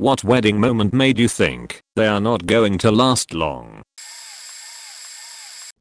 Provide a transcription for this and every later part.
What wedding moment made you think they are not going to last long?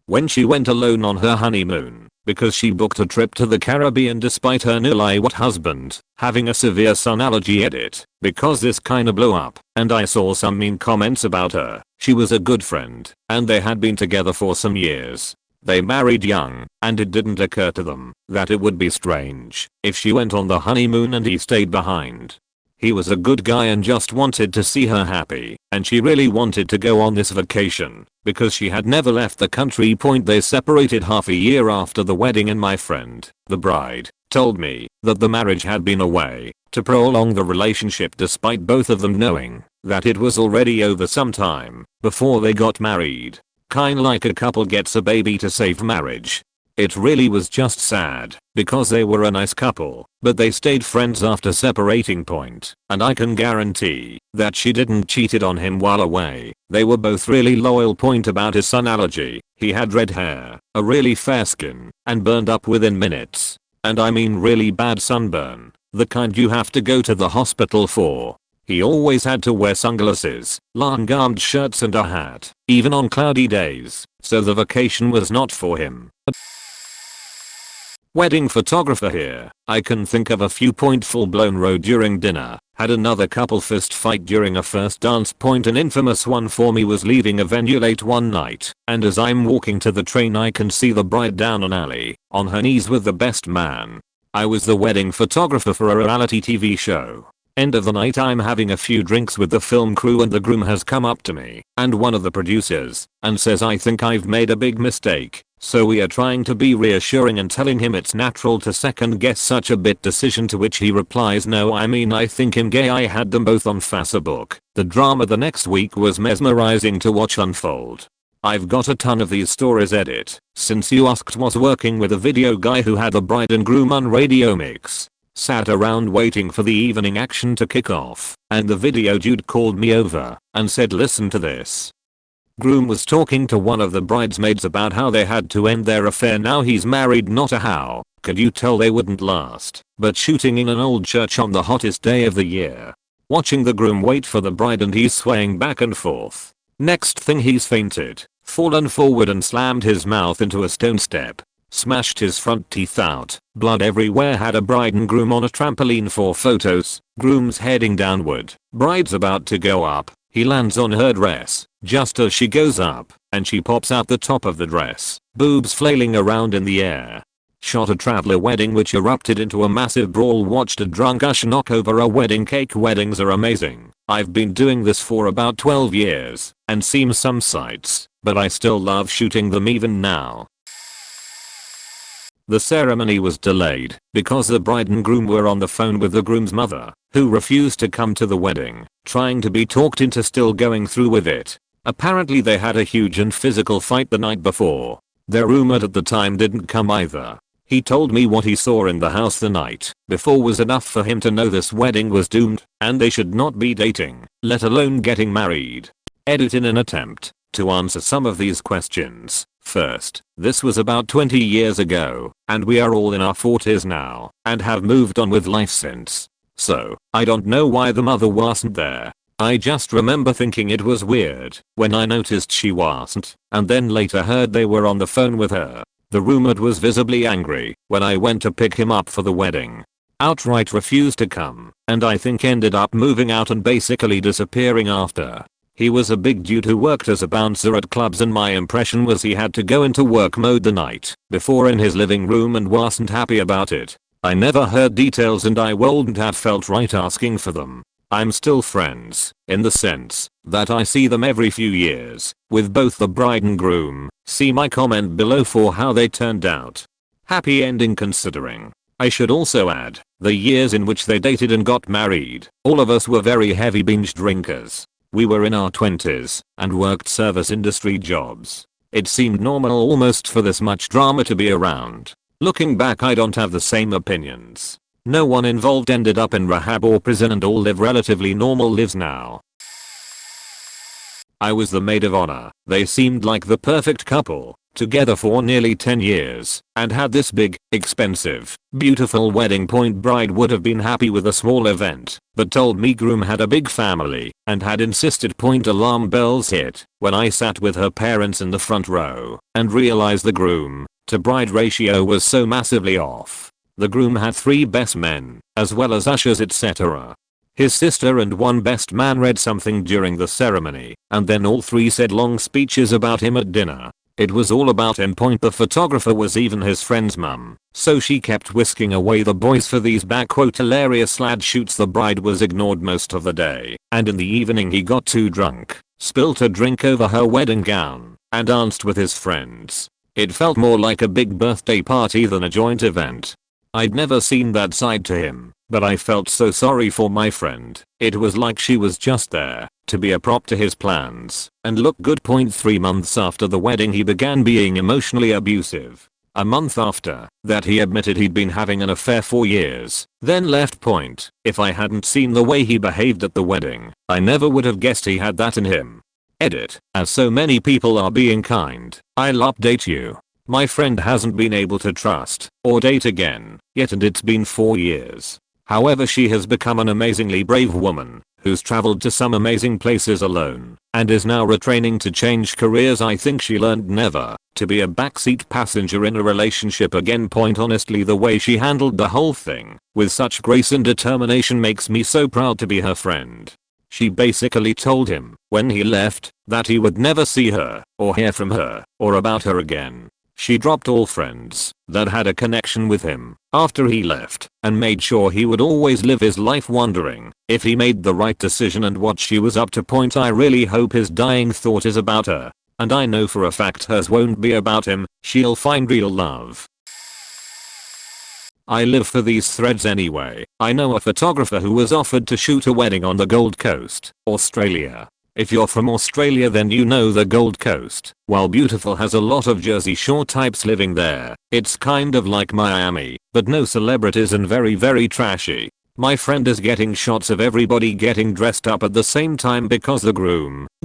When she went alone on her honeymoon because she booked a trip to the Caribbean despite her newlywed husband having a severe sun allergy. Edit. Because this kinda blew up and I saw some mean comments about her. She was a good friend and they had been together for some years. They married young and it didn't occur to them that it would be strange if she went on the honeymoon and he stayed behind. He was a good guy and just wanted to see her happy, and she really wanted to go on this vacation because she had never left the country. They separated half a year after the wedding and my friend, the bride, told me that the marriage had been a way to prolong the relationship despite both of them knowing that it was already over some time before they got married. Kinda like a couple gets a baby to save marriage. It really was just sad because they were a nice couple, but they stayed friends after separating. And I can guarantee that she didn't cheated on him while away. They were both really loyal. About his sun allergy, he had red hair, a really fair skin, and burned up within minutes. And I mean really bad sunburn, the kind you have to go to the hospital for. He always had to wear sunglasses, long-armed shirts and a hat, even on cloudy days, so the vacation was not for him. Wedding photographer here. I can think of a few. Full-blown row during dinner. Had another couple fist fight during a first dance. An infamous one for me was leaving a venue late one night, and as I'm walking to the train I can see the bride down an alley, on her knees with the best man. I was the wedding photographer for a reality TV show. End of the night I'm having a few drinks with the film crew and the groom has come up to me and one of the producers and says I think I've made a big mistake. So we are trying to be reassuring and telling him it's natural to second guess such a big decision, to which he replies, no, I mean I think him gay. I had them both on Facebook. The drama the next week was mesmerizing to watch unfold. I've got a ton of these stories. Edit. Since you asked, was working with a video guy who had the bride and groom on radio mix. Sat around waiting for the evening action to kick off, and the video dude called me over and said, listen to this. Groom was talking to one of the bridesmaids about how they had to end their affair. Now he's married, not a how could you tell they wouldn't last, but shooting in an old church on the hottest day of the year. Watching the groom wait for the bride and he's swaying back and forth. Next thing he's fainted, fallen forward and slammed his mouth into a stone step. Smashed his front teeth out, blood everywhere. Had a bride and groom on a trampoline for photos. Groom's heading downward, bride's about to go up. He lands on her dress just as she goes up, and she pops out the top of the dress, boobs flailing around in the air. Shot a traveler wedding which erupted into a massive brawl. Watched a drunk usher knock over a wedding cake. Weddings are amazing. I've been doing this for about 12 years and seen some sights, but I still love shooting them even now. The ceremony was delayed because the bride and groom were on the phone with the groom's mother, who refused to come to the wedding, trying to be talked into still going through with it. Apparently they had a huge and physical fight the night before. Their roommate at the time didn't come either. He told me what he saw in the house the night before was enough for him to know this wedding was doomed and they should not be dating, let alone getting married. Edit. In an attempt to answer some of these questions. First, this was about 20 years ago, and we are all in our 40s now, and have moved on with life since. So, I don't know why the mother wasn't there. I just remember thinking it was weird when I noticed she wasn't, and then later heard they were on the phone with her. The roommate was visibly angry when I went to pick him up for the wedding. Outright refused to come, and I think ended up moving out and basically disappearing after. He was a big dude who worked as a bouncer at clubs, and my impression was he had to go into work mode the night before in his living room and wasn't happy about it. I never heard details and I wouldn't have felt right asking for them. I'm still friends, in the sense that I see them every few years, with both the bride and groom. See my comment below for how they turned out. Happy ending considering. I should also add, the years in which they dated and got married, all of us were very heavy binge drinkers. We were in our 20s and worked service industry jobs. It seemed normal almost for this much drama to be around. Looking back, I don't have the same opinions. No one involved ended up in rehab or prison and all live relatively normal lives now. I was the maid of honor. They seemed like the perfect couple together for nearly 10 years, and had this big, expensive, beautiful wedding. Bride would have been happy with a small event, but told me groom had a big family and had insisted. Alarm bells hit when I sat with her parents in the front row and realized the groom to bride ratio was so massively off. The groom had 3 best men, as well as ushers, etc. His sister and one best man read something during the ceremony, and then all 3 said long speeches about him at dinner. It was all about him. The photographer was even his friend's mum, so she kept whisking away the boys for these hilarious lad shoots. The bride was ignored most of the day, and in the evening he got too drunk, spilt a drink over her wedding gown, and danced with his friends. It felt more like a big birthday party than a joint event. I'd never seen that side to him, but I felt so sorry for my friend. It was like she was just there to be a prop to his plans and look good. 3 months after the wedding he began being emotionally abusive. A month after that he admitted he'd been having an affair for years, then left. If I hadn't seen the way he behaved at the wedding, I never would have guessed he had that in him. Edit. As so many people are being kind, I'll update you. My friend hasn't been able to trust or date again yet, and it's been 4 years. However, she has become an amazingly brave woman who's traveled to some amazing places alone and is now retraining to change careers. I think she learned never to be a backseat passenger in a relationship again. Honestly, the way she handled the whole thing with such grace and determination makes me so proud to be her friend. She basically told him when he left that he would never see her or hear from her or about her again. She dropped all friends that had a connection with him after he left and made sure he would always live his life wondering if he made the right decision and what she was up to. I really hope his dying thought is about her, and I know for a fact hers won't be about him. She'll find real love. I live for these threads anyway. I know a photographer who was offered to shoot a wedding on the Gold Coast, Australia. If you're from Australia, then you know the Gold Coast, while beautiful, has a lot of Jersey Shore types living there. It's kind of like Miami, but no celebrities and very trashy. My friend is getting shots of everybody getting dressed up at the same time because the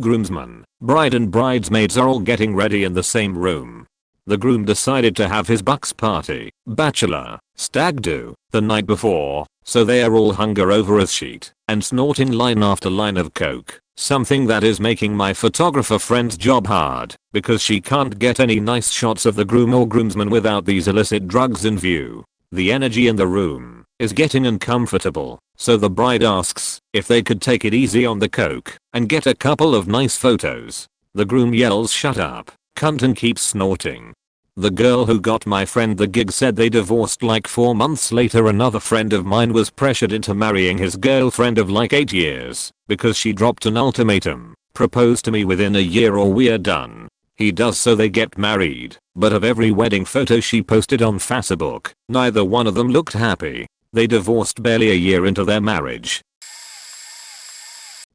groomsman, bride and bridesmaids are all getting ready in the same room. The groom decided to have his bucks party, bachelor, stag do, the night before, so they are all hunger over a sheet and snorting line after line of coke. Something that is making my photographer friend's job hard because she can't get any nice shots of the groom or groomsman without these illicit drugs in view. The energy in the room is getting uncomfortable, so the bride asks if they could take it easy on the coke and get a couple of nice photos. The groom yells, "Shut up, cunt," and keeps snorting. The girl who got my friend the gig said they divorced like 4 months later. Another friend of mine was pressured into marrying his girlfriend of like 8 years because she dropped an ultimatum: propose to me within a year or we're done. He does, so they get married, but of every wedding photo she posted on Facebook, neither one of them looked happy. They divorced barely a year into their marriage.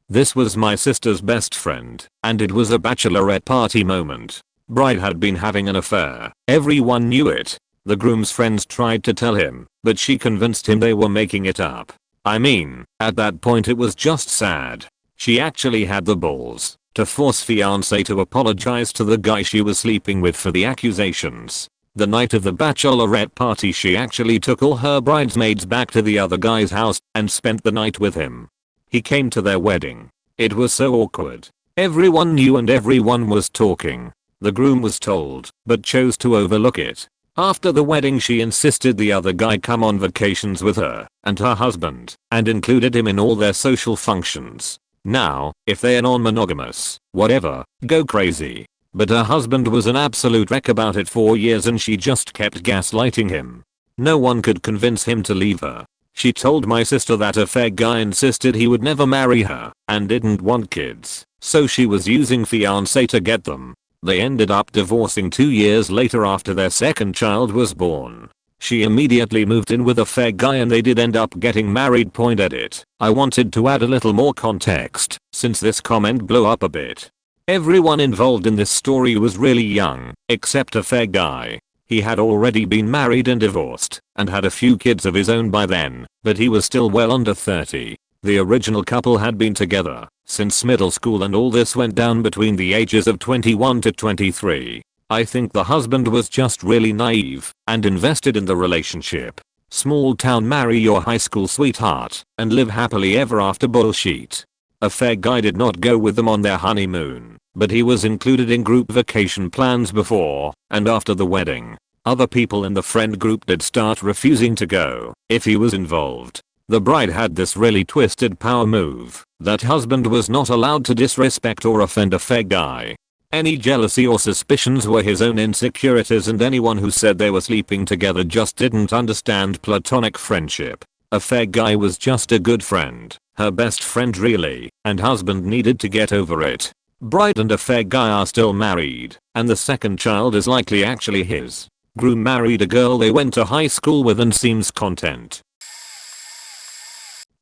This was my sister's best friend, and it was a bachelorette party moment. Bride had been having an affair. Everyone knew it. The groom's friends tried to tell him, but she convinced him they were making it up. I mean, at that point it was just sad. She actually had the balls to force fiancé to apologize to the guy she was sleeping with for the accusations. The night of the bachelorette party she actually took all her bridesmaids back to the other guy's house and spent the night with him. He came to their wedding. It was so awkward. Everyone knew and everyone was talking. The groom was told, but chose to overlook it. After the wedding she insisted the other guy come on vacations with her and her husband and included him in all their social functions. Now, if they are non-monogamous, whatever, go crazy. But her husband was an absolute wreck about it for years and she just kept gaslighting him. No one could convince him to leave her. She told my sister that a fair guy insisted he would never marry her and didn't want kids, so she was using fiancé to get them. They ended up divorcing 2 years later after their second child was born. She immediately moved in with a fair guy and they did end up getting married. Edit. I wanted to add a little more context since this comment blew up a bit. Everyone involved in this story was really young, except a fair guy. He had already been married and divorced and had a few kids of his own by then, but he was still well under 30. The original couple had been together since middle school and all this went down between the ages of 21 to 23. I think the husband was just really naive and invested in the relationship. Small town marry your high school sweetheart and live happily ever after bullshit. Affair guy did not go with them on their honeymoon, but he was included in group vacation plans before and after the wedding. Other people in the friend group did start refusing to go if he was involved. The bride had this really twisted power move that husband was not allowed to disrespect or offend affair guy. Any jealousy or suspicions were his own insecurities, and anyone who said they were sleeping together just didn't understand platonic friendship. Affair guy was just a good friend, her best friend really, and husband needed to get over it. Bride and affair guy are still married, and the second child is likely actually his. Groom married a girl they went to high school with and seems content.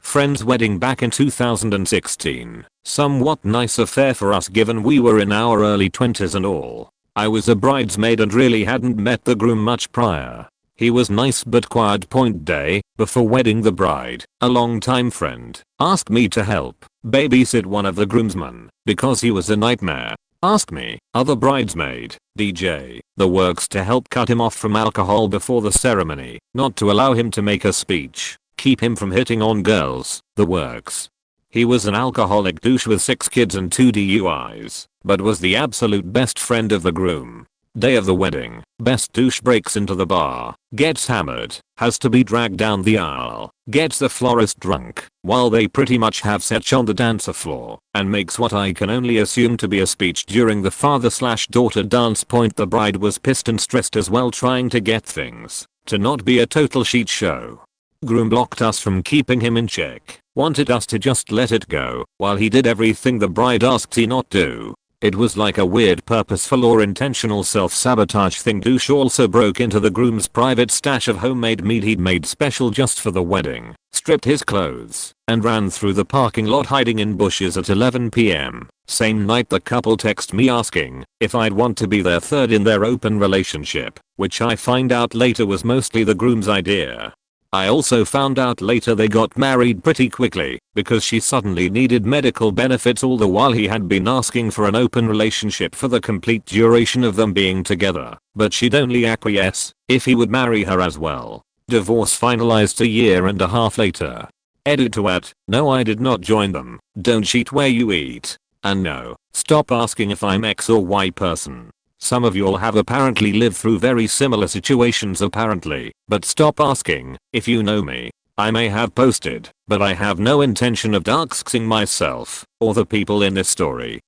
Friend's wedding back in 2016. Somewhat nice affair for us given we were in our early 20s and all. I was a bridesmaid and really hadn't met the groom much prior. He was nice but quiet. Point day, before wedding, the bride, a longtime friend, asked me to help babysit one of the groomsmen because he was a nightmare. Ask me, other bridesmaid, DJ, the works, to help cut him off from alcohol before the ceremony, not to allow him to make a speech, keep him from hitting on girls, the works. He was an alcoholic douche with 6 kids and 2 DUIs, but was the absolute best friend of the groom. Day of the wedding, best douche breaks into the bar, gets hammered, has to be dragged down the aisle, gets the florist drunk, while they pretty much have sex on the dancer floor, and makes what I can only assume to be a speech during the father/daughter dance. Point the bride was pissed and stressed as well, trying to get things to not be a total shit show. Groom blocked us from keeping him in check, wanted us to just let it go, while he did everything the bride asked he not do. It was like a weird purposeful or intentional self-sabotage thing. Douche also broke into the groom's private stash of homemade meat he'd made special just for the wedding, stripped his clothes, and ran through the parking lot hiding in bushes at 11 p.m. Same night the couple texted me asking if I'd want to be their third in their open relationship, which I find out later was mostly the groom's idea. I also found out later they got married pretty quickly because she suddenly needed medical benefits, all the while he had been asking for an open relationship for the complete duration of them being together, but she'd only acquiesce if he would marry her as well. Divorce finalized 1.5 years later. Edit to at, no, I did not join them, don't cheat where you eat, and no, stop asking if I'm X or Y person. Some of y'all have apparently lived through very similar situations apparently, but stop asking if you know me. I may have posted, but I have no intention of doxing myself or the people in this story.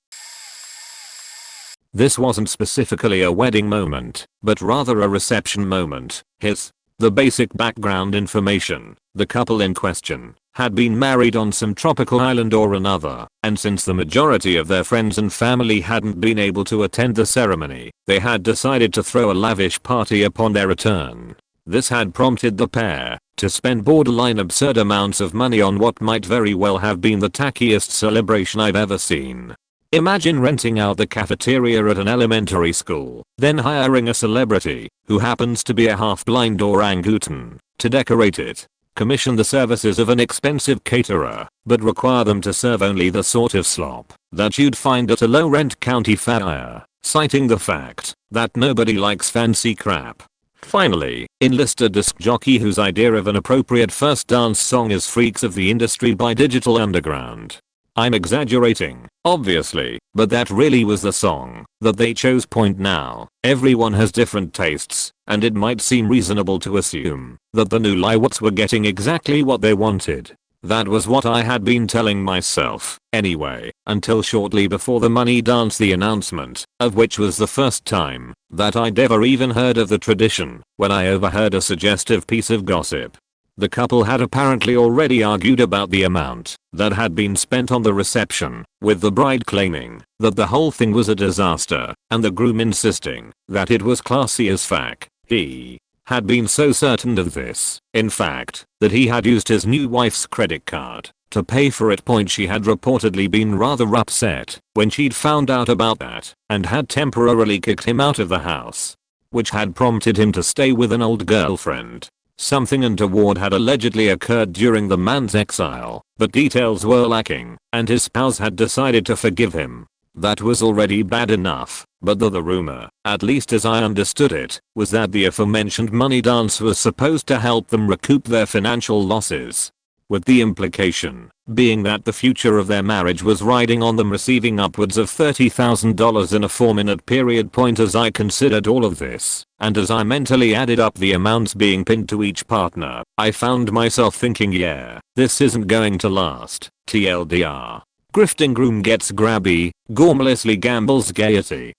This wasn't specifically a wedding moment, but rather a reception moment. Here's the basic background information. The couple in question had been married on some tropical island or another, and since the majority of their friends and family hadn't been able to attend the ceremony, they had decided to throw a lavish party upon their return. This had prompted the pair to spend borderline absurd amounts of money on what might very well have been the tackiest celebration I've ever seen. Imagine renting out the cafeteria at an elementary school, then hiring a celebrity, who happens to be a half-blind orangutan, to decorate it. Commission the services of an expensive caterer, but require them to serve only the sort of slop that you'd find at a low-rent county fair, citing the fact that nobody likes fancy crap. Finally, enlist a disc jockey whose idea of an appropriate first dance song is Freaks of the Industry by Digital Underground. I'm exaggerating, obviously, but that really was the song that they chose. Point now, everyone has different tastes, and it might seem reasonable to assume that the new Liwats were getting exactly what they wanted. That was what I had been telling myself, anyway, until shortly before the money dance, the announcement of which was the first time that I'd ever even heard of the tradition, when I overheard a suggestive piece of gossip. The couple had apparently already argued about the amount that had been spent on the reception, with the bride claiming that the whole thing was a disaster, and the groom insisting that it was classy as fuck. He had been so certain of this, in fact, that he had used his new wife's credit card to pay for it. Point she had reportedly been rather upset when she'd found out about that, and had temporarily kicked him out of the house, which had prompted him to stay with an old girlfriend. Something untoward had allegedly occurred during the man's exile, but details were lacking, and his spouse had decided to forgive him. That was already bad enough, but the rumor, at least as I understood it, was that the aforementioned money dance was supposed to help them recoup their financial losses. With the implication being that the future of their marriage was riding on them receiving upwards of $30,000 in a 4-minute period. As I considered all of this, and as I mentally added up the amounts being pinned to each partner, I found myself thinking, yeah, this isn't going to last. TLDR. Grifting groom gets grabby, gormlessly gambles gaiety.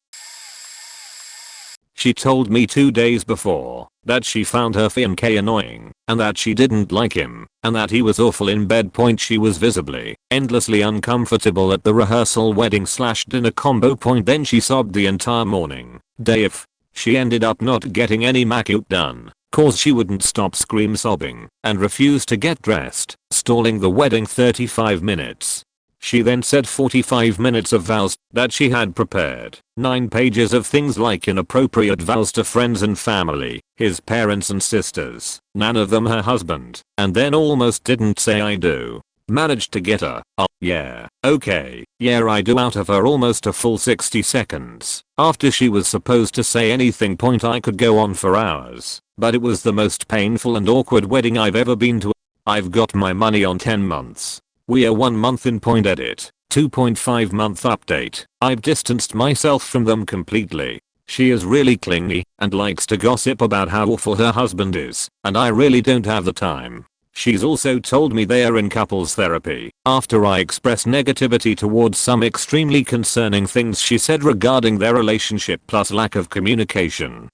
She told me 2 days before that she found her fiancé annoying and that she didn't like him and that he was awful in bed. She was visibly, endlessly uncomfortable at the rehearsal wedding/dinner combo. Then she sobbed the entire morning. Dave. She ended up not getting any makeup done cause she wouldn't stop scream sobbing and refused to get dressed, stalling the wedding 35 minutes. She then said 45 minutes of vows that she had prepared, 9 pages of things like inappropriate vows to friends and family, his parents and sisters, none of them her husband, and then almost didn't say I do. Managed to get a, "Oh, yeah, okay, yeah I do" out of her almost a full 60 seconds after she was supposed to say anything. I could go on for hours, but it was the most painful and awkward wedding I've ever been to. I've got my money on 10 months. We are 1 month in. Edit. 2.5 month update. I've distanced myself from them completely. She is really clingy and likes to gossip about how awful her husband is, and I really don't have the time. She's also told me they are in couples therapy after I expressed negativity towards some extremely concerning things she said regarding their relationship plus lack of communication.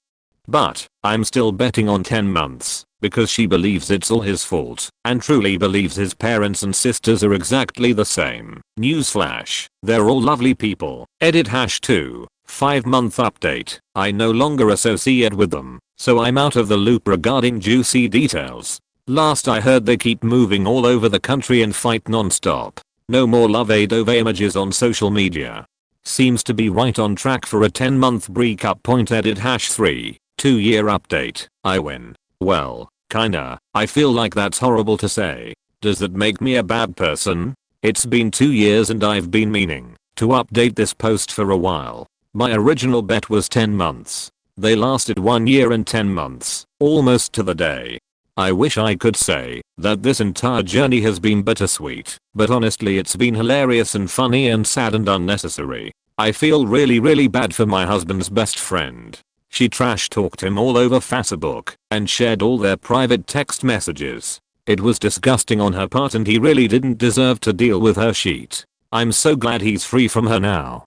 But I'm still betting on 10 months. Because she believes it's all his fault and truly believes his parents and sisters are exactly the same. Newsflash, they're all lovely people. Edit #2. 5-month update. I no longer associate with them, so I'm out of the loop regarding juicy details. Last I heard they keep moving all over the country and fight non-stop. No more love Adove images on social media. Seems to be right on track for a 10-month breakup. Edit #3. 2-year update. I win. Well, kinda. I feel like that's horrible to say. Does that make me a bad person? It's been 2 years and I've been meaning to update this post for a while. My original bet was 10 months. They lasted 1 year and 10 months, almost to the day. I wish I could say that this entire journey has been bittersweet, but honestly it's been hilarious and funny and sad and unnecessary. I feel really bad for my husband's best friend. She trash talked him all over Facebook and shared all their private text messages. It was disgusting on her part and he really didn't deserve to deal with her shit. I'm so glad he's free from her now.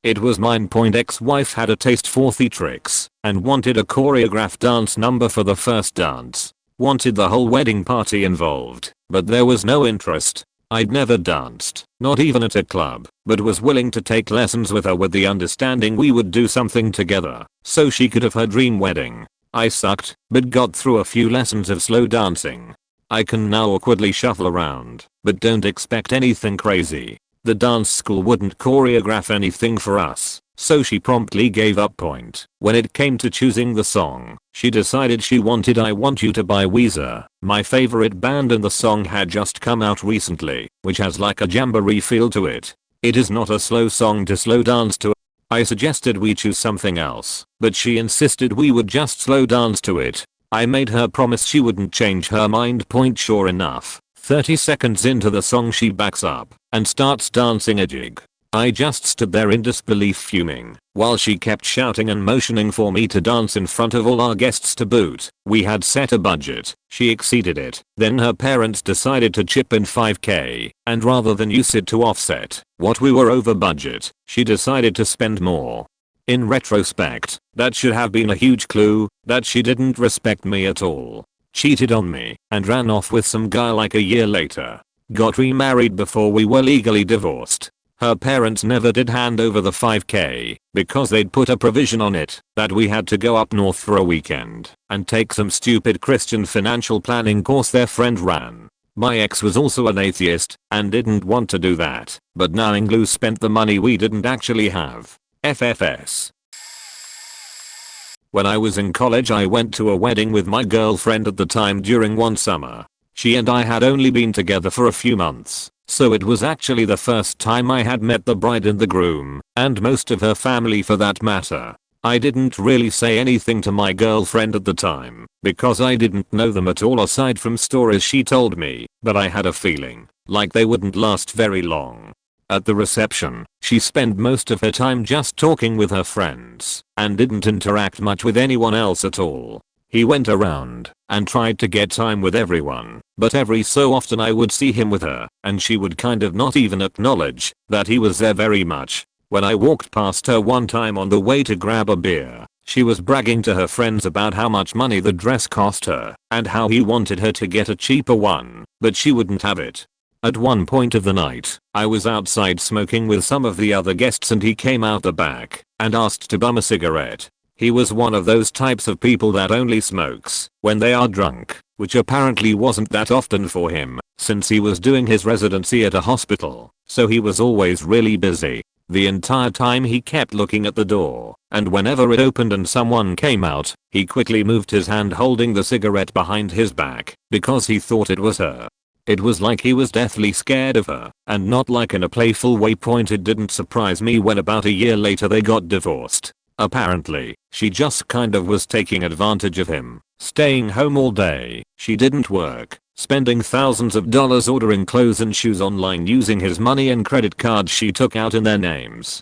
It was mine. Ex-wife had a taste for theatrics and wanted a choreographed dance number for the first dance. Wanted the whole wedding party involved, but there was no interest. I'd never danced, not even at a club, but was willing to take lessons with her with the understanding we would do something together, so she could have her dream wedding. I sucked, but got through a few lessons of slow dancing. I can now awkwardly shuffle around, but don't expect anything crazy. The dance school wouldn't choreograph anything for us, so she promptly gave up. When it came to choosing the song, she decided she wanted I Want You to by Weezer, my favorite band, and the song had just come out recently, which has like a jamboree feel to it. It is not a slow song to slow dance to. I suggested we choose something else, but she insisted we would just slow dance to it. I made her promise she wouldn't change her mind. Sure enough, 30 seconds into the song she backs up and starts dancing a jig. I just stood there in disbelief fuming, while she kept shouting and motioning for me to dance in front of all our guests to boot. We had set a budget, she exceeded it, then her parents decided to chip in $5,000, and rather than use it to offset what we were over budget, she decided to spend more. In retrospect, that should have been a huge clue that she didn't respect me at all. Cheated on me and ran off with some guy like a year later. Got remarried before we were legally divorced. Her parents never did hand over the $5,000 because they'd put a provision on it that we had to go up north for a weekend and take some stupid Christian financial planning course their friend ran. My ex was also an atheist and didn't want to do that, but knowing Lou spent the money we didn't actually have. FFS. When I was in college I went to a wedding with my girlfriend at the time during one summer. She and I had only been together for a few months. So it was actually the first time I had met the bride and the groom, and most of her family for that matter. I didn't really say anything to my girlfriend at the time, because I didn't know them at all aside from stories she told me, but I had a feeling like they wouldn't last very long. At the reception, she spent most of her time just talking with her friends, and didn't interact much with anyone else at all. He went around and tried to get time with everyone, but every so often I would see him with her, and she would kind of not even acknowledge that he was there very much. When I walked past her one time on the way to grab a beer, she was bragging to her friends about how much money the dress cost her, and how he wanted her to get a cheaper one, but she wouldn't have it. At one point of the night, I was outside smoking with some of the other guests and he came out the back and asked to bum a cigarette. He was one of those types of people that only smokes when they are drunk, which apparently wasn't that often for him, since he was doing his residency at a hospital, so he was always really busy. The entire time he kept looking at the door, and whenever it opened and someone came out, he quickly moved his hand holding the cigarette behind his back, because he thought it was her. It was like he was deathly scared of her, and not like in a playful way. It didn't surprise me when about a year later they got divorced. Apparently, she just kind of was taking advantage of him, staying home all day, she didn't work, spending thousands of dollars ordering clothes and shoes online using his money and credit cards she took out in their names.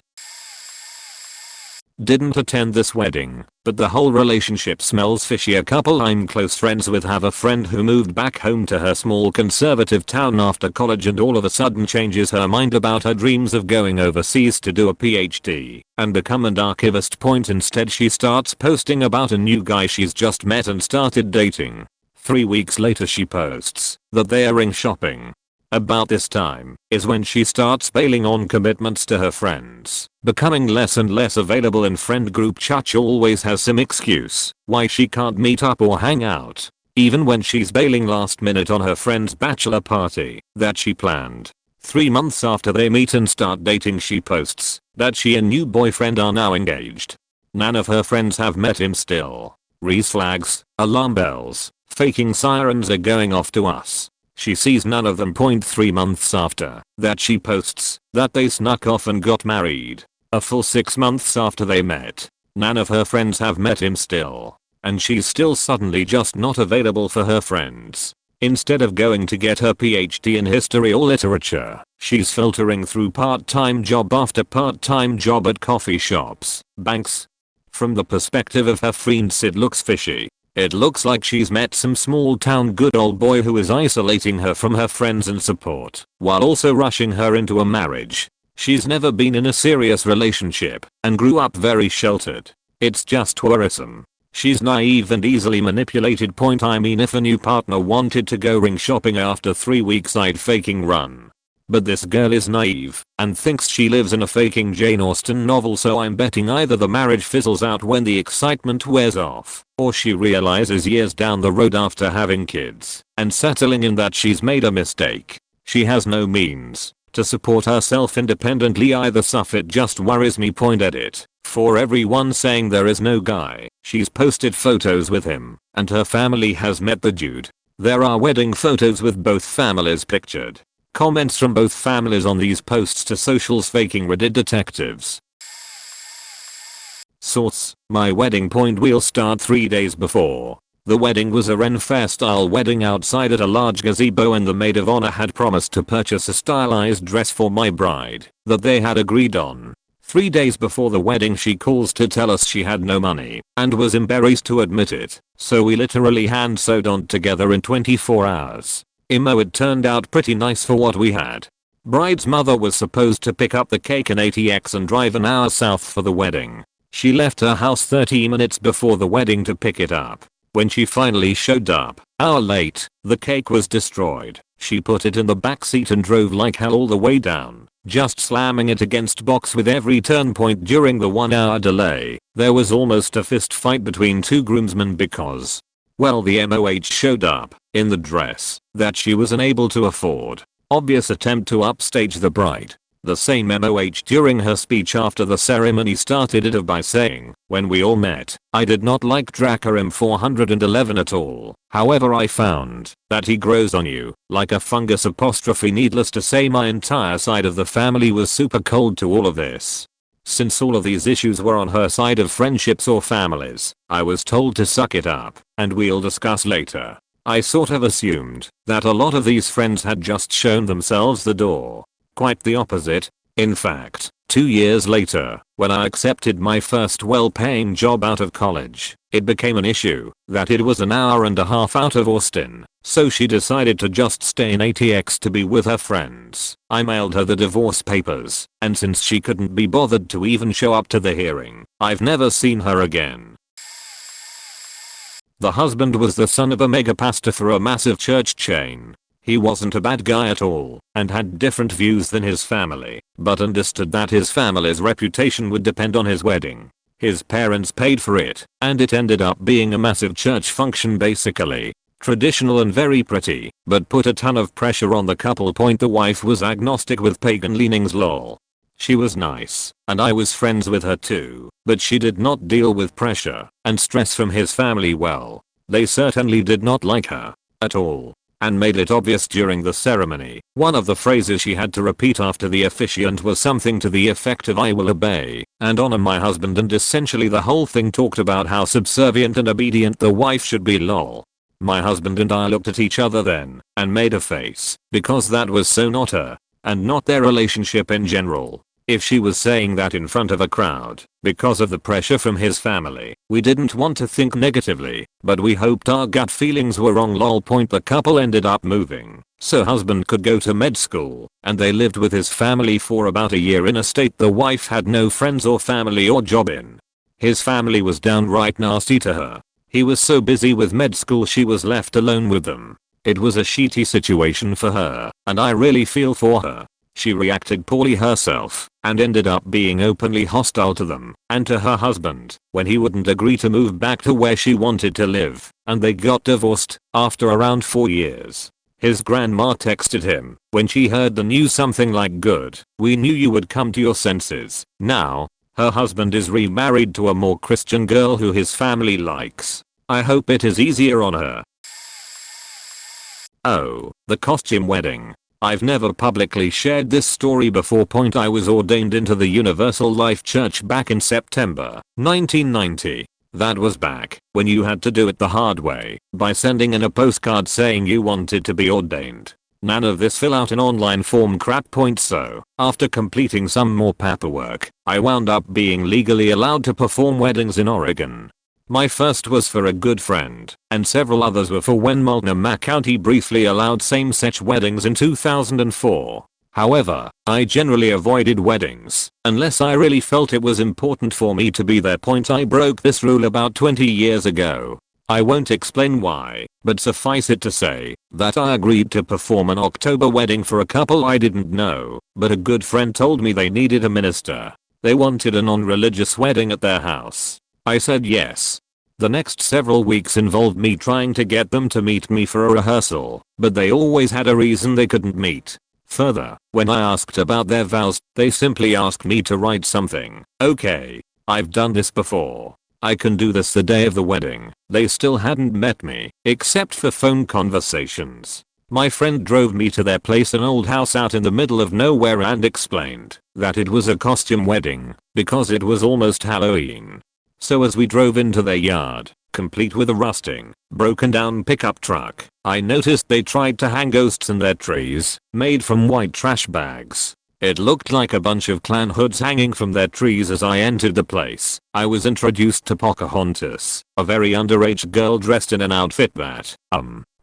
Didn't attend this wedding, but the whole relationship smells fishy. A couple I'm close friends with have a friend who moved back home to her small conservative town after college and all of a sudden changes her mind about her dreams of going overseas to do a PhD and become an archivist. Instead she starts posting about a new guy she's just met and started dating. 3 weeks later she posts that they are ring shopping. About this time is when she starts bailing on commitments to her friends, becoming less and less available in friend group chat. She always has some excuse why she can't meet up or hang out, even when she's bailing last minute on her friend's bachelor party that she planned. 3 months after they meet and start dating, she posts that she and new boyfriend are now engaged. None of her friends have met him still. Res flags, alarm bells, faking sirens are going off to us. She sees none of them. 3 months after that she posts that they snuck off and got married. A full 6 months after they met. None of her friends have met him still. And she's still suddenly just not available for her friends. Instead of going to get her PhD in history or literature, she's filtering through part-time job after part-time job at coffee shops, banks. From the perspective of her friends it looks fishy. It looks like she's met some small town good old boy who is isolating her from her friends and support, while also rushing her into a marriage. She's never been in a serious relationship, and grew up very sheltered. It's just worrisome. She's naive and easily manipulated. I mean, if a new partner wanted to go ring shopping after 3 weeks I'd faking run. But this girl is naive and thinks she lives in a faking Jane Austen novel, so I'm betting either the marriage fizzles out when the excitement wears off, or she realizes years down the road after having kids and settling in that she's made a mistake. She has no means to support herself independently either. It just worries me. Edit. For everyone saying there is no guy, she's posted photos with him, and her family has met the dude. There are wedding photos with both families pictured. Comments from both families on these posts to socials. Faking Reddit detectives. Source: my wedding. We'll start 3 days before. The wedding was a Ren Fair style wedding outside at a large gazebo, and the maid of honor had promised to purchase a stylized dress for my bride that they had agreed on. 3 days before the wedding she calls to tell us she had no money and was embarrassed to admit it, so we literally hand sewed on together in 24 hours. It turned out pretty nice for what we had. Bride's mother was supposed to pick up the cake in ATX and drive an hour south for the wedding. She left her house 30 minutes before the wedding to pick it up. When she finally showed up, hour late, the cake was destroyed. She put it in the back seat and drove like hell all the way down, just slamming it against box with every turn. During the 1-hour delay, there was almost a fist fight between 2 groomsmen because, well, the MOH showed up in the dress that she was unable to afford. Obvious attempt to upstage the bride. The same MOH during her speech after the ceremony started it off by saying, "When we all met, I did not like Dracarim 411 at all. However, I found that he grows on you like a fungus." Needless to say, my entire side of the family was super cold to all of this. Since all of these issues were on her side of friendships or families, I was told to suck it up, and we'll discuss later. I sort of assumed that a lot of these friends had just shown themselves the door. Quite the opposite. In fact, 2 years later, when I accepted my first well-paying job out of college, it became an issue that it was an hour and a half out of Austin, so she decided to just stay in ATX to be with her friends. I mailed her the divorce papers, and since she couldn't be bothered to even show up to the hearing, I've never seen her again. The husband was the son of a mega pastor for a massive church chain. He wasn't a bad guy at all and had different views than his family, but understood that his family's reputation would depend on his wedding. His parents paid for it, and it ended up being a massive church function basically. Traditional and very pretty, but put a ton of pressure on the couple. The wife was agnostic with pagan leanings lol. She was nice, and I was friends with her too, but she did not deal with pressure and stress from his family well. They certainly did not like her at all, and made it obvious during the ceremony. One of the phrases she had to repeat after the officiant was something to the effect of "I will obey and honor my husband," and essentially the whole thing talked about how subservient and obedient the wife should be lol. My husband and I looked at each other then and made a face because that was so not her and not their relationship in general. If she was saying that in front of a crowd because of the pressure from his family, we didn't want to think negatively, but we hoped our gut feelings were wrong lol. The couple ended up moving so husband could go to med school, and they lived with his family for about a year in a state the wife had no friends or family or job in. His family was downright nasty to her. He was so busy with med school she was left alone with them. It was a shitty situation for her, and I really feel for her. She reacted poorly herself and ended up being openly hostile to them and to her husband when he wouldn't agree to move back to where she wanted to live, and they got divorced after around 4 years. His grandma texted him when she heard the news something like, "Good, we knew you would come to your senses." Now, her husband is remarried to a more Christian girl who his family likes. I hope it is easier on her. Oh, the costume wedding. I've never publicly shared this story before. I was ordained into the Universal Life Church back in September 1990. That was back when you had to do it the hard way by sending in a postcard saying you wanted to be ordained. None of this fill out an online form crap. So, after completing some more paperwork, I wound up being legally allowed to perform weddings in Oregon. My first was for a good friend, and several others were for when Multnomah County briefly allowed same-sex weddings in 2004. However, I generally avoided weddings unless I really felt it was important for me to be there. I broke this rule about 20 years ago. I won't explain why, but suffice it to say that I agreed to perform an October wedding for a couple I didn't know, but a good friend told me they needed a minister. They wanted a non-religious wedding at their house. I said yes. The next several weeks involved me trying to get them to meet me for a rehearsal, but they always had a reason they couldn't meet. Further, when I asked about their vows, they simply asked me to write something. Okay, I've done this before. I can do this the day of the wedding. They still hadn't met me, except for phone conversations. My friend drove me to their place, an old house out in the middle of nowhere, and explained that it was a costume wedding because it was almost Halloween. So as we drove into their yard, complete with a rusting, broken down pickup truck, I noticed they tried to hang ghosts in their trees, made from white trash bags. It looked like a bunch of clan hoods hanging from their trees. As I entered the place, I was introduced to Pocahontas, a very underage girl dressed in an outfit that,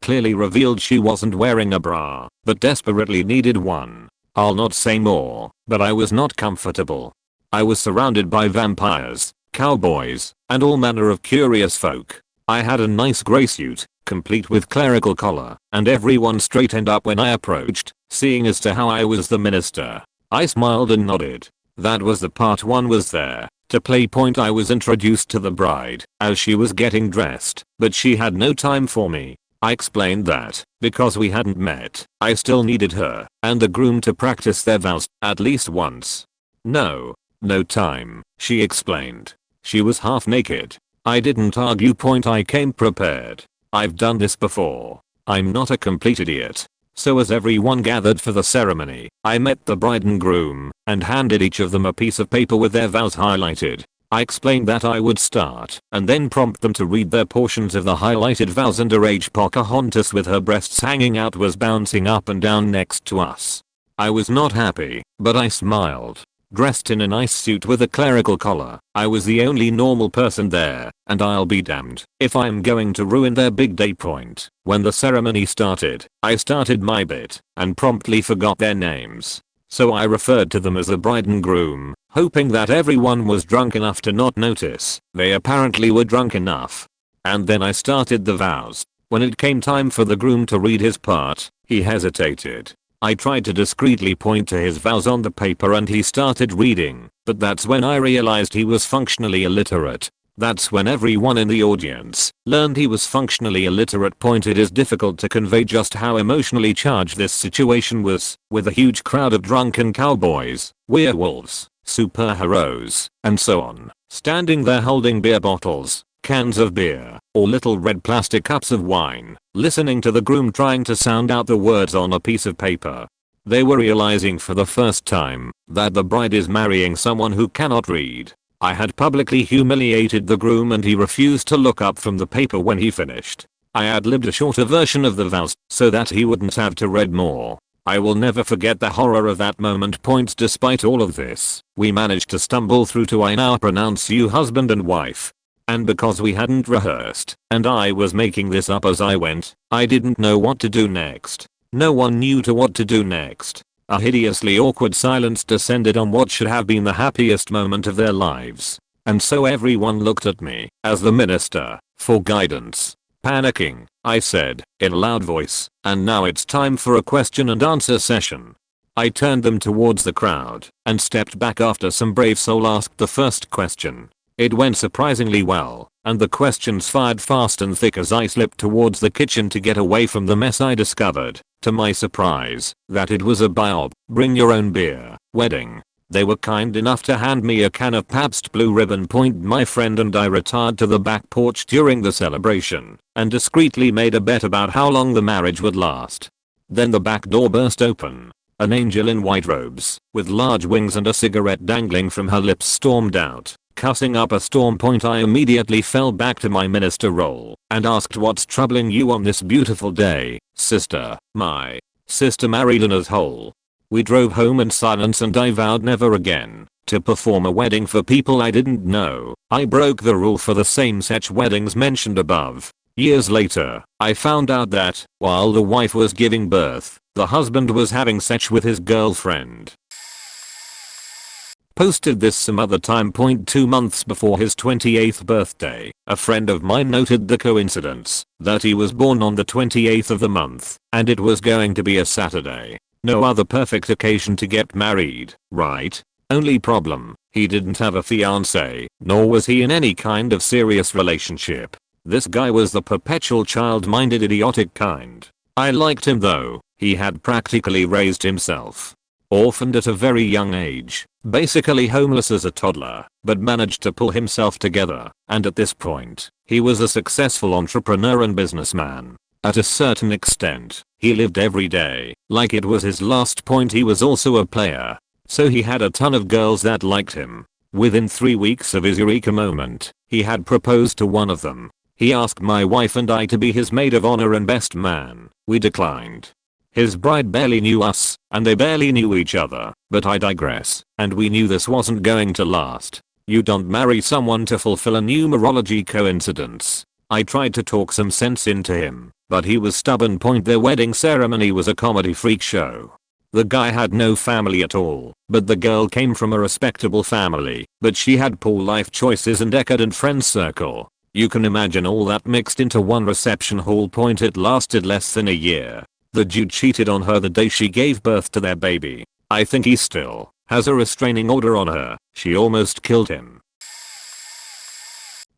clearly revealed she wasn't wearing a bra, but desperately needed one. I'll not say more, but I was not comfortable. I was surrounded by vampires, cowboys, and all manner of curious folk. I had a nice gray suit, complete with clerical collar, and everyone straightened up when I approached, seeing as to how I was the minister. I smiled and nodded. That was the part one was there to play. I was introduced to the bride as she was getting dressed, but she had no time for me. I explained that, because we hadn't met, I still needed her and the groom to practice their vows at least once. No time, she explained. She was half naked. I didn't argue. I came prepared. I've done this before. I'm not a complete idiot. So as everyone gathered for the ceremony, I met the bride and groom and handed each of them a piece of paper with their vows highlighted. I explained that I would start and then prompt them to read their portions of the highlighted vows. Underage Pocahontas with her breasts hanging out was bouncing up and down next to us. I was not happy, but I smiled. Dressed in a nice suit with a clerical collar, I was the only normal person there, and I'll be damned if I'm going to ruin their big day. When the ceremony started, I started my bit and promptly forgot their names. So I referred to them as the bride and groom, hoping that everyone was drunk enough to not notice. They apparently were drunk enough. And then I started the vows. When it came time for the groom to read his part, he hesitated. I tried to discreetly point to his vows on the paper and he started reading, but that's when I realized he was functionally illiterate. That's when everyone in the audience learned he was functionally illiterate. It is difficult to convey just how emotionally charged this situation was, with a huge crowd of drunken cowboys, werewolves, superheroes, and so on, standing there holding beer bottles, cans of beer, or little red plastic cups of wine, listening to the groom trying to sound out the words on a piece of paper. They were realizing for the first time that the bride is marrying someone who cannot read. I had publicly humiliated the groom and he refused to look up from the paper when he finished. I ad-libbed a shorter version of the vows so that he wouldn't have to read more. I will never forget the horror of that moment. Despite all of this, we managed to stumble through to "I now pronounce you husband and wife." And because we hadn't rehearsed, and I was making this up as I went, I didn't know what to do next. No one knew what to do next. A hideously awkward silence descended on what should have been the happiest moment of their lives. And so everyone looked at me, as the minister, for guidance. Panicking, I said, in a loud voice, "And now it's time for a question and answer session." I turned them towards the crowd, and stepped back after some brave soul asked the first question. It went surprisingly well, and the questions fired fast and thick as I slipped towards the kitchen to get away from the mess. I discovered, to my surprise, that it was a Bob, bring your own beer, wedding. They were kind enough to hand me a can of Pabst Blue Ribbon. My friend and I retired to the back porch during the celebration, and discreetly made a bet about how long the marriage would last. Then the back door burst open. An angel in white robes, with large wings and a cigarette dangling from her lips, stormed out, cussing up a storm. I immediately fell back to my minister role and asked, "What's troubling you on this beautiful day, sister?" My sister married an asshole. We drove home in silence and I vowed never again to perform a wedding for people I didn't know. I broke the rule for the same-sex weddings mentioned above. Years later, I found out that, while the wife was giving birth, the husband was having sex with his girlfriend. Posted this some other time. 2 months before his 28th birthday, a friend of mine noted the coincidence that he was born on the 28th of the month, and it was going to be a Saturday. No other perfect occasion to get married, right? Only problem, he didn't have a fiancé, nor was he in any kind of serious relationship. This guy was the perpetual child-minded idiotic kind. I liked him though. He had practically raised himself. Orphaned at a very young age, basically homeless as a toddler, but managed to pull himself together, and at this point, he was a successful entrepreneur and businessman. At a certain extent, he lived every day like it was his last. He was also a player, so he had a ton of girls that liked him. Within 3 weeks of his eureka moment, he had proposed to one of them. He asked my wife and I to be his maid of honor and best man. We declined. His bride barely knew us, and they barely knew each other, but I digress, and we knew this wasn't going to last. You don't marry someone to fulfill a numerology coincidence. I tried to talk some sense into him, but he was stubborn. Their wedding ceremony was a comedy freak show. The guy had no family at all, but the girl came from a respectable family, but she had poor life choices and decadent friend circle. You can imagine all that mixed into one reception hall. It lasted less than a year. The dude cheated on her the day she gave birth to their baby. I think he still has a restraining order on her. She almost killed him.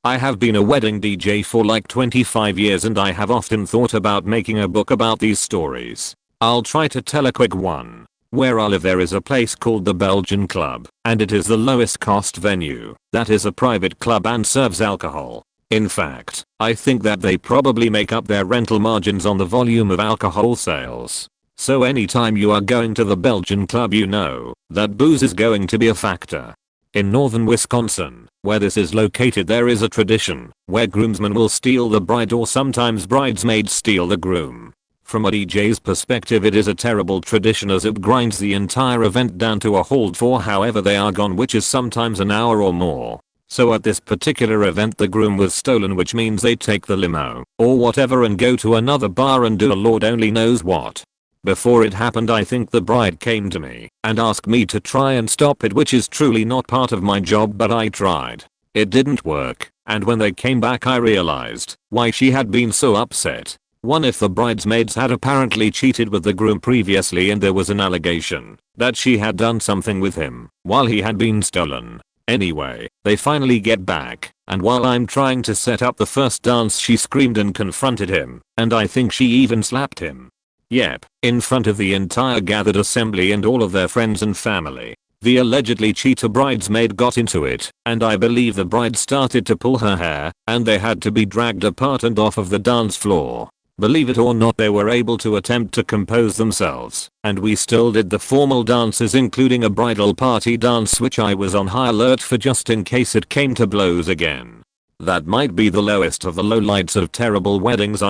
I have been a wedding DJ for like 25 years and I have often thought about making a book about these stories. I'll try to tell a quick one. Where I live there is a place called the Belgian Club, and it is the lowest cost venue. That is a private club and serves alcohol. In fact, I think that they probably make up their rental margins on the volume of alcohol sales. So anytime you are going to the Belgian Club, you know that booze is going to be a factor. In northern Wisconsin, where this is located, there is a tradition where groomsmen will steal the bride, or sometimes bridesmaids steal the groom. From a DJ's perspective, it is a terrible tradition as it grinds the entire event down to a halt for however they are gone, which is sometimes an hour or more. So at this particular event the groom was stolen, which means they take the limo or whatever and go to another bar and do a Lord only knows what. Before it happened, I think the bride came to me and asked me to try and stop it, which is truly not part of my job, but I tried. It didn't work, and when they came back I realized why she had been so upset. One, if the bridesmaids had apparently cheated with the groom previously and there was an allegation that she had done something with him while he had been stolen. Anyway, they finally get back, and while I'm trying to set up the first dance she screamed and confronted him, and I think she even slapped him. Yep, in front of the entire gathered assembly and all of their friends and family. The allegedly cheater bridesmaid got into it, and I believe the bride started to pull her hair, and they had to be dragged apart and off of the dance floor. Believe it or not, they were able to attempt to compose themselves, and we still did the formal dances, including a bridal party dance, which I was on high alert for just in case it came to blows again. That might be the lowest of the lowlights of terrible weddings.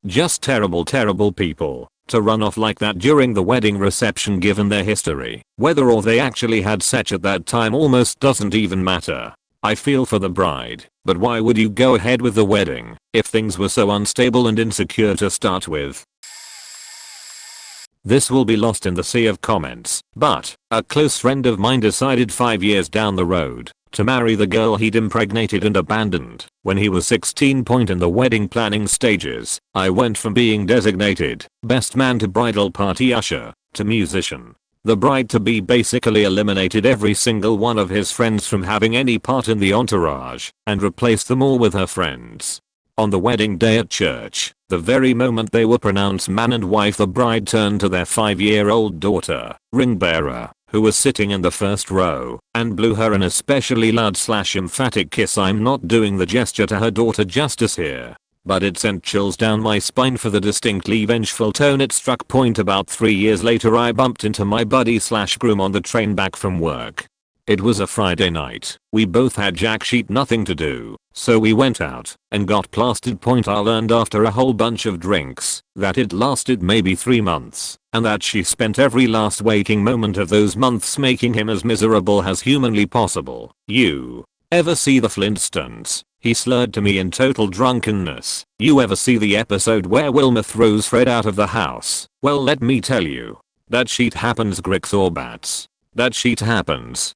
Just terrible people. To run off like that during the wedding reception, given their history. Whether or they actually had sex at that time almost doesn't even matter. I feel for the bride, but why would you go ahead with the wedding if things were so unstable and insecure to start with? This will be lost in the sea of comments, but a close friend of mine decided 5 years down the road to marry the girl he'd impregnated and abandoned when he was 16. In the wedding planning stages, I went from being designated best man to bridal party usher to musician. The bride-to-be basically eliminated every single one of his friends from having any part in the entourage and replaced them all with her friends. On the wedding day at church, the very moment they were pronounced man and wife, the bride turned to their 5-year-old daughter, ring bearer, who was sitting in the first row, and blew her an especially loud/emphatic kiss. I'm not doing the gesture to her daughter justice here, but it sent chills down my spine for the distinctly vengeful tone it struck. About 3 years later, I bumped into my buddy/groom on the train back from work. It was a Friday night. We both had jack shit nothing to do, so we went out and got plastered. I learned after a whole bunch of drinks that it lasted maybe 3 months, and that she spent every last waking moment of those months making him as miserable as humanly possible. You ever see the Flintstones? He slurred to me in total drunkenness. You ever see the episode where Wilma throws Fred out of the house? Well, let me tell you, that shit happens, Grix or bats. That shit happens.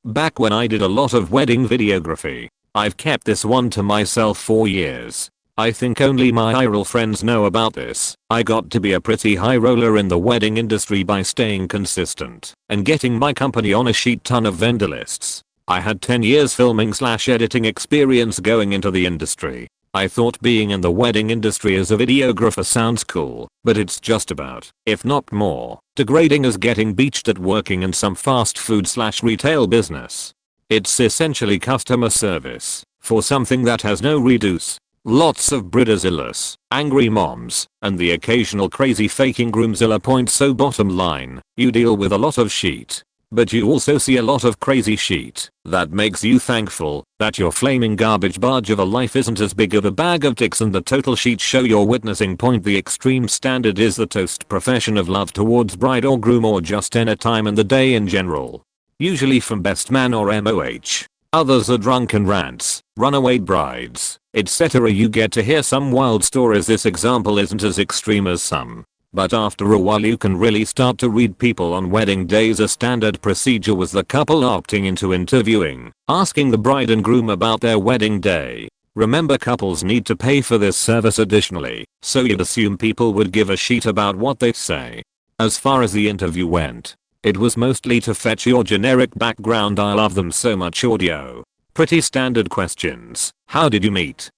Back when I did a lot of wedding videography, I've kept this one to myself for years. I think only my IRL friends know about this. I got to be a pretty high roller in the wedding industry by staying consistent and getting my company on a shit ton of vendor lists. I had 10 years filming/editing experience going into the industry. I thought being in the wedding industry as a videographer sounds cool, but it's just about, if not more, degrading as getting beached at working in some fast food/retail business. It's essentially customer service for something that has no reduce. Lots of bridezillas, angry moms, and the occasional crazy faking groomzilla. So bottom line, you deal with a lot of shit. But you also see a lot of crazy shit that makes you thankful that your flaming garbage barge of a life isn't as big of a bag of dicks and the total shit show you're witnessing. The extreme standard is the toast profession of love towards bride or groom, or just any time in the day in general. Usually from best man or MOH. Others are drunken rants, runaway brides, etc. You get to hear some wild stories. This example isn't as extreme as some, but after a while you can really start to read people on wedding days. A standard procedure was the couple opting into interviewing, asking the bride and groom about their wedding day. Remember, couples need to pay for this service additionally, so you'd assume people would give a shit about what they say. As far as the interview went, it was mostly to fetch your generic background "I love them so much" audio. Pretty standard questions. How did you meet?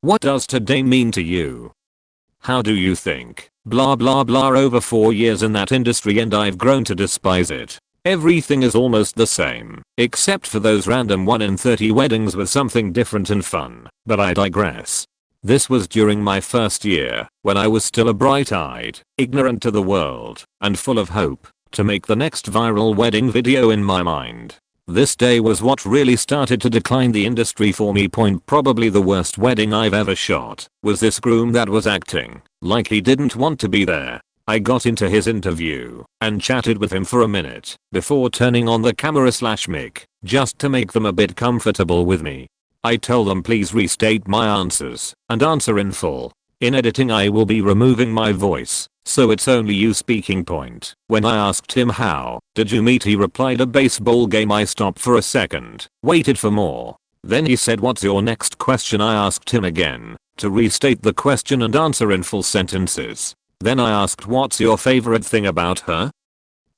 What does today mean to you? How do you think? Blah blah blah. Over 4 years in that industry and I've grown to despise it. Everything is almost the same, except for those random 1 in 30 weddings with something different and fun, but I digress. This was during my first year, when I was still a bright-eyed, ignorant to the world, and full of hope to make the next viral wedding video in my mind. This day was what really started to decline the industry for me. Probably the worst wedding I've ever shot was this groom that was acting like he didn't want to be there. I got into his interview and chatted with him for a minute before turning on the camera/mic just to make them a bit comfortable with me. I told them please restate my answers and answer in full. In editing I will be removing my voice, so it's only you speaking. When I asked him how did you meet, he replied a baseball game. I stopped for a second, waited for more. Then he said what's your next question? I asked him again to restate the question and answer in full sentences. Then I asked what's your favorite thing about her?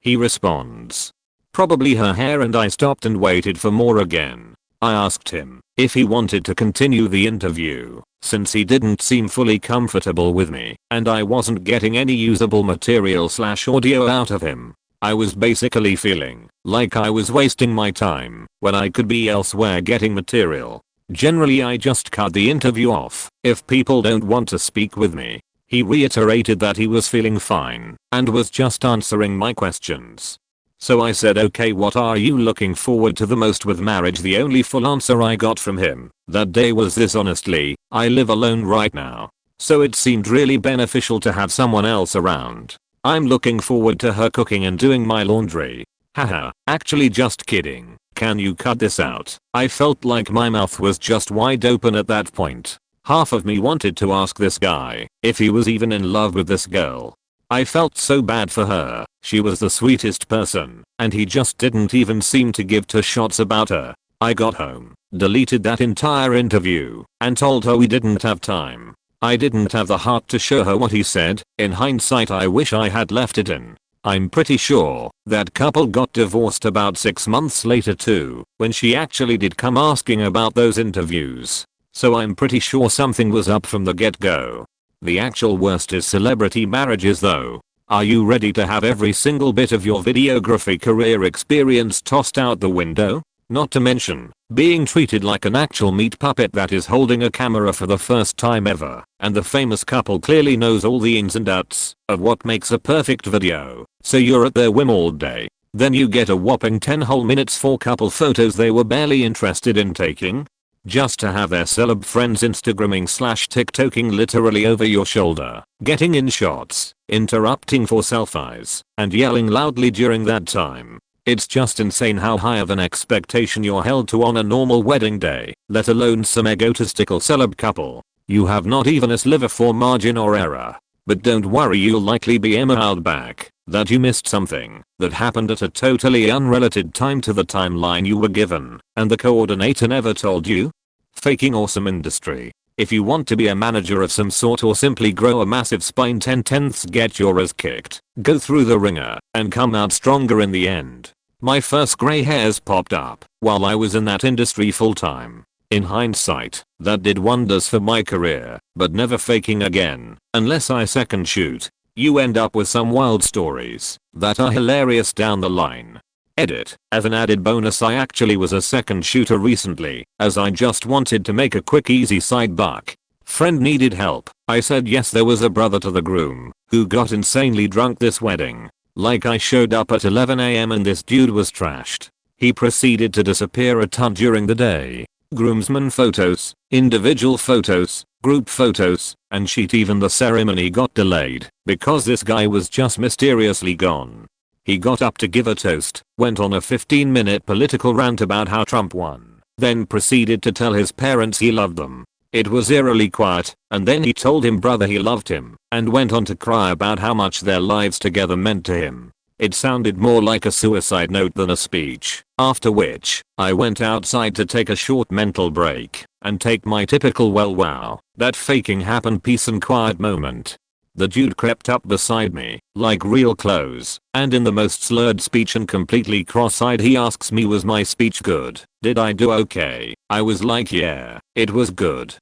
He responds probably her hair, and I stopped and waited for more again. I asked him if he wanted to continue the interview since he didn't seem fully comfortable with me and I wasn't getting any usable material/audio out of him. I was basically feeling like I was wasting my time when I could be elsewhere getting material. Generally I just cut the interview off if people don't want to speak with me. He reiterated that he was feeling fine and was just answering my questions. So I said okay, what are you looking forward to the most with marriage? The only full answer I got from him that day was this: honestly, I live alone right now, so it seemed really beneficial to have someone else around. I'm looking forward to her cooking and doing my laundry. Haha, actually just kidding. Can you cut this out? I felt like my mouth was just wide open at that point. Half of me wanted to ask this guy if he was even in love with this girl. I felt so bad for her. She was the sweetest person, and he just didn't even seem to give two shots about her. I got home, deleted that entire interview, and told her we didn't have time. I didn't have the heart to show her what he said. In hindsight I wish I had left it in. I'm pretty sure that couple got divorced about 6 months later too, when she actually did come asking about those interviews. So I'm pretty sure something was up from the get-go. The actual worst is celebrity marriages though. Are you ready to have every single bit of your videography career experience tossed out the window? Not to mention being treated like an actual meat puppet that is holding a camera for the first time ever, and the famous couple clearly knows all the ins and outs of what makes a perfect video, so you're at their whim all day. Then you get a whopping 10 whole minutes for couple photos they were barely interested in taking, just to have their celeb friends Instagramming/TikToking literally over your shoulder, getting in shots, interrupting for selfies, and yelling loudly during that time. It's just insane how high of an expectation you're held to on a normal wedding day, let alone some egotistical celeb couple. You have not even a sliver for margin or error. But don't worry, you'll likely be emailed back that you missed something that happened at a totally unrelated time to the timeline you were given, and the coordinator never told you. Faking awesome industry. If you want to be a manager of some sort or simply grow a massive spine 10/10ths, get your ass kicked, go through the ringer, and come out stronger in the end. My first grey hairs popped up while I was in that industry full time. In hindsight, that did wonders for my career, but never faking again, unless I second shoot. You end up with some wild stories that are hilarious down the line. Edit. As an added bonus, I actually was a second shooter recently, as I just wanted to make a quick easy side buck. Friend needed help. I said yes. There was a brother to the groom who got insanely drunk this wedding. Like I showed up at 11 AM and this dude was trashed. He proceeded to disappear a ton during the day. Groomsmen photos, individual photos, group photos, and shit, even the ceremony got delayed because this guy was just mysteriously gone. He got up to give a toast, went on a 15-minute political rant about how Trump won, then proceeded to tell his parents he loved them. It was eerily quiet, and then he told him brother he loved him, and went on to cry about how much their lives together meant to him. It sounded more like a suicide note than a speech, after which I went outside to take a short mental break and take my typical well wow, that faking happened peace and quiet moment. The dude crept up beside me, like real close, and in the most slurred speech and completely cross-eyed he asks me, was my speech good? Did I do okay? I was like, yeah, it was good.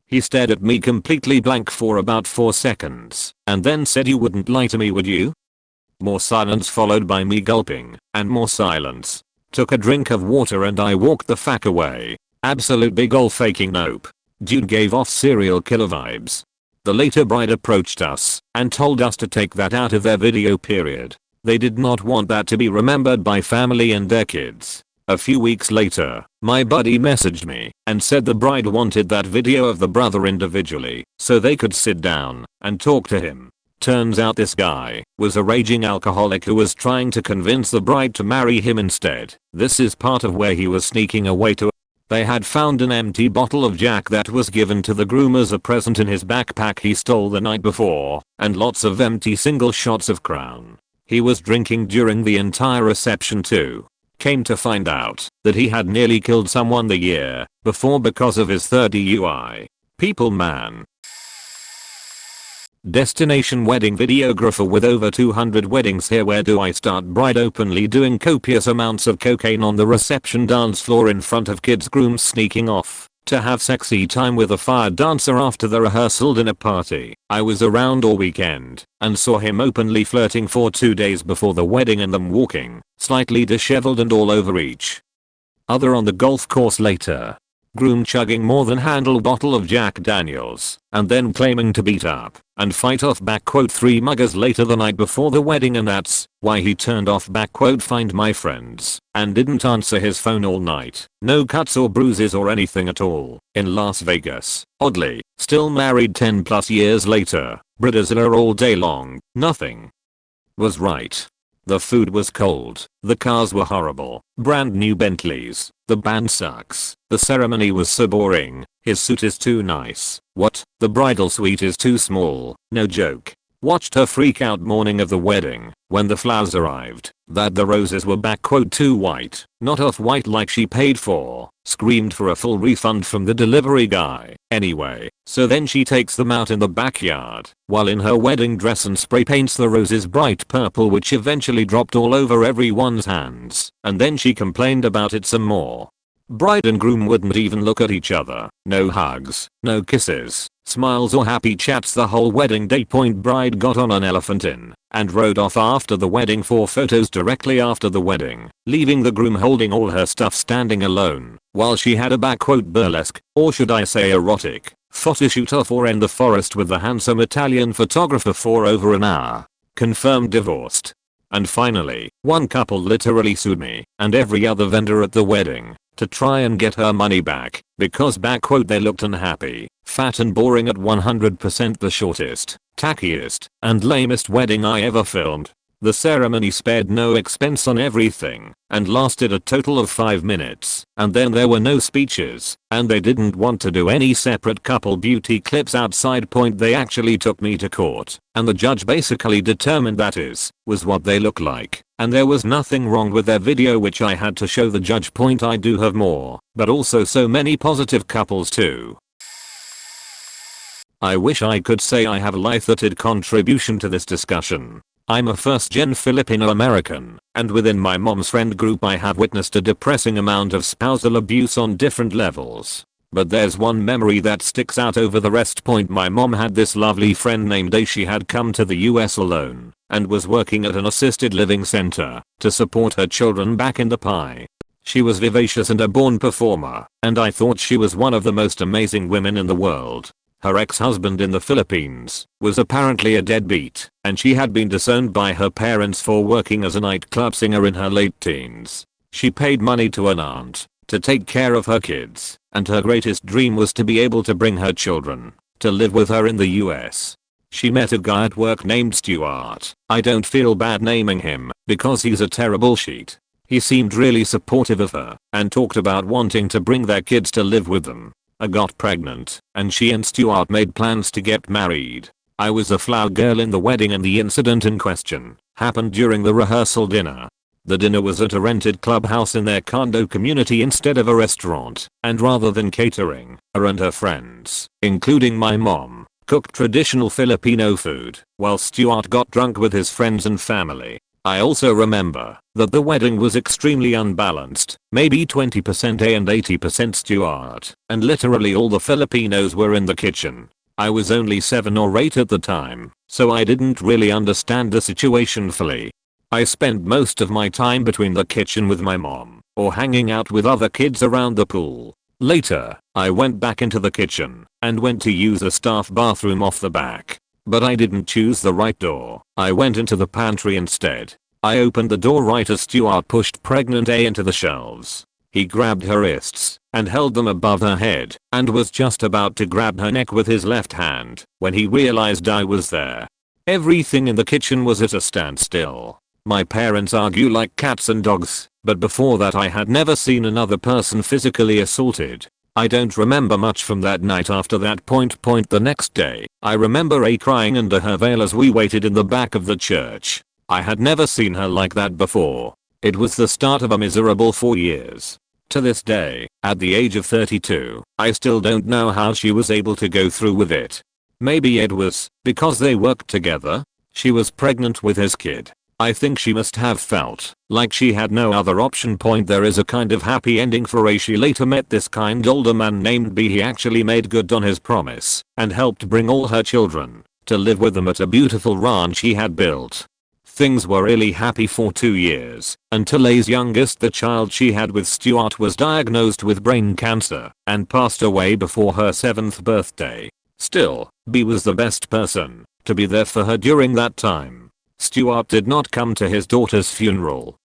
He stared at me completely blank for about 4 seconds, and then said, you wouldn't lie to me, would you? More silence followed by me gulping, and more silence. Took a drink of water and I walked the fuck away. Absolute big ol' faking nope. Dude gave off serial killer vibes. The later bride approached us and told us to take that out of their video period. They did not want that to be remembered by family and their kids. A few weeks later, my buddy messaged me and said the bride wanted that video of the brother individually so they could sit down and talk to him. Turns out this guy was a raging alcoholic who was trying to convince the bride to marry him instead. This is part of where he was sneaking away to. They had found an empty bottle of Jack that was given to the groom as a present in his backpack he stole the night before, and lots of empty single shots of Crown. He was drinking during the entire reception too. Came to find out that he had nearly killed someone the year before because of his third DUI. People, man. Destination wedding videographer with over 200 weddings here. Where do I start? Bride openly doing copious amounts of cocaine on the reception dance floor in front of kids. Grooms sneaking off to have sexy time with a fire dancer after the rehearsal dinner party. I was around all weekend and saw him openly flirting for 2 days before the wedding and them walking, slightly disheveled and all over each other on the golf course later. Groom chugging more than handle bottle of Jack Daniels and then claiming to beat up and fight off "3 muggers" later the night before the wedding, and that's why he turned off "find my friends" and didn't answer his phone all night. No cuts or bruises or anything at all in Las Vegas. Oddly, still married 10 plus years later. Bridezilla all day long. Nothing was right. The food was cold. The cars were horrible. Brand new Bentleys. The band sucks. The ceremony was so boring. His suit is too nice. What? The bridal suite is too small. No joke. Watched her freak out morning of the wedding when the flowers arrived that the roses were "too white, not off-white like she paid for." Screamed for a full refund from the delivery guy. Anyway, so then she takes them out in the backyard while in her wedding dress and spray paints the roses bright purple, which eventually dropped all over everyone's hands, and then she complained about it some more. Bride and groom wouldn't even look at each other. No hugs, no kisses, smiles or happy chats the whole wedding day. Bride got on an Elephant Inn and rode off after the wedding for photos directly after the wedding, leaving the groom holding all her stuff standing alone while she had a burlesque, or should I say erotic, photo shoot off or in the forest with the handsome Italian photographer for over an hour. Confirmed divorced. And finally, one couple literally sued me and every other vendor at the wedding to try and get her money back because they looked unhappy, fat and boring at 100%. The shortest, tackiest, and lamest wedding I ever filmed. The ceremony spared no expense on everything and lasted a total of 5 minutes, and then there were no speeches, and they didn't want to do any separate couple beauty clips outside. They actually took me to court, and the judge basically determined that was what they look like, and there was nothing wrong with their video, which I had to show the judge. I do have more, but also so many positive couples too. I wish I could say I have a light-hearted contribution to this discussion. I'm a first-gen Filipino American, and within my mom's friend group I have witnessed a depressing amount of spousal abuse on different levels. But there's one memory that sticks out over the rest. My mom had this lovely friend named A. She had come to the US alone and was working at an assisted living center to support her children back in the pie. She was vivacious and a born performer, and I thought she was one of the most amazing women in the world. Her ex-husband in the Philippines was apparently a deadbeat, and she had been disowned by her parents for working as a nightclub singer in her late teens. She paid money to an aunt to take care of her kids, and her greatest dream was to be able to bring her children to live with her in the US. She met a guy at work named Stuart. I don't feel bad naming him because he's a terrible sheet. He seemed really supportive of her and talked about wanting to bring their kids to live with them. I got pregnant, and she and Stuart made plans to get married. I was a flower girl in the wedding, and the incident in question happened during the rehearsal dinner. The dinner was at a rented clubhouse in their condo community instead of a restaurant, and rather than catering, her and her friends, including my mom, cooked traditional Filipino food, while Stuart got drunk with his friends and family. I also remember that the wedding was extremely unbalanced, maybe 20% A and 80% Stuart, and literally all the Filipinos were in the kitchen. I was only 7 or 8 at the time, so I didn't really understand the situation fully. I spent most of my time between the kitchen with my mom, or hanging out with other kids around the pool. Later, I went back into the kitchen and went to use a staff bathroom off the back. But I didn't choose the right door. I went into the pantry instead. I opened the door right as Stuart pushed pregnant A into the shelves. He grabbed her wrists and held them above her head and was just about to grab her neck with his left hand when he realized I was there. Everything in the kitchen was at a standstill. My parents argue like cats and dogs, but before that I had never seen another person physically assaulted. I don't remember much from that night after that point. The next day, I remember A crying under her veil as we waited in the back of the church. I had never seen her like that before. It was the start of a miserable 4 years. To this day, at the age of 32, I still don't know how she was able to go through with it. Maybe it was because they worked together. She was pregnant with his kid. I think she must have felt like she had no other option. There is a kind of happy ending for A. She later met this kind older man named B. He actually made good on his promise and helped bring all her children to live with them at a beautiful ranch he had built. Things were really happy for 2 years until A's youngest, the child she had with Stuart, was diagnosed with brain cancer and passed away before her 7th birthday. Still, B was the best person to be there for her during that time. Stuart did not come to his daughter's funeral.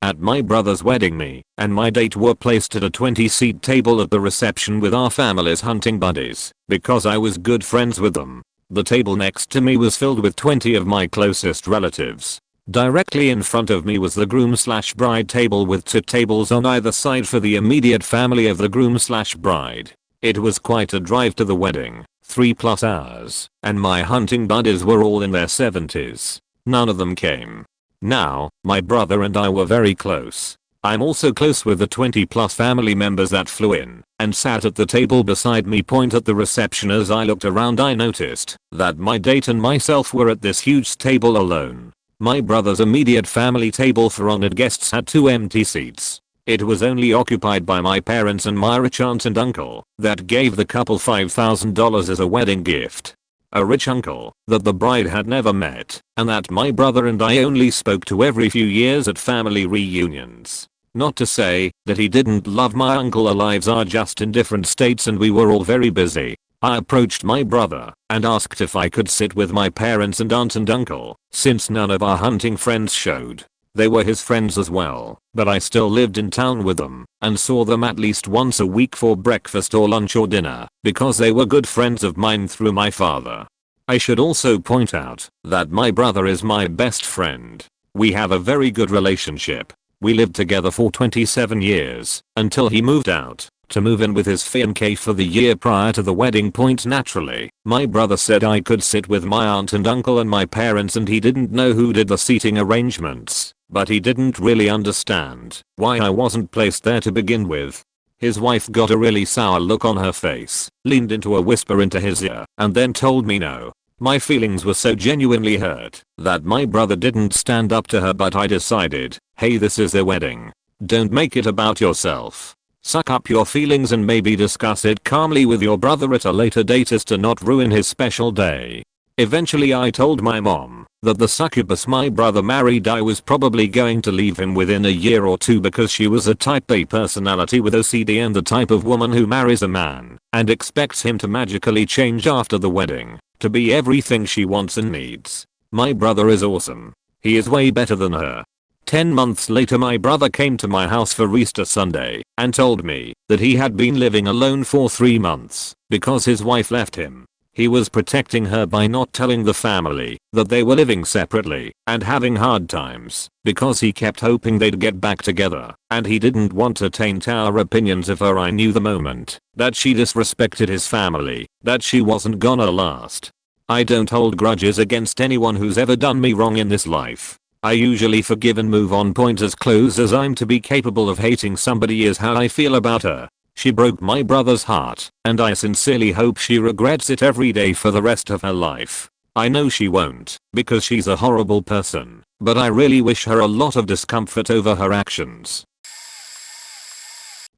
At my brother's wedding, me and my date were placed at a 20-seat table at the reception with our family's hunting buddies because I was good friends with them. The table next to me was filled with 20 of my closest relatives. Directly in front of me was the groom/bride table with 2 tables on either side for the immediate family of the groom/bride. It was quite a drive to the wedding, 3+ hours, and my hunting buddies were all in their 70s. None of them came. Now, my brother and I were very close. I'm also close with the 20+ family members that flew in and sat at the table beside me. At the reception, as I looked around, I noticed that my date and myself were at this huge table alone. My brother's immediate family table for honored guests had 2 empty seats. It was only occupied by my parents and my rich aunt and uncle that gave the couple $5,000 as a wedding gift. A rich uncle that the bride had never met and that my brother and I only spoke to every few years at family reunions. Not to say that he didn't love my uncle. Our lives are just in different states and we were all very busy. I approached my brother and asked if I could sit with my parents and aunt and uncle, since none of our hunting friends showed. They were his friends as well, but I still lived in town with them and saw them at least once a week for breakfast or lunch or dinner because they were good friends of mine through my father. I should also point out that my brother is my best friend. We have a very good relationship. We lived together for 27 years until he moved out to move in with his fiancée for the year prior to the wedding. Naturally, my brother said I could sit with my aunt and uncle and my parents, and he didn't know who did the seating arrangements, but he didn't really understand why I wasn't placed there to begin with. His wife got a really sour look on her face, leaned into a whisper into his ear, and then told me no. My feelings were so genuinely hurt that my brother didn't stand up to her, but I decided, hey, this is their wedding. Don't make it about yourself. Suck up your feelings and maybe discuss it calmly with your brother at a later date as to not ruin his special day. Eventually I told my mom that the succubus my brother married, I was probably going to leave him within a year or 2 because she was a type A personality with OCD and the type of woman who marries a man and expects him to magically change after the wedding to be everything she wants and needs. My brother is awesome. He is way better than her. 10 months later, my brother came to my house for Easter Sunday and told me that he had been living alone for 3 months because his wife left him. He was protecting her by not telling the family that they were living separately and having hard times because he kept hoping they'd get back together, and he didn't want to taint our opinions of her. I knew the moment that she disrespected his family that she wasn't gonna last. I don't hold grudges against anyone who's ever done me wrong in this life. I usually forgive and move on. As close as I'm to be capable of hating somebody is how I feel about her. She broke my brother's heart, and I sincerely hope she regrets it every day for the rest of her life. I know she won't, because she's a horrible person, but I really wish her a lot of discomfort over her actions.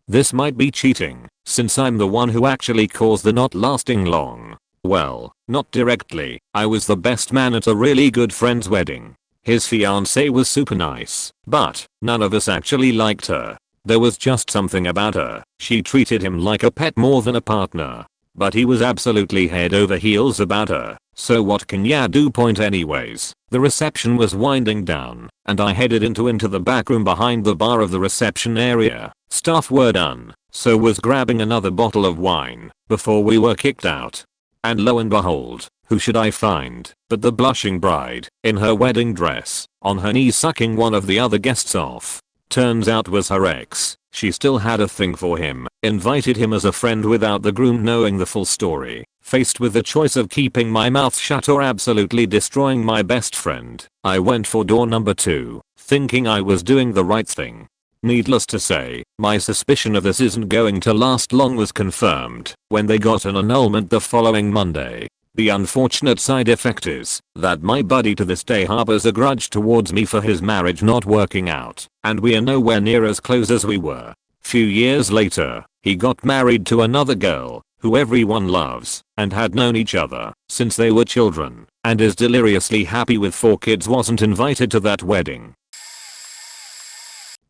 This might be cheating, since I'm the one who actually caused the not lasting long. Well, not directly. I was the best man at a really good friend's wedding. His fiancée was super nice, but none of us actually liked her. There was just something about her. She treated him like a pet more than a partner. But he was absolutely head over heels about her. So what can ya do? Point anyways. The reception was winding down, and I headed into the back room behind the bar of the reception area. Stuff were done, so was grabbing another bottle of wine before we were kicked out. And lo and behold, who should I find but the blushing bride, in her wedding dress, on her knees sucking one of the other guests off. Turns out was her ex. She still had a thing for him, invited him as a friend without the groom knowing the full story. Faced with the choice of keeping my mouth shut or absolutely destroying my best friend, I went for door number 2, thinking I was doing the right thing. Needless to say, my suspicion of this isn't going to last long was confirmed when they got an annulment the following Monday. The unfortunate side effect is that my buddy to this day harbors a grudge towards me for his marriage not working out, and we are nowhere near as close as we were. Few years later, he got married to another girl, who everyone loves, and had known each other since they were children, and is deliriously happy with 4 kids. Wasn't invited to that wedding.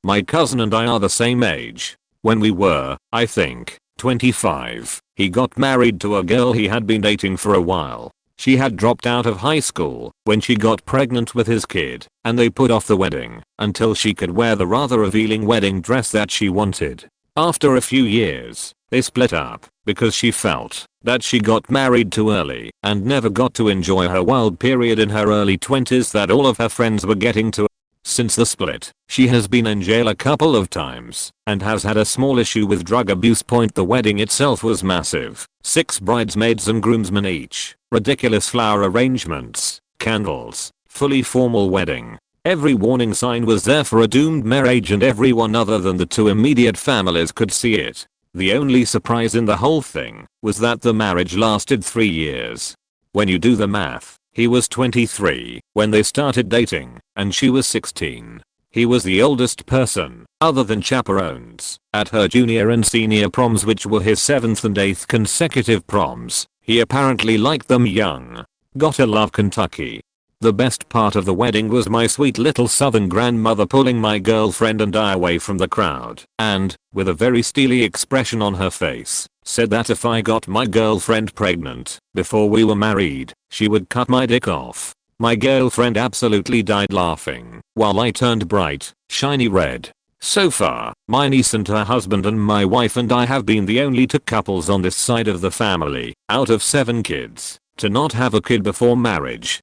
My cousin and I are the same age. When we were, I think, 25, he got married to a girl he had been dating for a while. She had dropped out of high school when she got pregnant with his kid, and they put off the wedding until she could wear the rather revealing wedding dress that she wanted. After a few years, they split up because she felt that she got married too early and never got to enjoy her wild period in her early 20s that all of her friends were getting to. Since the split, she has been in jail a couple of times and has had a small issue with drug abuse. The wedding itself was massive. 6 bridesmaids and groomsmen each, ridiculous flower arrangements, candles, fully formal wedding. Every warning sign was there for a doomed marriage and everyone other than the 2 immediate families could see it. The only surprise in the whole thing was that the marriage lasted 3 years. When you do the math, he was 23 when they started dating, and she was 16. He was the oldest person, other than chaperones, at her junior and senior proms, which were his 7th and 8th consecutive proms. He apparently liked them young. Gotta love Kentucky. The best part of the wedding was my sweet little southern grandmother pulling my girlfriend and I away from the crowd, and, with a very steely expression on her face, said that if I got my girlfriend pregnant before we were married, she would cut my dick off. My girlfriend absolutely died laughing, while I turned bright, shiny red. So far, my niece and her husband and my wife and I have been the only 2 couples on this side of the family, out of 7 kids, to not have a kid before marriage.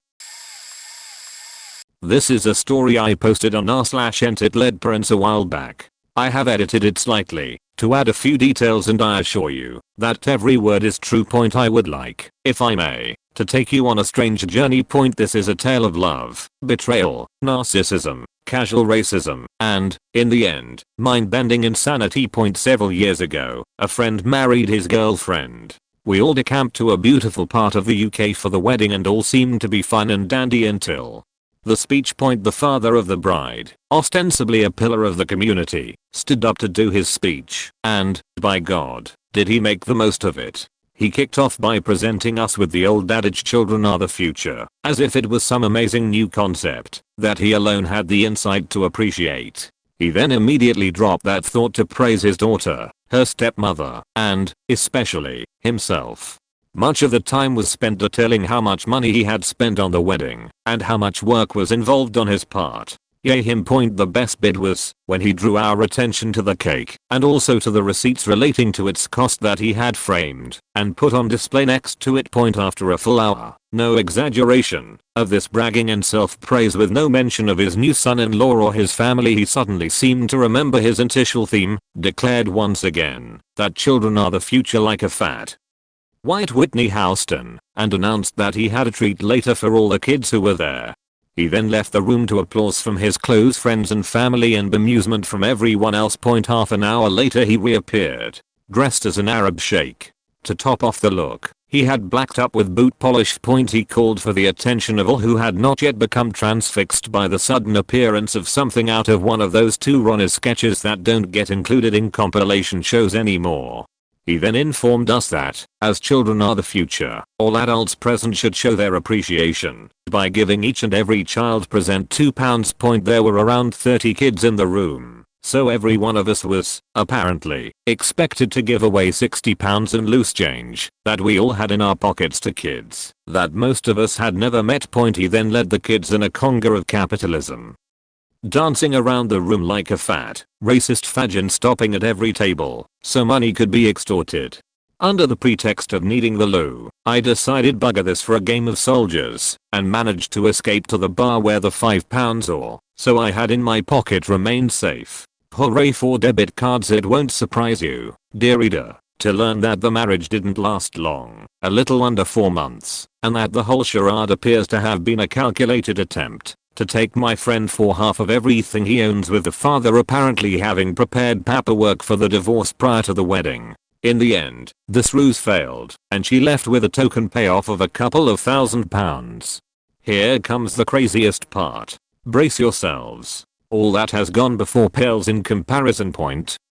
This is a story I posted on r/entitledparents a while back. I have edited it slightly to add a few details, and I assure you that every word is true. I would like, if I may, to take you on a strange journey. This is a tale of love, betrayal, narcissism, casual racism, and, in the end, mind-bending insanity. Several years ago, a friend married his girlfriend. We all decamped to a beautiful part of the UK for the wedding and all seemed to be fine and dandy until the speech. The father of the bride, ostensibly a pillar of the community, stood up to do his speech, and, by God, did he make the most of it. He kicked off by presenting us with the old adage children are the future, as if it was some amazing new concept that he alone had the insight to appreciate. He then immediately dropped that thought to praise his daughter, her stepmother, and, especially, himself. Much of the time was spent detailing how much money he had spent on the wedding, and how much work was involved on his part. Yay him. The best bit was when he drew our attention to the cake, and also to the receipts relating to its cost that he had framed and put on display next to it. After a full hour, no exaggeration, of this bragging and self-praise with no mention of his new son-in-law or his family, he suddenly seemed to remember his initial theme, declared once again that children are the future like a fat white Whitney Houston, and announced that he had a treat later for all the kids who were there. He then left the room to applause from his close friends and family and bemusement from everyone else. Half an hour later he reappeared dressed as an Arab sheikh. To top off the look, he had blacked up with boot polish. He called for the attention of all who had not yet become transfixed by the sudden appearance of something out of one of those two Ronnie sketches that don't get included in compilation shows anymore. He then informed us that, as children are the future, all adults present should show their appreciation by giving each and every child present £2. There were around 30 kids in the room, so every one of us was, apparently, expected to give away £60 in loose change that we all had in our pockets to kids that most of us had never met. He then led the kids in a conga of capitalism, dancing around the room like a fat, racist fagin, stopping at every table so money could be extorted. Under the pretext of needing the loo, I decided bugger this for a game of soldiers and managed to escape to the bar where the £5 or so I had in my pocket remained safe. Hooray for debit cards. It won't surprise you, dear reader, to learn that the marriage didn't last long, a little under 4 months, and that the whole charade appears to have been a calculated attempt to take my friend for half of everything he owns, with the father apparently having prepared paperwork for the divorce prior to the wedding. In the end, this ruse failed, and she left with a token payoff of a couple of £1,000s. Here comes the craziest part. Brace yourselves. All that has gone before pales in comparison.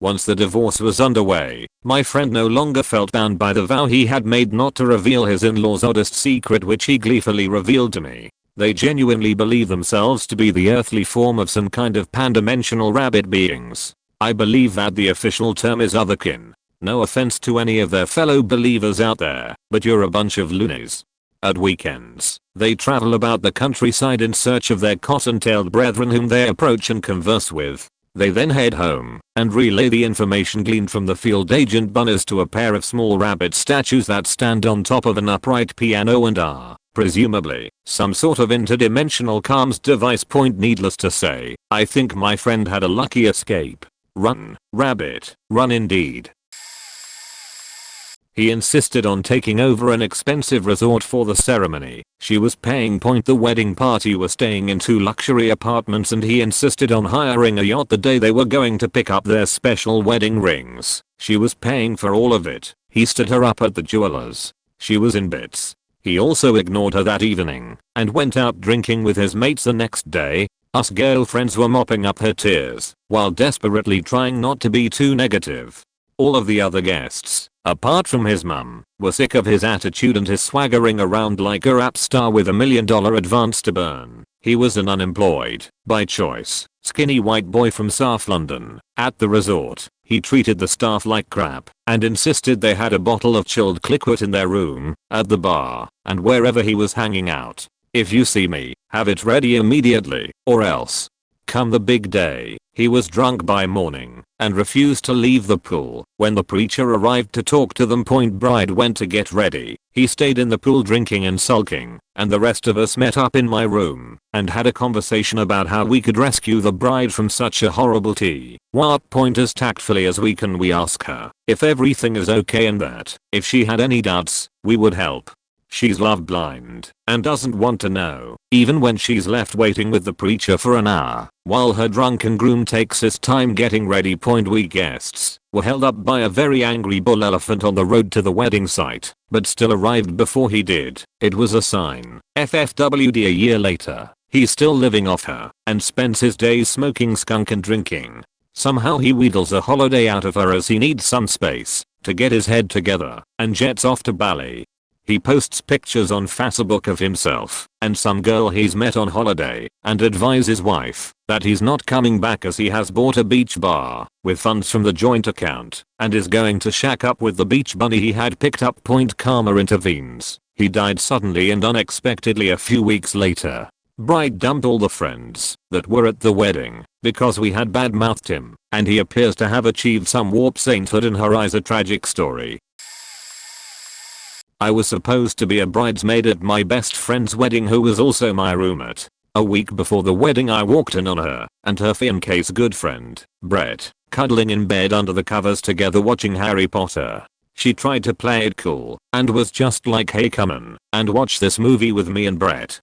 Once the divorce was underway, my friend no longer felt bound by the vow he had made not to reveal his in-laws' oddest secret, which he gleefully revealed to me. They genuinely believe themselves to be the earthly form of some kind of pan-dimensional rabbit beings. I believe that the official term is otherkin. No offense to any of their fellow believers out there, but you're a bunch of loonies. At weekends, they travel about the countryside in search of their cotton-tailed brethren whom they approach and converse with. They then head home and relay the information gleaned from the field agent bunners to a pair of small rabbit statues that stand on top of an upright piano and are, presumably, some sort of interdimensional comms device. Needless to say, I think my friend had a lucky escape. Run, rabbit, run indeed. He insisted on taking over an expensive resort for the ceremony. She was paying. The wedding party was staying in 2 luxury apartments, and he insisted on hiring a yacht the day they were going to pick up their special wedding rings. She was paying for all of it. He stood her up at the jewelers. She was in bits. He also ignored her that evening and went out drinking with his mates the next day. Us girlfriends were mopping up her tears while desperately trying not to be too negative. All of the other guests, apart from his mum, were sick of his attitude and his swaggering around like a rap star with $1 million advance to burn. He was an unemployed, by choice, skinny white boy from South London. At the resort, he treated the staff like crap and insisted they had a bottle of chilled liquid in their room, at the bar, and wherever he was hanging out. If you see me, have it ready immediately, or else. Come the big day, he was drunk by morning and refused to leave the pool. When the preacher arrived to talk to them, bride went to get ready. He stayed in the pool drinking and sulking, and the rest of us met up in my room and had a conversation about how we could rescue the bride from such a horrible what as tactfully as we can. We ask her if everything is okay and that if she had any doubts, we would help. She's love blind and doesn't want to know, even when she's left waiting with the preacher for an hour while her drunken groom takes his time getting ready. We guests were held up by a very angry bull elephant on the road to the wedding site, but still arrived before he did. It was a sign. FFWD. A year later, he's still living off her and spends his days smoking skunk and drinking. Somehow he wheedles a holiday out of her as he needs some space to get his head together and jets off to Bali. He posts pictures on Facebook of himself and some girl he's met on holiday and advises his wife that he's not coming back as he has bought a beach bar with funds from the joint account and is going to shack up with the beach bunny he had picked up. Karma intervenes. He died suddenly and unexpectedly a few weeks later. Bride dumped all the friends that were at the wedding because we had badmouthed him, and he appears to have achieved some warped sainthood in her eyes. A tragic story. I was supposed to be a bridesmaid at my best friend's wedding, who was also my roommate. A week before the wedding I walked in on her and her fiance's good friend, Brett, cuddling in bed under the covers together watching Harry Potter. She tried to play it cool and was just like, hey, come on and watch this movie with me and Brett.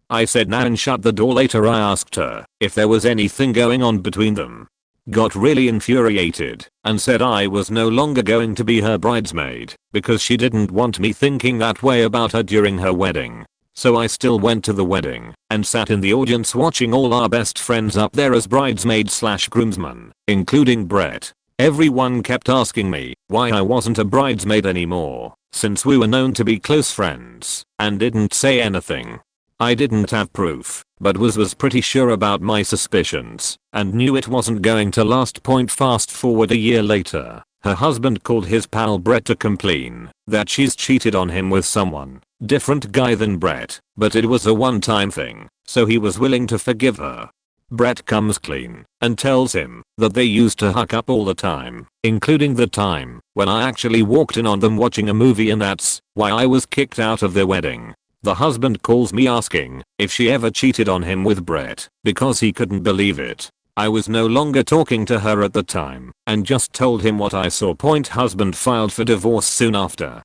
I said nah and shut the door. Later I asked her if there was anything going on between them. got really infuriated and said I was no longer going to be her bridesmaid because she didn't want me thinking that way about her during her wedding. So I still went to the wedding and sat in the audience watching all our best friends up there as bridesmaids/groomsmen, including Brett. Everyone kept asking me why I wasn't a bridesmaid anymore, since we were known to be close friends, and didn't say anything. I didn't have proof, but was pretty sure about my suspicions, and knew it wasn't going to last. Fast forward a year later, her husband called his pal Brett to complain that she's cheated on him with someone, different guy than Brett, but it was a one-time thing, so he was willing to forgive her. Brett comes clean and tells him that they used to hook up all the time, including the time when I actually walked in on them watching a movie, and that's why I was kicked out of their wedding. The husband calls me asking if she ever cheated on him with Brett because he couldn't believe it. I was no longer talking to her at the time and just told him what I saw. Husband filed for divorce soon after.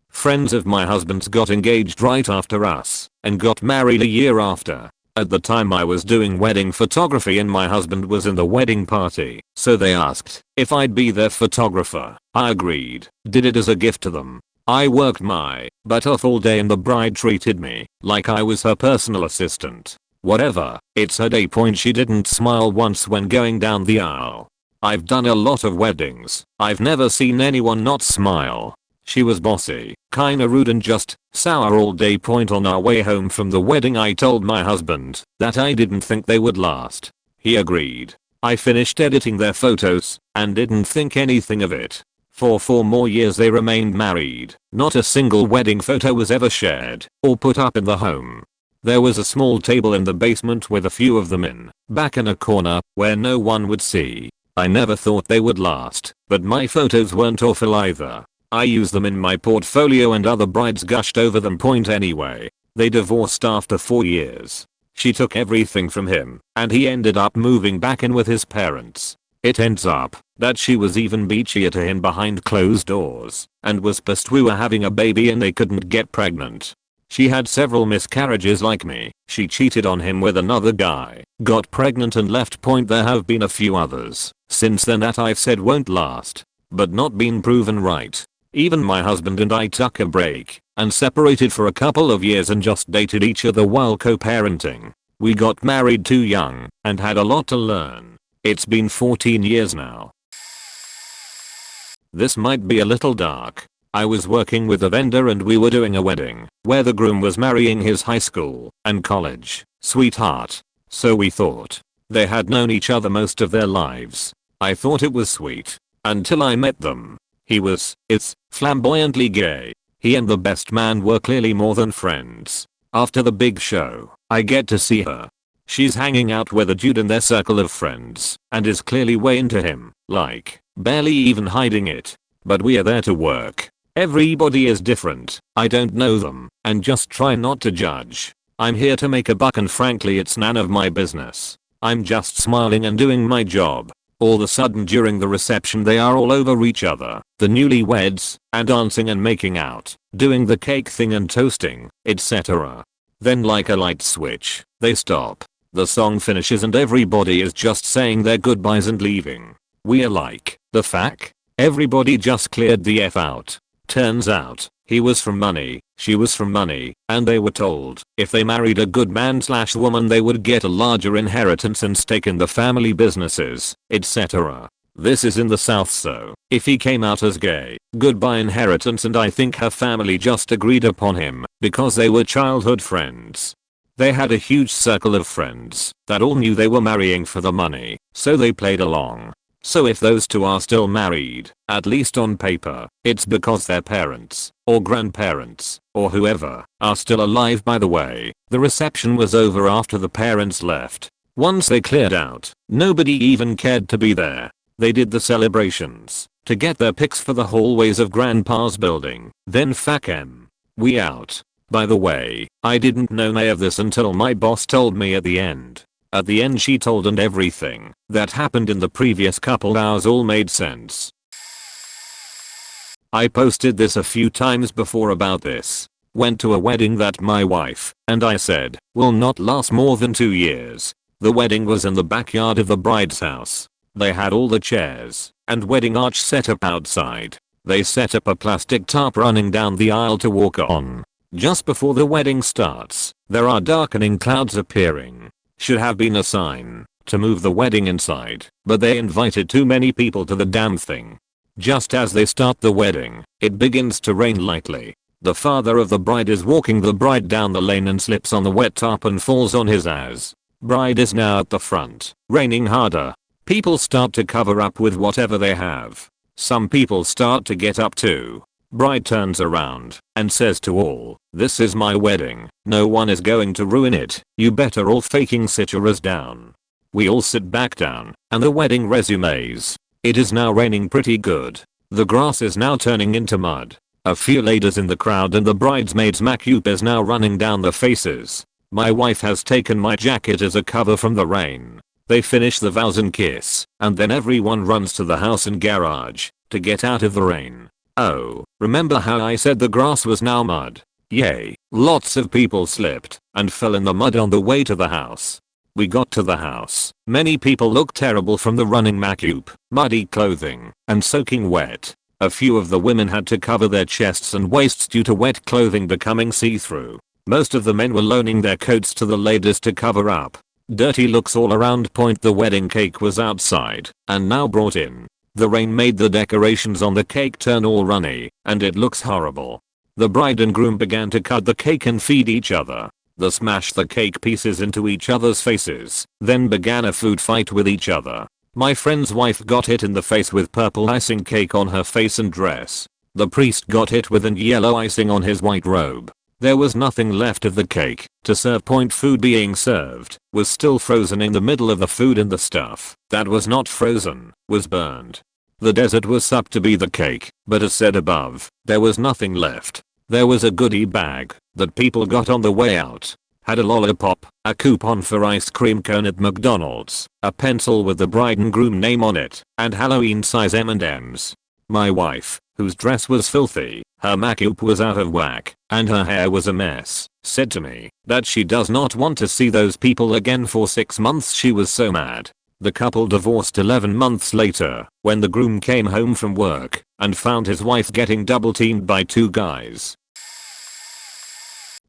Friends of my husband's got engaged right after us and got married a year after. At the time I was doing wedding photography and my husband was in the wedding party, so they asked if I'd be their photographer. I agreed, did it as a gift to them. I worked my butt off all day and the bride treated me like I was her personal assistant. Whatever, it's her day. She didn't smile once when going down the aisle. I've done a lot of weddings. I've never seen anyone not smile. She was bossy, kinda rude and just sour all day. On our way home from the wedding I told my husband that I didn't think they would last. He agreed. I finished editing their photos and didn't think anything of it. For 4 more years they remained married. Not a single wedding photo was ever shared or put up in the home. There was a small table in the basement with a few of them in, back in a corner, where no one would see. I never thought they would last, but my photos weren't awful either. I used them in my portfolio and other brides gushed over them. Anyway, they divorced after 4 years. She took everything from him, and he ended up moving back in with his parents. It ends up that she was even beachier to him behind closed doors and was pissed we were having a baby and they couldn't get pregnant. She had several miscarriages like me. She cheated on him with another guy, got pregnant and left. There have been a few others since then that I've said won't last, but not been proven right. Even my husband and I took a break and separated for a couple of years and just dated each other while co-parenting. We got married too young and had a lot to learn. It's been 14 years now. This might be a little dark. I was working with a vendor and we were doing a wedding where the groom was marrying his high school and college sweetheart. So we thought they had known each other most of their lives. I thought it was sweet until I met them. It's flamboyantly gay. He and the best man were clearly more than friends. After the big show, I get to see her. She's hanging out with a dude in their circle of friends and is clearly way into him, like, barely even hiding it. But we are there to work. Everybody is different. I don't know them and just try not to judge. I'm here to make a buck and frankly it's none of my business. I'm just smiling and doing my job. All of a sudden during the reception they are all over each other, the newlyweds, and dancing and making out, doing the cake thing and toasting, etc. Then like a light switch, they stop. The song finishes and everybody is just saying their goodbyes and leaving. We're like, the fuck? Everybody just cleared the F out. Turns out, he was from money, she was from money, and they were told if they married a good man/woman they would get a larger inheritance and stake in the family businesses, etc. This is in the South, so if he came out as gay, goodbye inheritance. And I think her family just agreed upon him because they were childhood friends. They had a huge circle of friends that all knew they were marrying for the money, so they played along. So if those two are still married, at least on paper, it's because their parents, or grandparents, or whoever, are still alive. By the way, the reception was over after the parents left. Once they cleared out, nobody even cared to be there. They did the celebrations to get their pics for the hallways of grandpa's building, then fuck 'em. We out. By the way, I didn't know any of this until my boss told me at the end. At the end she told and everything that happened in the previous couple hours all made sense. I posted this a few times before about this. Went to a wedding that my wife and I said will not last more than 2 years. The wedding was in the backyard of the bride's house. They had all the chairs and wedding arch set up outside. They set up a plastic tarp running down the aisle to walk on. Just before the wedding starts, there are darkening clouds appearing. Should have been a sign to move the wedding inside, but they invited too many people to the damn thing. Just as they start the wedding, it begins to rain lightly. The father of the bride is walking the bride down the lane and slips on the wet tarp and falls on his ass. Bride is now at the front, raining harder. People start to cover up with whatever they have. Some people start to get up too. Bride turns around and says to all, "This is my wedding. No one is going to ruin it. You better all faking sit your ass down." We all sit back down and the wedding resumes. It is now raining pretty good. The grass is now turning into mud. A few ladies in the crowd and the bridesmaids' makeup is now running down their faces. My wife has taken my jacket as a cover from the rain. They finish the vows and kiss, and then everyone runs to the house and garage to get out of the rain. Oh, remember how I said the grass was now mud? Yay, lots of people slipped and fell in the mud on the way to the house. We got to the house. Many people looked terrible from the running makeup, muddy clothing, and soaking wet. A few of the women had to cover their chests and waists due to wet clothing becoming see-through. Most of the men were loaning their coats to the ladies to cover up. Dirty looks all around. The wedding cake was outside and now brought in. The rain made the decorations on the cake turn all runny, and it looks horrible. The bride and groom began to cut the cake and feed each other. They smashed the cake pieces into each other's faces, then began a food fight with each other. My friend's wife got hit in the face with purple icing cake on her face and dress. The priest got hit with yellow icing on his white robe. There was nothing left of the cake to serve. Food being served was still frozen in the middle of the food, and the stuff that was not frozen was burned. The dessert was supposed to be the cake, but as said above, there was nothing left. There was a goodie bag that people got on the way out. Had a lollipop, a coupon for ice cream cone at McDonald's, a pencil with the bride and groom name on it, and Halloween size M&Ms. My wife, whose dress was filthy, her makeup was out of whack, and her hair was a mess, said to me that she does not want to see those people again for 6 months. She was so mad. The couple divorced 11 months later when the groom came home from work and found his wife getting double teamed by 2 guys.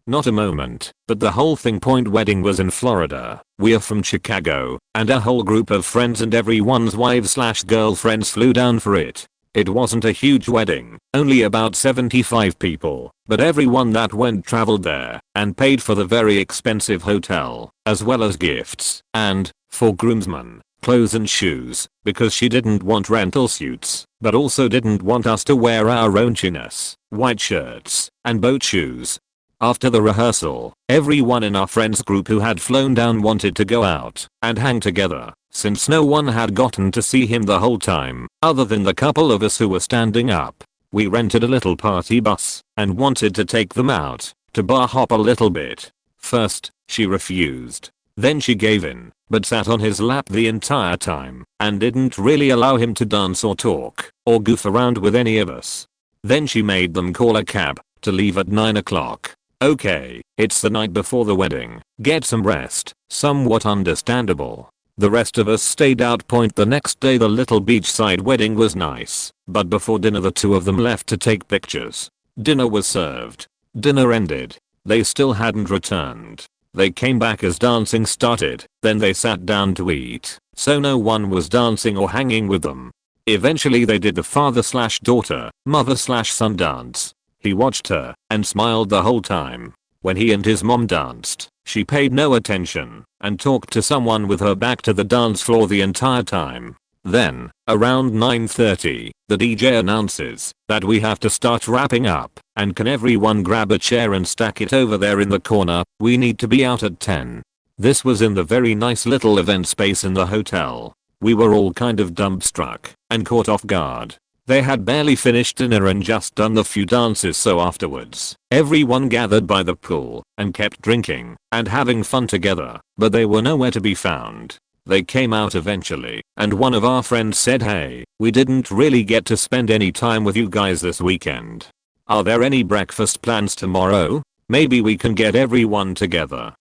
Not a moment, but the whole thing. Wedding was in Florida. We are from Chicago, and a whole group of friends and everyone's wives/girlfriends flew down for it. It wasn't a huge wedding, only about 75 people, but everyone that went traveled there and paid for the very expensive hotel, as well as gifts, and, for groomsmen, clothes and shoes, because she didn't want rental suits, but also didn't want us to wear our own chinos, white shirts, and boat shoes. After the rehearsal, everyone in our friends group who had flown down wanted to go out and hang together, since no one had gotten to see him the whole time, other than the couple of us who were standing up. We rented a little party bus and wanted to take them out to bar hop a little bit. First, she refused. Then she gave in, but sat on his lap the entire time and didn't really allow him to dance or talk or goof around with any of us. Then she made them call a cab to leave at 9 o'clock. Okay, it's the night before the wedding. Get some rest. Somewhat understandable. The rest of us stayed out. The next day the little beachside wedding was nice, but before dinner the 2 of them left to take pictures. Dinner was served. Dinner ended. They still hadn't returned. They came back as dancing started, then they sat down to eat, so no one was dancing or hanging with them. Eventually they did the father/daughter, mother/son dance. He watched her and smiled the whole time. When he and his mom danced, she paid no attention and talked to someone with her back to the dance floor the entire time. Then, around 9:30, the DJ announces that we have to start wrapping up, and can everyone grab a chair and stack it over there in the corner, we need to be out at 10. This was in the very nice little event space in the hotel. We were all kind of dumbstruck and caught off guard. They had barely finished dinner and just done the few dances, so afterwards, everyone gathered by the pool and kept drinking and having fun together, but they were nowhere to be found. They came out eventually, and one of our friends said, "Hey, we didn't really get to spend any time with you guys this weekend. Are there any breakfast plans tomorrow? Maybe we can get everyone together."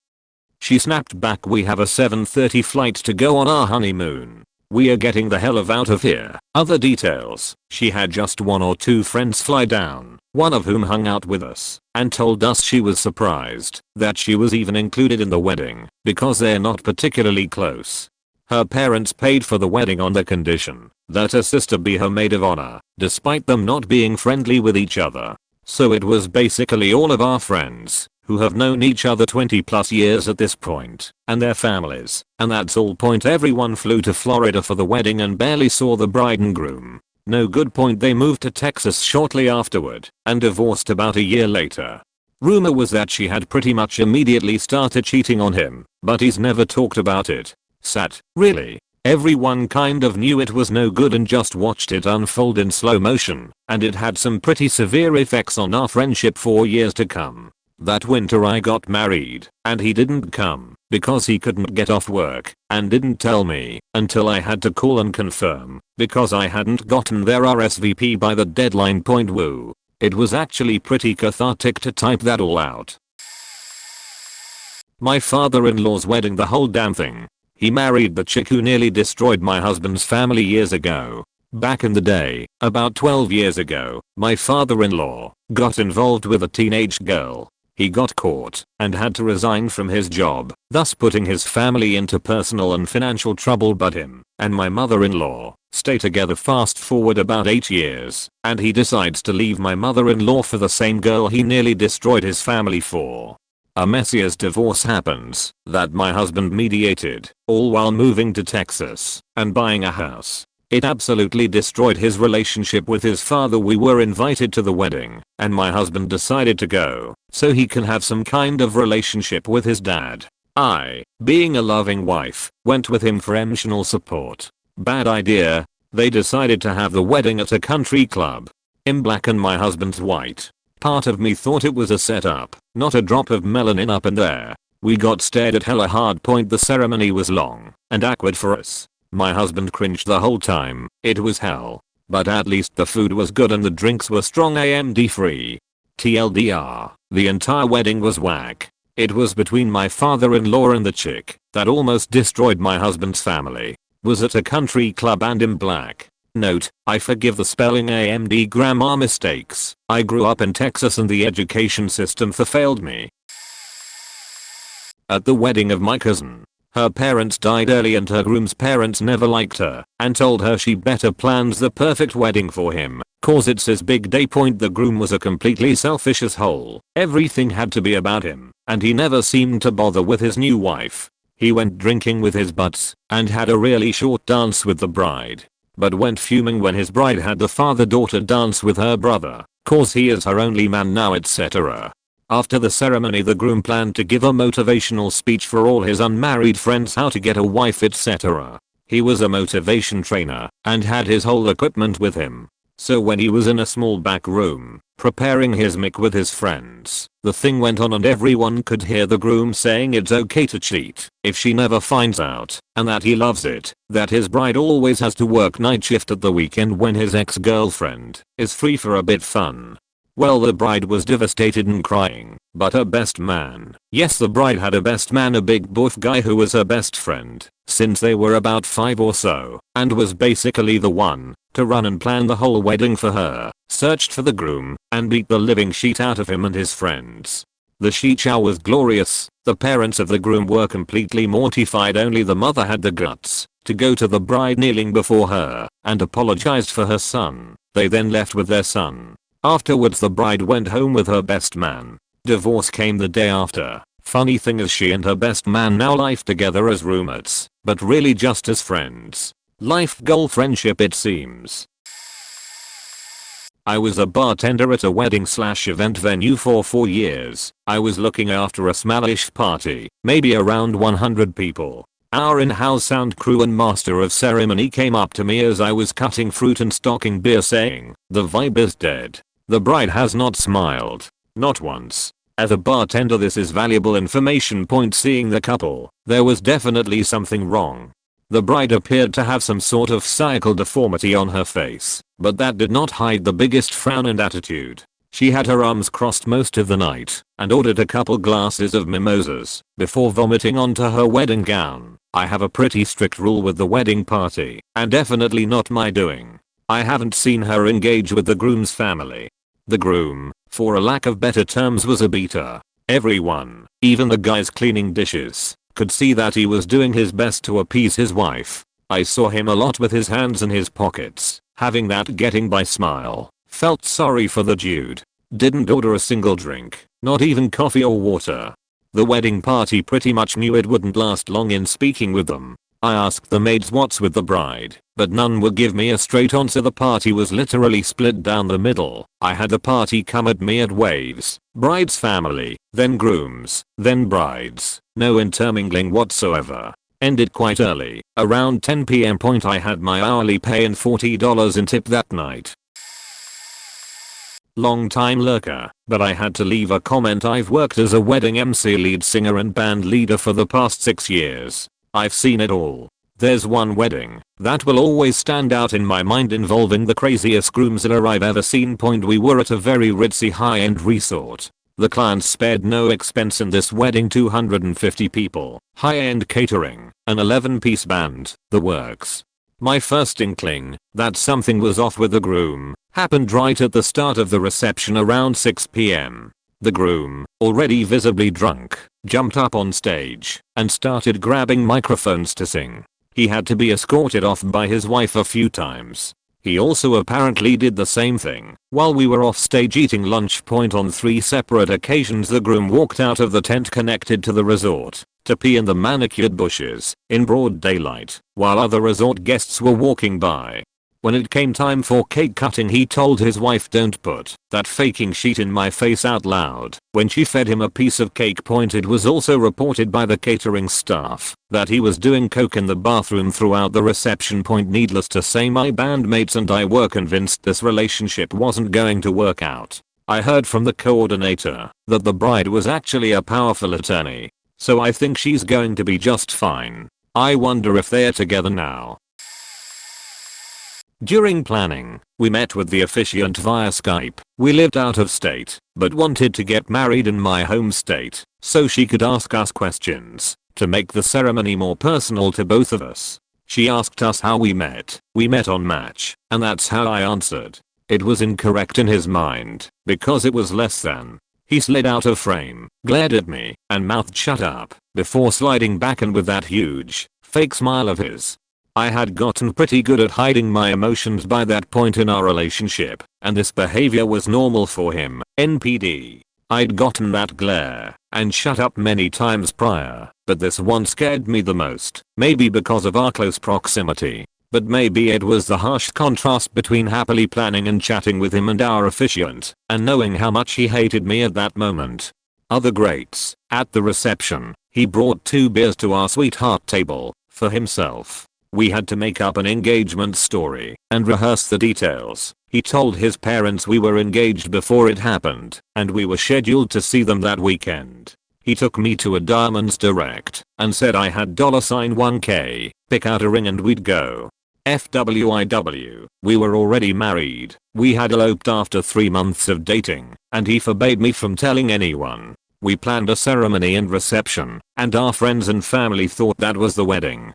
She snapped back, "We have a 7:30 flight to go on our honeymoon. We are getting the hell out of here." Other details: she had just 1 or 2 friends fly down, one of whom hung out with us and told us she was surprised that she was even included in the wedding because they're not particularly close. Her parents paid for the wedding on the condition that her sister be her maid of honor, despite them not being friendly with each other. So it was basically all of our friends, who have known each other 20 plus years at this point, and their families, and that's all. Point everyone flew to Florida for the wedding and barely saw the bride and groom. No good. Point they moved to Texas shortly afterward and divorced about a year later. Rumor was that she had pretty much immediately started cheating on him, but he's never talked about it. Sad, really. Everyone kind of knew it was no good and just watched it unfold in slow motion, and it had some pretty severe effects on our friendship for years to come. That winter I got married, and he didn't come because he couldn't get off work and didn't tell me until I had to call and confirm because I hadn't gotten their RSVP by the deadline. Woo. It was actually pretty cathartic to type that all out. My father-in-law's wedding, the whole damn thing. He married the chick who nearly destroyed my husband's family years ago. Back in the day, about 12 years ago, my father-in-law got involved with a teenage girl. He got caught and had to resign from his job, thus putting his family into personal and financial trouble. But him and my mother-in-law stay together. Fast forward about 8 years, and he decides to leave my mother-in-law for the same girl he nearly destroyed his family for. A messy as divorce happens that my husband mediated, all while moving to Texas and buying a house. It absolutely destroyed his relationship with his father. We were invited to the wedding, and my husband decided to go so he can have some kind of relationship with his dad. I, being a loving wife, went with him for emotional support. Bad idea. They decided to have the wedding at a country club. I'm black and my husband's white. Part of me thought it was a setup, not a drop of melanin up in there. We got stared at hella hard. The ceremony was long and awkward for us. My husband cringed the whole time. It was hell. But at least the food was good and the drinks were strong AMD free. TLDR, the entire wedding was whack. It was between my father-in-law and the chick that almost destroyed my husband's family. Was at a country club and in black. Note, I forgive the spelling AMD grammar mistakes. I grew up in Texas and the education system failed me. At the wedding of my cousin, her parents died early and her groom's parents never liked her and told her she better plans the perfect wedding for him, cause it's his big day. The groom was a completely selfish asshole. Everything had to be about him, and he never seemed to bother with his new wife. He went drinking with his butts and had a really short dance with the bride, but went fuming when his bride had the father-daughter dance with her brother, cause he is her only man now, etc. After the ceremony, the groom planned to give a motivational speech for all his unmarried friends how to get a wife, etc. He was a motivation trainer and had his whole equipment with him. So when he was in a small back room preparing his mic with his friends, the thing went on and everyone could hear the groom saying it's okay to cheat if she never finds out, and that he loves it, that his bride always has to work night shift at the weekend when his ex-girlfriend is free for a bit fun. Well, the bride was devastated and crying, but her best man, yes, the bride had a best man, a big buff guy who was her best friend since they were about 5 or so, and was basically the one to run and plan the whole wedding for her, searched for the groom and beat the living shit out of him and his friends. The shit show was glorious. The parents of the groom were completely mortified. Only the mother had the guts to go to the bride kneeling before her and apologized for her son. They then left with their son. Afterwards, the bride went home with her best man. Divorce came the day after. Funny thing is, she and her best man now live together as roommates, but really just as friends. Life goal friendship, it seems. I was a bartender at a wedding/event venue for 4 years. I was looking after a smallish party, maybe around 100 people. Our in-house sound crew and master of ceremony came up to me as I was cutting fruit and stocking beer saying, "The vibe is dead. The bride has not smiled. Not once." As a bartender, this is valuable information. Seeing the couple, there was definitely something wrong. The bride appeared to have some sort of cycle deformity on her face, but that did not hide the biggest frown and attitude. She had her arms crossed most of the night and ordered a couple glasses of mimosas before vomiting onto her wedding gown. I have a pretty strict rule with the wedding party, and definitely not my doing. I haven't seen her engage with the groom's family. The groom, for a lack of better terms, was a beater. Everyone, even the guys cleaning dishes, could see that he was doing his best to appease his wife. I saw him a lot with his hands in his pockets, having that getting by smile. Felt sorry for the dude. Didn't order a single drink, not even coffee or water. The wedding party pretty much knew it wouldn't last long in speaking with them. I asked the maids what's with the bride, but none would give me a straight answer. The party was literally split down the middle. I had the party come at me at waves. Bride's family, then grooms, then brides. No intermingling whatsoever. Ended quite early. Around 10 p.m. I had my hourly pay and $40 in tip that night. Long time lurker, but I had to leave a comment. I've worked as a wedding MC, lead singer and band leader for the past 6 years. I've seen it all. There's one wedding that will always stand out in my mind involving the craziest groomzilla I've ever seen. We were at a very ritzy high-end resort. The client spared no expense in this wedding. 250 people, high-end catering, an 11-piece band, the works. My first inkling that something was off with the groom happened right at the start of the reception around 6 p.m. The groom, already visibly drunk, jumped up on stage and started grabbing microphones to sing. He had to be escorted off by his wife a few times. He also apparently did the same thing while we were off stage eating lunch. On 3 separate occasions the groom walked out of the tent connected to the resort to pee in the manicured bushes in broad daylight while other resort guests were walking by. When it came time for cake cutting, he told his wife, "Don't put that faking sheet in my face," out loud when she fed him a piece of cake. It was also reported by the catering staff that he was doing coke in the bathroom throughout the reception. Needless to say, my bandmates and I were convinced this relationship wasn't going to work out. I heard from the coordinator that the bride was actually a powerful attorney, so I think she's going to be just fine. I wonder if they're together now. During planning, we met with the officiant via Skype. We lived out of state, but wanted to get married in my home state, so she could ask us questions to make the ceremony more personal to both of us. She asked us how we met. We met on Match, and that's how I answered. It was incorrect in his mind, because it was less than. He slid out of frame, glared at me, and mouthed "shut up," before sliding back in with that huge, fake smile of his. I had gotten pretty good at hiding my emotions by that point in our relationship, and this behavior was normal for him. NPD. I'd gotten that glare and shut up many times prior, but this one scared me the most. Maybe because of our close proximity, but maybe it was the harsh contrast between happily planning and chatting with him and our officiant, and knowing how much he hated me at that moment. Other greats. At the reception, he brought 2 beers to our sweetheart table for himself. We had to make up an engagement story and rehearse the details. He told his parents we were engaged before it happened, and we were scheduled to see them that weekend. He took me to a Diamonds Direct and said I had $1K, pick out a ring and we'd go. FWIW, we were already married. We had eloped after 3 months of dating, and he forbade me from telling anyone. We planned a ceremony and reception, and our friends and family thought that was the wedding.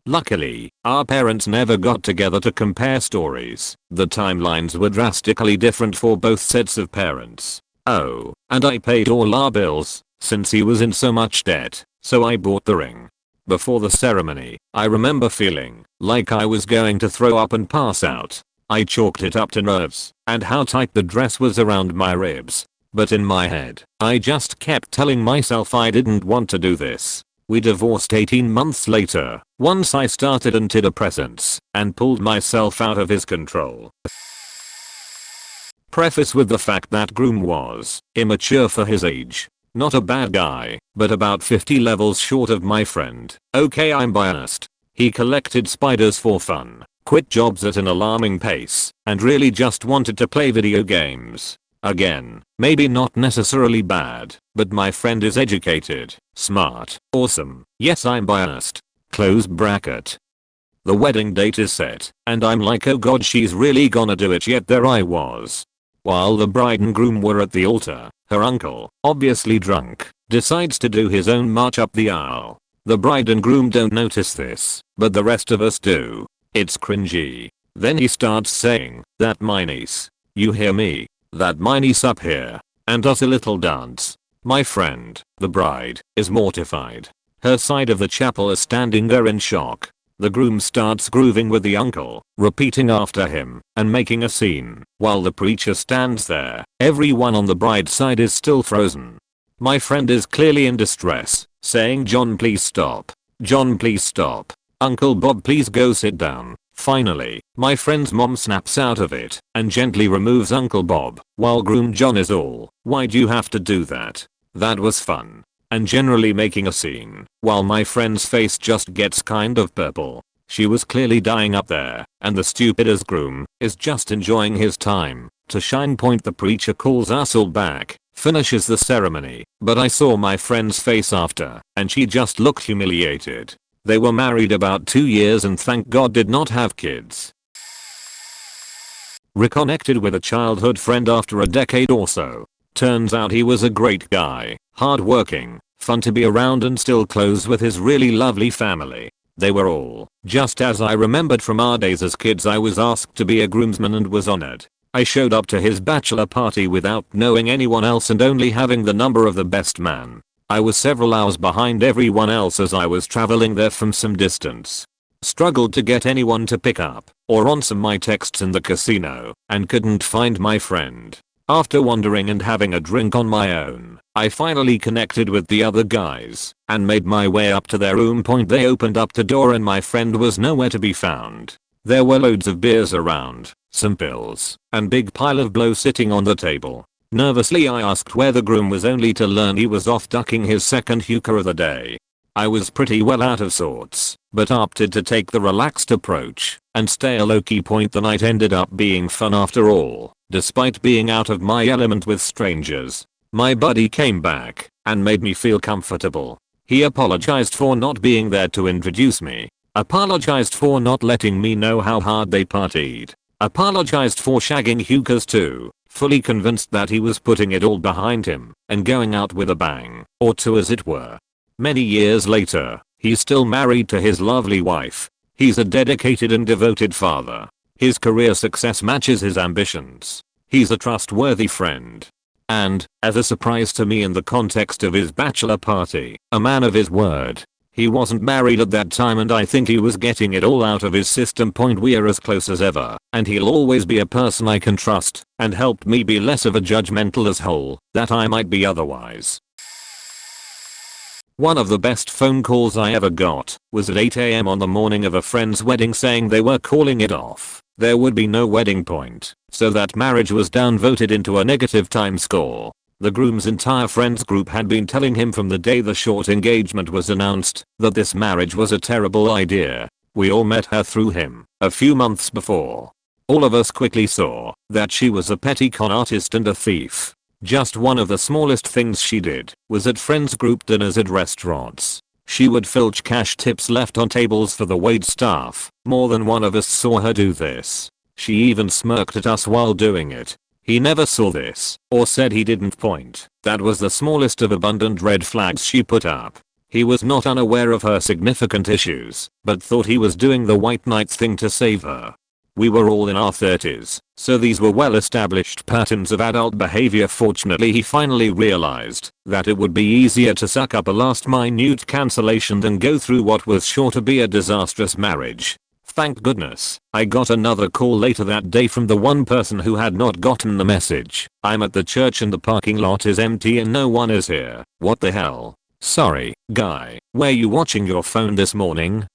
Luckily, our parents never got together to compare stories. The timelines were drastically different for both sets of parents. Oh, and I paid all our bills, since he was in so much debt, so I bought the ring. Before the ceremony, I remember feeling like I was going to throw up and pass out. I chalked it up to nerves and how tight the dress was around my ribs. But in my head, I just kept telling myself I didn't want to do this. We divorced 18 months later, once I started antidepressants and pulled myself out of his control. Preface with the fact that groom was immature for his age. Not a bad guy, but about 50 levels short of my friend. Okay, I'm biased. He collected spiders for fun, quit jobs at an alarming pace, and really just wanted to play video games. Again, maybe not necessarily bad, but my friend is educated, smart, awesome. Yes, I'm biased. Close bracket. The wedding date is set, and I'm like, oh god, she's really gonna do it. Yet there I was, While the bride and groom were at the altar, her uncle, obviously drunk, decides to do his own march up the aisle. The bride and groom don't notice this, but the rest of us do. It's cringy. Then he starts saying, "That my niece. You hear me? That my niece up here," and does a little dance. My friend, the bride, is mortified. Her side of the chapel is standing there in shock. The groom starts grooving with the uncle, repeating after him, and making a scene, while the preacher stands there. Everyone on the bride's side is still frozen. My friend is clearly in distress, saying, "John, please stop. John, please stop. Uncle Bob, please go sit down." Finally, my friend's mom snaps out of it and gently removes Uncle Bob, while groom John is all, "Why'd you have to do that? That was fun," and generally making a scene, while my friend's face just gets kind of purple. She was clearly dying up there, and the stupid as groom is just enjoying his time. To shine point, the preacher calls us all back, finishes the ceremony, but I saw my friend's face after, and she just looked humiliated. They were married about 2 years and thank God did not have kids. Reconnected with a childhood friend after a decade or so. Turns out he was a great guy, hardworking, fun to be around, and still close with his really lovely family. They were all just as I remembered from our days as kids. I was asked to be a groomsman and was honored. I showed up to his bachelor party without knowing anyone else and only having the number of the best man. I was several hours behind everyone else as I was traveling there from some distance. Struggled to get anyone to pick up or answer my texts in the casino, and couldn't find my friend. After wandering and having a drink on my own, I finally connected with the other guys and made my way up to their room. They opened up the door and my friend was nowhere to be found. There were loads of beers around, some pills, and big pile of blow sitting on the table. Nervously I asked where the groom was, only to learn he was off ducking his second hookah of the day. I was pretty well out of sorts, but opted to take the relaxed approach and stay a low-key. The night ended up being fun after all, despite being out of my element with strangers. My buddy came back and made me feel comfortable. He apologized for not being there to introduce me, apologized for not letting me know how hard they partied, apologized for shagging hookahs too, fully convinced that he was putting it all behind him and going out with a bang, or two as it were. Many years later, he's still married to his lovely wife. He's a dedicated and devoted father. His career success matches his ambitions. He's a trustworthy friend. And, as a surprise to me in the context of his bachelor party, a man of his word. He wasn't married at that time and I think he was getting it all out of his system. We're as close as ever, and he'll always be a person I can trust and helped me be less of a judgmental asshole that I might be otherwise. One of the best phone calls I ever got was at 8 AM on the morning of a friend's wedding, saying they were calling it off. There would be no wedding point, so that marriage was downvoted into a negative time score. The groom's entire friends group had been telling him from the day the short engagement was announced that this marriage was a terrible idea. We all met her through him a few months before. All of us quickly saw that she was a petty con artist and a thief. Just one of the smallest things she did was at friends group dinners at restaurants. She would filch cash tips left on tables for the wait staff. More than one of us saw her do this. She even smirked at us while doing it. He never saw this or said he didn't point. That was the smallest of abundant red flags she put up. He was not unaware of her significant issues, but thought he was doing the white knight thing to save her. We were all in our 30s, so these were well-established patterns of adult behavior. Fortunately, he finally realized that it would be easier to suck up a last-minute cancellation than go through what was sure to be a disastrous marriage. Thank goodness, I got another call later that day from the one person who had not gotten the message. "I'm at the church and the parking lot is empty and no one is here. What the hell? Sorry, guy, were you watching your phone this morning?"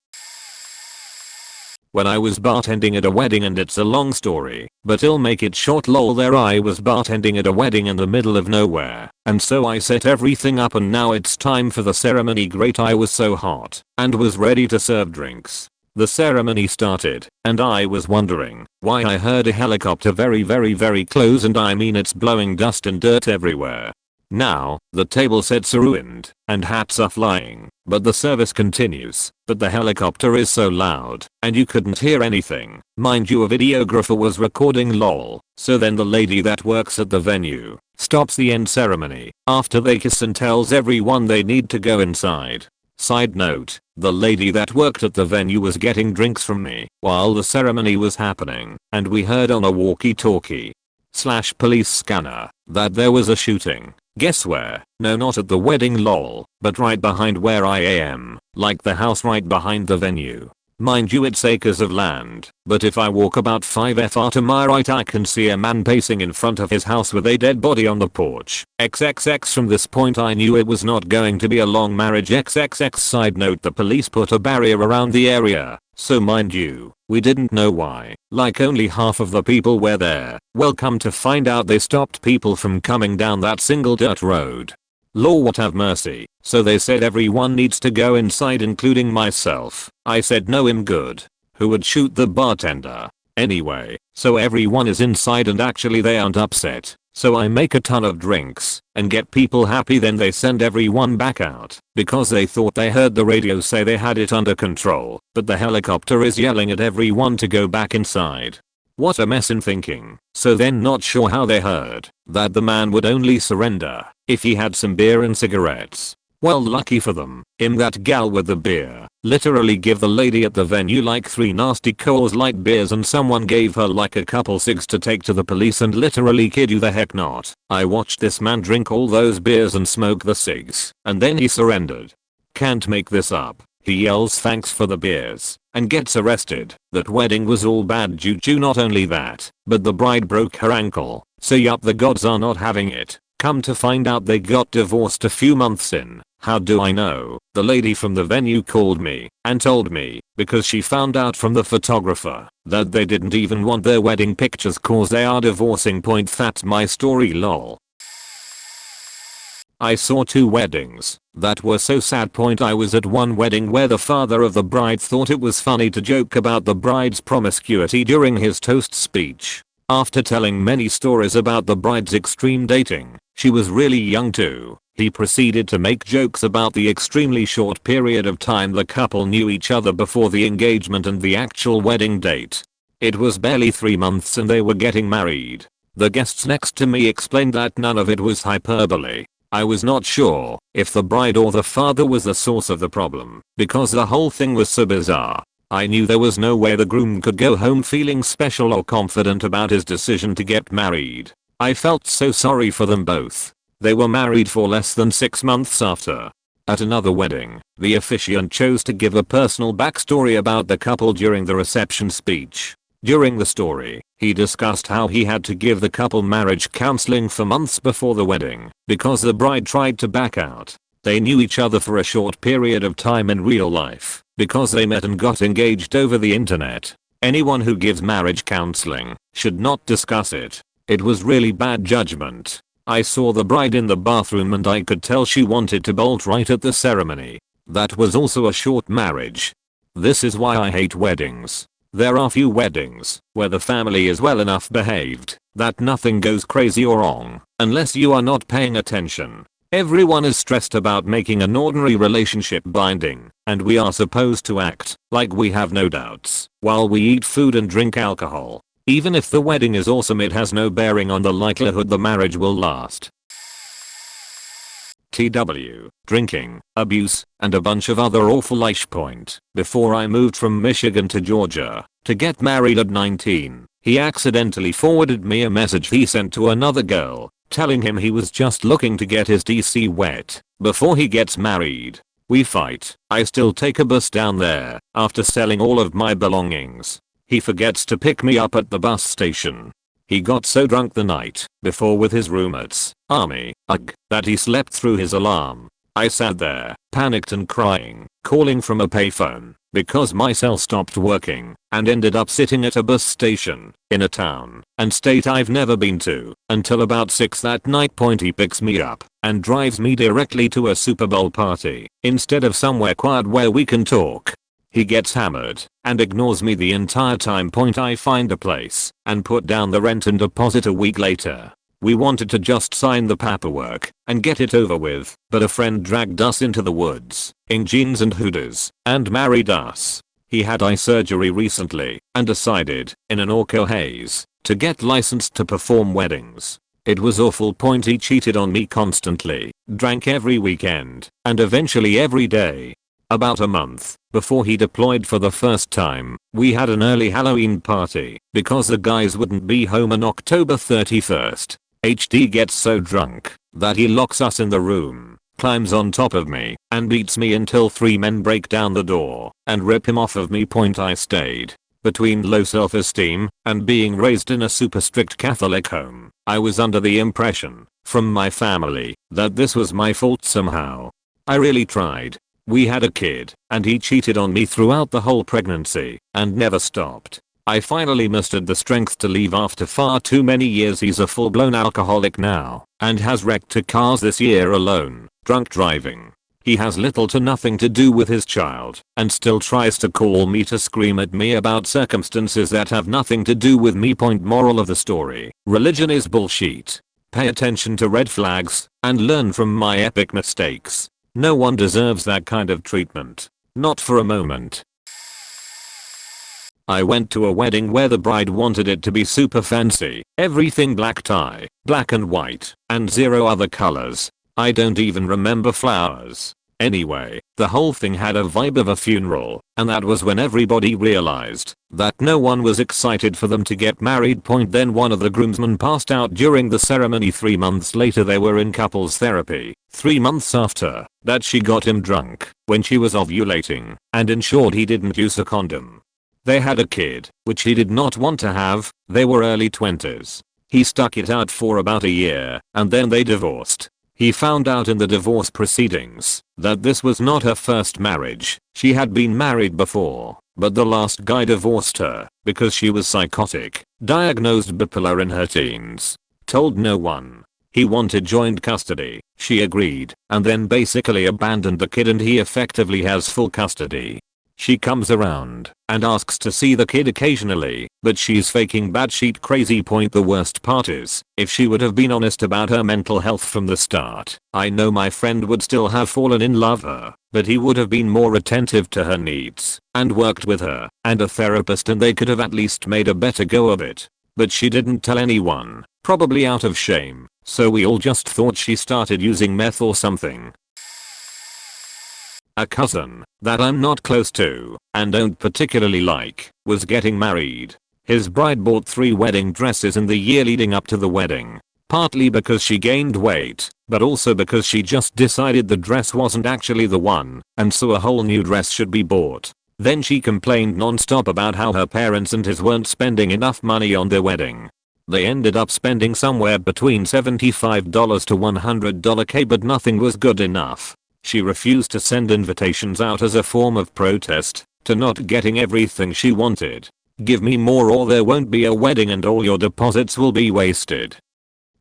When I was bartending at a wedding, and it's a long story, but I'll make it short. There I was bartending at a wedding in the middle of nowhere, and so I set everything up and now it's time for the ceremony. Great, I was so hot and was ready to serve drinks. The ceremony started, and I was wondering why I heard a helicopter very close, and I mean it's blowing dust and dirt everywhere. Now, the table sets are ruined, and hats are flying, but the service continues. But the helicopter is so loud, and you couldn't hear anything. Mind you, a videographer was recording lol. So then the lady that works at the venue stops the end ceremony after they kiss and tells everyone they need to go inside. Side note, the lady that worked at the venue was getting drinks from me while the ceremony was happening, and we heard on a walkie-talkie / police scanner that there was a shooting. Guess where? No, not at the wedding lol, but right behind where I am, like the house right behind the venue. Mind you, it's acres of land, but if I walk about 5 to my right I can see a man pacing in front of his house with a dead body on the porch. XXX. From this point I knew it was not going to be a long marriage. XXX. Side note, the police put a barrier around the area, so mind you, we didn't know why, like only half of the people were there. Well, come to find out they stopped people from coming down that single dirt road. Lord have mercy. So they said everyone needs to go inside, including myself. I said no, I'm good. Who would shoot the bartender? Anyway, so everyone is inside and actually they aren't upset. So I make a ton of drinks and get people happy, then they send everyone back out because they thought they heard the radio say they had it under control, but the helicopter is yelling at everyone to go back inside. What a mess in thinking. So then, not sure how they heard that the man would only surrender if he had some beer and cigarettes. Well, lucky for them, that gal with the beer literally give the lady at the venue like 3 nasty Coors Light beers, and someone gave her like a couple cigs to take to the police, and literally, kid you the heck not, I watched this man drink all those beers and smoke the cigs, and then he surrendered. Can't make this up. He yells thanks for the beers and gets arrested. That wedding was all bad juju. Not only that, but the bride broke her ankle, so yup, the gods are not having it. Come to find out they got divorced a few months in. How do I know? The lady from the venue called me and told me because she found out from the photographer that they didn't even want their wedding pictures cause they are divorcing. That's my story lol. I saw 2 weddings that were so sad. I was at one wedding where the father of the bride thought it was funny to joke about the bride's promiscuity during his toast speech. After telling many stories about the bride's extreme dating, she was really young too, he proceeded to make jokes about the extremely short period of time the couple knew each other before the engagement and the actual wedding date. It was barely 3 months and they were getting married. The guests next to me explained that none of it was hyperbole. I was not sure if the bride or the father was the source of the problem because the whole thing was so bizarre. I knew there was no way the groom could go home feeling special or confident about his decision to get married. I felt so sorry for them both. They were married for less than 6 months after. At another wedding, the officiant chose to give a personal backstory about the couple during the reception speech. During the story, he discussed how he had to give the couple marriage counseling for months before the wedding because the bride tried to back out. They knew each other for a short period of time in real life because they met and got engaged over the internet. Anyone who gives marriage counseling should not discuss it. It was really bad judgment. I saw the bride in the bathroom and I could tell she wanted to bolt right at the ceremony. That was also a short marriage. This is why I hate weddings. There are few weddings where the family is well enough behaved that nothing goes crazy or wrong unless you are not paying attention. Everyone is stressed about making an ordinary relationship binding, and we are supposed to act like we have no doubts while we eat food and drink alcohol. Even if the wedding is awesome, it has no bearing on the likelihood the marriage will last. TW, drinking, abuse, and a bunch of other awful ish. Before I moved from Michigan to Georgia to get married at 19, he accidentally forwarded me a message he sent to another girl telling him he was just looking to get his DC wet before he gets married. We fight. I still take a bus down there after selling all of my belongings. He forgets to pick me up at the bus station. He got so drunk the night before with his roommates, that he slept through his alarm. I sat there, panicked and crying, calling from a payphone because my cell stopped working, and ended up sitting at a bus station in a town and state I've never been to until about 6 that night. He picks me up and drives me directly to a Super Bowl party instead of somewhere quiet where we can talk. He gets hammered and ignores me the entire time. I find a place and put down the rent and deposit a week later. We wanted to just sign the paperwork and get it over with, but a friend dragged us into the woods in jeans and hoodies and married us. He had eye surgery recently and decided, in an orco haze, to get licensed to perform weddings. It was awful. He cheated on me constantly, drank every weekend, and eventually every day. About a month before he deployed for the first time, we had an early Halloween party because the guys wouldn't be home on October 31st. HD gets so drunk that he locks us in the room, climbs on top of me, and beats me until 3 men break down the door and rip him off of me. I stayed between low self-esteem and being raised in a super strict Catholic home. I was under the impression from my family that this was my fault somehow. I really tried. We had a kid, and he cheated on me throughout the whole pregnancy and never stopped. I finally mustered the strength to leave after far too many years. He's a full-blown alcoholic now and has wrecked 2 cars this year alone, drunk driving. He has little to nothing to do with his child and still tries to call me to scream at me about circumstances that have nothing to do with me. Moral of the story: religion is bullshit. Pay attention to red flags and learn from my epic mistakes. No one deserves that kind of treatment. Not for a moment. I went to a wedding where the bride wanted it to be super fancy, everything black tie, black and white, and 0 other colors. I don't even remember flowers. Anyway, the whole thing had a vibe of a funeral, and that was when everybody realized that no one was excited for them to get married. Then one of the groomsmen passed out during the ceremony. 3 months later they were in couples therapy. 3 months after that she got him drunk when she was ovulating and ensured he didn't use a condom. They had a kid, which he did not want to have. They were early 20s. He stuck it out for about a year and then they divorced. He found out in the divorce proceedings that this was not her first marriage. She had been married before, but the last guy divorced her because she was psychotic, diagnosed bipolar in her teens. Told no one. He wanted joint custody. She agreed and then basically abandoned the kid, and he effectively has full custody. She comes around and asks to see the kid occasionally, but she's faking batshit crazy. The worst part is, if she would have been honest about her mental health from the start, I know my friend would still have fallen in love with her, but he would have been more attentive to her needs and worked with her and a therapist, and they could have at least made a better go of it. But she didn't tell anyone, probably out of shame, so we all just thought she started using meth or something. A cousin that I'm not close to and don't particularly like was getting married. His bride bought 3 wedding dresses in the year leading up to the wedding, partly because she gained weight, but also because she just decided the dress wasn't actually the one and so a whole new dress should be bought. Then she complained non-stop about how her parents and his weren't spending enough money on their wedding. They ended up spending somewhere between $75 to $100k, but nothing was good enough. She refused to send invitations out as a form of protest to not getting everything she wanted. Give me more or there won't be a wedding and all your deposits will be wasted.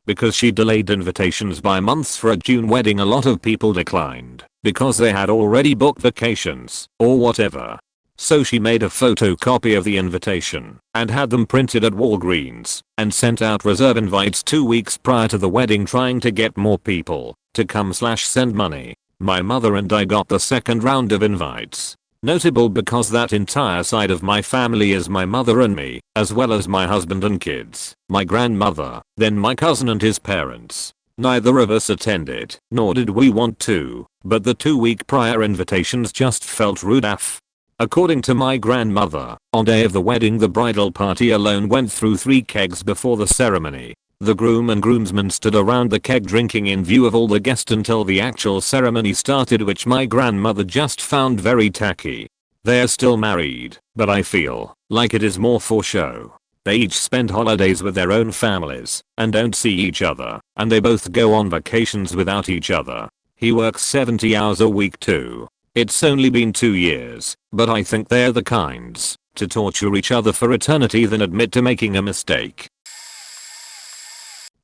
Because she delayed invitations by months for a June wedding, a lot of people declined because they had already booked vacations or whatever. So she made a photocopy of the invitation and had them printed at Walgreens and sent out reserve invites 2 weeks prior to the wedding, trying to get more people to come/send money. My mother and I got the second round of invites. Notable because that entire side of my family is my mother and me, as well as my husband and kids, my grandmother, then my cousin and his parents. Neither of us attended, nor did we want to, but the 2-week prior invitations just felt rude AF. According to my grandmother, on day of the wedding the bridal party alone went through 3 kegs before the ceremony. The groom and groomsmen stood around the keg drinking in view of all the guests until the actual ceremony started, which my grandmother just found very tacky. They are still married, but I feel like it is more for show. They each spend holidays with their own families and don't see each other, and they both go on vacations without each other. He works 70 hours a week too. It's only been 2 years, but I think they're the kinds to torture each other for eternity than admit to making a mistake.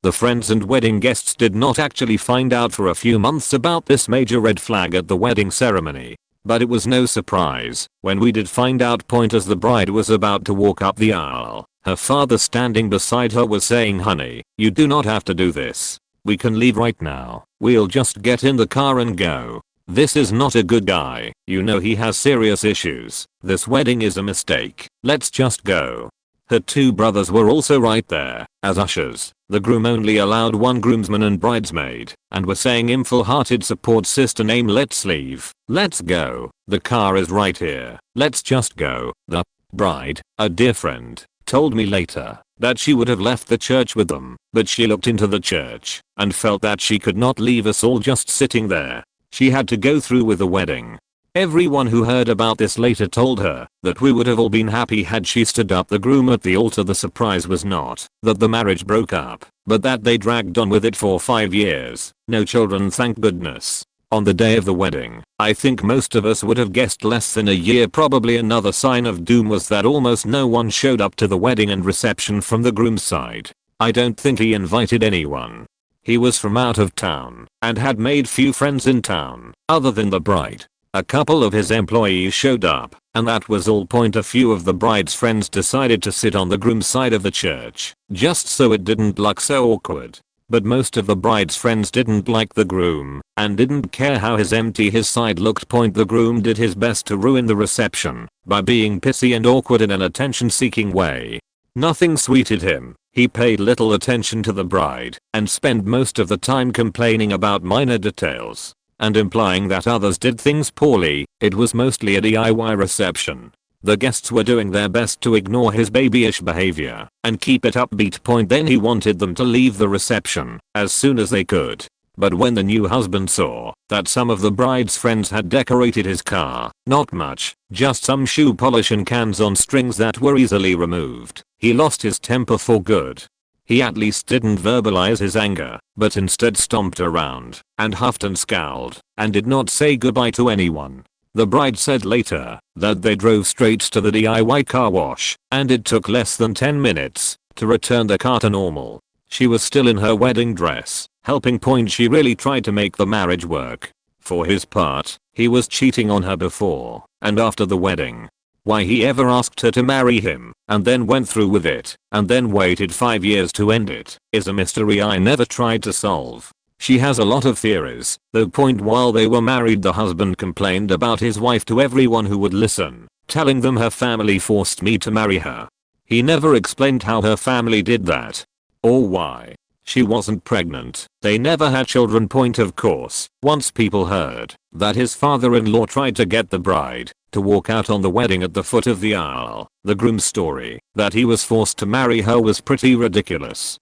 The friends and wedding guests did not actually find out for a few months about this major red flag at the wedding ceremony, but it was no surprise when we did find out. As the bride was about to walk up the aisle, Her father standing beside her was saying, "Honey, you do not have to do this. We can leave right now. We'll just get in the car and go. This is not a good guy. You know he has serious issues. This wedding is a mistake. Let's just go." Her two brothers were also right there. As ushers, the groom only allowed one groomsman and bridesmaid, and were saying in full-hearted support, "Sister name, let's leave. Let's go. The car is right here. Let's just go." The bride, a dear friend, told me later that she would have left the church with them, but she looked into the church and felt that she could not leave us all just sitting there. She had to go through with the wedding. Everyone who heard about this later told her that we would have all been happy had she stood up the groom at the altar. The surprise was not that the marriage broke up, but that they dragged on with it for 5 years. No children, thank goodness. On the day of the wedding, I think most of us would have guessed less than a year. Probably another sign of doom was that almost no one showed up to the wedding and reception from the groom's side. I don't think he invited anyone. He was from out of town and had made few friends in town other than the bride. A couple of his employees showed up, and that was all. A few of the bride's friends decided to sit on the groom's side of the church, just so it didn't look so awkward. But most of the bride's friends didn't like the groom and didn't care how empty his side looked. The groom did his best to ruin the reception by being pissy and awkward in an attention-seeking way. Nothing sweeted him. He paid little attention to the bride and spent most of the time complaining about minor details and implying that others did things poorly. It was mostly a DIY reception. The guests were doing their best to ignore his babyish behavior and keep it upbeat. Then he wanted them to leave the reception as soon as they could. But when the new husband saw that some of the bride's friends had decorated his car, not much, just some shoe polish and cans on strings that were easily removed, he lost his temper for good. He at least didn't verbalize his anger, but instead stomped around and huffed and scowled and did not say goodbye to anyone. The bride said later that they drove straight to the DIY car wash and it took less than 10 minutes to return the car to normal. She was still in her wedding dress, helping. She really tried to make the marriage work. For his part, he was cheating on her before and after the wedding. Why he ever asked her to marry him and then went through with it and then waited 5 years to end it is a mystery I never tried to solve. She has a lot of theories, though. While they were married, the husband complained about his wife to everyone who would listen, telling them her family forced me to marry her. He never explained how her family did that or why. She wasn't pregnant. They never had children. Of course, once people heard that his father-in-law tried to get the bride to walk out on the wedding at the foot of the aisle, the groom's story that he was forced to marry her was pretty ridiculous.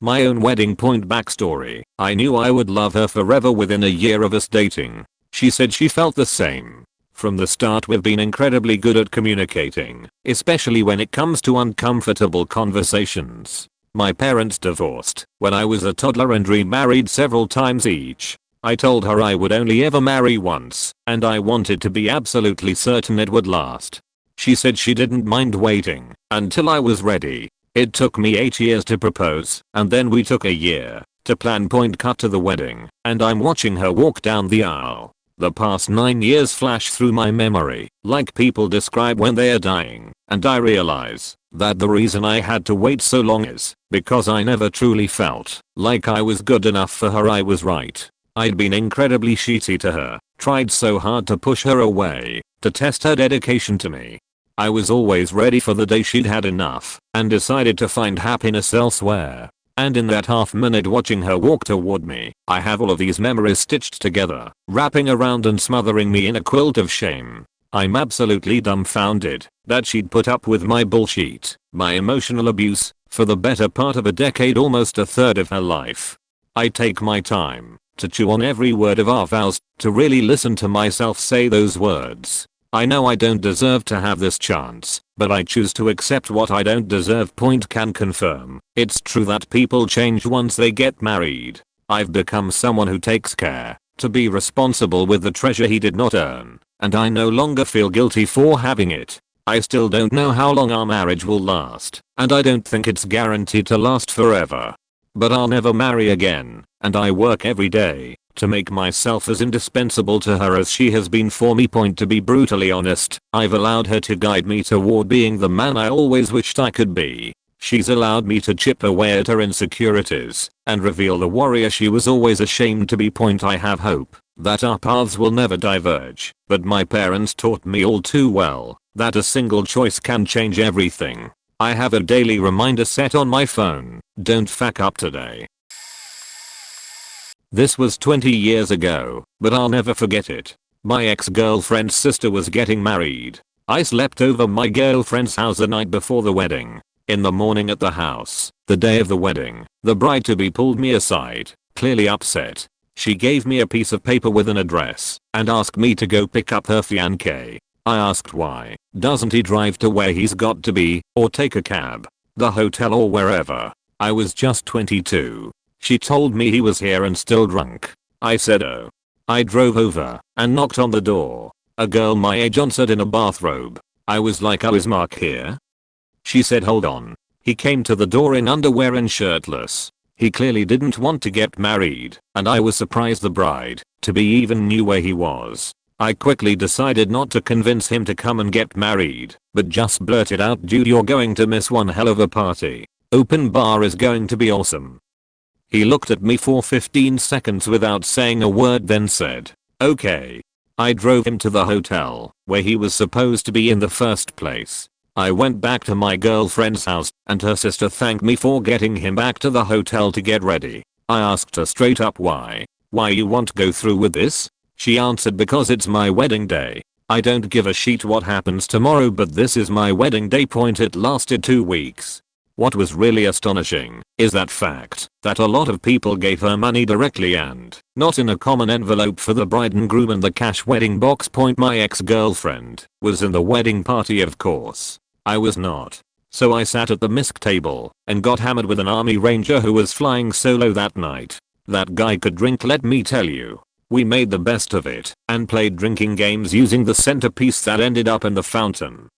My own wedding. Backstory: I knew I would love her forever within a year of us dating. She said she felt the same. From the start we've been incredibly good at communicating, especially when it comes to uncomfortable conversations. My parents divorced when I was a toddler and remarried several times each. I told her I would only ever marry once, and I wanted to be absolutely certain it would last. She said she didn't mind waiting until I was ready. It took me 8 years to propose, and then we took a year to plan. Cut to the wedding, and I'm watching her walk down the aisle. The past 9 years flash through my memory like people describe when they are dying, and I realize that the reason I had to wait so long is because I never truly felt like I was good enough for her. I was right. I'd been incredibly shitty to her, tried so hard to push her away, to test her dedication to me. I was always ready for the day she'd had enough and decided to find happiness elsewhere. And in that half minute watching her walk toward me, I have all of these memories stitched together, wrapping around and smothering me in a quilt of shame. I'm absolutely dumbfounded that she'd put up with my bullshit, my emotional abuse, for the better part of a decade, almost a third of her life. I take my time to chew on every word of our vows, to really listen to myself say those words. I know I don't deserve to have this chance, but I choose to accept what I don't deserve. Can confirm, it's true that people change once they get married. I've become someone who takes care to be responsible with the treasure he did not earn, and I no longer feel guilty for having it. I still don't know how long our marriage will last, and I don't think it's guaranteed to last forever. but I'll never marry again, and I work every day to make myself as indispensable to her as she has been for me. To be brutally honest, I've allowed her to guide me toward being the man I always wished I could be. She's allowed me to chip away at her insecurities and reveal the warrior she was always ashamed to be. I have hope that our paths will never diverge, but my parents taught me all too well that a single choice can change everything. I have a daily reminder set on my phone: don't fuck up today. This was 20 years ago, but I'll never forget it. My ex-girlfriend's sister was getting married. I slept over my girlfriend's house the night before the wedding. In the morning at the house, the day of the wedding, the bride-to-be pulled me aside, clearly upset. She gave me a piece of paper with an address and asked me to go pick up her fiancé. I asked why. Doesn't he drive to where he's got to be, or take a cab? The hotel or wherever? I was just 22. She told me he was here and still drunk. I said oh. I drove over and knocked on the door. A girl my age answered in a bathrobe. I was like, oh, is Mark here? She said hold on. He came to the door in underwear and shirtless. He clearly didn't want to get married, and I was surprised the bride-to-be even knew where he was. I quickly decided not to convince him to come and get married, but just blurted out, dude, you're going to miss one hell of a party. Open bar is going to be awesome. He looked at me for 15 seconds without saying a word, then said, okay. I drove him to the hotel, where he was supposed to be in the first place. I went back to my girlfriend's house, and her sister thanked me for getting him back to the hotel to get ready. I asked her straight up why you want to go through with this? She answered, because it's my wedding day. I don't give a shit what happens tomorrow, but this is my wedding day. It lasted 2 weeks. What was really astonishing is that fact that a lot of people gave her money directly and not in a common envelope for the bride and groom and the cash wedding box. My ex-girlfriend was in the wedding party, of course. I was not. So I sat at the misc table and got hammered with an army ranger who was flying solo that night. That guy could drink, let me tell you. We made the best of it and played drinking games using the centerpiece that ended up in the fountain.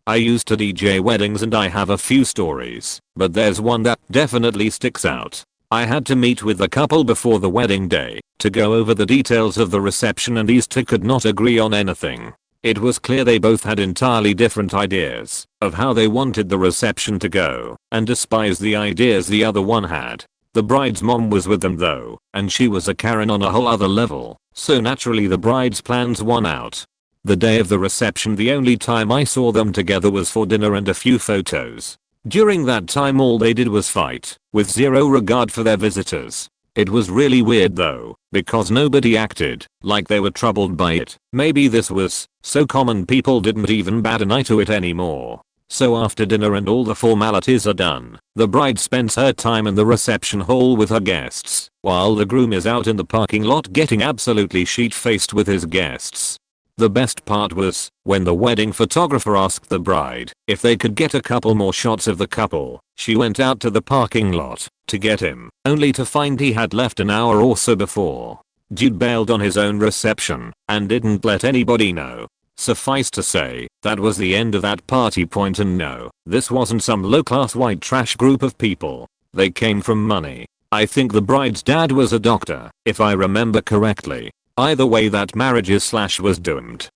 I used to DJ weddings and I have a few stories, but there's one that definitely sticks out. I had to meet with the couple before the wedding day to go over the details of the reception, and these two could not agree on anything. It was clear they both had entirely different ideas of how they wanted the reception to go and despised the ideas the other one had. The bride's mom was with them though, and she was a Karen on a whole other level, so naturally the bride's plans won out. The day of the reception, the only time I saw them together was for dinner and a few photos. During that time all they did was fight, with zero regard for their visitors. It was really weird though, because nobody acted like they were troubled by it. Maybe this was so common people didn't even bat an eye to it anymore. So after dinner and all the formalities are done, the bride spends her time in the reception hall with her guests, while the groom is out in the parking lot getting absolutely sheet-faced with his guests. The best part was when the wedding photographer asked the bride if they could get a couple more shots of the couple. She went out to the parking lot to get him, only to find he had left an hour or so before. Dude bailed on his own reception and didn't let anybody know. Suffice to say, that was the end of that party. And no, this wasn't some low-class white trash group of people. They came from money. I think the bride's dad was a doctor, if I remember correctly. Either way, that marriage was doomed.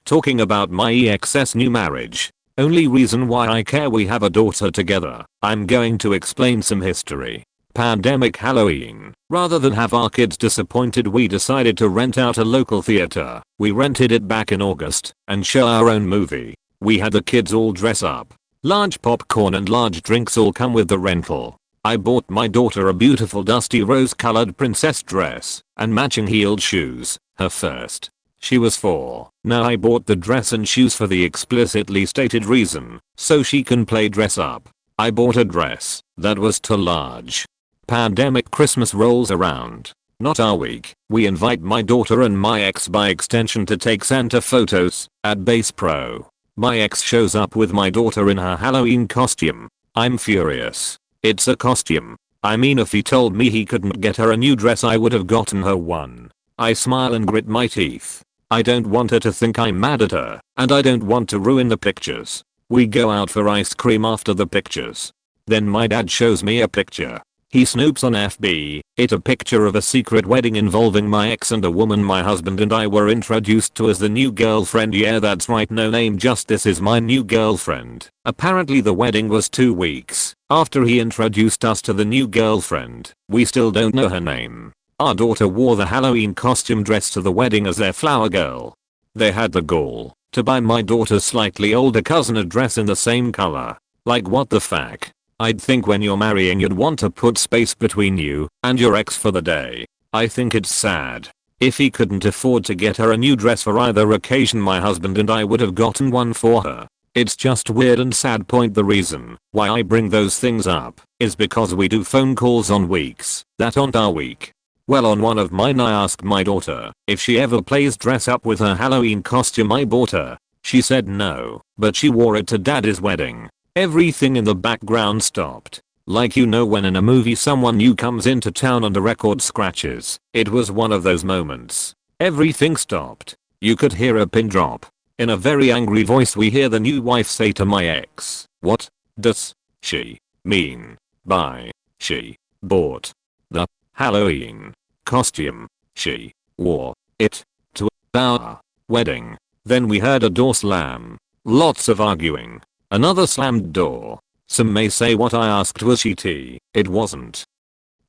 Talking about my ex's new marriage. Only reason why I care, we have a daughter together. I'm going to explain some history. Pandemic Halloween. Rather than have our kids disappointed, we decided to rent out a local theater. We rented it back in August and show our own movie. We had the kids all dress up. Large popcorn and large drinks all come with the rental. I bought my daughter a beautiful dusty rose-colored princess dress and matching heeled shoes, her first. She was 4. Now I bought the dress and shoes for the explicitly stated reason, so she can play dress up. I bought a dress that was too large. Pandemic Christmas rolls around. Not our week. We invite my daughter and my ex by extension to take Santa photos at Base Pro. My ex shows up with my daughter in her Halloween costume. I'm furious. It's a costume. I mean, if he told me he couldn't get her a new dress, I would have gotten her one. I smile and grit my teeth. I don't want her to think I'm mad at her, and I don't want to ruin the pictures. We go out for ice cream after the pictures. Then my dad shows me a picture. He snoops on FB, it's a picture of a secret wedding involving my ex and a woman my husband and I were introduced to as the new girlfriend. Yeah, that's right, no name, just this is my new girlfriend. Apparently the wedding was 2 weeks after he introduced us to the new girlfriend. We still don't know her name. Our daughter wore the Halloween costume dress to the wedding as their flower girl. They had the gall to buy my daughter's slightly older cousin a dress in the same color. Like, what the fuck? I'd think when you're marrying you'd want to put space between you and your ex for the day. I think it's sad. If he couldn't afford to get her a new dress for either occasion, my husband and I would have gotten one for her. It's just weird and sad. The reason why I bring those things up is because we do phone calls on weeks that aren't our week. Well, on one of mine I asked my daughter if she ever plays dress up with her Halloween costume I bought her. She said no, but she wore it to daddy's wedding. Everything in the background stopped. Like, you know when in a movie someone new comes into town and a record scratches. It was one of those moments. Everything stopped. You could hear a pin drop. In a very angry voice we hear the new wife say to my ex, "What does she mean by she bought the Halloween costume? She wore it to our wedding." Then we heard a door slam. Lots of arguing. Another slammed door. Some may say what I asked was she tea. It wasn't.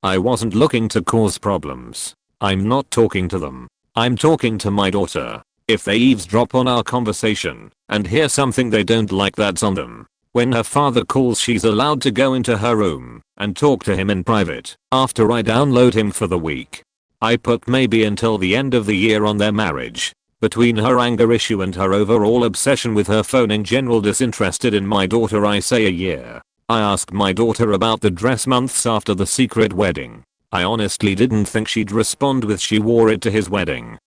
I wasn't looking to cause problems. I'm not talking to them. I'm talking to my daughter. If they eavesdrop on our conversation and hear something they don't like, that's on them. When her father calls, she's allowed to go into her room and talk to him in private after I download him for the week. I put maybe until the end of the year on their marriage. Between her anger issue and her overall obsession with her phone in general, disinterested in my daughter, I say a year. I asked my daughter about the dress months after the secret wedding. I honestly didn't think she'd respond with she wore it to his wedding.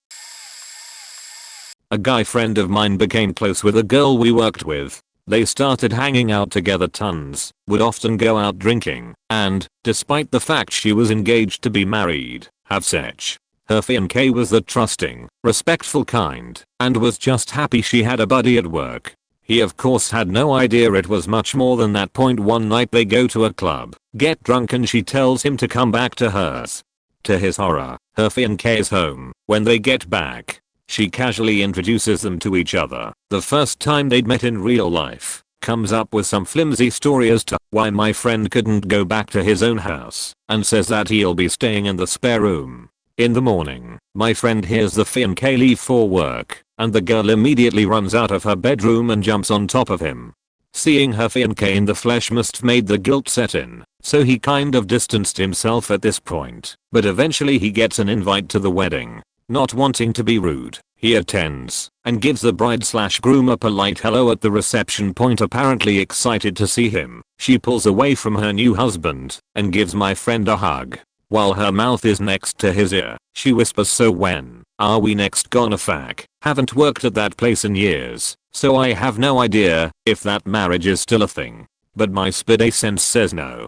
A guy friend of mine became close with a girl we worked with. They started hanging out together tons, would often go out drinking, and, despite the fact she was engaged to be married, have sex. Her fiancé was the trusting, respectful kind, and was just happy she had a buddy at work. He of course had no idea it was much more than that. One night they go to a club, get drunk, and she tells him to come back to hers. To his horror, her fiancé is home. When they get back, she casually introduces them to each other. The first time they'd met in real life. Comes up with some flimsy story as to why my friend couldn't go back to his own house, and says that he'll be staying in the spare room. In the morning, my friend hears the fiancé leave for work, and the girl immediately runs out of her bedroom and jumps on top of him. Seeing her fiancé in the flesh must have made the guilt set in, so he kind of distanced himself at this point, but eventually he gets an invite to the wedding. Not wanting to be rude, he attends, and gives the bride/groom a polite hello at the reception point. Apparently excited to see him, she pulls away from her new husband, and gives my friend a hug. While her mouth is next to his ear, she whispers, "So when are we next gonna fuck?" Haven't worked at that place in years, so I have no idea if that marriage is still a thing. But my spidey sense says no.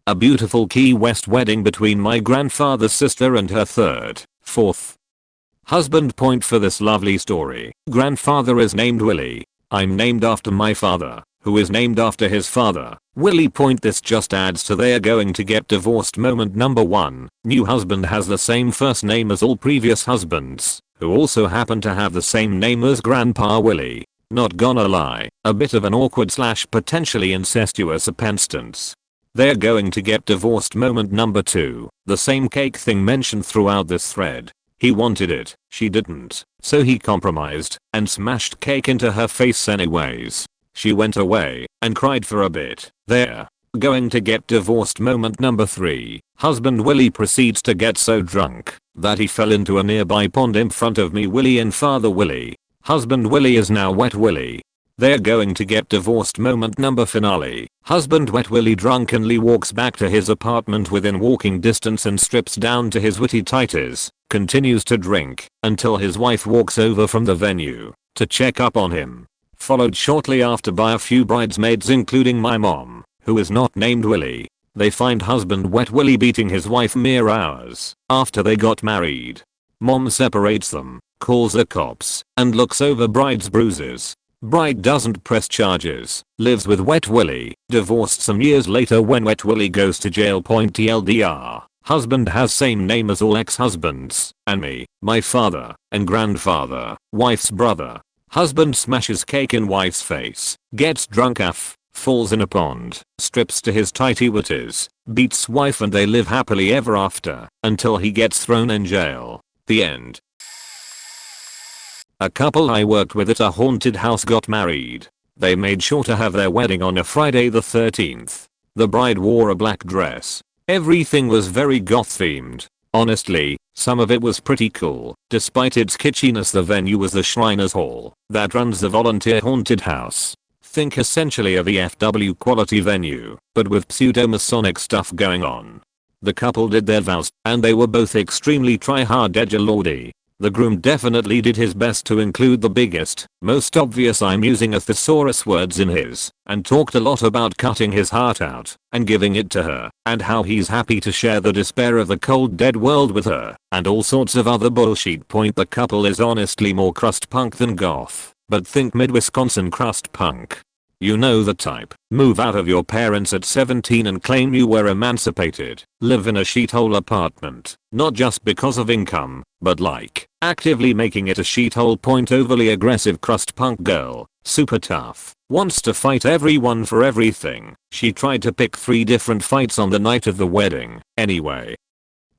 A beautiful Key West wedding between my grandfather's sister and her fourth husband. For this lovely story, grandfather is named Willie. I'm named after my father, who is named after his father, Willie. This just adds to their going to get divorced moment. Number 1, new husband has the same first name as all previous husbands, who also happen to have the same name as Grandpa Willie. Not gonna lie, a bit of an awkward / potentially incestuous appendstance. They're going to get divorced moment. Number 2, the same cake thing mentioned throughout this thread. He wanted it, she didn't, so he compromised and smashed cake into her face anyways. She went away and cried for a bit. They're going to get divorced moment. Number 3, husband Willie proceeds to get so drunk that he fell into a nearby pond in front of me, Willie, and father Willie. Husband Willie is now wet Willie. They're going to get divorced moment. Number finale, husband wet Willie drunkenly walks back to his apartment within walking distance and strips down to his witty tighties, continues to drink until his wife walks over from the venue to check up on him. Followed shortly after by a few bridesmaids including my mom, who is not named Willie. They find husband wet Willie beating his wife mere hours after they got married. Mom separates them, calls the cops, and looks over bride's bruises. Bride doesn't press charges, lives with Wet Willie, divorced some years later when Wet Willie goes to jail. TLDR. Husband has same name as all ex-husbands, and me, my father, and grandfather, wife's brother. Husband smashes cake in wife's face, gets drunk AF, falls in a pond, strips to his tighty whities, beats wife and they live happily ever after, until he gets thrown in jail. The end. A couple I worked with at a haunted house got married. They made sure to have their wedding on a Friday the 13th. The bride wore a black dress. Everything was very goth themed. Honestly, some of it was pretty cool. Despite its kitschiness, the venue was the Shriners Hall that runs the volunteer haunted house. Think essentially a VFW quality venue, but with pseudo-Masonic stuff going on. The couple did their vows, and they were both extremely try-hard edgelordy. The groom definitely did his best to include the biggest, most obvious I'm using a thesaurus words in his, and talked a lot about cutting his heart out and giving it to her, and how he's happy to share the despair of the cold dead world with her, and all sorts of other bullshit. The couple is honestly more crust punk than goth, but think mid-Wisconsin crust punk. You know the type. Move out of your parents at 17 and claim you were emancipated. Live in a shithole apartment. Not just because of income, but like, actively making it a shithole. Overly aggressive crust punk girl. Super tough. Wants to fight everyone for everything. She tried to pick 3 different fights on the night of the wedding. Anyway.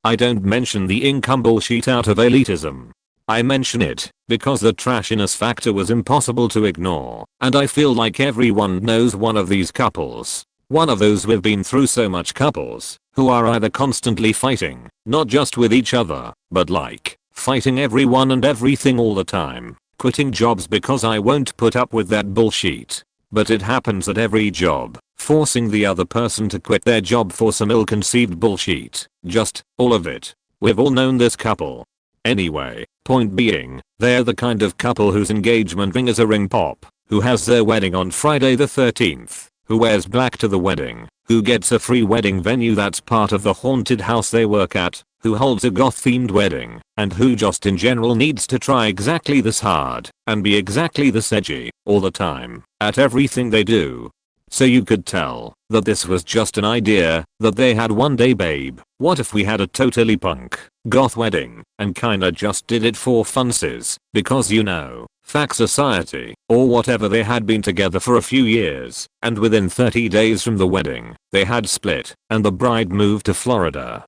I don't mention the income bullshit out of elitism. I mention it because the trashiness factor was impossible to ignore, and I feel like everyone knows one of these couples. One of those we've been through so much couples who are either constantly fighting, not just with each other, but like fighting everyone and everything all the time. Quitting jobs because I won't put up with that bullshit. But it happens at every job, forcing the other person to quit their job for some ill-conceived bullshit. Just all of it. We've all known this couple. Anyway, point being, they're the kind of couple whose engagement ring is a ring pop, who has their wedding on Friday the 13th, who wears black to the wedding, who gets a free wedding venue that's part of the haunted house they work at, who holds a goth themed wedding, and who just in general needs to try exactly this hard and be exactly this edgy all the time at everything they do. So you could tell that this was just an idea that they had one day. Babe, what if we had a totally punk, goth wedding and kinda just did it for funsies because you know, fact society or whatever. They had been together for a few years and within 30 days from the wedding, they had split and the bride moved to Florida.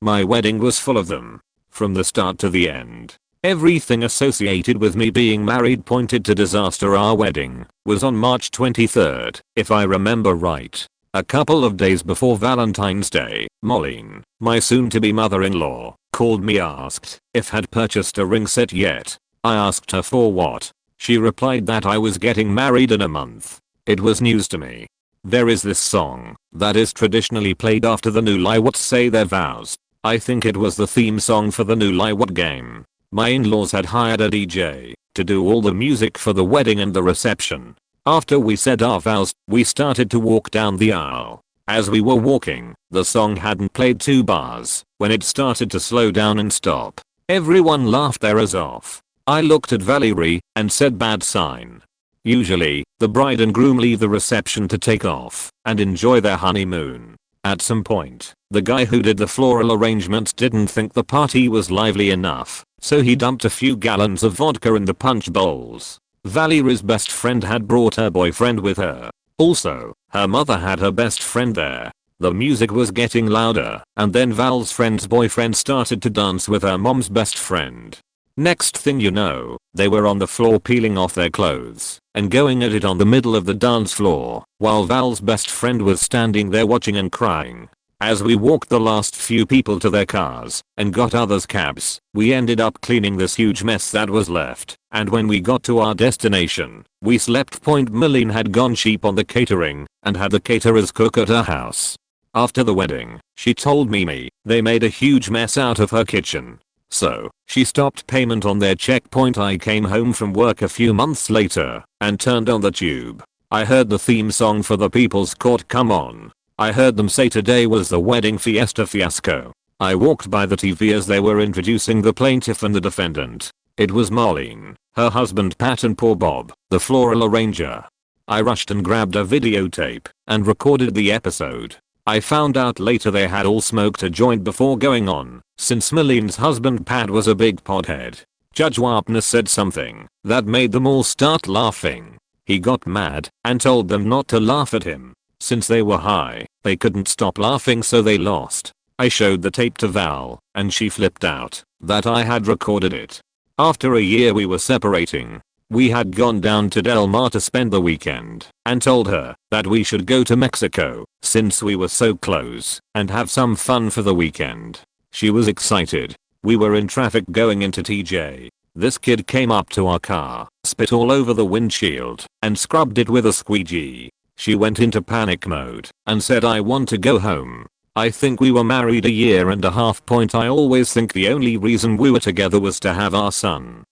My wedding was full of them. From the start to the end. Everything associated with me being married pointed to disaster. Our wedding was on March 23rd, if I remember right. A couple of days before Valentine's Day, Moline, my soon-to-be mother-in-law, called me, asked if had purchased a ring set yet. I asked her for what. She replied that I was getting married in a month. It was news to me. There is this song that is traditionally played after the newlyweds say their vows. I think it was the theme song for the newlywed game. My in-laws had hired a DJ to do all the music for the wedding and the reception. After we said our vows, we started to walk down the aisle. As we were walking, the song hadn't played 2 bars when it started to slow down and stop. Everyone laughed their ass off. I looked at Valerie and said, bad sign. Usually, the bride and groom leave the reception to take off and enjoy their honeymoon. At some point, the guy who did the floral arrangements didn't think the party was lively enough, so he dumped a few gallons of vodka in the punch bowls. Valerie's best friend had brought her boyfriend with her. Also, her mother had her best friend there. The music was getting louder, and then Val's friend's boyfriend started to dance with her mom's best friend. Next thing you know, they were on the floor peeling off their clothes and going at it on the middle of the dance floor, while Val's best friend was standing there watching and crying. As we walked the last few people to their cars and got others cabs, we ended up cleaning this huge mess that was left, and when we got to our destination, we slept. Milleen had gone cheap on the catering and had the caterers cook at her house. After the wedding, she told me they made a huge mess out of her kitchen. So, she stopped payment on their check. I came home from work a few months later and turned on the tube. I heard the theme song for the People's Court come on. I heard them say today was the wedding fiesta fiasco. I walked by the TV as they were introducing the plaintiff and the defendant. It was Marlene, her husband Pat and poor Bob, the floral arranger. I rushed and grabbed a videotape and recorded the episode. I found out later they had all smoked a joint before going on, since Marlene's husband Pat was a big pothead. Judge Wapner said something that made them all start laughing. He got mad and told them not to laugh at him. Since they were high, they couldn't stop laughing, so they lost. I showed the tape to Val, and she flipped out that I had recorded it. After a year we were separating. We had gone down to Del Mar to spend the weekend and told her that we should go to Mexico since we were so close and have some fun for the weekend. She was excited. We were in traffic going into TJ. This kid came up to our car, spit all over the windshield, and scrubbed it with a squeegee. She went into panic mode and said, "I want to go home." I think we were married a year and a half. I always think the only reason we were together was to have our son.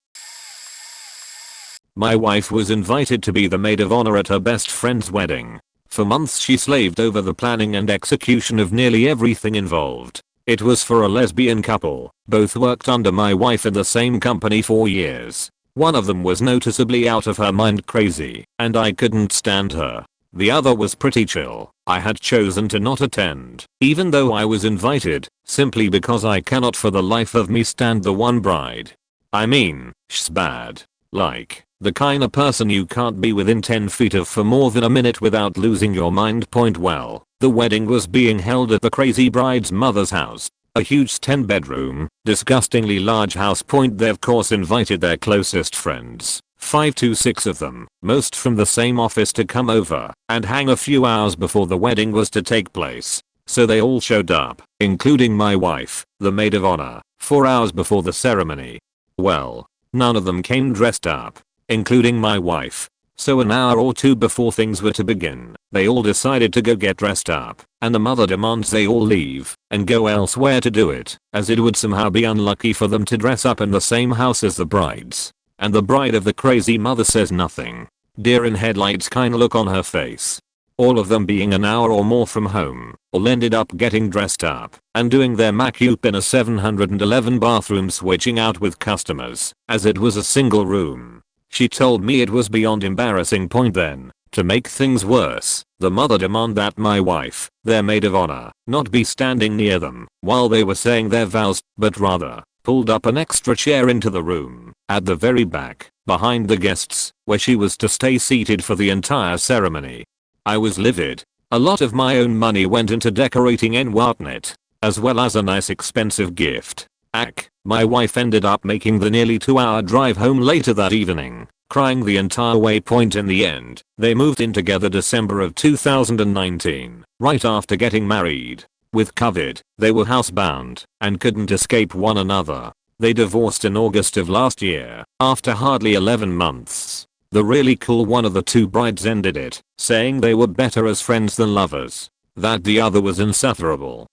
My wife was invited to be the maid of honor at her best friend's wedding. For months she slaved over the planning and execution of nearly everything involved. It was for a lesbian couple. Both worked under my wife in the same company for years. One of them was noticeably out of her mind crazy, and I couldn't stand her. The other was pretty chill. I had chosen to not attend, even though I was invited, simply because I cannot for the life of me stand the one bride. I mean, she's bad. Like, the kinda person you can't be within 10 feet of for more than a minute without losing your mind. Well, the wedding was being held at the crazy bride's mother's house. A huge 10-bedroom, disgustingly large house. They of course invited their closest friends, 5 to 6 of them, most from the same office, to come over and hang a few hours before the wedding was to take place. So they all showed up, including my wife, the maid of honor, 4 hours before the ceremony. Well, none of them came dressed up, including my wife. So an hour or two before things were to begin, they all decided to go get dressed up, and the mother demands they all leave and go elsewhere to do it, as it would somehow be unlucky for them to dress up in the same house as the brides. And the bride of the crazy mother says nothing. Deer in headlights kinda look on her face. All of them being an hour or more from home, all ended up getting dressed up and doing their makeoop in a 711 bathroom, switching out with customers, as it was a single room. She told me it was beyond embarrassing. Then, to make things worse, the mother demanded that my wife, their maid of honor, not be standing near them while they were saying their vows, but rather pulled up an extra chair into the room, at the very back, behind the guests, where she was to stay seated for the entire ceremony. I was livid. A lot of my own money went into decorating and whatnot, as well as a nice expensive gift. My wife ended up making the nearly 2-hour drive home later that evening, crying the entire way. In the end, they moved in together December of 2019, right after getting married. With COVID, they were housebound and couldn't escape one another. They divorced in August of last year, after hardly 11 months. The really cool one of the two brides ended it, saying they were better as friends than lovers. That the other was insufferable.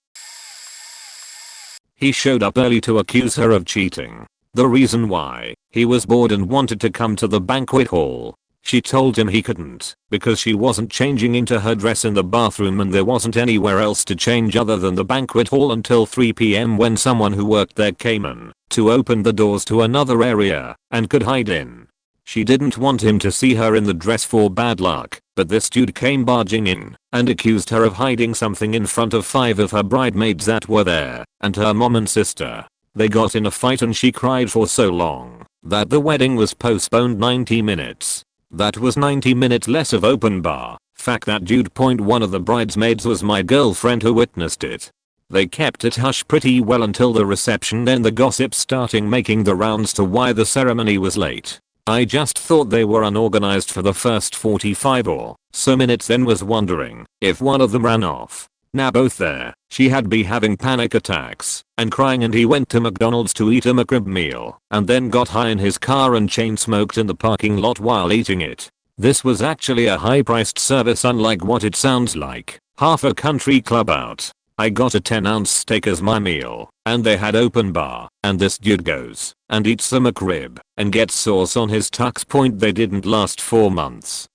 He showed up early to accuse her of cheating. The reason why, he was bored and wanted to come to the banquet hall. She told him he couldn't, because she wasn't changing into her dress in the bathroom and there wasn't anywhere else to change other than the banquet hall until 3 p.m. when someone who worked there came in to open the doors to another area and could hide in. She didn't want him to see her in the dress for bad luck, but this dude came barging in and accused her of hiding something in front of 5 of her bridesmaids that were there, and her mom and sister. They got in a fight and she cried for so long that the wedding was postponed 90 minutes. That was 90 minutes less of open bar. Fact that dude. One of the bridesmaids was my girlfriend who witnessed it. They kept it hush pretty well until the reception, then the gossip starting making the rounds to why the ceremony was late. I just thought they were unorganized for the first 45 or so minutes, then was wondering if one of them ran off. Now both there, she had been having panic attacks and crying, and he went to McDonald's to eat a McRib meal and then got high in his car and chain smoked in the parking lot while eating it. This was actually a high-priced service, unlike what it sounds like. Half a country club out. I got a 10-ounce steak as my meal, and they had open bar, and this dude goes and eats the McRib and gets sauce on his tux. They didn't last 4 months.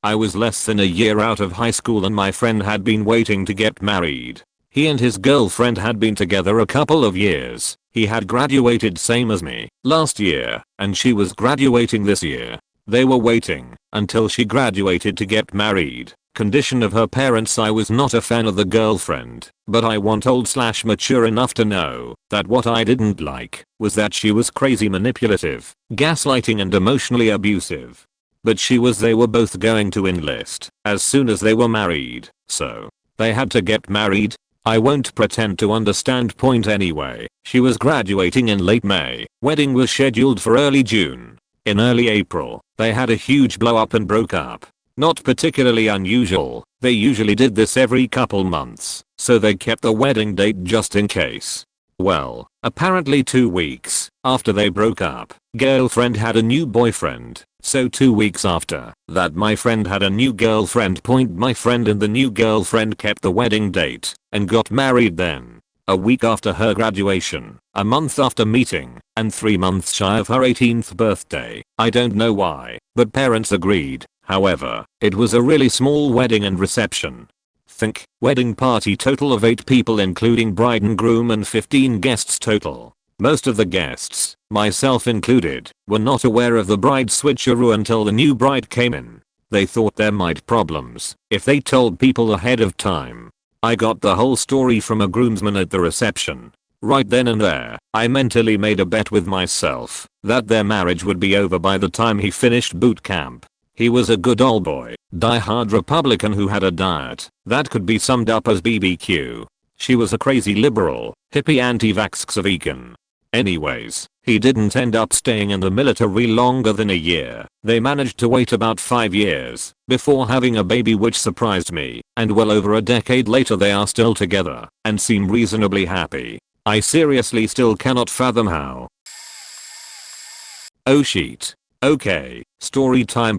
I was less than a year out of high school and my friend had been waiting to get married. He and his girlfriend had been together a couple of years. He had graduated same as me last year, and she was graduating this year. They were waiting until she graduated to get married. Condition of her parents: I was not a fan of the girlfriend, but I want old/mature enough to know that what I didn't like was that she was crazy manipulative, gaslighting and emotionally abusive. But they were both going to enlist as soon as they were married, so they had to get married. I won't pretend to understand point anyway. She was graduating in late May, wedding was scheduled for early June. In early April, they had a huge blow up and broke up. Not particularly unusual, they usually did this every couple months, so they kept the wedding date just in case. Well, apparently 2 weeks after they broke up, girlfriend had a new boyfriend, so 2 weeks after that my friend had a new girlfriend. My friend and the new girlfriend kept the wedding date and got married then. A week after her graduation, a month after meeting, and 3 months shy of her 18th birthday. I don't know why, but parents agreed. However, it was a really small wedding and reception. Think, wedding party total of 8 people including bride and groom and 15 guests total. Most of the guests, myself included, were not aware of the bride switcheroo until the new bride came in. They thought there might be problems if they told people ahead of time. I got the whole story from a groomsman at the reception. Right then and there, I mentally made a bet with myself that their marriage would be over by the time he finished boot camp. He was a good old boy, die-hard Republican who had a diet that could be summed up as BBQ. She was a crazy liberal, hippie anti-vax vegan. Anyways, he didn't end up staying in the military longer than a year. They managed to wait about 5 years before having a baby, which surprised me, and well over a decade later they are still together and seem reasonably happy. I seriously still cannot fathom how. Oh shit. Okay, story time.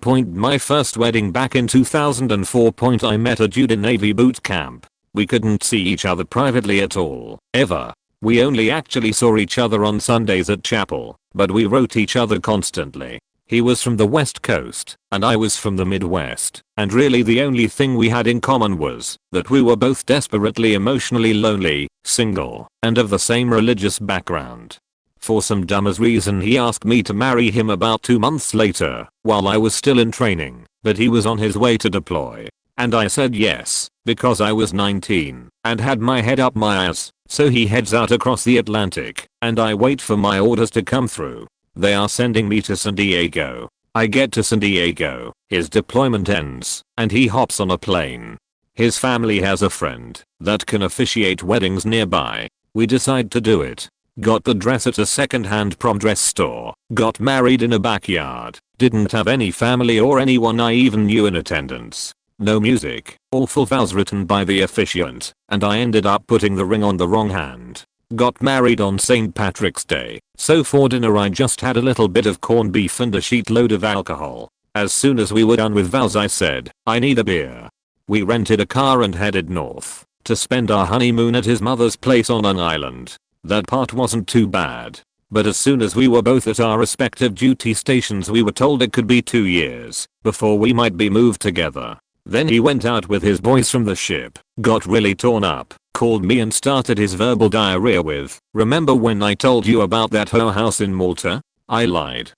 My first wedding back in 2004. I met a dude in Navy boot camp. We couldn't see each other privately at all, ever. We only actually saw each other on Sundays at chapel, but we wrote each other constantly. He was from the West Coast, and I was from the Midwest, and really the only thing we had in common was that we were both desperately emotionally lonely, single, and of the same religious background. For some dumb reason he asked me to marry him about 2 months later, while I was still in training, but he was on his way to deploy. And I said yes, because I was 19 and had my head up my ass. So he heads out across the Atlantic, and I wait for my orders to come through. They are sending me to San Diego. I get to San Diego, his deployment ends, and he hops on a plane. His family has a friend that can officiate weddings nearby. We decide to do it. Got the dress at a second-hand prom dress store. Got married in a backyard. Didn't have any family or anyone I even knew in attendance. No music, awful vows written by the officiant, and I ended up putting the ring on the wrong hand. Got married on St. Patrick's Day, so for dinner I just had a little bit of corned beef and a sheet load of alcohol. As soon as we were done with vows I said, I need a beer. We rented a car and headed north to spend our honeymoon at his mother's place on an island. That part wasn't too bad. But as soon as we were both at our respective duty stations we were told it could be 2 years before we might be moved together. Then he went out with his boys from the ship, got really torn up, called me and started his verbal diarrhea with, "Remember when I told you about that hoe house in Malta?" I lied.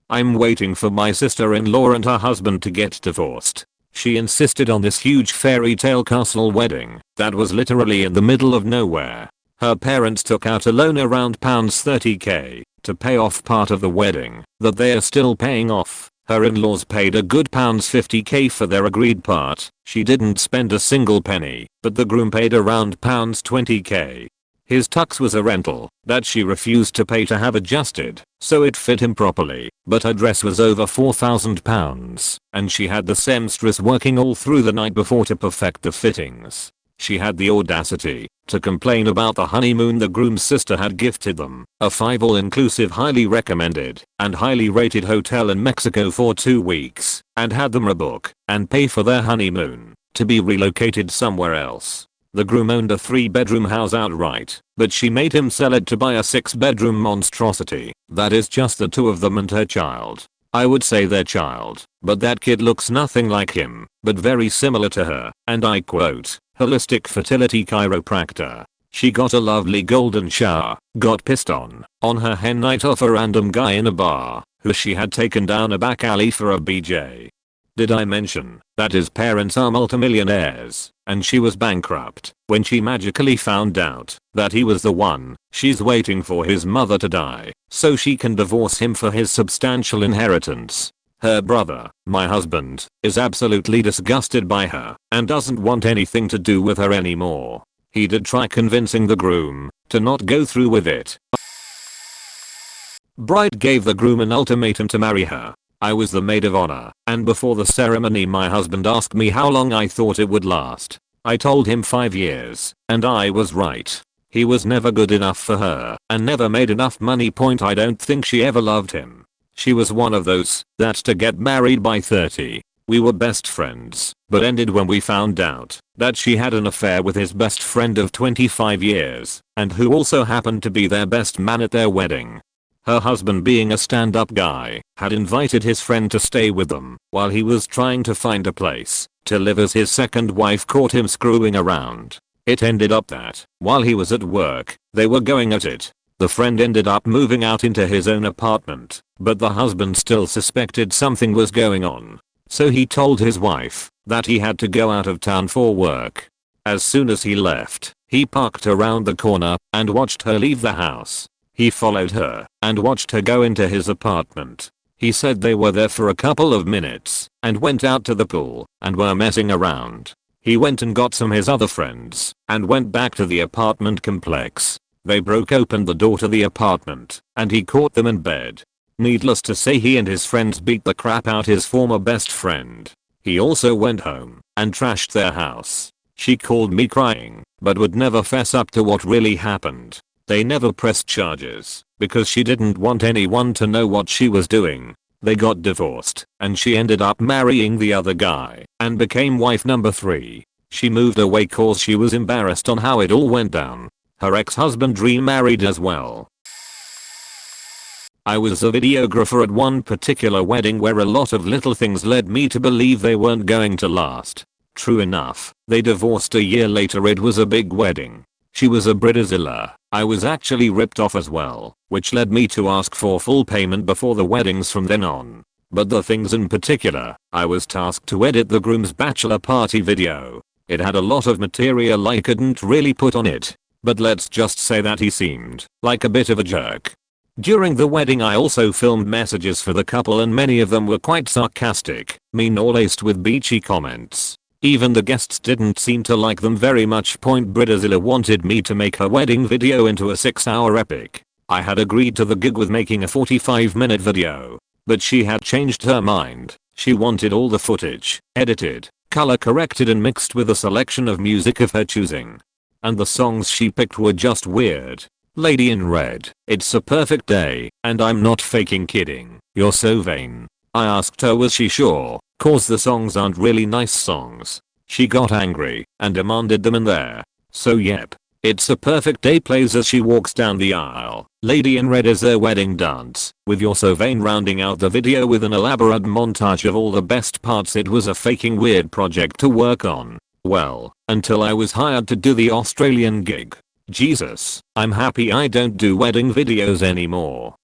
I'm waiting for my sister-in-law and her husband to get divorced. She insisted on this huge fairy tale castle wedding that was literally in the middle of nowhere. Her parents took out a loan around £30k to pay off part of the wedding that they are still paying off. Her in-laws paid a good £50k for their agreed part. She didn't spend a single penny, but the groom paid around £20k. His tux was a rental that she refused to pay to have adjusted, so it fit him properly, but her dress was over £4,000, and she had the seamstress working all through the night before to perfect the fittings. She had the audacity to complain about the honeymoon the groom's sister had gifted them, a 5 all-inclusive highly recommended and highly rated hotel in Mexico for 2 weeks, and had them rebook and pay for their honeymoon to be relocated somewhere else. The groom owned a 3-bedroom house outright, but she made him sell it to buy a 6-bedroom monstrosity that is just the two of them and her child. I would say their child, but that kid looks nothing like him, but very similar to her, and I quote, holistic fertility chiropractor. She got a lovely golden shower, got pissed on her hen night off a random guy in a bar, who she had taken down a back alley for a BJ. Did I mention that his parents are multimillionaires, and she was bankrupt when she magically found out that he was the one she's waiting for his mother to die, so she can divorce him for his substantial inheritance. Her brother, my husband, is absolutely disgusted by her and doesn't want anything to do with her anymore. He did try convincing the groom to not go through with it. Bride gave the groom an ultimatum to marry her. I was the maid of honor, and before the ceremony my husband asked me how long I thought it would last. I told him 5 years, and I was right. He was never good enough for her, and never made enough money. I don't think she ever loved him. She was one of those that to get married by 30. We were best friends, but ended when we found out that she had an affair with his best friend of 25 years, and who also happened to be their best man at their wedding. Her husband, being a stand-up guy, had invited his friend to stay with them while he was trying to find a place to live, as his second wife caught him screwing around. It ended up that, while he was at work, they were going at it. The friend ended up moving out into his own apartment, but the husband still suspected something was going on. So he told his wife that he had to go out of town for work. As soon as he left, he parked around the corner and watched her leave the house. He followed her and watched her go into his apartment. He said they were there for a couple of minutes and went out to the pool and were messing around. He went and got some his other friends and went back to the apartment complex. They broke open the door to the apartment and he caught them in bed. Needless to say, he and his friends beat the crap out his former best friend. He also went home and trashed their house. She called me crying, but would never fess up to what really happened. They never pressed charges because she didn't want anyone to know what she was doing. They got divorced and she ended up marrying the other guy and became wife number 3. She moved away cause she was embarrassed on how it all went down. Her ex-husband remarried as well. I was a videographer at one particular wedding where a lot of little things led me to believe they weren't going to last. True enough, they divorced a year later. It was a big wedding. She was a Bridezilla. I was actually ripped off as well, which led me to ask for full payment before the weddings from then on. But the things in particular, I was tasked to edit the groom's bachelor party video. It had a lot of material I couldn't really put on it, but let's just say that he seemed like a bit of a jerk. During the wedding I also filmed messages for the couple, and many of them were quite sarcastic, mean, or laced with beachy comments. Even the guests didn't seem to like them very much. Bridezilla wanted me to make her wedding video into a 6-hour epic. I had agreed to the gig with making a 45-minute video, but she had changed her mind. She wanted all the footage edited, color corrected and mixed with a selection of music of her choosing. And the songs she picked were just weird. Lady in Red, It's a Perfect Day, and I'm Not Faking Kidding, You're So Vain. I asked her was she sure, cause the songs aren't really nice songs. She got angry and demanded them in there. So yep. It's a Perfect Day plays as she walks down the aisle. Lady in Red is their wedding dance, with You're So Vain rounding out the video with an elaborate montage of all the best parts. It was a faking weird project to work on. Well, until I was hired to do the Australian gig. Jesus, I'm happy I don't do wedding videos anymore.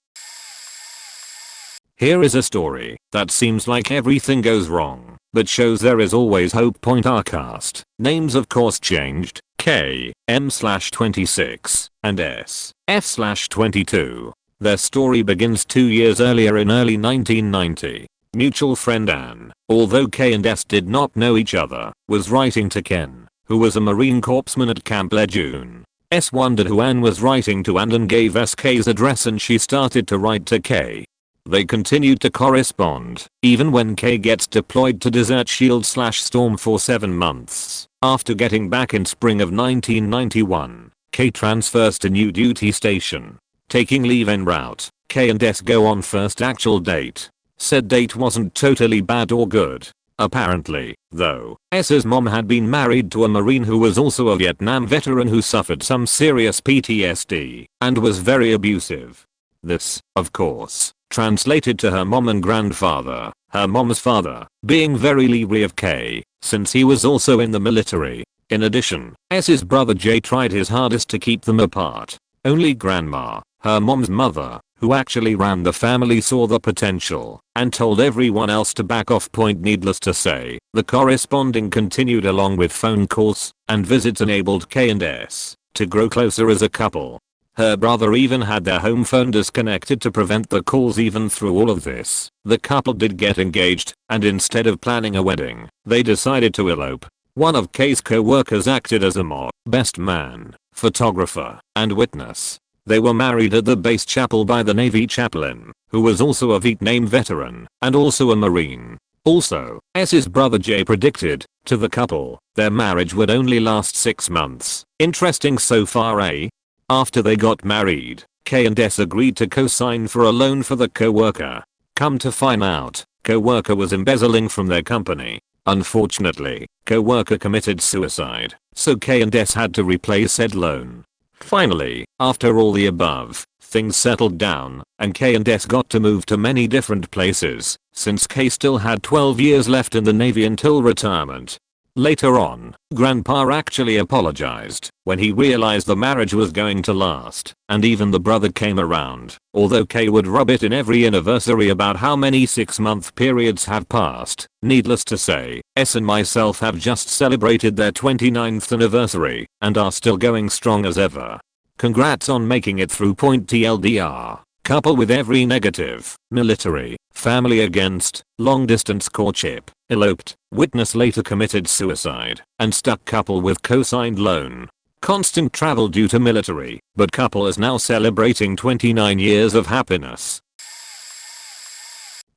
Here is a story that seems like everything goes wrong, but shows there is always hope. Our cast names of course changed: K, M/26, and S, F/22. Their story begins 2 years earlier in early 1990. Mutual friend Anne, although K and S did not know each other, was writing to Ken, who was a Marine Corpsman at Camp Lejeune. S wondered who Anne was writing to and gave S K's address, and she started to write to K. They continued to correspond, even when K gets deployed to Desert Shield/Storm for 7 months. After getting back in spring of 1991, K transfers to new duty station. Taking leave en route, K and S go on first actual date. Said date wasn't totally bad or good. Apparently, though, S's mom had been married to a Marine who was also a Vietnam veteran who suffered some serious PTSD and was very abusive. This, of course, translated to her mom and grandfather, her mom's father, being very leery of K, since he was also in the military. In addition, S's brother Jay tried his hardest to keep them apart. Only grandma, her mom's mother, who actually ran the family, saw the potential and told everyone else to back off. Needless to say, the corresponding continued along with phone calls and visits enabled K and S to grow closer as a couple. Her brother even had their home phone disconnected to prevent the calls. Even through all of this, the couple did get engaged, and instead of planning a wedding, they decided to elope. One of K's co-workers acted as a best man, photographer, and witness. They were married at the base chapel by the Navy chaplain, who was also a Vietnam veteran and also a Marine. Also, S's brother Jay predicted to the couple their marriage would only last 6 months. Interesting so far, eh? After they got married, K and S agreed to co-sign for a loan for the co-worker. Come to find out, co-worker was embezzling from their company. Unfortunately, co-worker committed suicide, so K and S had to repay said loan. Finally, after all the above, things settled down, and K and S got to move to many different places, since K still had 12 years left in the Navy until retirement. Later on, Grandpa actually apologized when he realized the marriage was going to last, and even the brother came around, although K would rub it in every anniversary about how many 6-month periods have passed. Needless to say, S and myself have just celebrated their 29th anniversary and are still going strong as ever. Congrats on making it through. TLDR. Couple with every negative: military, family against, long distance courtship, eloped, witness later committed suicide, and stuck couple with co-signed loan. Constant travel due to military, but couple is now celebrating 29 years of happiness.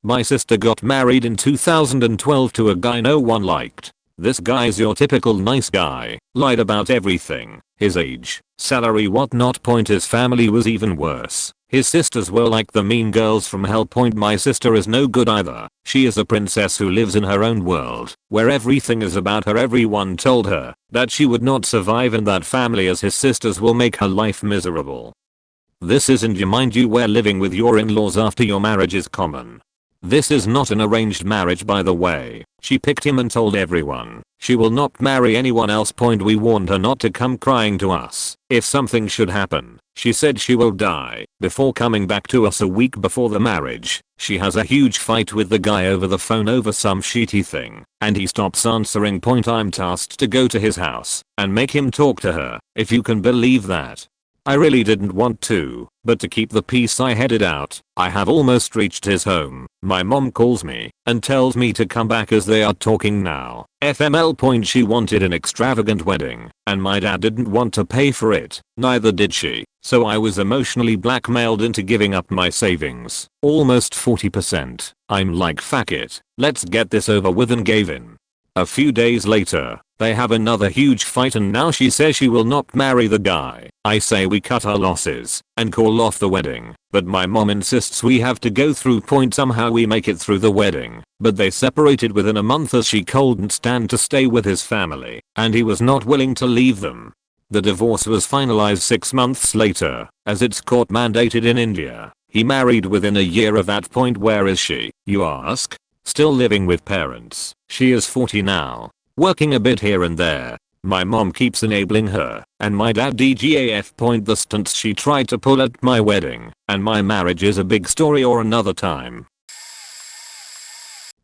My sister got married in 2012 to a guy no one liked. This guy's your typical nice guy, lied about everything, his age, salary, whatnot. His family was even worse. His sisters were like the mean girls from hell. My sister is no good either. She is a princess who lives in her own world, where everything is about her. Everyone told her that she would not survive in that family as his sisters will make her life miserable. This is India, mind you, where living with your in-laws after your marriage is common. This is not an arranged marriage, by the way. She picked him and told everyone she will not marry anyone else. We warned her not to come crying to us if something should happen. She said she will die before coming back to us. A week before the marriage, she has a huge fight with the guy over the phone over some shitty thing, and he stops answering. I'm tasked to go to his house and make him talk to her, if you can believe that. I really didn't want to, but to keep the peace I headed out. I have almost reached his home. My mom calls me and tells me to come back as they are talking now. FML. She wanted an extravagant wedding, and my dad didn't want to pay for it, neither did she. So I was emotionally blackmailed into giving up my savings, almost 40%. I'm like, fuck it, let's get this over with, and gave in. A few days later, they have another huge fight, and now she says she will not marry the guy. I say we cut our losses and call off the wedding, but my mom insists we have to go through. Somehow we make it through the wedding, but they separated within a month as she couldn't stand to stay with his family, and he was not willing to leave them. The divorce was finalized 6 months later, as it's court mandated in India. He married within a year of that point. Where is she, you ask? Still living with parents. She is 40 now, working a bit here and there. My mom keeps enabling her, and my dad DGAF. The stunts she tried to pull at my wedding and my marriage is a big story or another time.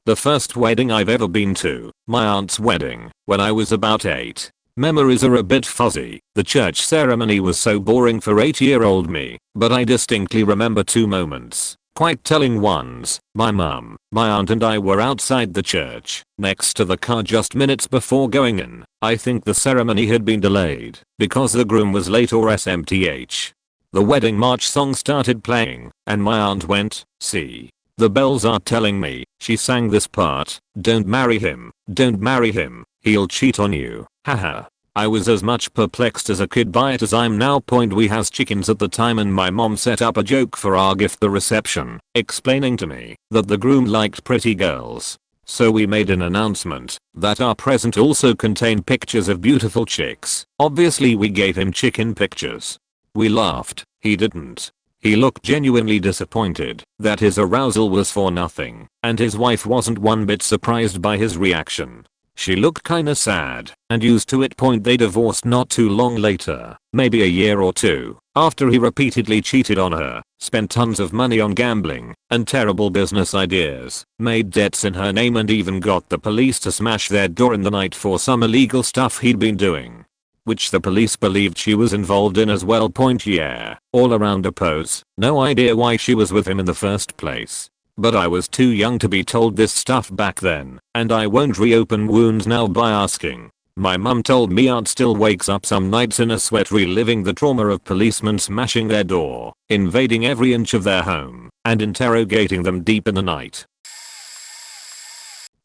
The first wedding I've ever been to, my aunt's wedding, when I was about 8. Memories are a bit fuzzy. The church ceremony was so boring for 8-year-old me, but I distinctly remember 2 moments, quite telling ones. My mum, my aunt and I were outside the church, next to the car just minutes before going in. I think the ceremony had been delayed because the groom was late or SMTH. The wedding march song started playing, and my aunt went, "See, the bells are telling me." She sang this part: "Don't marry him, don't marry him, he'll cheat on you." Haha. I was as much perplexed as a kid by it as I'm now. We has chickens at the time, and my mom set up a joke for our gift, the reception, explaining to me that the groom liked pretty girls. So we made an announcement that our present also contained pictures of beautiful chicks. Obviously we gave him chicken pictures. We laughed. He didn't. He looked genuinely disappointed that his arousal was for nothing, and his wife wasn't one bit surprised by his reaction. She looked kinda sad and used to it. They divorced not too long later, maybe a year or two, after he repeatedly cheated on her, spent tons of money on gambling and terrible business ideas, made debts in her name, and even got the police to smash their door in the night for some illegal stuff he'd been doing, which the police believed she was involved in as well. Yeah, all around a pose. No idea why she was with him in the first place. But I was too young to be told this stuff back then, and I won't reopen wounds now by asking. My mum told me Aunt still wakes up some nights in a sweat reliving the trauma of policemen smashing their door, invading every inch of their home, and interrogating them deep in the night.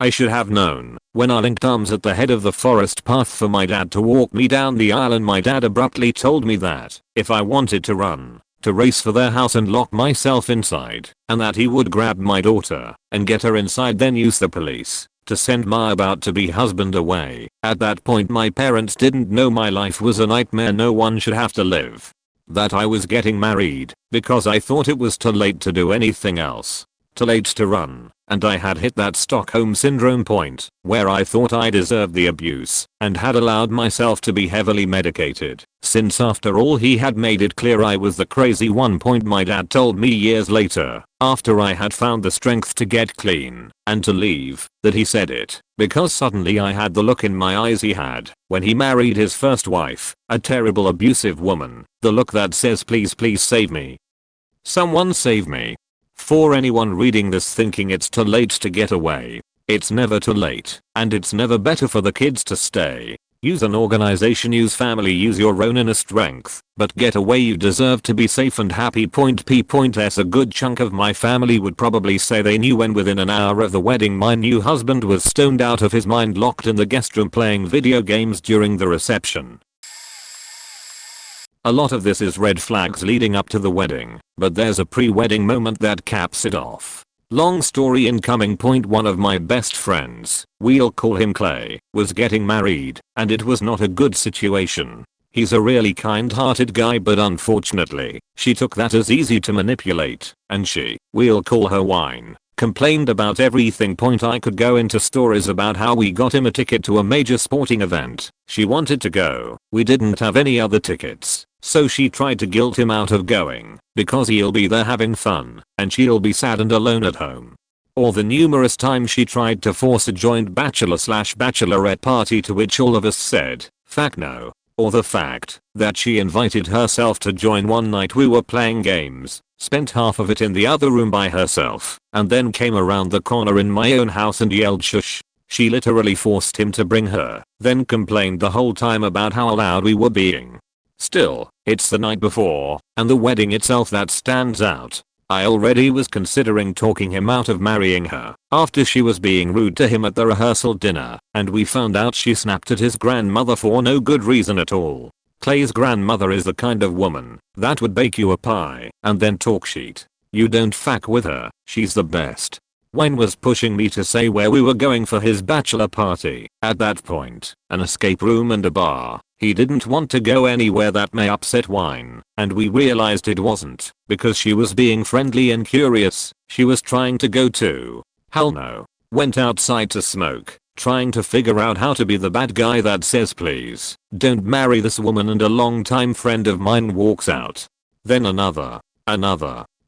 I should have known. When I linked arms at the head of the forest path for my dad to walk me down the aisle, and my dad abruptly told me that if I wanted to run, to race for their house and lock myself inside, and that he would grab my daughter and get her inside, then use the police to send my about-to-be husband away. At that point my parents didn't know my life was a nightmare no one should have to live. That I was getting married because I thought it was too late to do anything else. Too late to run, and I had hit that Stockholm syndrome point where I thought I deserved the abuse and had allowed myself to be heavily medicated, since after all he had made it clear I was the crazy one. My dad told me years later, after I had found the strength to get clean and to leave, that he said it because suddenly I had the look in my eyes he had when he married his first wife, a terrible abusive woman, the look that says please save me. Someone save me. For anyone reading this thinking it's too late to get away, it's never too late, and it's never better for the kids to stay. Use an organization, use family, use your own inner strength, but get away. You deserve to be safe and happy. P.S. A good chunk of my family would probably say they knew when within an hour of the wedding my new husband was stoned out of his mind, locked in the guest room playing video games during the reception. A lot of this is red flags leading up to the wedding, but there's a pre-wedding moment that caps it off. Long story incoming. One of my best friends, we'll call him Clay, was getting married, and it was not a good situation. He's a really kind-hearted guy, but unfortunately, she took that as easy to manipulate, and she, we'll call her Wine, complained about everything. I could go into stories about how we got him a ticket to a major sporting event she wanted to go. We didn't have any other tickets, so she tried to guilt him out of going because he'll be there having fun and she'll be sad and alone at home. Or the numerous times she tried to force a joint bachelor/bachelorette party, to which all of us said, "Fuck no." Or the fact that she invited herself to join one night we were playing games, spent half of it in the other room by herself, and then came around the corner in my own house and yelled shush. She literally forced him to bring her, then complained the whole time about how loud we were being. Still, it's the night before, and the wedding itself that stands out. I already was considering talking him out of marrying her after she was being rude to him at the rehearsal dinner, and we found out she snapped at his grandmother for no good reason at all. Clay's grandmother is the kind of woman that would bake you a pie and then talk shit. You don't fuck with her, she's the best. Wayne was pushing me to say where we were going for his bachelor party. At that point, an escape room and a bar. He didn't want to go anywhere that may upset Wine, and we realized it wasn't because she was being friendly and curious. She was trying to go to. Hell no. Went outside to smoke, trying to figure out how to be the bad guy that says please don't marry this woman, and a longtime friend of mine walks out. Then another.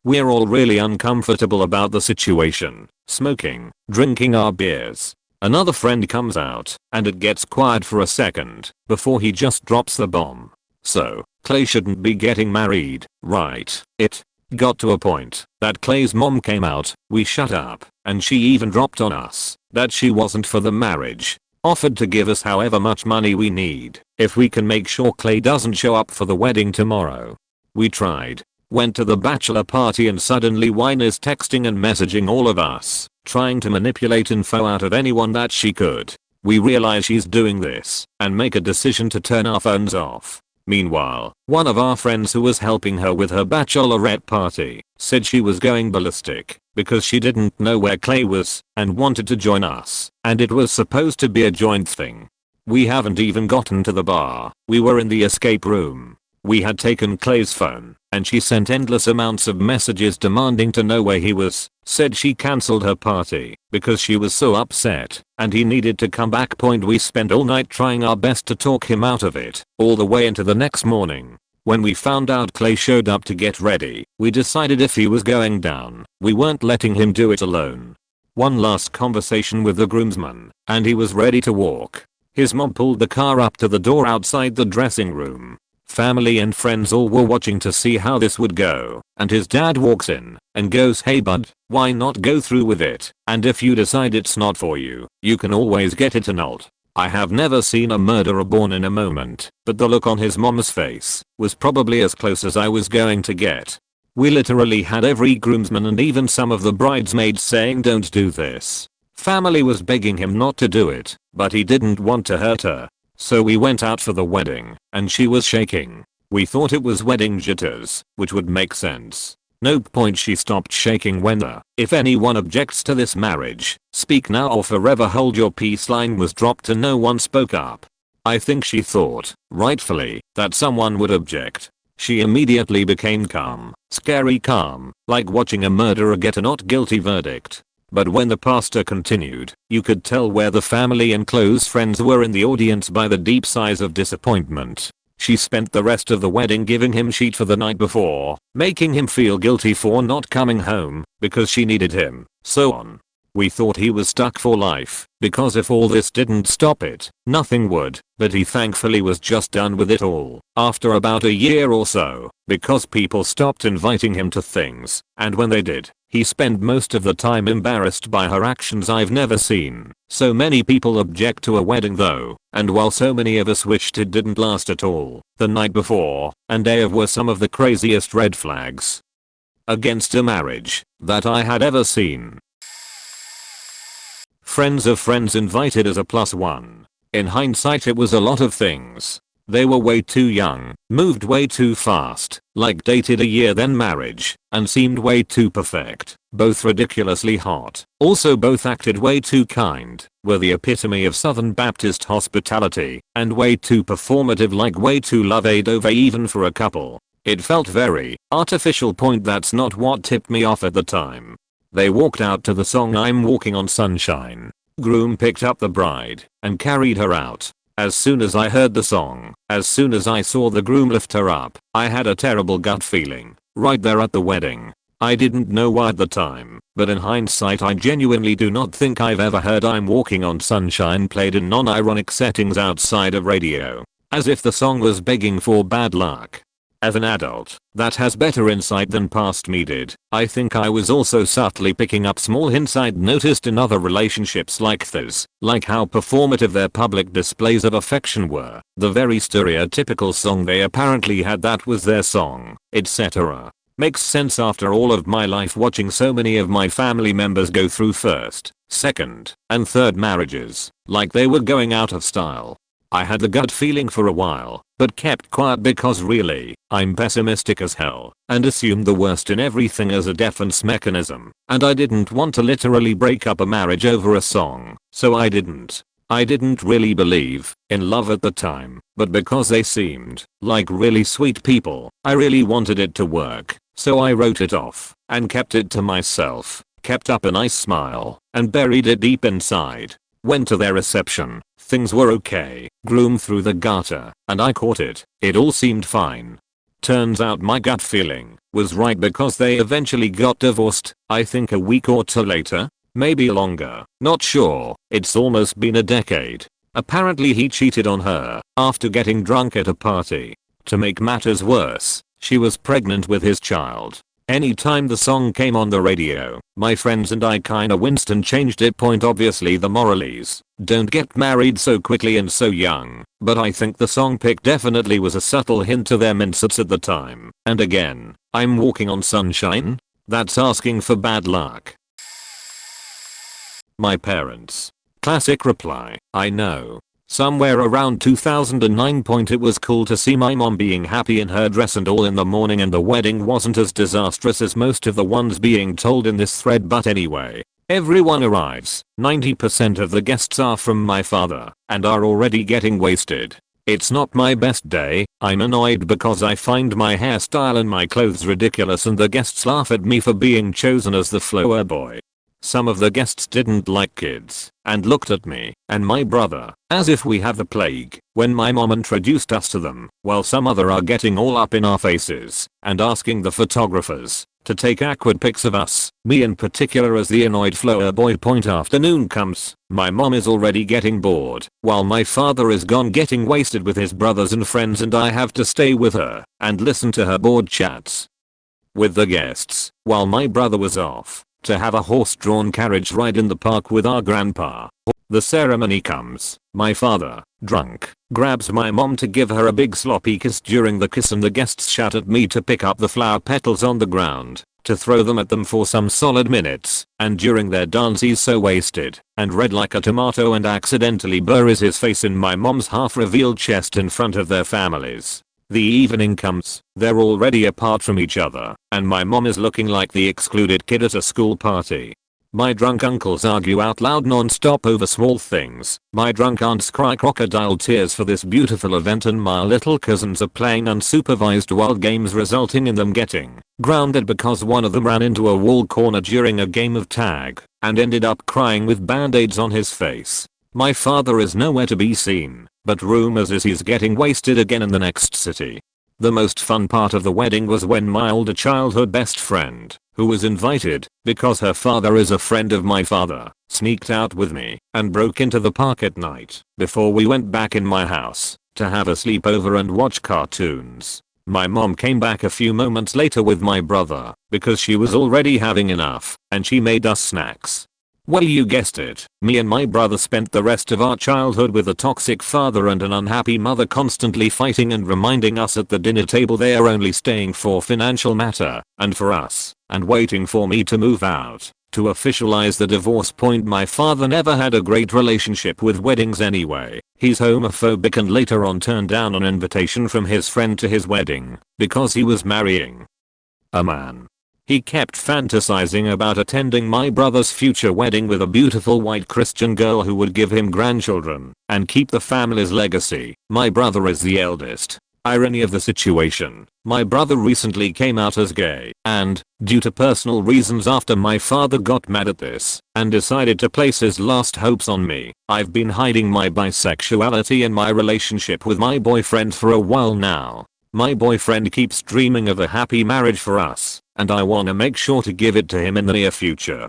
We're all really uncomfortable about the situation, smoking, drinking our beers. Another friend comes out, and it gets quiet for a second before he just drops the bomb. So, Clay shouldn't be getting married, right? It got to a point that Clay's mom came out, we shut up, and she even dropped on us that she wasn't for the marriage. Offered to give us however much money we need if we can make sure Clay doesn't show up for the wedding tomorrow. We tried. Went to the bachelor party, and suddenly Wine is texting and messaging all of us, trying to manipulate info out of anyone that she could. We realize she's doing this and make a decision to turn our phones off. Meanwhile, one of our friends who was helping her with her bachelorette party said she was going ballistic because she didn't know where Clay was and wanted to join us, and it was supposed to be a joint thing. We haven't even gotten to the bar. We were in the escape room. We had taken Clay's phone, and she sent endless amounts of messages demanding to know where he was, said she cancelled her party because she was so upset and he needed to come back. We spent all night trying our best to talk him out of it, all the way into the next morning. When we found out Clay showed up to get ready, we decided if he was going down, we weren't letting him do it alone. One last conversation with the groomsman, and he was ready to walk. His mom pulled the car up to the door outside the dressing room. Family and friends all were watching to see how this would go, and his dad walks in and goes, "Hey bud, why not go through with it, and if you decide it's not for you, you can always get it annulled." I have never seen a murderer born in a moment, but the look on his mom's face was probably as close as I was going to get. We literally had every groomsman and even some of the bridesmaids saying don't do this. Family was begging him not to do it, but he didn't want to hurt her. So we went out for the wedding, and she was shaking. We thought it was wedding jitters, which would make sense. Nope. She stopped shaking when the "if anyone objects to this marriage, speak now or forever hold your peace" line was dropped and no one spoke up. I think she thought, rightfully, that someone would object. She immediately became calm, scary calm, like watching a murderer get a not guilty verdict. But when the pastor continued, you could tell where the family and close friends were in the audience by the deep sighs of disappointment. She spent the rest of the wedding giving him shit for the night before, making him feel guilty for not coming home because she needed him, so on. We thought he was stuck for life, because if all this didn't stop it, nothing would, but he thankfully was just done with it all after about a year or so, because people stopped inviting him to things, and when they did, he spent most of the time embarrassed by her actions. I've never seen so many people object to a wedding though, and while so many of us wished it didn't last at all, the night before and day of were some of the craziest red flags against a marriage that I had ever seen. Friends of friends invited as a +1. In hindsight it was a lot of things. They were way too young, moved way too fast, like dated a year then marriage, and seemed way too perfect, both ridiculously hot. Also both acted way too kind, were the epitome of Southern Baptist hospitality, and way too performative, like way too love-a-dove even for a couple. It felt very artificial. That's not what tipped me off at the time. They walked out to the song "I'm Walking on Sunshine." Groom picked up the bride and carried her out. As soon as I heard the song, as soon as I saw the groom lift her up, I had a terrible gut feeling, right there at the wedding. I didn't know why at the time, but in hindsight I genuinely do not think I've ever heard "I'm Walking on Sunshine" played in non-ironic settings outside of radio. As if the song was begging for bad luck. As an adult that has better insight than past me did, I think I was also subtly picking up small hints I'd noticed in other relationships like this, like how performative their public displays of affection were, the very stereotypical song they apparently had that was their song, etc. Makes sense after all of my life watching so many of my family members go through first, second, and third marriages, like they were going out of style. I had the gut feeling for a while, but kept quiet because really, I'm pessimistic as hell, and assumed the worst in everything as a defense mechanism, and I didn't want to literally break up a marriage over a song, so I didn't. I didn't really believe in love at the time, but because they seemed like really sweet people, I really wanted it to work, so I wrote it off, and kept it to myself, kept up a nice smile, and buried it deep inside. Went to their reception, things were okay, groom threw the garter, and I caught it, it all seemed fine. Turns out my gut feeling was right because they eventually got divorced, I think a week or two later, maybe longer, not sure, it's almost been a decade. Apparently he cheated on her after getting drunk at a party. To make matters worse, she was pregnant with his child. Anytime the song came on the radio, my friends and I kinda winced and changed it. Obviously the moralies, don't get married so quickly and so young, but I think the song pick definitely was a subtle hint to their mindsets at the time. And again, "I'm Walking on Sunshine"? That's asking for bad luck. My parents. Classic reply, I know. Somewhere around 2009. It was cool to see my mom being happy in her dress and all in the morning, and the wedding wasn't as disastrous as most of the ones being told in this thread, but anyway. Everyone arrives, 90% of the guests are from my father, and are already getting wasted. It's not my best day. I'm annoyed because I find my hairstyle and my clothes ridiculous and the guests laugh at me for being chosen as the flower boy. Some of the guests didn't like kids and looked at me and my brother as if we have the plague when my mom introduced us to them, while some other are getting all up in our faces and asking the photographers to take awkward pics of us, me in particular. As the annoyed flower boy point afternoon comes, my mom is already getting bored while my father is gone getting wasted with his brothers and friends, and I have to stay with her and listen to her bored chats with the guests while my brother was off to have a horse-drawn carriage ride in the park with our grandpa. The ceremony comes. My father, drunk, grabs my mom to give her a big sloppy kiss during the kiss, and the guests shout at me to pick up the flower petals on the ground, to throw them at them for some solid minutes, and during their dance he's so wasted and red like a tomato and accidentally buries his face in my mom's half-revealed chest in front of their families. The evening comes, they're already apart from each other, and my mom is looking like the excluded kid at a school party. My drunk uncles argue out loud non-stop over small things. My drunk aunts cry crocodile tears for this beautiful event, and my little cousins are playing unsupervised wild games, resulting in them getting grounded because one of them ran into a wall corner during a game of tag and ended up crying with band-aids on his face. My father is nowhere to be seen, but rumors is he's getting wasted again in the next city. The most fun part of the wedding was when my older childhood best friend, who was invited because her father is a friend of my father, sneaked out with me and broke into the park at night before we went back in my house to have a sleepover and watch cartoons. My mom came back a few moments later with my brother because she was already having enough, and she made us snacks. Well, you guessed it, me and my brother spent the rest of our childhood with a toxic father and an unhappy mother, constantly fighting and reminding us at the dinner table they are only staying for financial matter and for us, and waiting for me to move out to officialize the divorce. Point: my father never had a great relationship with weddings anyway. He's homophobic and later on turned down an invitation from his friend to his wedding because he was marrying a man. He kept fantasizing about attending my brother's future wedding with a beautiful white Christian girl who would give him grandchildren and keep the family's legacy. My brother is the eldest. Irony of the situation, my brother recently came out as gay, and, due to personal reasons after my father got mad at this and decided to place his last hopes on me, I've been hiding my bisexuality and my relationship with my boyfriend for a while now. My boyfriend keeps dreaming of a happy marriage for us, and I wanna make sure to give it to him in the near future.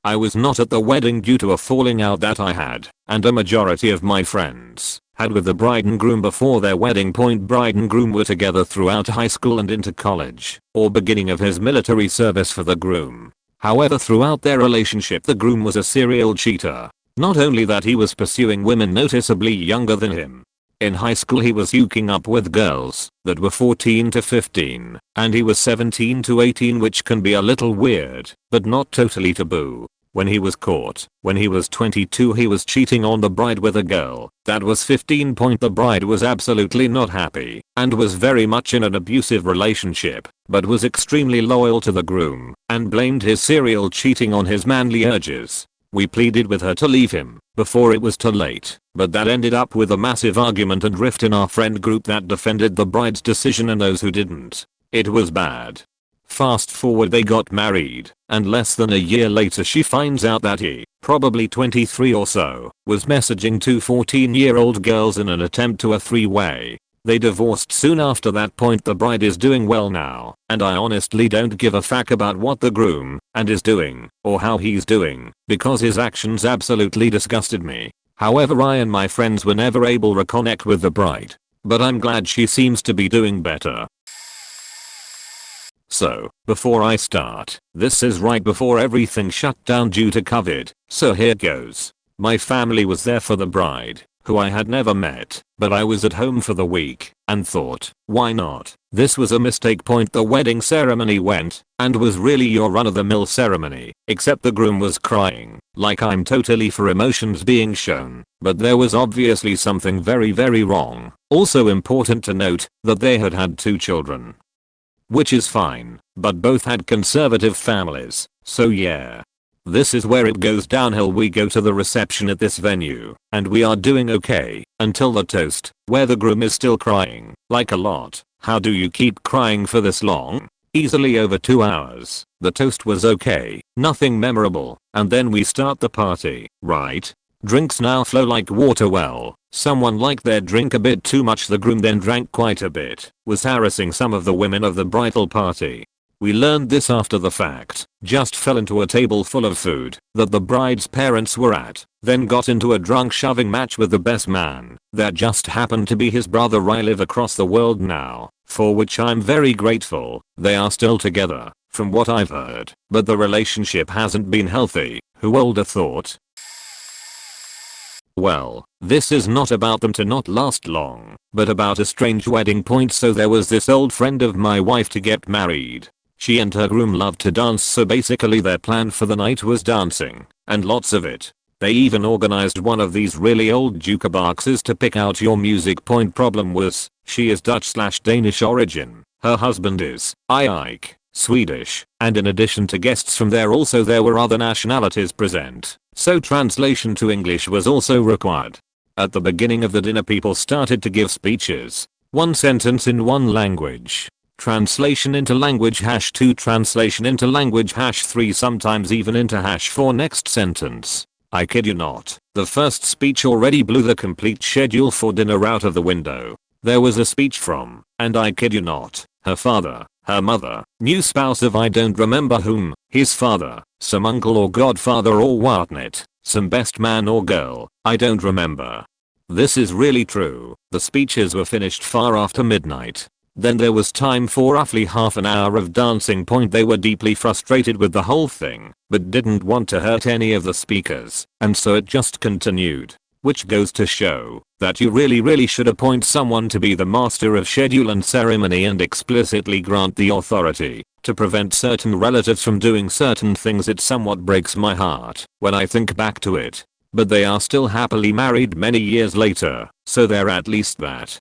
I was not at the wedding due to a falling out that I had, and a majority of my friends had with the bride and groom before their wedding. Point: bride and groom were together throughout high school and into college, or beginning of his military service for the groom. However, throughout their relationship the groom was a serial cheater. Not only that, he was pursuing women noticeably younger than him. In high school he was hooking up with girls that were 14 to 15, and he was 17 to 18, which can be a little weird, but not totally taboo. When he was caught, when he was 22, he was cheating on the bride with a girl that was 15. The bride was absolutely not happy and was very much in an abusive relationship, but was extremely loyal to the groom and blamed his serial cheating on his manly urges. We pleaded with her to leave him before it was too late, but that ended up with a massive argument and rift in our friend group that defended the bride's decision and those who didn't. It was bad. Fast forward, they got married, and less than a year later she finds out that he, probably 23 or so, was messaging two 14-year-old girls in an attempt to a three-way. They divorced soon after that. Point: the bride is doing well now, and I honestly don't give a fuck about what the groom and is doing or how he's doing, because his actions absolutely disgusted me. However, I and my friends were never able to reconnect with the bride, but I'm glad she seems to be doing better. So, before I start, this is right before everything shut down due to COVID, so here goes. My family was there for the bride, who I had never met, but I was at home for the week and thought, why not? This was a mistake. Point: the wedding ceremony went and was really your run-of-the-mill ceremony, except the groom was crying like I'm totally for emotions being shown, but there was obviously something very wrong. Also important to note that they had had 2 children, which is fine, but both had conservative families, so yeah. This is where it goes downhill. We go to the reception at this venue, and we are doing okay, until the toast, where the groom is still crying, like a lot. How do you keep crying for this long? Easily over 2 hours. The toast was okay, nothing memorable, and then we start the party, right? Drinks now flow like water. Well, someone liked their drink a bit too much. The groom then drank quite a bit, was harassing some of the women of the bridal party. We learned this after the fact, just fell into a table full of food that the bride's parents were at, then got into a drunk shoving match with the best man that just happened to be his brother. I live across the world now, for which I'm very grateful. They are still together, from what I've heard, but the relationship hasn't been healthy. Who would have thought? Well, this is not about them to not last long, but about a strange wedding point. So there was this old friend of my wife to get married. She and her groom loved to dance, so basically their plan for the night was dancing, and lots of it. They even organized one of these really old jukeboxes to pick out your music. Point problem was, she is Dutch/Danish origin, her husband is Ike, Swedish, and in addition to guests from there were other nationalities present, so translation to English was also required. At the beginning of the dinner people started to give speeches, one sentence in one language. Translation into language #2, translation into language #3, sometimes even into #4 next sentence. I kid you not, the first speech already blew the complete schedule for dinner out of the window. There was a speech from, and I kid you not, her father, her mother, new spouse of I don't remember whom, his father, some uncle or godfather or whatnot, some best man or girl, I don't remember. This is really true. The speeches were finished far after midnight. Then there was time for roughly half an hour of dancing. Point they were deeply frustrated with the whole thing, but didn't want to hurt any of the speakers, and so it just continued. Which goes to show that you really should appoint someone to be the master of schedule and ceremony and explicitly grant the authority to prevent certain relatives from doing certain things. It somewhat breaks my heart when I think back to it, but they are still happily married many years later, so they're at least that.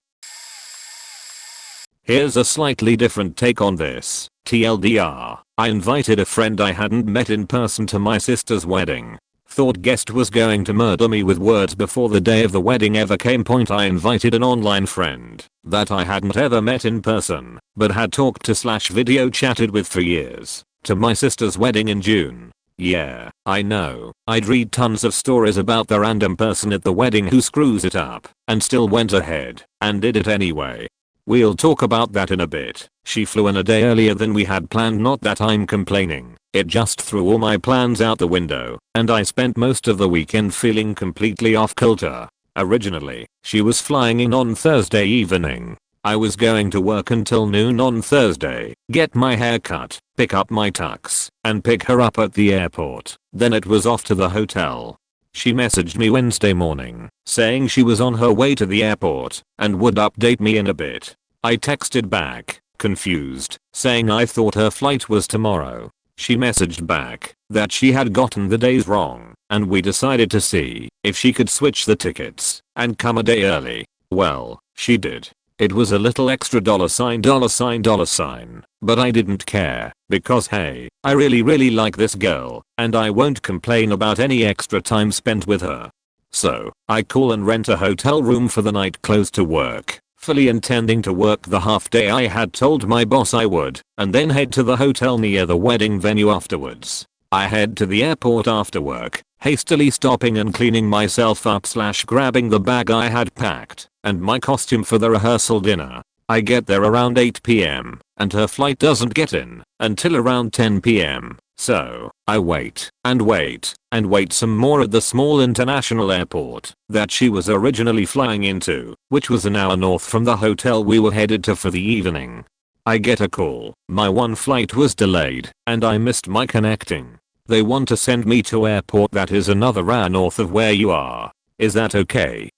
Here's a slightly different take on this. TLDR, I invited a friend I hadn't met in person to my sister's wedding. Thought guest was going to murder me with words before the day of the wedding ever came. Point I invited an online friend that I hadn't ever met in person, but had talked to / video chatted with for years, to my sister's wedding in June. Yeah, I know, I'd read tons of stories about the random person at the wedding who screws it up, and still went ahead and did it anyway. We'll talk about that in a bit. She flew in a day earlier than we had planned. Not that I'm complaining, it just threw all my plans out the window, and I spent most of the weekend feeling completely off kilter. Originally, she was flying in on Thursday evening. I was going to work until noon on Thursday, get my hair cut, pick up my tux, and pick her up at the airport. Then it was off to the hotel. She messaged me Wednesday morning, saying she was on her way to the airport and would update me in a bit. I texted back, confused, saying I thought her flight was tomorrow. She messaged back that she had gotten the days wrong, and we decided to see if she could switch the tickets and come a day early. Well, she did. It was a little extra $$, but I didn't care, because hey, I really like this girl, and I won't complain about any extra time spent with her. So, I call and rent a hotel room for the night close to work, fully intending to work the half day I had told my boss I would, and then head to the hotel near the wedding venue afterwards. I head to the airport after work, hastily stopping and cleaning myself up / grabbing the bag I had packed and my costume for the rehearsal dinner. I get there around 8 PM, and her flight doesn't get in until around 10 PM. So, I wait, and wait, and wait some more at the small international airport that she was originally flying into, which was an hour north from the hotel we were headed to for the evening. I get a call, my one flight was delayed, and I missed my connecting. They want to send me to airport that is another hour north of where you are. Is that okay?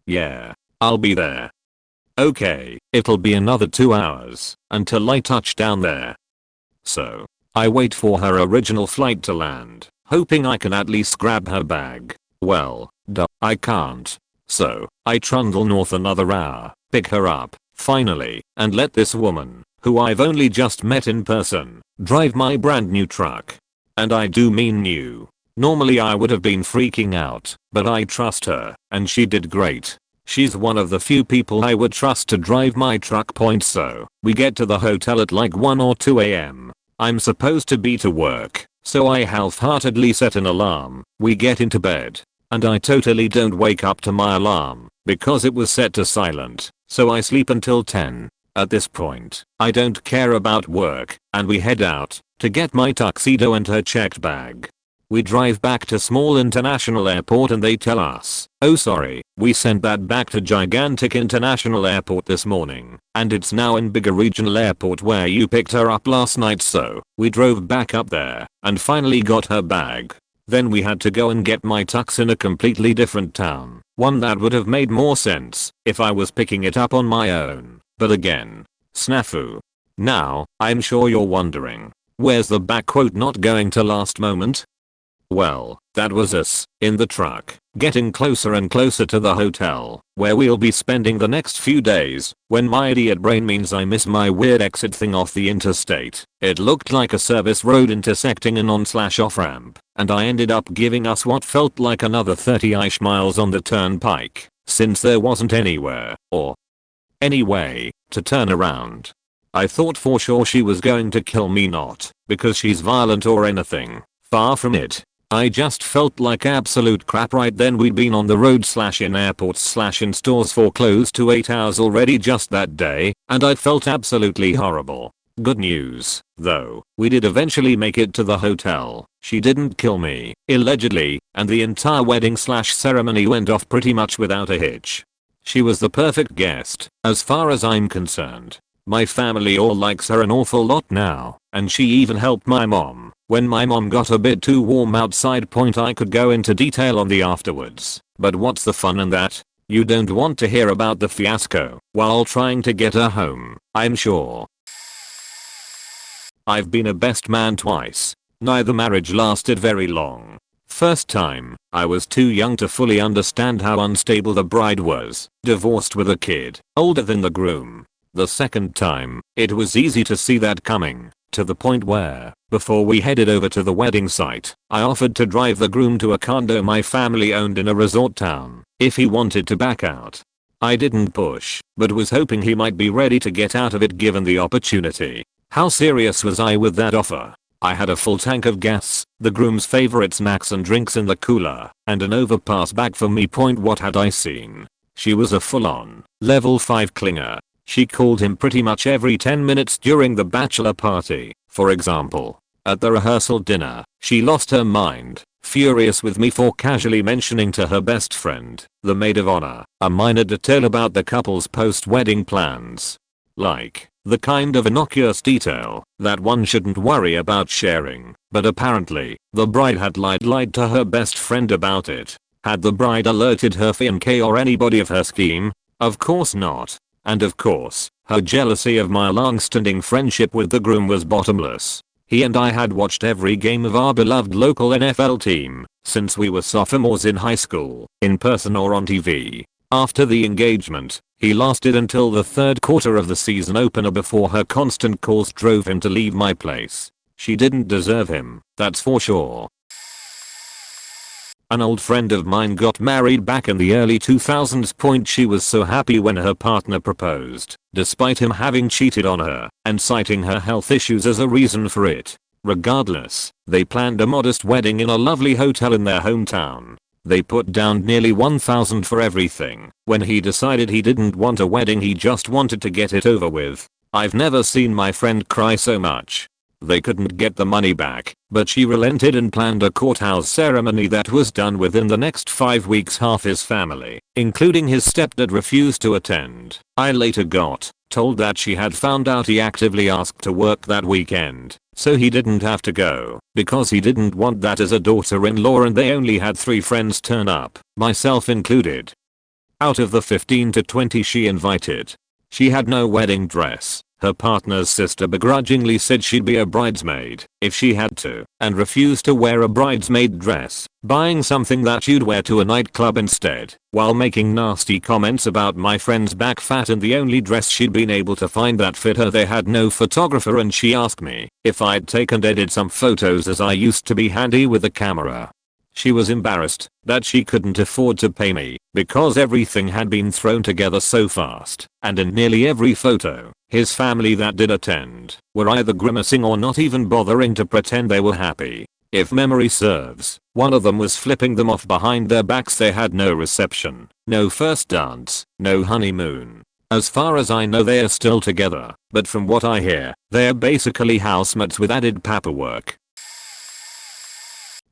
Yeah, I'll be there. Okay, it'll be another 2 hours until I touch down there. So, I wait for her original flight to land, hoping I can at least grab her bag. Well, I can't. So, I trundle north another hour, pick her up, finally, and let this woman, who I've only just met in person, drive my brand new truck. And I do mean new. Normally I would have been freaking out, but I trust her, and she did great. She's one of the few people I would trust to drive my truck. So, we get to the hotel at like 1 or 2 am. I'm supposed to be to work, so I half-heartedly set an alarm. We get into bed, and I totally don't wake up to my alarm, because it was set to silent, so I sleep until 10. At this point, I don't care about work, and we head out to get my tuxedo and her checked bag. We drive back to small international airport and they tell us, oh sorry, we sent that back to gigantic international airport this morning, and it's now in bigger regional airport where you picked her up last night. So, we drove back up there, and finally got her bag. Then we had to go and get my tux in a completely different town, one that would have made more sense if I was picking it up on my own, but again, snafu. Now, I'm sure you're wondering, where's the back quote not going to last moment? Well, that was us, in the truck, getting closer and closer to the hotel, where we'll be spending the next few days, when my idiot brain means I miss my weird exit thing off the interstate. It looked like a service road intersecting an on/off ramp, and I ended up giving us what felt like another 30-ish miles on the turnpike, since there wasn't anywhere, or any way, to turn around. I thought for sure she was going to kill me, not because she's violent or anything, far from it. I just felt like absolute crap. Right then, we'd been on the road / in airports / in stores for close to 8 hours already just that day, and I felt absolutely horrible. Good news, though, we did eventually make it to the hotel. She didn't kill me, allegedly, and the entire wedding / ceremony went off pretty much without a hitch. She was the perfect guest, as far as I'm concerned. My family all likes her an awful lot now, and she even helped my mom when my mom got a bit too warm outside. I could go into detail on the afterwards, but what's the fun in that? You don't want to hear about the fiasco while trying to get her home, I'm sure. I've been a best man twice. Neither marriage lasted very long. First time, I was too young to fully understand how unstable the bride was, divorced with a kid, older than the groom. The second time, it was easy to see that coming, to the point where, before we headed over to the wedding site, I offered to drive the groom to a condo my family owned in a resort town, if he wanted to back out. I didn't push, but was hoping he might be ready to get out of it given the opportunity. How serious was I with that offer? I had a full tank of gas, the groom's favorite snacks and drinks in the cooler, and an overpass bag for me. What had I seen? She was a full-on, level 5 clinger. She called him pretty much every 10 minutes during the bachelor party. For example, at the rehearsal dinner, she lost her mind, furious with me for casually mentioning to her best friend, the maid of honor, a minor detail about the couple's post-wedding plans. Like, the kind of innocuous detail that one shouldn't worry about sharing, but apparently, the bride had lied to her best friend about it. Had the bride alerted her fiancé or anybody of her scheme? Of course not. And of course, her jealousy of my long-standing friendship with the groom was bottomless. He and I had watched every game of our beloved local NFL team since we were sophomores in high school, in person or on TV. After the engagement, he lasted until the third quarter of the season opener before her constant calls drove him to leave my place. She didn't deserve him, that's for sure. An old friend of mine got married back in the early 2000s. She was so happy when her partner proposed, despite him having cheated on her and citing her health issues as a reason for it. Regardless, they planned a modest wedding in a lovely hotel in their hometown. They put down nearly $1,000 for everything. When he decided he didn't want a wedding, he just wanted to get it over with. I've never seen my friend cry so much. They couldn't get the money back, but she relented and planned a courthouse ceremony that was done within the next 5 weeks. Half his family, including his stepdad, refused to attend. I later got told that she had found out he actively asked to work that weekend, so he didn't have to go, because he didn't want that as a daughter-in-law, and they only had 3 friends turn up, myself included. Out of the 15 to 20 she invited, she had no wedding dress, Her partner's sister begrudgingly said she'd be a bridesmaid if she had to and refused to wear a bridesmaid dress, buying something that she'd wear to a nightclub instead, while making nasty comments about my friend's back fat and the only dress she'd been able to find that fit her. They had no photographer and she asked me if I'd take and edit some photos as I used to be handy with the camera. She was embarrassed that she couldn't afford to pay me because everything had been thrown together so fast, and in nearly every photo, his family that did attend were either grimacing or not even bothering to pretend they were happy. If memory serves, one of them was flipping them off behind their backs. They had no reception, no first dance, no honeymoon. As far as I know they are still together, but from what I hear, they are basically housemates with added paperwork.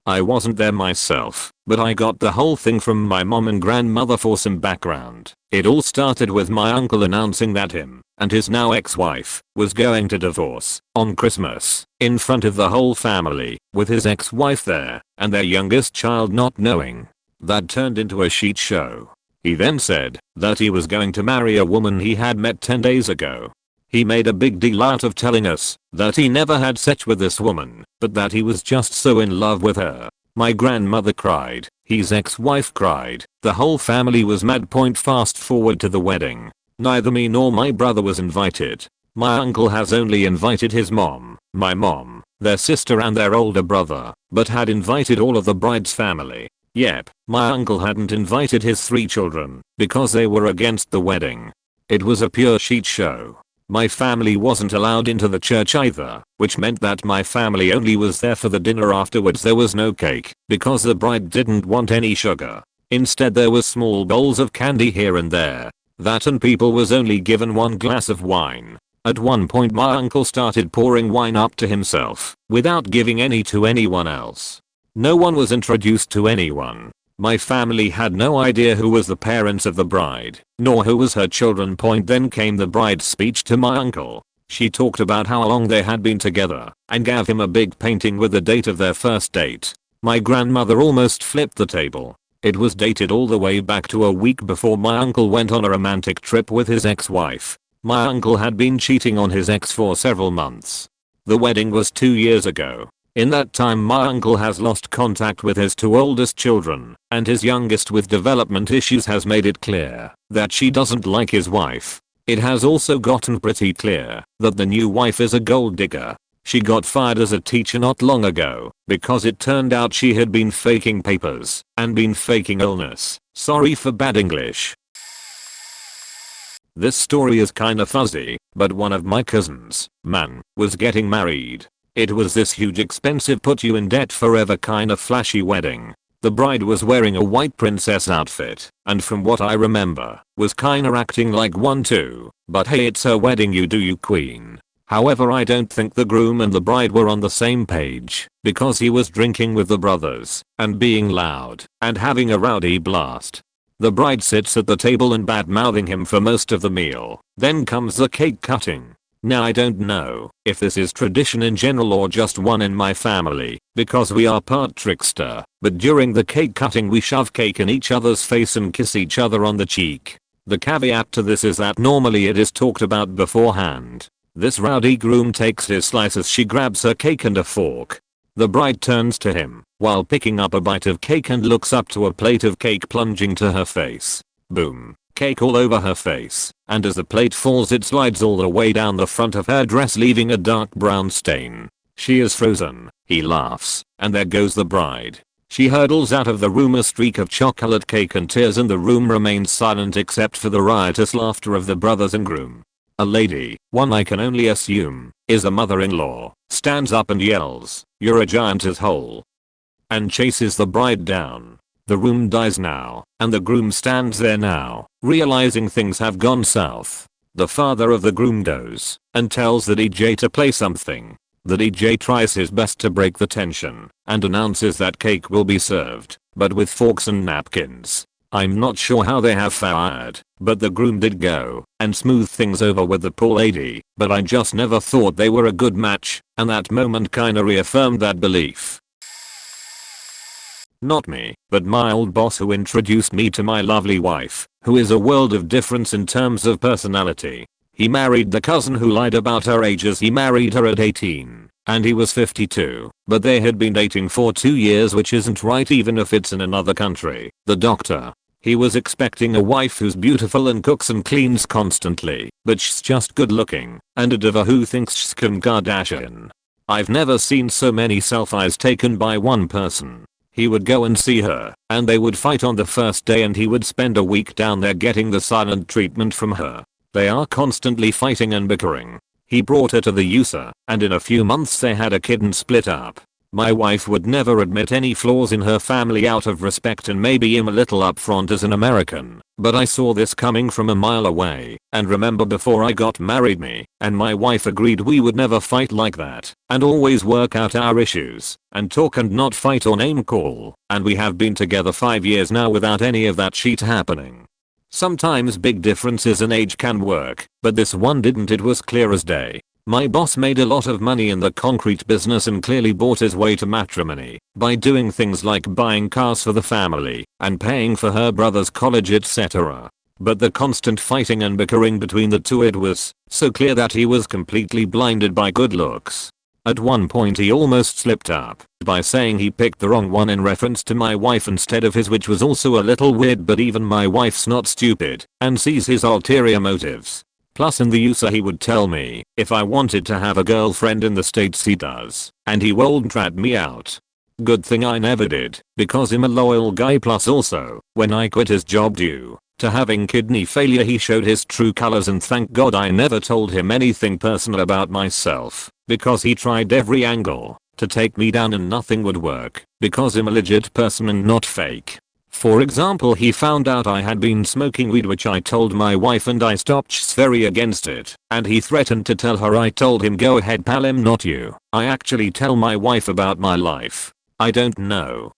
I wasn't there myself, but I got the whole thing from my mom and grandmother for some background. It all started with my uncle announcing that him and his now ex-wife was going to divorce on Christmas in front of the whole family, with his ex-wife there and their youngest child not knowing. That turned into a shit show. He then said that he was going to marry a woman he had met 10 days ago. He made a big deal out of telling us that he never had sex with this woman, but that he was just so in love with her. My grandmother cried, his ex-wife cried, the whole family was mad. Fast forward to the wedding. Neither me nor my brother was invited. My uncle has only invited his mom, my mom, their sister and their older brother, but had invited all of the bride's family. Yep, my uncle hadn't invited his 3 children because they were against the wedding. It was a pure shit show. My family wasn't allowed into the church either, which meant that my family only was there for the dinner afterwards. There was no cake because the bride didn't want any sugar. Instead there was small bowls of candy here and there. That and people was only given 1 glass of wine. At one point my uncle started pouring wine up to himself without giving any to anyone else. No one was introduced to anyone. My family had no idea who was the parents of the bride, nor who was her children. Then came the bride's speech to my uncle. She talked about how long they had been together and gave him a big painting with the date of their first date. My grandmother almost flipped the table. It was dated all the way back to a week before my uncle went on a romantic trip with his ex-wife. My uncle had been cheating on his ex for several months. The wedding was 2 years ago. In that time my uncle has lost contact with his 2 oldest children, and his youngest with development issues has made it clear that she doesn't like his wife. It has also gotten pretty clear that the new wife is a gold digger. She got fired as a teacher not long ago because it turned out she had been faking papers and been faking illness. Sorry for bad English. This story is kinda fuzzy, but one of my cousins, man, was getting married. It was this huge expensive put you in debt forever kinda flashy wedding. The bride was wearing a white princess outfit and from what I remember was kinda acting like one too, but hey, it's her wedding, you do you queen. However, I don't think the groom and the bride were on the same page because he was drinking with the brothers and being loud and having a rowdy blast. The bride sits at the table and bad-mouthing him for most of the meal. Then comes the cake cutting. Now I don't know if this is tradition in general or just one in my family because we are part trickster, but during the cake cutting we shove cake in each other's face and kiss each other on the cheek. The caveat to this is that normally it is talked about beforehand. This rowdy groom takes his slice as she grabs her cake and a fork. The bride turns to him while picking up a bite of cake and looks up to a plate of cake plunging to her face. Boom. Cake all over her face, and as the plate falls it slides all the way down the front of her dress leaving a dark brown stain. She is frozen. He laughs, and there goes the bride. She hurtles out of the room, a streak of chocolate cake and tears, and the room remains silent except for the riotous laughter of the brothers and groom. A lady, one I can only assume is a mother-in-law, stands up and yells, "You're a giant asshole," and chases the bride down. The room dies now, and the groom stands there now, realizing things have gone south. The father of the groom goes and tells the DJ to play something. The DJ tries his best to break the tension and announces that cake will be served, but with forks and napkins. I'm not sure how they have fared, but the groom did go and smooth things over with the poor lady, but I just never thought they were a good match, and that moment kinda reaffirmed that belief. Not me, but my old boss who introduced me to my lovely wife, who is a world of difference in terms of personality. He married the cousin who lied about her age as he married her at 18. And he was 52, but they had been dating for 2 years, which isn't right even if it's in another country. The doctor. He was expecting a wife who's beautiful and cooks and cleans constantly, but she's just good looking, and a diva who thinks she's Kim Kardashian. I've never seen so many selfies taken by one person. He would go and see her, and they would fight on the first day and he would spend a week down there getting the silent treatment from her. They are constantly fighting and bickering. He brought her to the USA, and in a few months they had a kid and split up. My wife would never admit any flaws in her family out of respect and maybe I'm a little upfront as an American, but I saw this coming from a mile away, and remember before I got married me and my wife agreed we would never fight like that, and always work out our issues, and talk and not fight or name call, and we have been together 5 years now without any of that shit happening. Sometimes big differences in age can work, but this one didn't. It was clear as day. My boss made a lot of money in the concrete business and clearly bought his way to matrimony by doing things like buying cars for the family and paying for her brother's college, etc. But the constant fighting and bickering between the two, it was so clear that he was completely blinded by good looks. At one point he almost slipped up by saying he picked the wrong one in reference to my wife instead of his, which was also a little weird, but even my wife's not stupid and sees his ulterior motives. Plus in the USA he would tell me if I wanted to have a girlfriend in the States he does, and he won't rat me out. Good thing I never did, because I'm a loyal guy. Plus also, when I quit his job due to having kidney failure, he showed his true colors, and thank God I never told him anything personal about myself, because he tried every angle to take me down and nothing would work, because I'm a legit person and not fake. For example, he found out I had been smoking weed, which I told my wife and I stopped. She's very against it, and he threatened to tell her. I told him, go ahead pal, I'm not you. I actually tell my wife about my life. I don't know.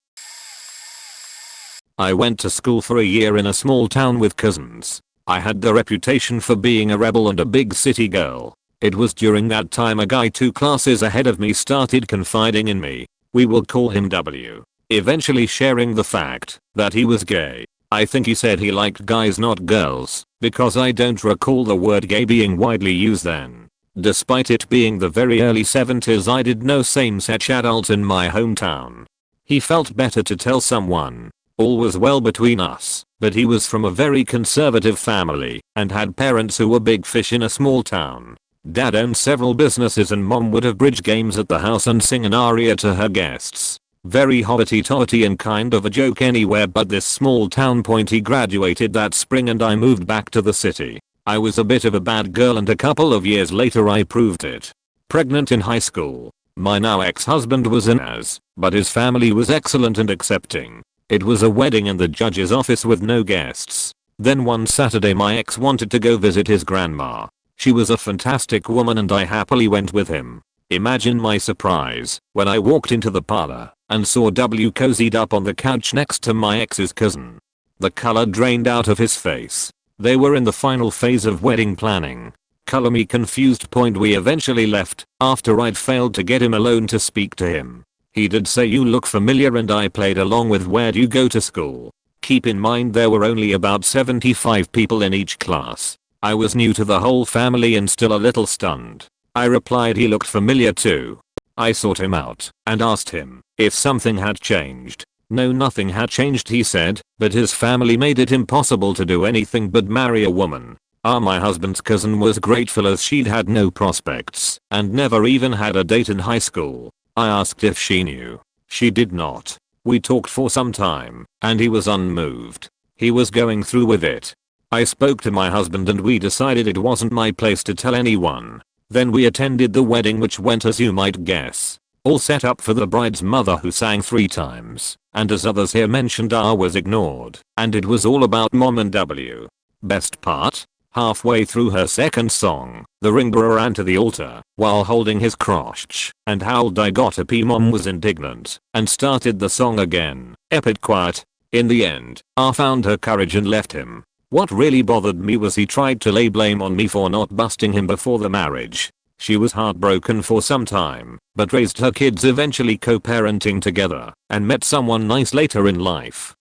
I went to school for a year in a small town with cousins. I had the reputation for being a rebel and a big city girl. It was during that time a guy 2 classes ahead of me started confiding in me. We will call him W. Eventually sharing the fact that he was gay. I think he said he liked guys not girls, because I don't recall the word gay being widely used then. Despite it being the very early 70s, I did no same-sex adult in my hometown. He felt better to tell someone. All was well between us, but he was from a very conservative family and had parents who were big fish in a small town. Dad owned several businesses and mom would have bridge games at the house and sing an aria to her guests. Very hoity-toity and kind of a joke anywhere but this small town point. He graduated that spring and I moved back to the city. I was a bit of a bad girl and a couple of years later I proved it. Pregnant in high school. My now ex-husband was in as, but his family was excellent and accepting. It was a wedding in the judge's office with no guests. Then one Saturday my ex wanted to go visit his grandma. She was a fantastic woman and I happily went with him. Imagine my surprise when I walked into the parlor and saw W cozied up on the couch next to my ex's cousin. The color drained out of his face. They were in the final phase of wedding planning. Color me confused. We eventually left after I'd failed to get him alone to speak to him. He did say, you look familiar, and I played along with, where do you go to school? Keep in mind there were only about 75 people in each class. I was new to the whole family and still a little stunned. I replied he looked familiar too. I sought him out and asked him if something had changed. No, nothing had changed, he said, but his family made it impossible to do anything but marry a woman. My husband's cousin was grateful as she'd had no prospects and never even had a date in high school. I asked if she knew. She did not. We talked for some time and he was unmoved. He was going through with it. I spoke to my husband and we decided it wasn't my place to tell anyone. Then we attended the wedding, which went as you might guess. All set up for the bride's mother, who sang 3 times, and as others here mentioned, was ignored, and it was all about mom and W. Best part? Halfway through her second song, the ring bearer ran to the altar while holding his crotch and howled, I gotta pee. Mom was indignant and started the song again. Epic quiet. In the end, found her courage and left him. What really bothered me was he tried to lay blame on me for not busting him before the marriage. She was heartbroken for some time, but raised her kids, eventually co-parenting together, and met someone nice later in life.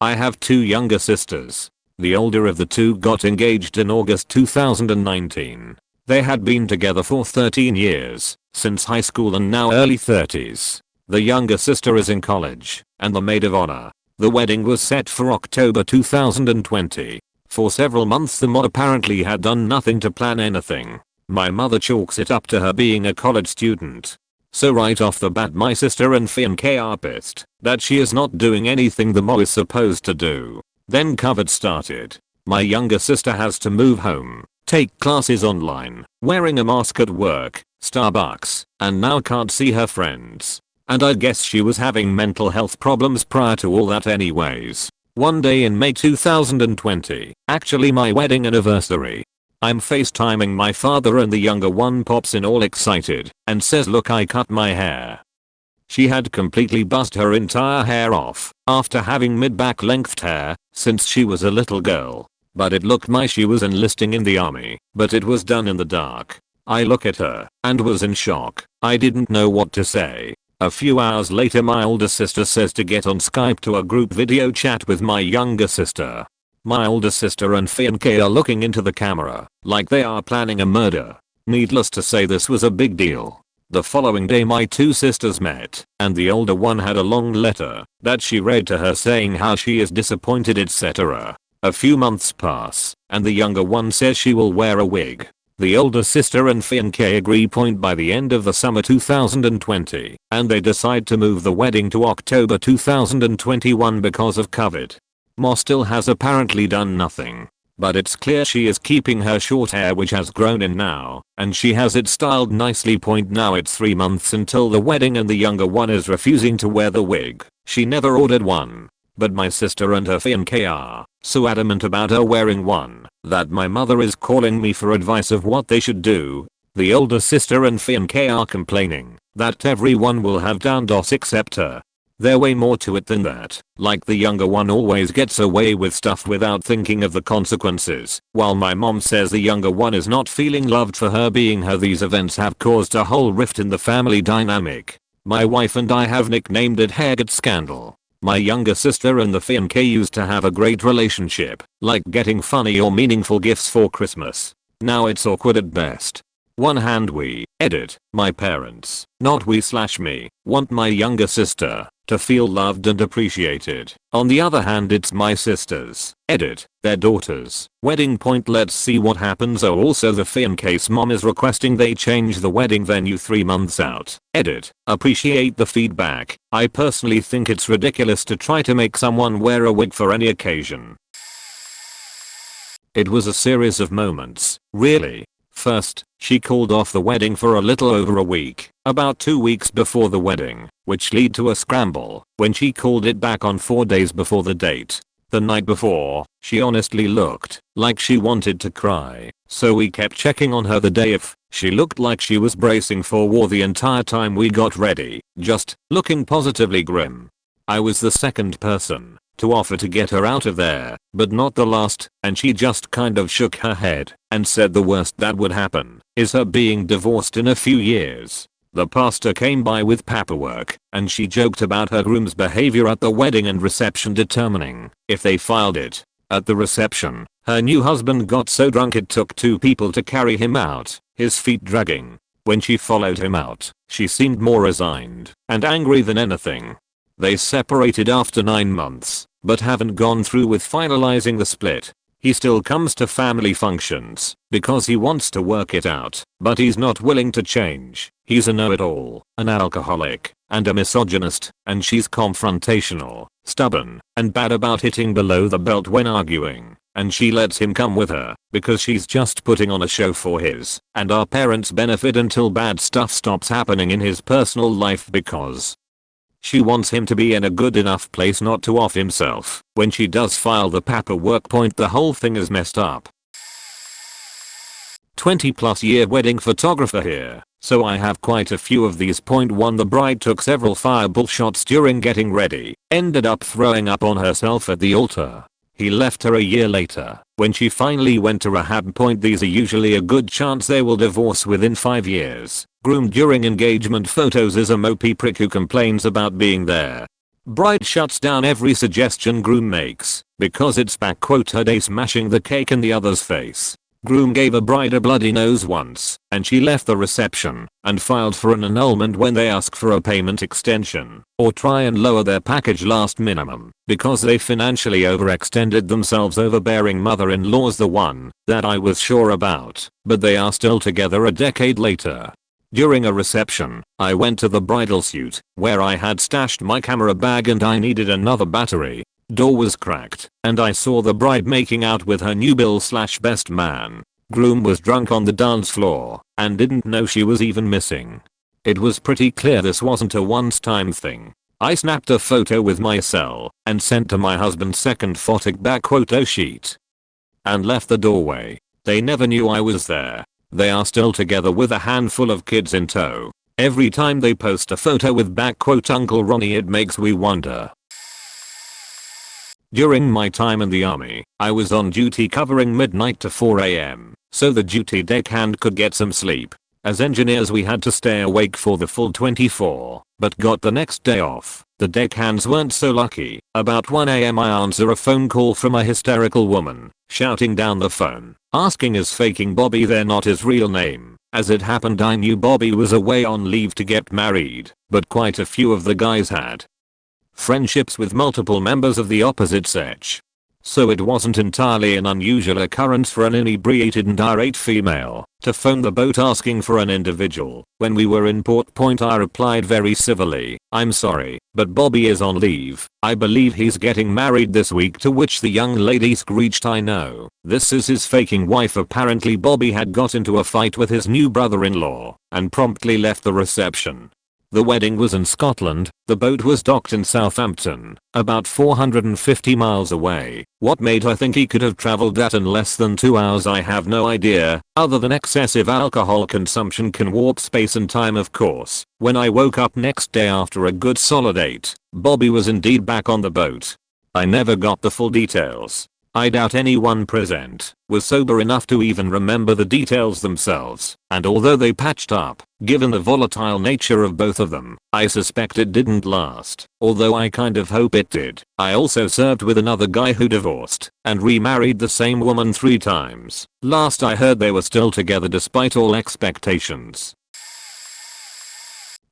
I have 2 younger sisters. The older of the two got engaged in August 2019. They had been together for 13 years, since high school and now early 30s. The younger sister is in college, and the maid of honor. The wedding was set for October 2020. For several months the mod apparently had done nothing to plan anything. My mother chalks it up to her being a college student. So right off the bat my sister and Fiancé are pissed that she is not doing anything the mod is supposed to do. Then COVID started. My younger sister has to move home, take classes online, wearing a mask at work, Starbucks, and now can't see her friends. And I guess she was having mental health problems prior to all that anyways. One day in May 2020, actually my wedding anniversary, I'm FaceTiming my father and the younger one pops in all excited and says, "Look, I cut my hair." She had completely buzzed her entire hair off after having mid-back length hair since she was a little girl. But it looked like she was enlisting in the army, but it was done in the dark. I look at her and was in shock. I didn't know what to say. A few hours later my older sister says to get on Skype to a group video chat with my younger sister. My older sister and Fiancé are looking into the camera like they are planning a murder. Needless to say this was a big deal. The following day my two sisters met and the older one had a long letter that she read to her saying how she is disappointed, etc. A few months pass and the younger one says she will wear a wig. The older sister and Fiancé agree point by the end of the summer 2020 and they decide to move the wedding to October 2021 because of COVID. Ma still has apparently done nothing, but it's clear she is keeping her short hair which has grown in now and she has it styled nicely. Point now it's 3 months until the wedding and the younger one is refusing to wear the wig. She never ordered one, but my sister and her Fiancé are so adamant about her wearing one that my mother is calling me for advice of what they should do. The older sister and Fiancé are complaining that everyone will have down DOS except her. There's way more to it than that, like the younger one always gets away with stuff without thinking of the consequences, while my mom says the younger one is not feeling loved for her being her. These events have caused a whole rift in the family dynamic. My wife and I have nicknamed it Haircut Scandal. My younger sister and the Fiancé used to have a great relationship, like getting funny or meaningful gifts for Christmas. Now it's awkward at best. One hand we, edit, my parents, not we/me, want my younger sister to feel loved and appreciated. On the other hand it's my sisters, edit, their daughters. Wedding point let's see what happens. Oh also the Fiancé's mom is requesting they change the wedding venue 3 months out, edit, appreciate the feedback. I personally think it's ridiculous to try to make someone wear a wig for any occasion. It was a series of moments, really. First, she called off the wedding for a little over a week, about 2 weeks before the wedding, which led to a scramble when she called it back on 4 days before the date. The night before, she honestly looked like she wanted to cry, so we kept checking on her the day if she looked like she was bracing for war the entire time we got ready, just looking positively grim. I was the second person to offer to get her out of there, but not the last, and she just kind of shook her head and said the worst that would happen is her being divorced in a few years. The pastor came by with paperwork and she joked about her groom's behavior at the wedding and reception determining if they filed it. At the reception, her new husband got so drunk it took 2 people to carry him out, his feet dragging. When she followed him out, she seemed more resigned and angry than anything. They separated after 9 months, but haven't gone through with finalizing the split. He still comes to family functions because he wants to work it out, but he's not willing to change. He's a know-it-all, an alcoholic, and a misogynist, and she's confrontational, stubborn, and bad about hitting below the belt when arguing, and she lets him come with her because she's just putting on a show for his and our parents' benefit until bad stuff stops happening in his personal life because she wants him to be in a good enough place not to off himself. When she does file the paperwork point the whole thing is messed up. 20+ year wedding photographer here, so I have quite a few of these. Point 1 The bride took several fireball shots during getting ready, ended up throwing up on herself at the altar. He left her a year later when she finally went to rehab. Point these are usually a good chance they will divorce within 5 years. Groomed during engagement photos is a mopey prick who complains about being there. Bride shuts down every suggestion groom makes. because it's her day smashing the cake in the other's face. Groom gave a bride a bloody nose once, and she left the reception and filed for an annulment when they ask for a payment extension or try and lower their package last minimum because they financially overextended themselves. Overbearing mother-in-law's the one that I was sure about, but they are still together a decade later. During a reception, I went to the bridal suite where I had stashed my camera bag and I needed another battery. Door was cracked, and I saw the bride making out with her new bill/best man. Groom was drunk on the dance floor and didn't know she was even missing. It was pretty clear this wasn't a once-time thing. I snapped a photo with my cell and sent to my husband's second photo sheet and left the doorway. They never knew I was there. They are still together with a handful of kids in tow. Every time they post a photo with Uncle Ronnie, it makes me wonder. During my time in the army, I was on duty covering midnight to 4 AM, so the duty deckhand could get some sleep. As engineers we had to stay awake for the full 24, but got the next day off. The deckhands weren't so lucky. About 1 AM I answer a phone call from a hysterical woman, shouting down the phone, asking is faking Bobby there, not his real name. As it happened I knew Bobby was away on leave to get married, but quite a few of the guys had friendships with multiple members of the opposite sex. So it wasn't entirely an unusual occurrence for an inebriated and irate female to phone the boat asking for an individual. When we were in Port Point I replied very civilly, I'm sorry, but Bobby is on leave. I believe he's getting married this week, to which the young lady screeched, I know. This is his faking wife. Apparently Bobby had got into a fight with his new brother-in-law and promptly left the reception. The wedding was in Scotland. The boat was docked in Southampton, about 450 miles away. What made her think he could have traveled that in less than 2 hours I have no idea, other than excessive alcohol consumption can warp space and time of course. When I woke up next day after a good solid 8, Bobby was indeed back on the boat. I never got the full details. I doubt anyone present was sober enough to even remember the details themselves, and although they patched up, given the volatile nature of both of them, I suspect it didn't last, although I kind of hope it did. I also served with another guy who divorced and remarried the same woman 3 times. Last I heard they were still together despite all expectations.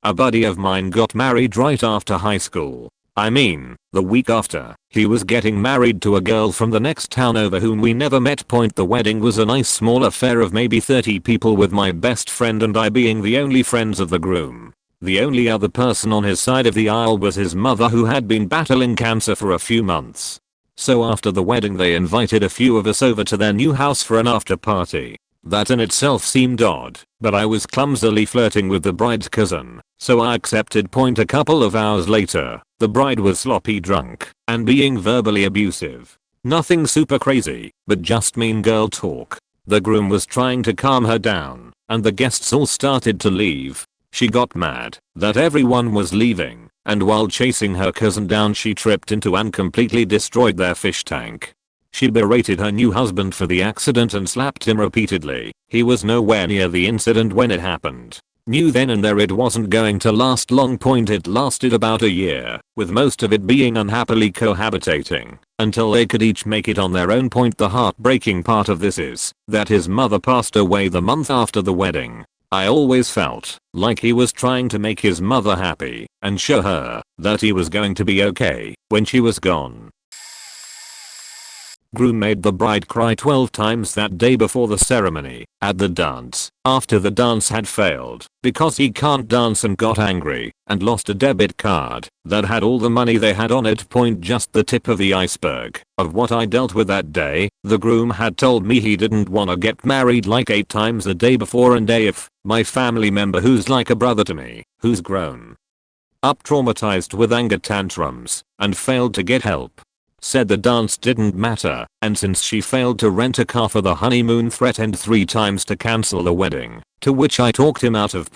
A buddy of mine got married right after high school. I mean, the week after. He was getting married to a girl from the next town over whom we never met. The wedding was a nice small affair of maybe 30 people, with my best friend and I being the only friends of the groom. The only other person on his side of the aisle was his mother, who had been battling cancer for a few months. So after the wedding they invited a few of us over to their new house for an after party. That in itself seemed odd, but I was clumsily flirting with the bride's cousin, so I accepted. A couple of hours later, the bride was sloppy drunk and being verbally abusive. Nothing super crazy, but just mean girl talk. The groom was trying to calm her down, and the guests all started to leave. She got mad that everyone was leaving, and while chasing her cousin down she tripped into and completely destroyed their fish tank. She berated her new husband for the accident and slapped him repeatedly. He was nowhere near the incident when it happened. Knew then and there it wasn't going to last long. It lasted about a year, with most of it being unhappily cohabitating, until they could each make it on their own. The heartbreaking part of this is that his mother passed away the month after the wedding. I always felt like he was trying to make his mother happy and show her that he was going to be okay when she was gone. Groom made the bride cry 12 times that day before the ceremony, at the dance, after the dance had failed, because he can't dance, and got angry, and lost a debit card that had all the money they had on it. Just the tip of the iceberg of what I dealt with that day. The groom had told me he didn't wanna get married like 8 times the day before, and if my family member, who's like a brother to me, who's grown up traumatized with anger tantrums and failed to get help, said the dance didn't matter, and since she failed to rent a car for the honeymoon, threatened 3 times to cancel the wedding, to which I talked him out of.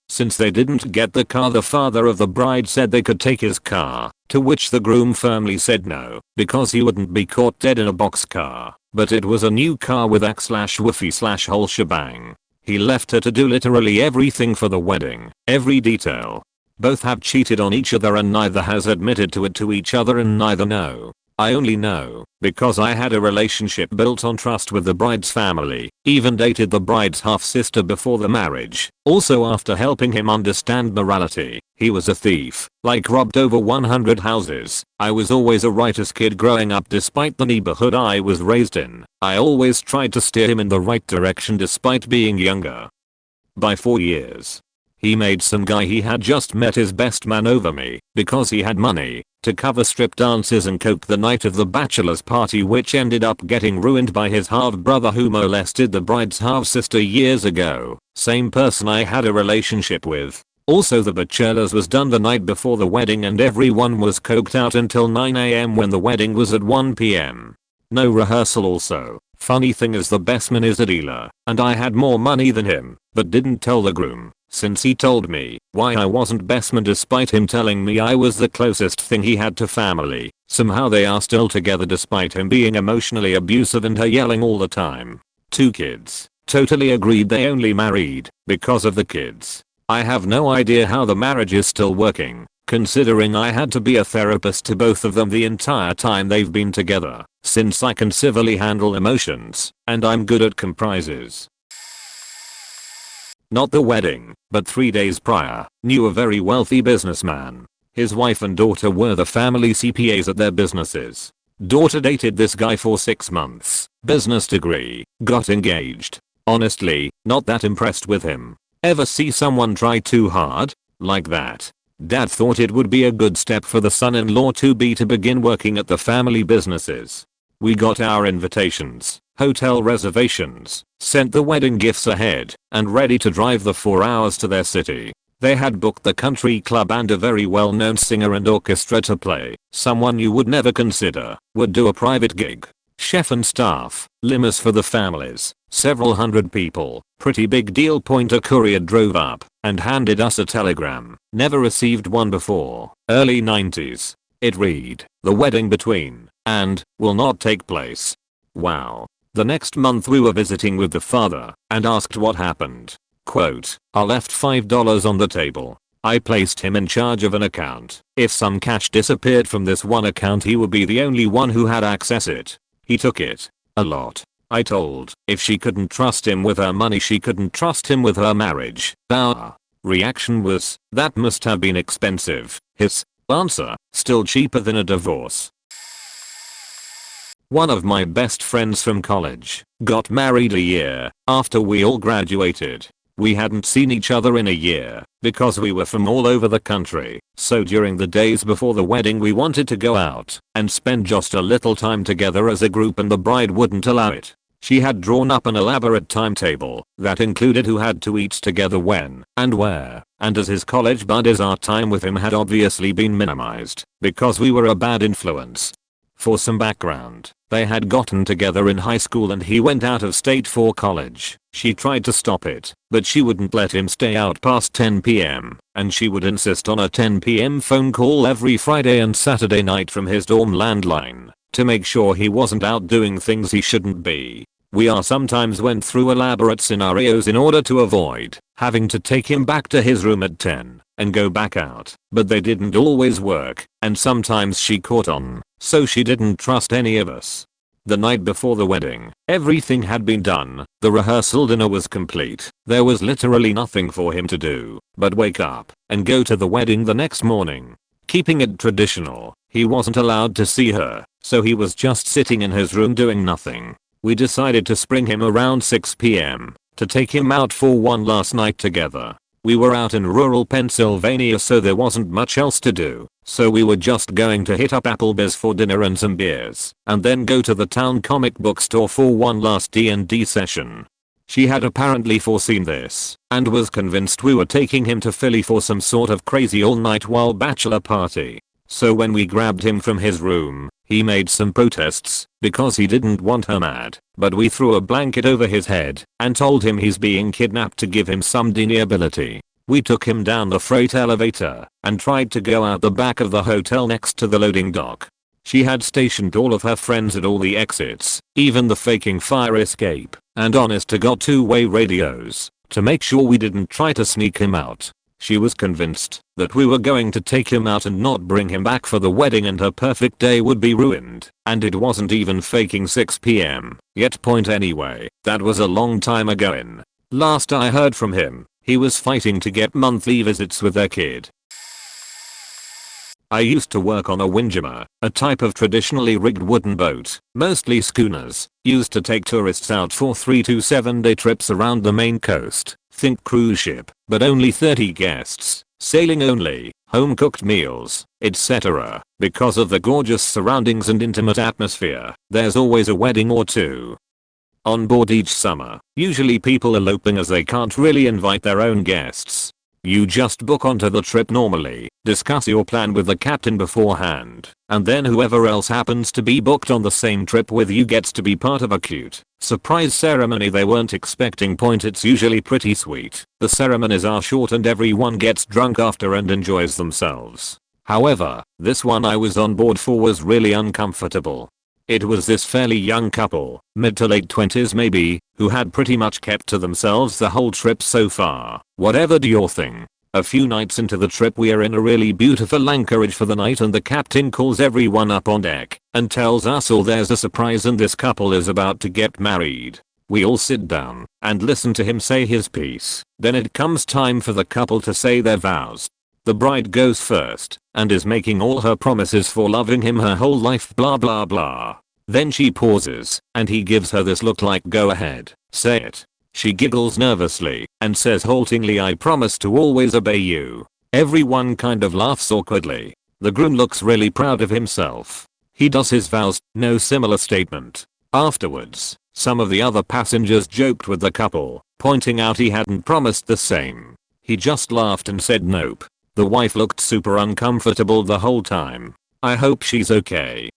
Since they didn't get the car, the father of the bride said they could take his car, to which the groom firmly said no, because he wouldn't be caught dead in a boxcar, but it was a new car with AX/woofy/whole shebang. He left her to do literally everything for the wedding, every detail. Both have cheated on each other and neither has admitted to it to each other, and neither know. I only know because I had a relationship built on trust with the bride's family, even dated the bride's half-sister before the marriage. Also, after helping him understand morality, he was a thief, like robbed over 100 houses. I was always a righteous kid growing up despite the neighborhood I was raised in. I always tried to steer him in the right direction despite being younger by 4 years. He made some guy he had just met his best man over me because he had money to cover strip dances and coke the night of the bachelor's party, which ended up getting ruined by his half-brother who molested the bride's half-sister years ago. Same person I had a relationship with. Also, the bachelor's was done the night before the wedding and everyone was coked out until 9 AM when the wedding was at 1 PM. No rehearsal also. Funny thing is, the best man is a dealer and I had more money than him, but didn't tell the groom. Since he told me why I wasn't best man despite him telling me I was the closest thing he had to family, somehow they are still together despite him being emotionally abusive and her yelling all the time. 2 kids. Totally agreed they only married because of the kids. I have no idea how the marriage is still working, considering I had to be a therapist to both of them the entire time they've been together, since I can civilly handle emotions, and I'm good at compromises. Not the wedding, but 3 days prior, knew a very wealthy businessman. His wife and daughter were the family CPAs at their businesses. Daughter dated this guy for 6 months, business degree, got engaged. Honestly, not that impressed with him. Ever see someone try too hard? Like that. Dad thought it would be a good step for the son-in-law to be to begin working at the family businesses. We got our invitations, hotel reservations, sent the wedding gifts ahead, and ready to drive the 4 hours to their city. They had booked the country club and a very well-known singer and orchestra to play. Someone you would never consider would do a private gig. Chef and staff, limos for the families, several hundred people, pretty big deal. A courier drove up and handed us a telegram. Never received one before. Early 90s. It read, "The wedding between and will not take place." Wow. The next month we were visiting with the father and asked what happened. Quote, "I left $5 on the table. I placed him in charge of an account. If some cash disappeared from this one account, he would be the only one who had access it. He took it. A lot. I told if she couldn't trust him with her money, she couldn't trust him with her marriage." Our reaction was, "That must have been expensive." His answer, "Still cheaper than a divorce." One of my best friends from college got married a year after we all graduated. We hadn't seen each other in a year because we were from all over the country, so during the days before the wedding we wanted to go out and spend just a little time together as a group, and the bride wouldn't allow it. She had drawn up an elaborate timetable that included who had to eat together when and where, and as his college buddies, our time with him had obviously been minimized because we were a bad influence. For some background, they had gotten together in high school and he went out of state for college. She tried to stop it, but she wouldn't let him stay out past 10 PM, and she would insist on a 10 PM phone call every Friday and Saturday night from his dorm landline to make sure he wasn't out doing things he shouldn't be. We sometimes went through elaborate scenarios in order to avoid having to take him back to his room at 10 and go back out, but they didn't always work, and sometimes she caught on, so she didn't trust any of us. The night before the wedding, everything had been done. The rehearsal dinner was complete. There was literally nothing for him to do but wake up and go to the wedding the next morning. Keeping it traditional, he wasn't allowed to see her, so he was just sitting in his room doing nothing. We decided to spring him around 6 PM to take him out for one last night together. We were out in rural Pennsylvania, so there wasn't much else to do, so we were just going to hit up Applebee's for dinner and some beers, and then go to the town comic book store for one last D&D session. She had apparently foreseen this and was convinced we were taking him to Philly for some sort of crazy all-night wild bachelor party. So when we grabbed him from his room, he made some protests because he didn't want her mad, but we threw a blanket over his head and told him he's being kidnapped to give him some deniability. We took him down the freight elevator and tried to go out the back of the hotel next to the loading dock. She had stationed all of her friends at all the exits, even the faking fire escape, and honest to God two-way radios to make sure we didn't try to sneak him out. She was convinced that we were going to take him out and not bring him back for the wedding and her perfect day would be ruined. And it wasn't even faking 6 p.m. Yet point anyway, that was a long time ago. In last I heard from him, he was fighting to get monthly visits with their kid. I used to work on a windjammer, a type of traditionally rigged wooden boat, mostly schooners, used to take tourists out for 3 to 7 day trips around the main coast. Think cruise ship, but only 30 guests, sailing only, home cooked meals, etc. Because of the gorgeous surroundings and intimate atmosphere, there's always a wedding or two on board each summer, usually people eloping as they can't really invite their own guests. You just book onto the trip normally, discuss your plan with the captain beforehand, and then whoever else happens to be booked on the same trip with you gets to be part of a cute surprise ceremony they weren't expecting. It's usually pretty sweet. The ceremonies are short and everyone gets drunk after and enjoys themselves. However, this one I was on board for was really uncomfortable. It was this fairly young couple, mid to late 20s maybe, who had pretty much kept to themselves the whole trip so far. Whatever do your thing. A few nights into the trip we are in a really beautiful anchorage for the night and the captain calls everyone up on deck and tells us all there's a surprise and this couple is about to get married. We all sit down and listen to him say his piece. Then it comes time for the couple to say their vows. The bride goes first and is making all her promises for loving him her whole life blah blah blah. Then she pauses and he gives her this look like go ahead, say it. She giggles nervously and says haltingly I promise to always obey you. Everyone kind of laughs awkwardly. The groom looks really proud of himself. He does his vows, no similar statement. Afterwards, some of the other passengers joked with the couple, pointing out he hadn't promised the same. He just laughed and said nope. The wife looked super uncomfortable the whole time. I hope she's okay.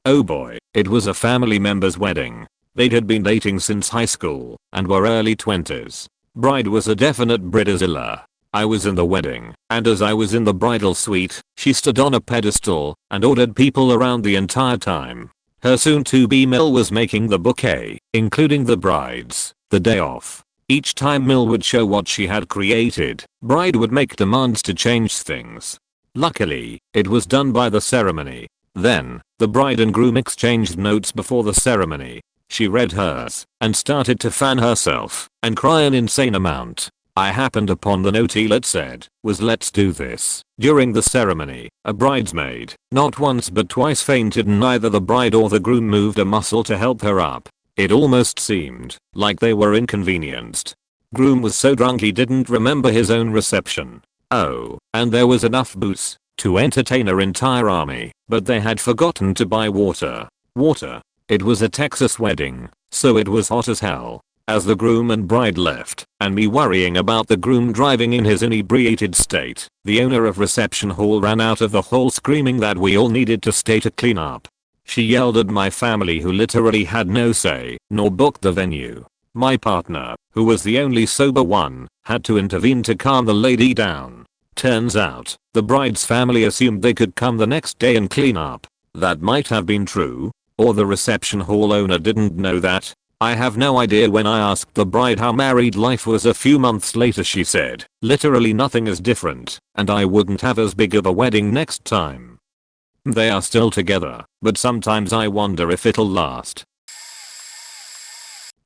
Oh boy, it was a family member's wedding. They had been dating since high school and were early 20s. Bride was a definite Bridezilla. I was in the wedding, and as I was in the bridal suite, she stood on a pedestal and ordered people around the entire time. Her soon-to-be Mill was making the bouquet, including the brides, the day off. Each time Mill would show what she had created, bride would make demands to change things. Luckily, it was done by the ceremony. Then, the bride and groom exchanged notes before the ceremony. She read hers and started to fan herself and cry an insane amount. I happened upon the note Elet said was let's do this. During the ceremony, a bridesmaid, not once but twice fainted and neither the bride or the groom moved a muscle to help her up. It almost seemed like they were inconvenienced. Groom was so drunk he didn't remember his own reception. Oh, and there was enough booze to entertain an entire army, but they had forgotten to buy water. Water. It was a Texas wedding, so it was hot as hell. As the groom and bride left, and me worrying about the groom driving in his inebriated state, the owner of reception hall ran out of the hall screaming that we all needed to stay to clean up. She yelled at my family who literally had no say, nor booked the venue. My partner, who was the only sober one, had to intervene to calm the lady down. Turns out, the bride's family assumed they could come the next day and clean up. That might have been true, or the reception hall owner didn't know that. I have no idea. When I asked the bride how married life was a few months later, she said, literally nothing is different, and I wouldn't have as big of a wedding next time. They are still together, but sometimes I wonder if it'll last.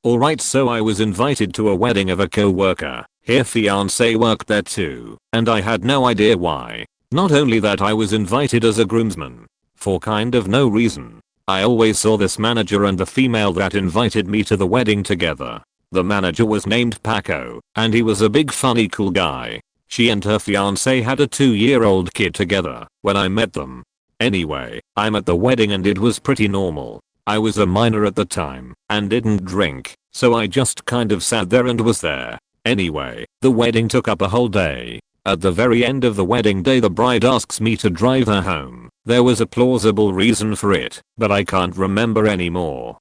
Alright, so I was invited to a wedding of a co-worker. Her fiance worked there too, and I had no idea why. Not only that, I was invited as a groomsman. For kind of no reason. I always saw this manager and the female that invited me to the wedding together. The manager was named Paco, and he was a big funny cool guy. She and her fiance had a 2-year-old kid together when I met them. Anyway, I'm at the wedding and it was pretty normal. I was a minor at the time and didn't drink, so I just kind of sat there and was there. Anyway, the wedding took up a whole day. At the very end of the wedding day, the bride asks me to drive her home. There was a plausible reason for it, but I can't remember anymore.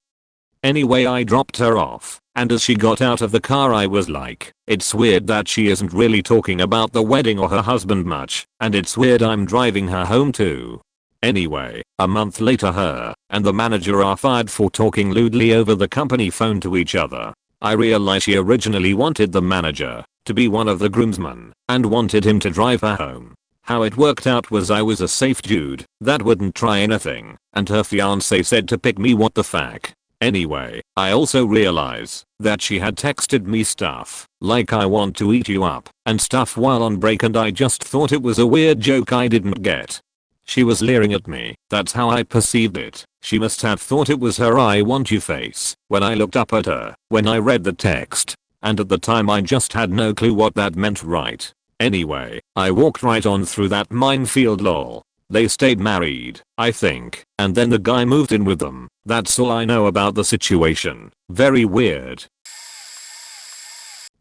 Anyway, I dropped her off, and as she got out of the car I was like, it's weird that she isn't really talking about the wedding or her husband much, and it's weird I'm driving her home too. Anyway, a month later her and the manager are fired for talking lewdly over the company phone to each other. I realize she originally wanted the manager to be one of the groomsmen and wanted him to drive her home. How it worked out was I was a safe dude that wouldn't try anything, and her fiance said to pick me. What the fuck? Anyway, I also realize that she had texted me stuff like "I want to eat you up" and stuff while on break, and I just thought it was a weird joke I didn't get. She was leering at me. That's how I perceived it. She must have thought it was her "I want you" face when I looked up at her when I read the text. And at the time I just had no clue what that meant, right? Anyway, I walked right on through that minefield. Lol. They stayed married, I think, and then the guy moved in with them. That's all I know about the situation. Very weird.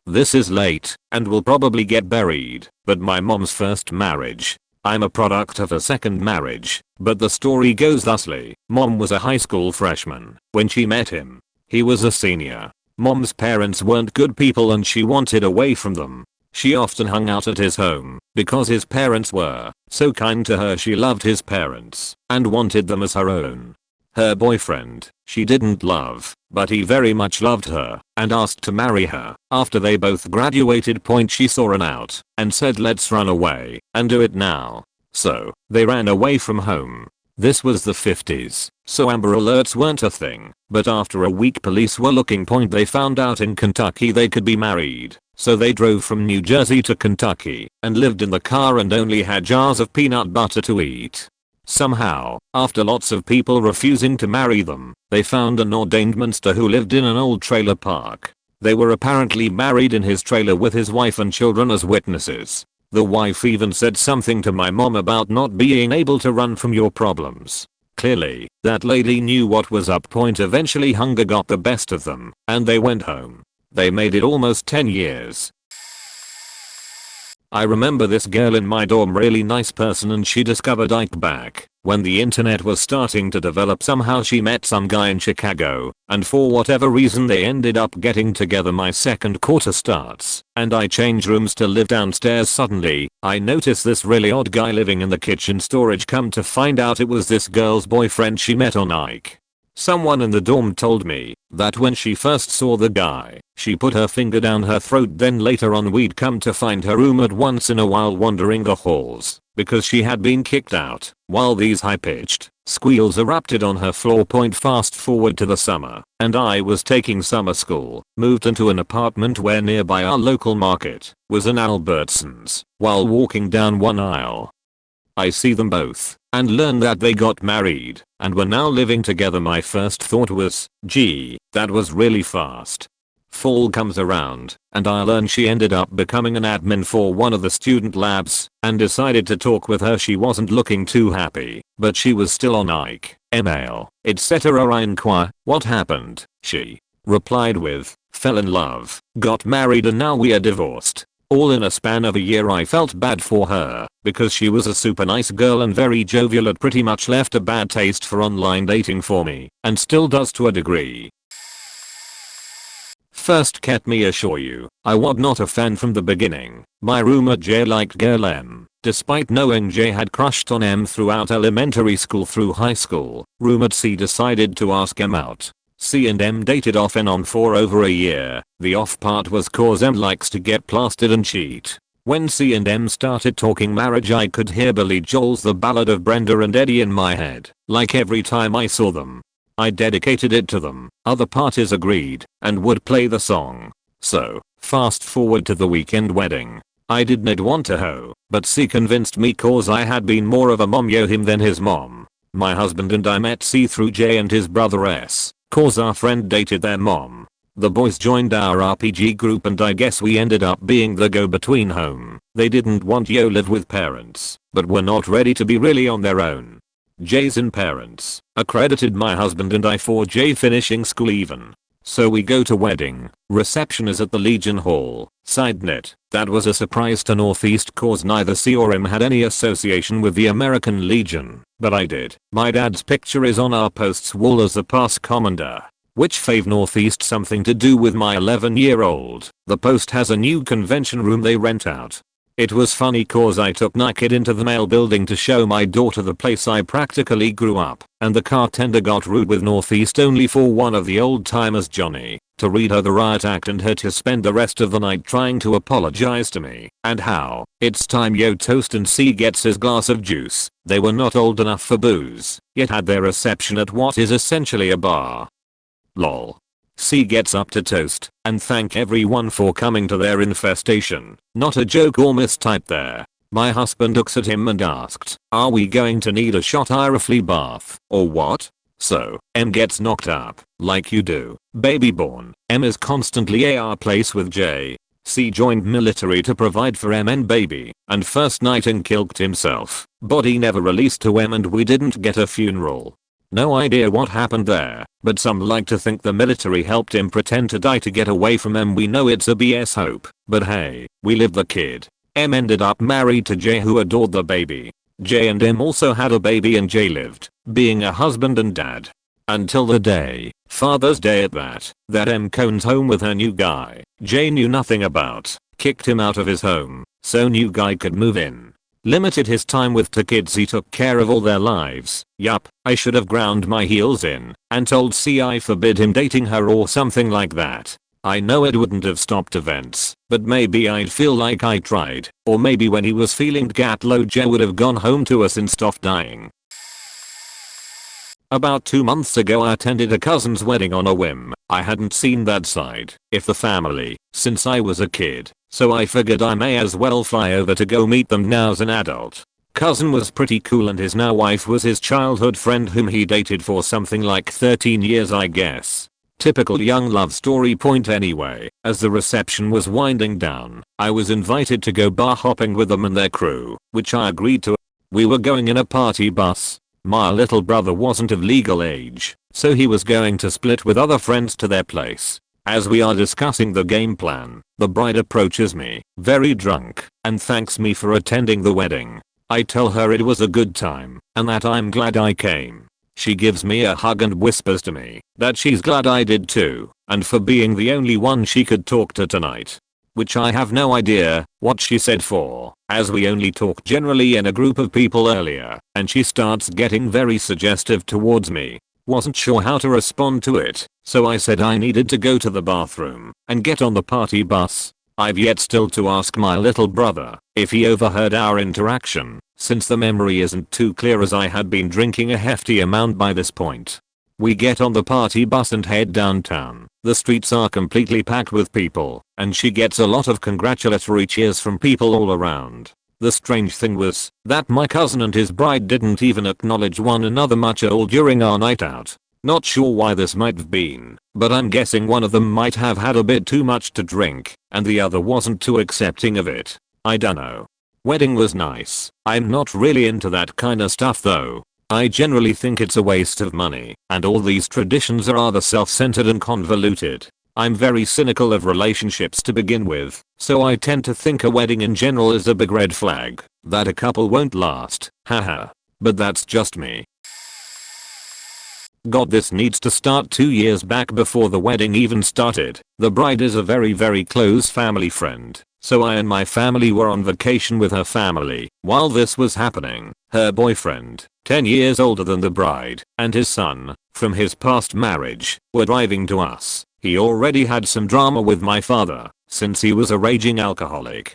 This is late and will probably get buried, but my mom's first marriage. I'm a product of a second marriage, but the story goes thusly. Mom was a high school freshman when she met him. He was a senior. Mom's parents weren't good people and she wanted away from them. She often hung out at his home because his parents were so kind to her. She loved his parents and wanted them as her own. Her boyfriend, she didn't love, but he very much loved her and asked to marry her. After they both graduated, she saw an out and said, "Let's run away and do it now." So they ran away from home. This was the 50s, so Amber Alerts weren't a thing, but after a week police were looking. They found out in Kentucky they could be married, so they drove from New Jersey to Kentucky and lived in the car and only had jars of peanut butter to eat. Somehow, after lots of people refusing to marry them, they found an ordained minister who lived in an old trailer park. They were apparently married in his trailer with his wife and children as witnesses. The wife even said something to my mom about not being able to run from your problems. Clearly, that lady knew what was up. Eventually hunger got the best of them, and they went home. They made it almost 10 years. I remember this girl in my dorm, really nice person, and she discovered Ike back when the internet was starting to develop. Somehow she met some guy in Chicago, and for whatever reason they ended up getting together. My second quarter starts, and I change rooms to live downstairs. Suddenly, I notice this really odd guy living in the kitchen storage. Come to find out it was this girl's boyfriend she met on Ike. Someone in the dorm told me that when she first saw the guy, she put her finger down her throat. Then later on we'd come to find her roommate once in a while wandering the halls because she had been kicked out, while these high-pitched squeals erupted on her floor. Fast forward to the summer, and I was taking summer school, moved into an apartment where nearby our local market was an Albertsons. While walking down one aisle, I see them both and learn that they got married and were now living together. My first thought was, gee, that was really fast. Fall comes around and I learn she ended up becoming an admin for one of the student labs and decided to talk with her. She wasn't looking too happy, but she was still on Ike, email, etc. I inquire, what happened? She replied with, fell in love, got married, and now we are divorced. All in a span of a year. I felt bad for her because she was a super nice girl and very jovial. It pretty much left a bad taste for online dating for me, and still does to a degree. First, let me assure you, I was not a fan from the beginning. My roommate J liked girl M. Despite knowing J had crushed on M throughout elementary school through high school, roommate C decided to ask M out. C and M dated off and on for over a year. The off part was cause M likes to get plastered and cheat. When C and M started talking marriage, I could hear Billy Joel's The Ballad of Brenda and Eddie in my head, like every time I saw them. I dedicated it to them. Other parties agreed and would play the song. So, fast forward to the weekend wedding. I didn't want to hoe, but C convinced me cause I had been more of a mom yo him than his mom. My husband and I met C through J and his brother S. Cause our friend dated their mom. The boys joined our RPG group and I guess we ended up being the go-between home. They didn't want yo live with parents, but were not ready to be really on their own. J's and parents accredited my husband and I for J finishing school even. So we go to wedding. Reception is at the Legion Hall. Side note, that was a surprise to Northeast cause neither C or M had any association with the American Legion, but I did. My dad's picture is on our post's wall as a past commander, which fave Northeast something to do with my 11-year-old. The post has a new convention room they rent out. It was funny cause I took my kid into the mail building to show my daughter the place I practically grew up, and the car tender got rude with Northeast only for one of the old timers, Johnny, to read her the riot act and her to spend the rest of the night trying to apologize to me. And how, it's time yo toast and C gets his glass of juice. They were not old enough for booze, yet had their reception at what is essentially a bar. Lol. C gets up to toast and thank everyone for coming to their infestation. Not a joke or mistype there. My husband looks at him and asked, are we going to need a shot flea bath or what? So, M gets knocked up, like you do. Baby born. M is constantly AR place with J. C joined military to provide for M and baby, and first night in killed himself. Body never released to M and we didn't get a funeral. No idea what happened there, but some like to think the military helped him pretend to die to get away from M. We know it's a BS hope, but hey, we lived the kid. M ended up married to J who adored the baby. J and M also had a baby and J lived, being a husband and dad. Until the day, Father's Day at that M comes home with her new guy, J knew nothing about, kicked him out of his home, so new guy could move in. Limited his time with two kids, he took care of all their lives. Yup, I should have ground my heels in and told C I forbid him dating her or something like that. I know it wouldn't have stopped events, but maybe I'd feel like I tried, or maybe when he was feeling gat low J would have gone home to us and stopped dying. About 2 months ago I attended a cousin's wedding on a whim. I hadn't seen that side of the family since I was a kid, so I figured I may as well fly over to go meet them now as an adult. Cousin was pretty cool and his now wife was his childhood friend whom he dated for something like 13 years I guess. Typical young love story point anyway. As the reception was winding down, I was invited to go bar hopping with them and their crew, which I agreed to. We were going in a party bus. My little brother wasn't of legal age, so he was going to split with other friends to their place. As we are discussing the game plan, the bride approaches me, very drunk, and thanks me for attending the wedding. I tell her it was a good time, and that I'm glad I came. She gives me a hug and whispers to me that she's glad I did too, and for being the only one she could talk to tonight. Which I have no idea what she said for, as we only talked generally in a group of people earlier, and she starts getting very suggestive towards me. Wasn't sure how to respond to it, so I said I needed to go to the bathroom and get on the party bus. I've yet still to ask my little brother if he overheard our interaction, since the memory isn't too clear as I had been drinking a hefty amount by this point. We get on the party bus and head downtown. The streets are completely packed with people, and she gets a lot of congratulatory cheers from people all around. The strange thing was that my cousin and his bride didn't even acknowledge one another much at all during our night out. Not sure why this might have been, but I'm guessing one of them might have had a bit too much to drink, and the other wasn't too accepting of it. I dunno. Wedding was nice. I'm not really into that kinda stuff though. I generally think it's a waste of money, and all these traditions are rather self-centered and convoluted. I'm very cynical of relationships to begin with, so I tend to think a wedding in general is a big red flag that a couple won't last, haha. But that's just me. God, this needs to start 2 years back before the wedding even started. The bride is a very close family friend, so I and my family were on vacation with her family while this was happening. Her boyfriend, 10 years older than the bride, and his son, from his past marriage, were driving to us. He already had some drama with my father, since he was a raging alcoholic.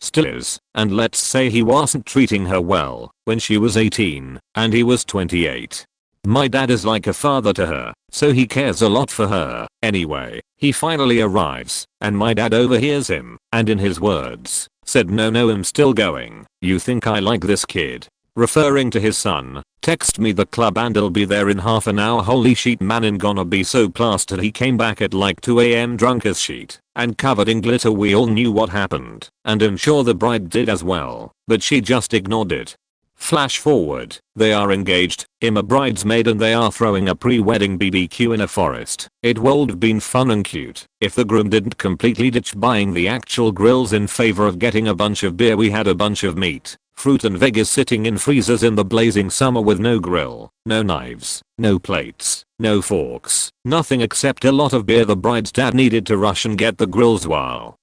Still is, and let's say he wasn't treating her well when she was 18, and he was 28. My dad is like a father to her, so he cares a lot for her. Anyway, he finally arrives, and my dad overhears him, and in his words, said no I'm still going. You think I like this kid? Referring to his son. Text me the club and I'll be there in half an hour. Holy shit man, I'm gonna be so plastered. He came back at like 2 AM drunk as shit and covered in glitter. We all knew what happened, and I'm sure the bride did as well, but she just ignored it. Flash forward, they are engaged, him a bridesmaid, and they are throwing a pre-wedding BBQ in a forest. It would have been fun and cute if the groom didn't completely ditch buying the actual grills in favor of getting a bunch of beer. We had a bunch of meat, fruit and veggies sitting in freezers in the blazing summer with no grill, no knives, no plates, no forks, nothing except a lot of beer. The bride's dad needed to rush and get the grills while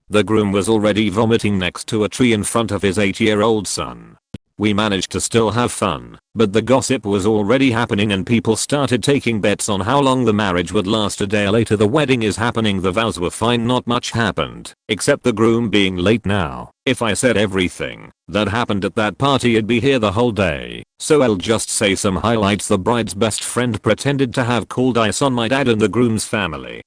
The groom was already vomiting next to a tree in front of his 8-year-old son. We managed to still have fun, but the gossip was already happening and people started taking bets on how long the marriage would last. A day later the wedding is happening. The vows were fine, not much happened, except the groom being late. Now, if I said everything that happened at that party I'd be here the whole day, so I'll just say some highlights. The bride's best friend pretended to have cold ice on my dad and the groom's family.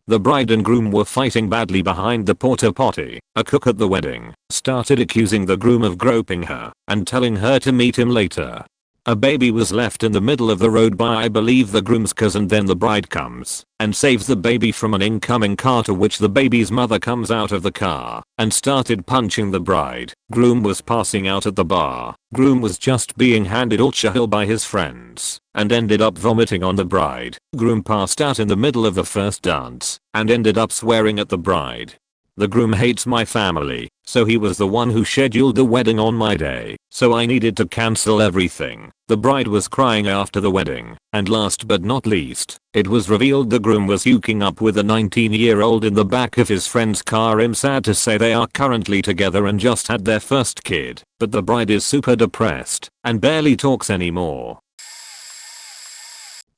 The bride and groom were fighting badly behind the porta potty. A cook at the wedding started accusing the groom of groping her and telling her to meet him later. A baby was left in the middle of the road by I believe the groom's cousin. Then the bride comes and saves the baby from an incoming car, to which the baby's mother comes out of the car and started punching the bride. Groom was passing out at the bar. Groom was just being handed alcohol by his friends and ended up vomiting on the bride. Groom passed out in the middle of the first dance and ended up swearing at the bride. The groom hates my family, so he was the one who scheduled the wedding on my day, so I needed to cancel everything. The bride was crying after the wedding, and last but not least, it was revealed the groom was hooking up with a 19-year-old in the back of his friend's car. I'm sad to say they are currently together and just had their first kid, but the bride is super depressed and barely talks anymore.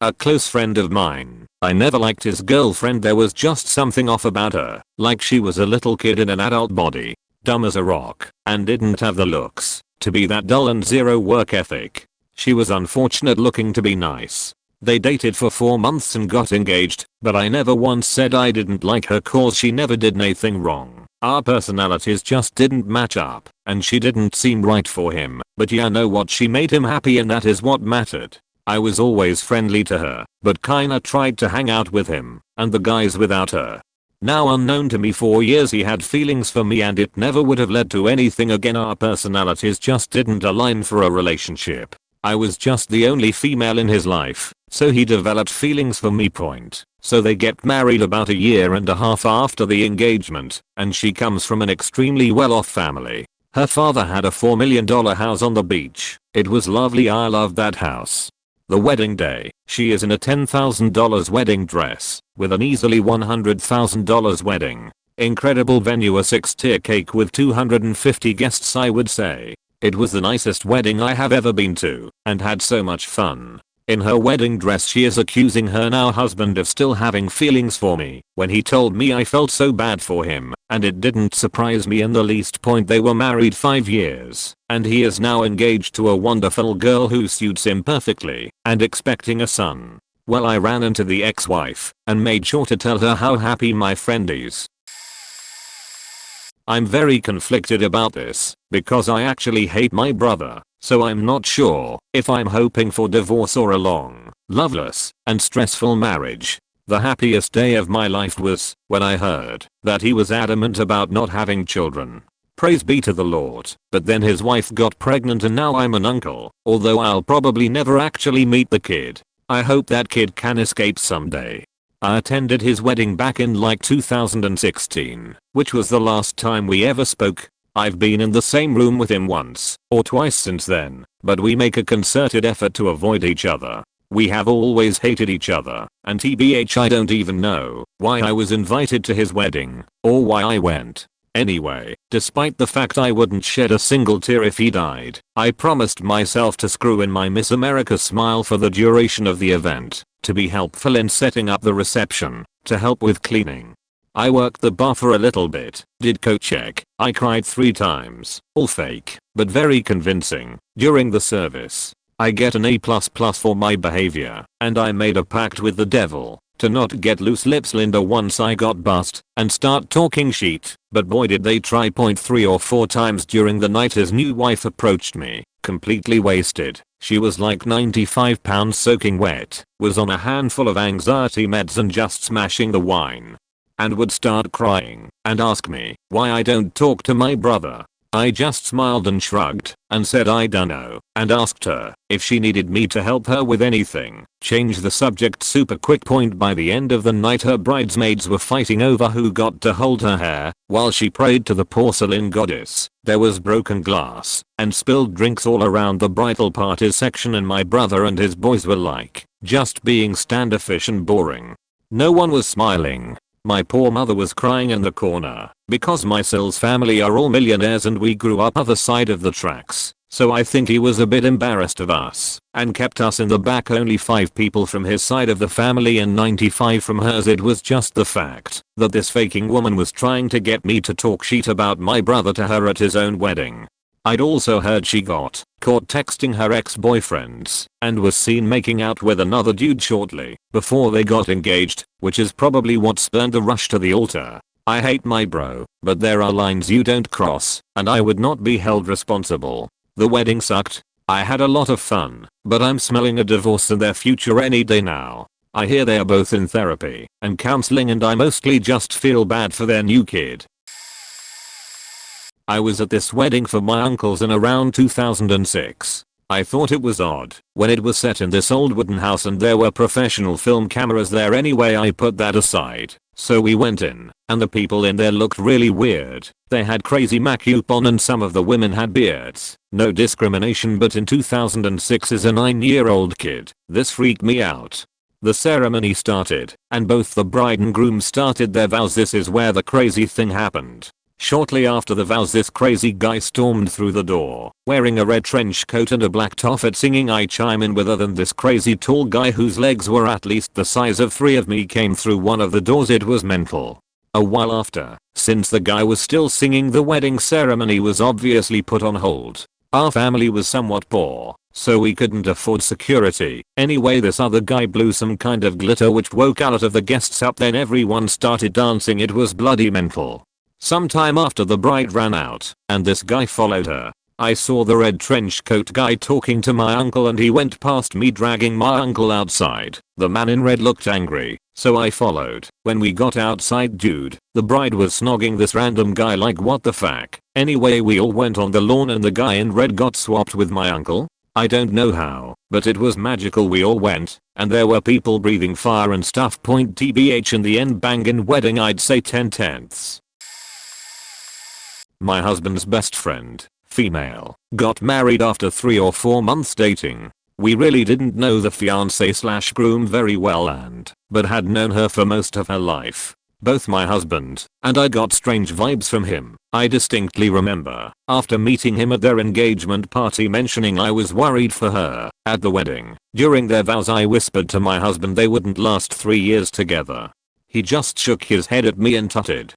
A close friend of mine. I never liked his girlfriend. There was just something off about her, like she was a little kid in an adult body, dumb as a rock, and didn't have the looks to be that dull and zero work ethic. She was unfortunate looking to be nice. They dated for 4 months and got engaged, but I never once said I didn't like her cause she never did anything wrong. Our personalities just didn't match up, and she didn't seem right for him, but yeah, know what, she made him happy and that is what mattered. I was always friendly to her, but kinda tried to hang out with him and the guys without her. Now unknown to me, for years he had feelings for me and it never would have led to anything again. Our personalities just didn't align for a relationship. I was just the only female in his life, so he developed feelings for me. So they get married about 1.5 years after the engagement, and she comes from an extremely well-off family. Her father had a $4 million house on the beach. It was lovely, I loved that house. The wedding day, she is in a $10,000 wedding dress, with an easily $100,000 wedding. Incredible venue, a 6-tier cake with 250 guests. I would say it was the nicest wedding I have ever been to, and had so much fun. In her wedding dress she is accusing her now husband of still having feelings for me. When he told me I felt so bad for him, and it didn't surprise me in the least. They were married 5 years, and he is now engaged to a wonderful girl who suits him perfectly, and expecting a son. Well, I ran into the ex-wife, and made sure to tell her how happy my friend is. I'm very conflicted about this, because I actually hate my brother. So I'm not sure if I'm hoping for divorce or a long, loveless, and stressful marriage. The happiest day of my life was when I heard that he was adamant about not having children. Praise be to the Lord. But then his wife got pregnant and now I'm an uncle, although I'll probably never actually meet the kid. I hope that kid can escape someday. I attended his wedding back in like 2016, which was the last time we ever spoke. I've been in the same room with him once or twice since then, but we make a concerted effort to avoid each other. We have always hated each other, and tbh I don't even know why I was invited to his wedding, or why I went. Anyway, despite the fact I wouldn't shed a single tear if he died, I promised myself to screw in my Miss America smile for the duration of the event, to be helpful in setting up the reception, to help with cleaning. I worked the bar for a little bit, did coat check, I cried 3 times, all fake, but very convincing, during the service. I get an A++ for my behavior, and I made a pact with the devil to not get loose lips Linda once I got buzzed and start talking shit, but boy did they try. 3 or 4 times during the night his new wife approached me, completely wasted. She was like 95 pounds soaking wet, was on a handful of anxiety meds and just smashing the wine. And would start crying and ask me why I don't talk to my brother. I just smiled and shrugged and said I dunno, and asked her if she needed me to help her with anything. Changed the subject super quick. By the end of the night her bridesmaids were fighting over who got to hold her hair while she prayed to the porcelain goddess. There was broken glass and spilled drinks all around the bridal parties section, and my brother and his boys were like just being standoffish and boring. No one was smiling. My poor mother was crying in the corner because my Sil's family are all millionaires and we grew up other side of the tracks. So I think he was a bit embarrassed of us and kept us in the back, only 5 people from his side of the family and 95 from hers. It was just the fact that this faking woman was trying to get me to talk shit about my brother to her at his own wedding. I'd also heard she got caught texting her ex-boyfriends and was seen making out with another dude shortly before they got engaged, which is probably what spurred the rush to the altar. I hate my bro, but there are lines you don't cross, and I would not be held responsible. The wedding sucked. I had a lot of fun, but I'm smelling a divorce in their future any day now. I hear they are both in therapy and counseling, and I mostly just feel bad for their new kid. I was at this wedding for my uncle's in around 2006. I thought it was odd when it was set in this old wooden house and there were professional film cameras there. Anyway, I put that aside. So we went in, and the people in there looked really weird. They had crazy makeup on and some of the women had beards. No discrimination, but in 2006 as a 9-year-old kid, this freaked me out. The ceremony started, and both the bride and groom started their vows. This is where the crazy thing happened. Shortly after the vows, this crazy guy stormed through the door, wearing a red trench coat and a black toffet, singing "I Chime In With Her." Then this crazy tall guy whose legs were at least the size of 3 of me came through one of the doors. It was mental. A while after, since the guy was still singing, the wedding ceremony was obviously put on hold. Our family was somewhat poor, so we couldn't afford security. Anyway, this other guy blew some kind of glitter which woke a lot of the guests up. Then everyone started dancing. It was bloody mental. Sometime after, the bride ran out, and this guy followed her. I saw the red trench coat guy talking to my uncle, and he went past me dragging my uncle outside. The man in red looked angry, so I followed. When we got outside, dude, the bride was snogging this random guy. Like, what the fuck? Anyway, we all went on the lawn and the guy in red got swapped with my uncle. I don't know how, but it was magical. We all went, and there were people breathing fire and stuff. TBH, in the end, bangin' wedding, I'd say 10/10. My husband's best friend, female, got married after 3 or 4 months dating. We really didn't know the fiancé/groom very well but had known her for most of her life. Both my husband and I got strange vibes from him. I distinctly remember, after meeting him at their engagement party, mentioning I was worried for her. At the wedding, during their vows, I whispered to my husband they wouldn't last 3 years together. He just shook his head at me and tutted.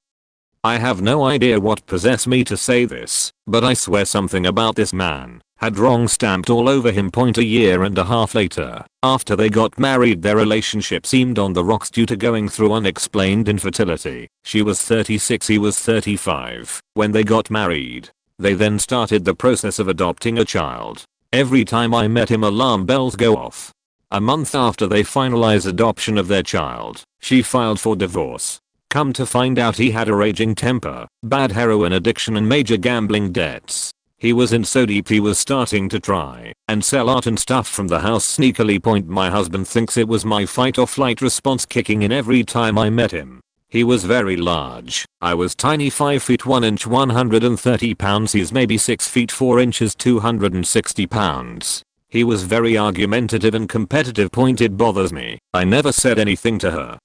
I have no idea what possessed me to say this, but I swear something about this man had wrong stamped all over him. A year and a half later, after they got married, their relationship seemed on the rocks due to going through unexplained infertility. She was 36, he was 35 when they got married. They then started the process of adopting a child. Every time I met him, alarm bells go off. A month after they finalized adoption of their child, she filed for divorce. Come to find out, he had a raging temper, bad heroin addiction and major gambling debts. He was in so deep he was starting to try and sell art and stuff from the house sneakily. My husband thinks it was my fight or flight response kicking in every time I met him. He was very large. I was tiny, 5 feet 1 inch, 130 pounds. He's maybe 6 feet 4 inches, 260 pounds. He was very argumentative and competitive. It bothers me. I never said anything to her.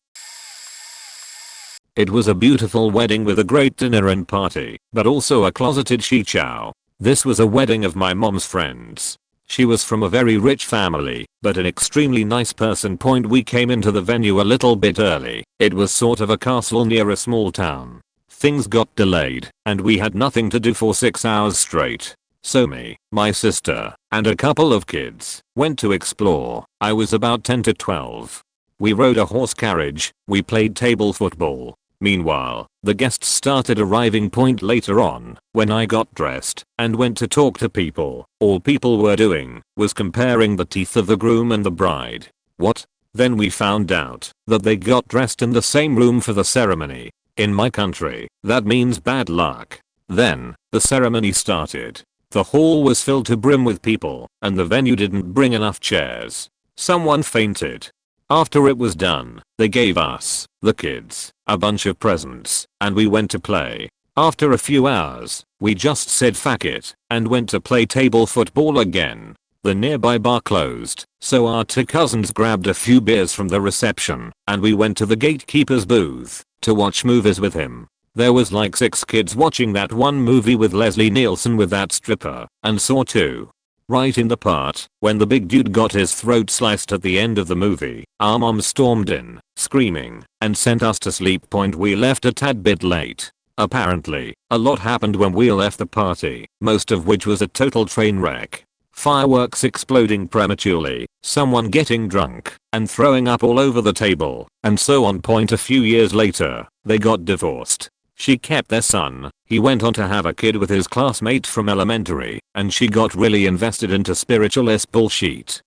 It was a beautiful wedding with a great dinner and party, but also a closeted she chow. This was a wedding of my mom's friends. She was from a very rich family, but an extremely nice person. We came into the venue a little bit early. It was sort of a castle near a small town. Things got delayed, and we had nothing to do for 6 hours straight. So me, my sister, and a couple of kids went to explore. I was about 10 to 12. We rode a horse carriage. We played table football. Meanwhile, the guests started arriving. Later on, when I got dressed and went to talk to people, all people were doing was comparing the teeth of the groom and the bride. What? Then we found out that they got dressed in the same room for the ceremony. In my country, that means bad luck. Then, the ceremony started. The hall was filled to brim with people, and the venue didn't bring enough chairs. Someone fainted. After it was done, they gave us, the kids, a bunch of presents, and we went to play. After a few hours, we just said fuck it, and went to play table football again. The nearby bar closed, so our two cousins grabbed a few beers from the reception and we went to the gatekeeper's booth to watch movies with him. There was like 6 kids watching that one movie with Leslie Nielsen with that stripper, and Saw 2. Right in the part when the big dude got his throat sliced at the end of the movie, our mom stormed in, screaming, and sent us to sleep. We left a tad bit late. Apparently, a lot happened when we left the party, most of which was a total train wreck. Fireworks exploding prematurely, someone getting drunk and throwing up all over the table, and so on. A few years later, they got divorced. She kept their son, he went on to have a kid with his classmate from elementary, and she got really invested into spiritualist bullshit.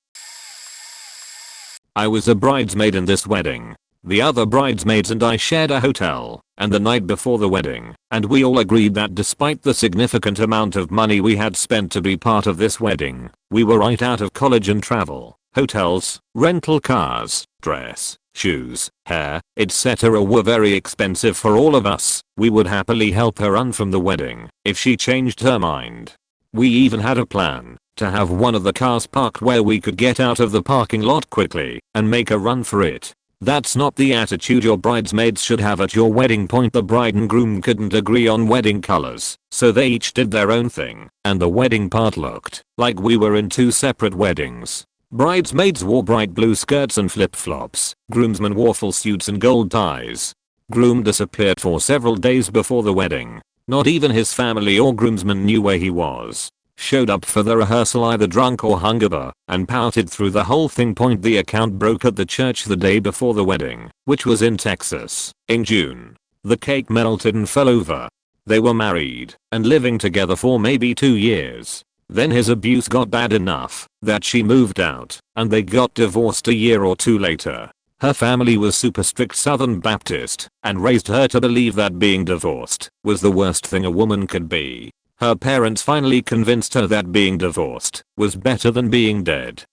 I was a bridesmaid in this wedding. The other bridesmaids and I shared a hotel, and the night before the wedding, and we all agreed that despite the significant amount of money we had spent to be part of this wedding, we were right out of college and travel, hotels, rental cars, dress, shoes, hair, etc. were very expensive for all of us. We would happily help her run from the wedding if she changed her mind. We even had a plan to have one of the cars parked where we could get out of the parking lot quickly and make a run for it. That's not the attitude your bridesmaids should have at your wedding. The bride and groom couldn't agree on wedding colors, so they each did their own thing, and the wedding part looked like we were in 2 separate weddings. Bridesmaids wore bright blue skirts and flip-flops. Groomsmen wore full suits and gold ties. Groom disappeared for several days before the wedding. Not even his family or groomsmen knew where he was. Showed up for the rehearsal either drunk or hungover, and pouted through the whole thing. The account broke at the church the day before the wedding, which was in Texas, in June. The cake melted and fell over. They were married and living together for maybe 2 years. Then his abuse got bad enough that she moved out, and they got divorced a year or 2 later. Her family was super strict Southern Baptist and raised her to believe that being divorced was the worst thing a woman could be. Her parents finally convinced her that being divorced was better than being dead.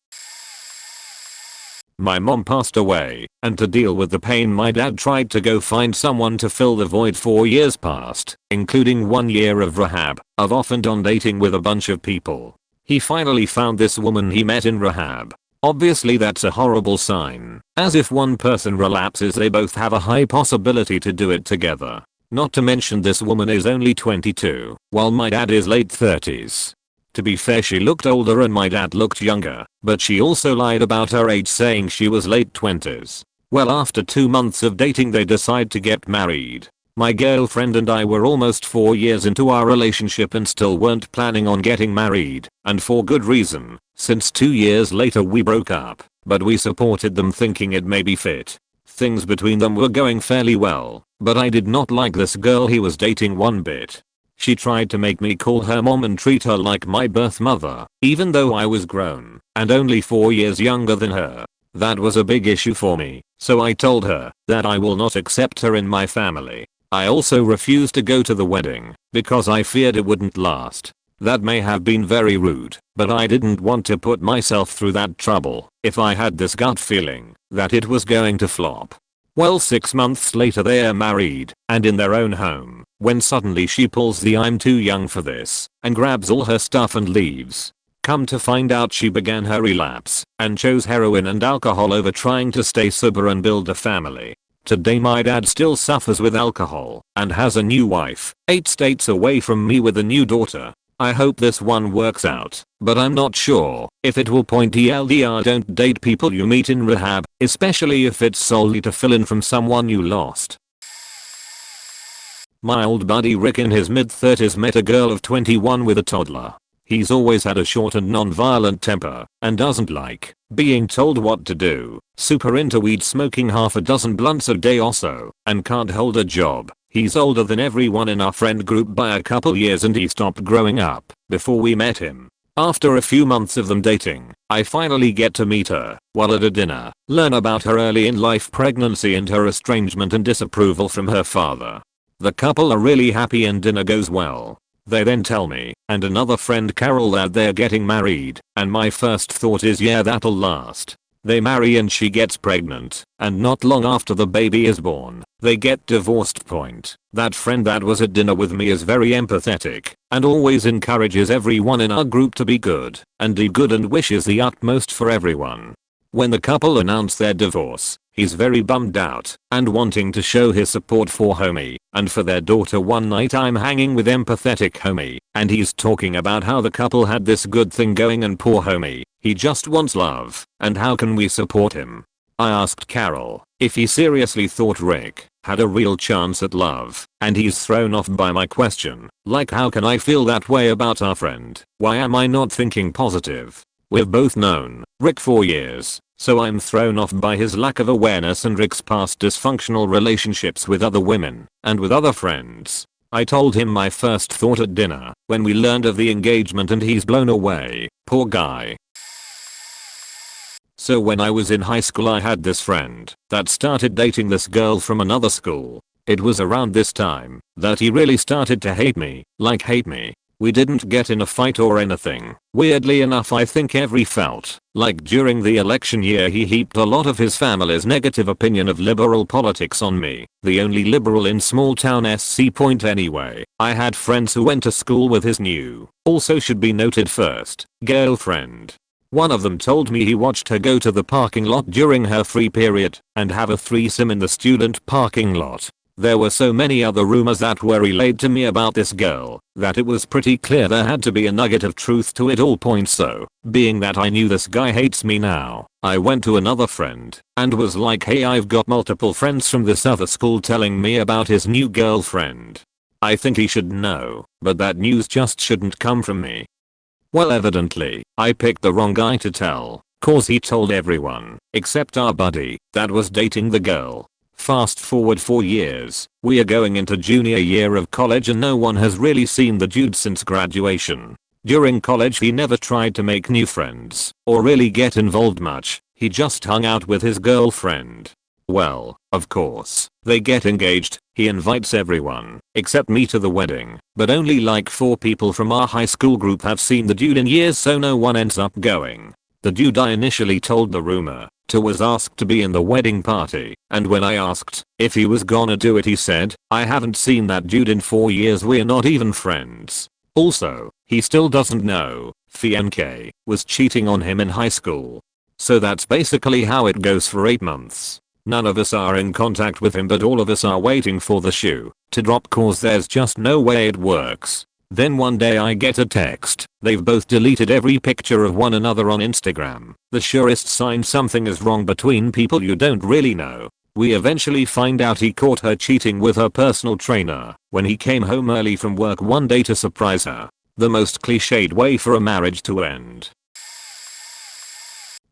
My mom passed away, and to deal with the pain my dad tried to go find someone to fill the void. 4 years passed, including 1 year of rehab, of off and on dating with a bunch of people. He finally found this woman he met in rehab. Obviously that's a horrible sign, as if one person relapses they both have a high possibility to do it together. Not to mention this woman is only 22, while my dad is late 30s. To be fair, she looked older and my dad looked younger, but she also lied about her age, saying she was late 20s. Well, after 2 months of dating they decide to get married. My girlfriend and I were almost 4 years into our relationship and still weren't planning on getting married, and for good reason, since 2 years later we broke up, but we supported them thinking it may be fit. Things between them were going fairly well, but I did not like this girl he was dating one bit. She tried to make me call her mom and treat her like my birth mother, even though I was grown and only 4 years younger than her. That was a big issue for me, so I told her that I will not accept her in my family. I also refused to go to the wedding because I feared it wouldn't last. That may have been very rude, but I didn't want to put myself through that trouble if I had this gut feeling that it was going to flop. Well, 6 months later they are married and in their own home, when suddenly she pulls the "I'm too young for this" and grabs all her stuff and leaves. Come to find out, she began her relapse and chose heroin and alcohol over trying to stay sober and build a family. Today my dad still suffers with alcohol and has a new wife, 8 states away from me with a new daughter. I hope this one works out, but I'm not sure if it will. TLDR, don't date people you meet in rehab, especially if it's solely to fill in from someone you lost. My old buddy Rick in his mid-30s met a girl of 21 with a toddler. He's always had a short and non-violent temper and doesn't like being told what to do. Super into weed, smoking half a dozen blunts a day or so, and can't hold a job. He's older than everyone in our friend group by a couple years and he stopped growing up before we met him. After a few months of them dating, I finally get to meet her while at a dinner, learn about her early in life pregnancy and her estrangement and disapproval from her father. The couple are really happy and dinner goes well. They then tell me and another friend Carol that they're getting married, and my first thought is, yeah, that'll last. They marry and she gets pregnant, and not long after the baby is born, they get divorced. That friend that was at dinner with me is very empathetic and always encourages everyone in our group to be good and do good and wishes the utmost for everyone. When the couple announced their divorce, he's very bummed out and wanting to show his support for homie and for their daughter. One night I'm hanging with empathetic homie and he's talking about how the couple had this good thing going and poor homie, he just wants love and how can we support him. I asked Carol if he seriously thought Rick had a real chance at love and he's thrown off by my question, like how can I feel that way about our friend, why am I not thinking positive? We've both known Rick for years, so I'm thrown off by his lack of awareness and Rick's past dysfunctional relationships with other women and with other friends. I told him my first thought at dinner when we learned of the engagement and he's blown away, poor guy. So when I was in high school I had this friend that started dating this girl from another school. It was around this time that he really started to hate me, like hate me. We didn't get in a fight or anything. Weirdly enough I think every felt like during the election year he heaped a lot of his family's negative opinion of liberal politics on me, the only liberal in small town SC. Anyway, I had friends who went to school with his new, also should be noted first, girlfriend. One of them told me he watched her go to the parking lot during her free period and have a threesome in the student parking lot. There were so many other rumors that were relayed to me about this girl that it was pretty clear there had to be a nugget of truth to it all. So, being that I knew this guy hates me now, I went to another friend and was like, hey, I've got multiple friends from this other school telling me about his new girlfriend. I think he should know, but that news just shouldn't come from me. Well, evidently, I picked the wrong guy to tell, cause he told everyone except our buddy that was dating the girl. Fast forward 4 years, we are going into junior year of college and no one has really seen the dude since graduation. During college he never tried to make new friends or really get involved much, he just hung out with his girlfriend. Well, of course, they get engaged, he invites everyone except me to the wedding, but only like 4 people from our high school group have seen the dude in years, so no one ends up going. The dude I initially told the rumor to was asked to be in the wedding party, and when I asked if he was gonna do it he said, I haven't seen that dude in 4 years, we're not even friends. Also, he still doesn't know Fianke was cheating on him in high school. So that's basically how it goes for 8 months. None of us are in contact with him, but all of us are waiting for the shoe to drop cause there's just no way it works. Then one day I get a text, they've both deleted every picture of one another on Instagram. The surest sign something is wrong between people you don't really know. We eventually find out he caught her cheating with her personal trainer when he came home early from work one day to surprise her. The most cliched way for a marriage to end.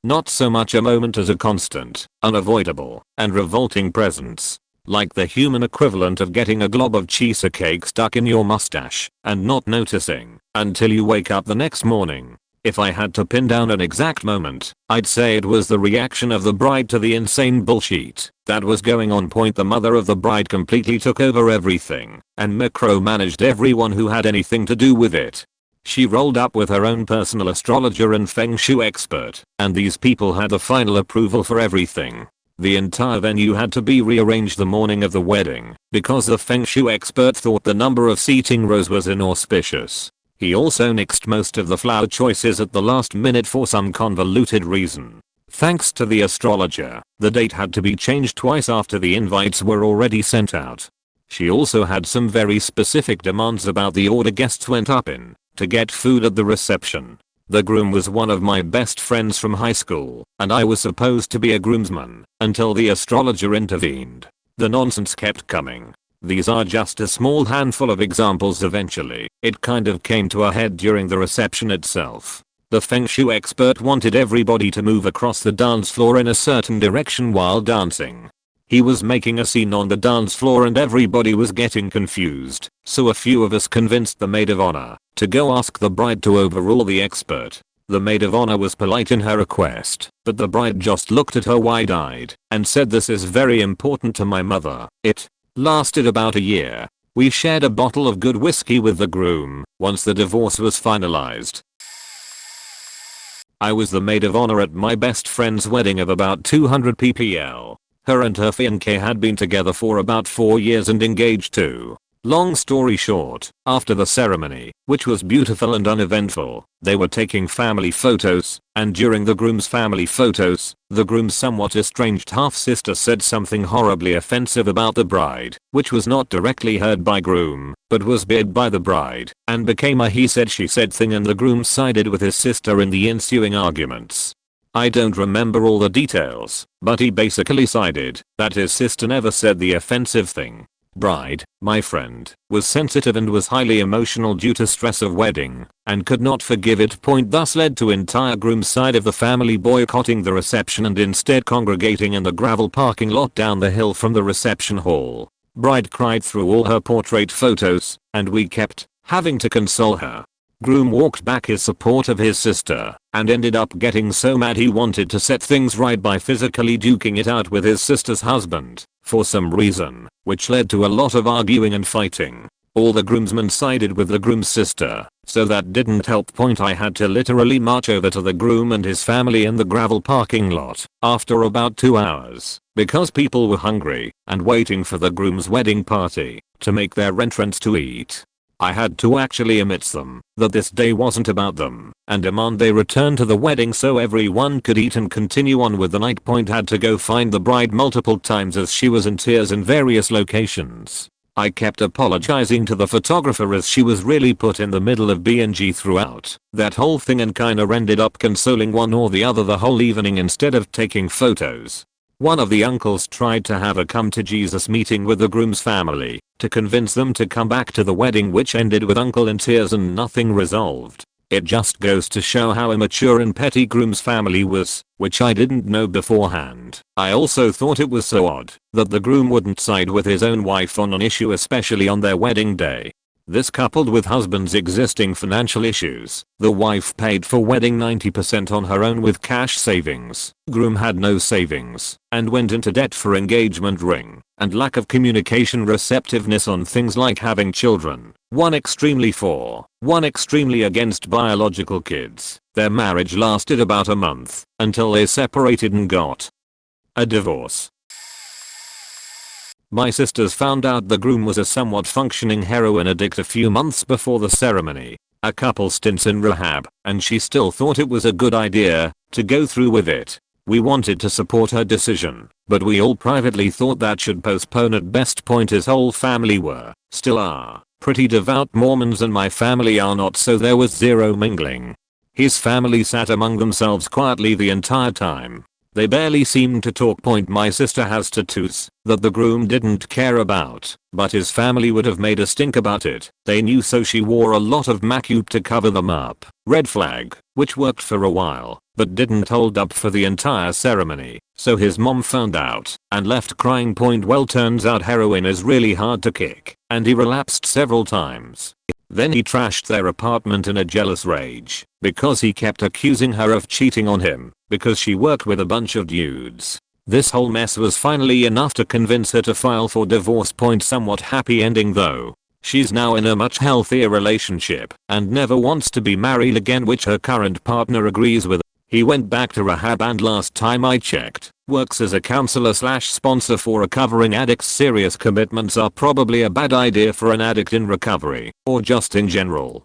Not so much a moment as a constant, unavoidable, and revolting presence. Like the human equivalent of getting a glob of cheesecake stuck in your mustache and not noticing until you wake up the next morning. If I had to pin down an exact moment, I'd say it was the reaction of the bride to the insane bullshit that was going on. The mother of the bride completely took over everything and micromanaged everyone who had anything to do with it. She rolled up with her own personal astrologer and feng shui expert, and these people had the final approval for everything. The entire venue had to be rearranged the morning of the wedding because the feng shui expert thought the number of seating rows was inauspicious. He also nixed most of the flower choices at the last minute for some convoluted reason. Thanks to the astrologer, the date had to be changed twice after the invites were already sent out. She also had some very specific demands about the order guests went up in to get food at the reception. The groom was one of my best friends from high school, and I was supposed to be a groomsman until the astrologer intervened. The nonsense kept coming. These are just a small handful of examples. Eventually, it kind of came to a head during the reception itself. The feng shui expert wanted everybody to move across the dance floor in a certain direction while dancing. He was making a scene on the dance floor and everybody was getting confused, so a few of us convinced the maid of honor to go ask the bride to overrule the expert. The maid of honor was polite in her request, but the bride just looked at her wide-eyed and said, "This is very important to my mother." It lasted about a year. We shared a bottle of good whiskey with the groom once the divorce was finalized. I was the maid of honor at my best friend's wedding of about 200 ppl. Her and her fiancé had been together for about 4 years and engaged too. Long story short, after the ceremony, which was beautiful and uneventful, they were taking family photos, and during the groom's family photos, the groom's somewhat estranged half-sister said something horribly offensive about the bride, which was not directly heard by groom, but was heard by the bride, and became a he said she said thing, and the groom sided with his sister in the ensuing arguments. I don't remember all the details, but he basically sided that his sister never said the offensive thing. Bride, my friend, was sensitive and was highly emotional due to stress of wedding, and could not forgive it. Thus led to entire groom's side of the family boycotting the reception and instead congregating in the gravel parking lot down the hill from the reception hall. Bride cried through all her portrait photos, and we kept having to console her. Groom walked back his support of his sister, and ended up getting so mad he wanted to set things right by physically duking it out with his sister's husband, for some reason, which led to a lot of arguing and fighting. All the groomsmen sided with the groom's sister, so that didn't help. I had to literally march over to the groom and his family in the gravel parking lot after about 2 hours, because people were hungry and waiting for the groom's wedding party to make their entrance to eat. I had to actually admit them that this day wasn't about them and demand they return to the wedding so everyone could eat and continue on with the night. Had to go find the bride multiple times as she was in tears in various locations. I kept apologizing to the photographer as she was really put in the middle of B&G throughout that whole thing, and kinda ended up consoling one or the other the whole evening instead of taking photos. One of the uncles tried to have a come to Jesus meeting with the groom's family to convince them to come back to the wedding, which ended with uncle in tears and nothing resolved. It just goes to show how immature and petty groom's family was, which I didn't know beforehand. I also thought it was so odd that the groom wouldn't side with his own wife on an issue, especially on their wedding day. This coupled with husband's existing financial issues, the wife paid for wedding 90% on her own with cash savings. Groom had no savings and went into debt for engagement ring and lack of communication receptiveness on things like having children. One extremely for, one extremely against biological kids. Their marriage lasted about a month until they separated and got a divorce. My sisters found out the groom was a somewhat functioning heroin addict a few months before the ceremony, a couple stints in rehab, and she still thought it was a good idea to go through with it. We wanted to support her decision, but we all privately thought that should postpone at best. His whole family were, still are, pretty devout Mormons and my family are not, so there was zero mingling. His family sat among themselves quietly the entire time. They barely seemed to talk. My sister has tattoos that the groom didn't care about, but his family would have made a stink about it. They knew, so she wore a lot of makeup to cover them up. Red flag, which worked for a while, but didn't hold up for the entire ceremony. So his mom found out and left crying. Well, turns out heroin is really hard to kick, and he relapsed several times. Then he trashed their apartment in a jealous rage because he kept accusing her of cheating on him because she worked with a bunch of dudes. This whole mess was finally enough to convince her to file for divorce. Somewhat happy ending though. She's now in a much healthier relationship and never wants to be married again, which her current partner agrees with. He went back to rehab and last time I checked, works as a counselor/sponsor for recovering addicts. Serious commitments are probably a bad idea for an addict in recovery, or just in general.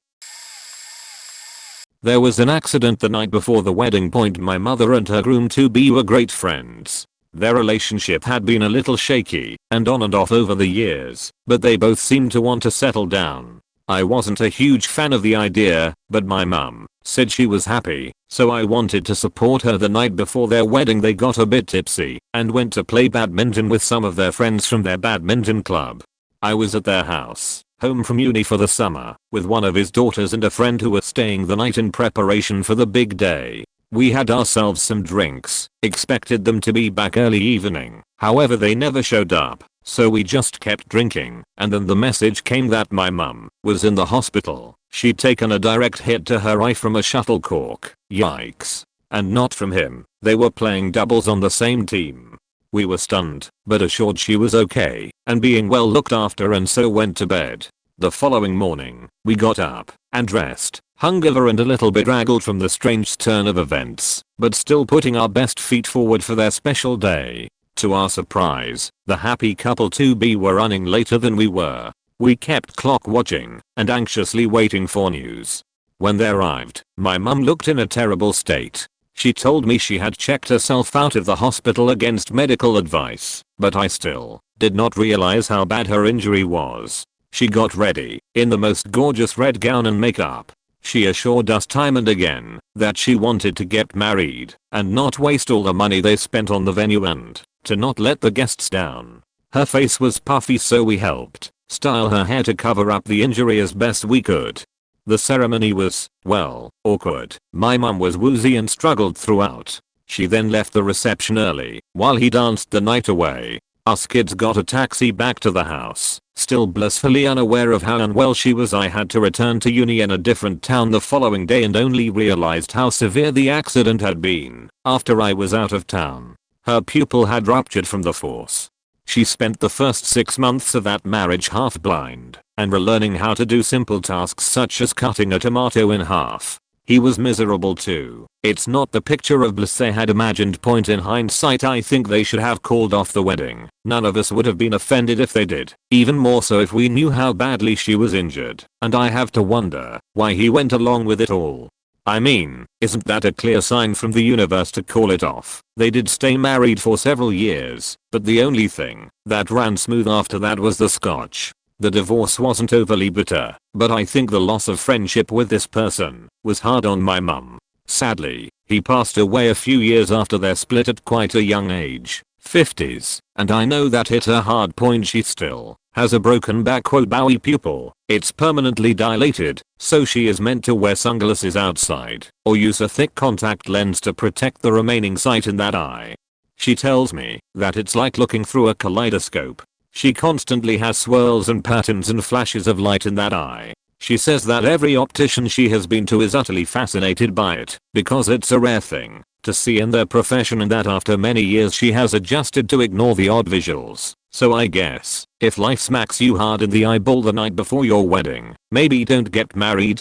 There was an accident the night before the wedding. My mother and her groom-to-be were great friends. Their relationship had been a little shaky and on and off over the years, but they both seemed to want to settle down. I wasn't a huge fan of the idea, but my mum said she was happy, so I wanted to support her. The night before their wedding they got a bit tipsy and went to play badminton with some of their friends from their badminton club. I was at their house, home from uni for the summer, with one of his daughters and a friend who were staying the night in preparation for the big day. We had ourselves some drinks, expected them to be back early evening, however they never showed up. So we just kept drinking, and then the message came that my mum was in the hospital. She'd taken a direct hit to her eye from a shuttlecock. Yikes. And not from him. They were playing doubles on the same team. We were stunned, but assured she was okay and being well looked after, and so went to bed. The following morning, we got up and dressed, hungover and a little bit draggled from the strange turn of events, but still putting our best feet forward for their special day. To our surprise, the happy couple to be were running later than we were. We kept clock watching and anxiously waiting for news. When they arrived, my mum looked in a terrible state. She told me she had checked herself out of the hospital against medical advice, but I still did not realize how bad her injury was. She got ready in the most gorgeous red gown and makeup. She assured us time and again that she wanted to get married and not waste all the money they spent on the venue and to not let the guests down. Her face was puffy, so we helped style her hair to cover up the injury as best we could. The ceremony was, well, awkward. My mum was woozy and struggled throughout. She then left the reception early while he danced the night away. Us kids got a taxi back to the house. Still blissfully unaware of how unwell she was, I had to return to uni in a different town the following day and only realized how severe the accident had been after I was out of town. Her pupil had ruptured from the force. She spent the first 6 months of that marriage half blind and relearning how to do simple tasks such as cutting a tomato in half. He was miserable too. It's not the picture of bliss they had imagined. Point in hindsight, I think they should have called off the wedding. None of us would have been offended if they did. Even more so if we knew how badly she was injured. And I have to wonder why he went along with it all. I mean, isn't that a clear sign from the universe to call it off? They did stay married for several years, but the only thing that ran smooth after that was the scotch. The divorce wasn't overly bitter, but I think the loss of friendship with this person was hard on my mum. Sadly, he passed away a few years after their split at quite a young age, 50s, and I know that hit her hard. Point, she still has a broken back. Bowie pupil. It's permanently dilated, so she is meant to wear sunglasses outside or use a thick contact lens to protect the remaining sight in that eye. She tells me that it's like looking through a kaleidoscope. She constantly has swirls and patterns and flashes of light in that eye. She says that every optician she has been to is utterly fascinated by it because it's a rare thing to see in their profession, and that after many years she has adjusted to ignore the odd visuals. So I guess if life smacks you hard in the eyeball the night before your wedding, maybe don't get married.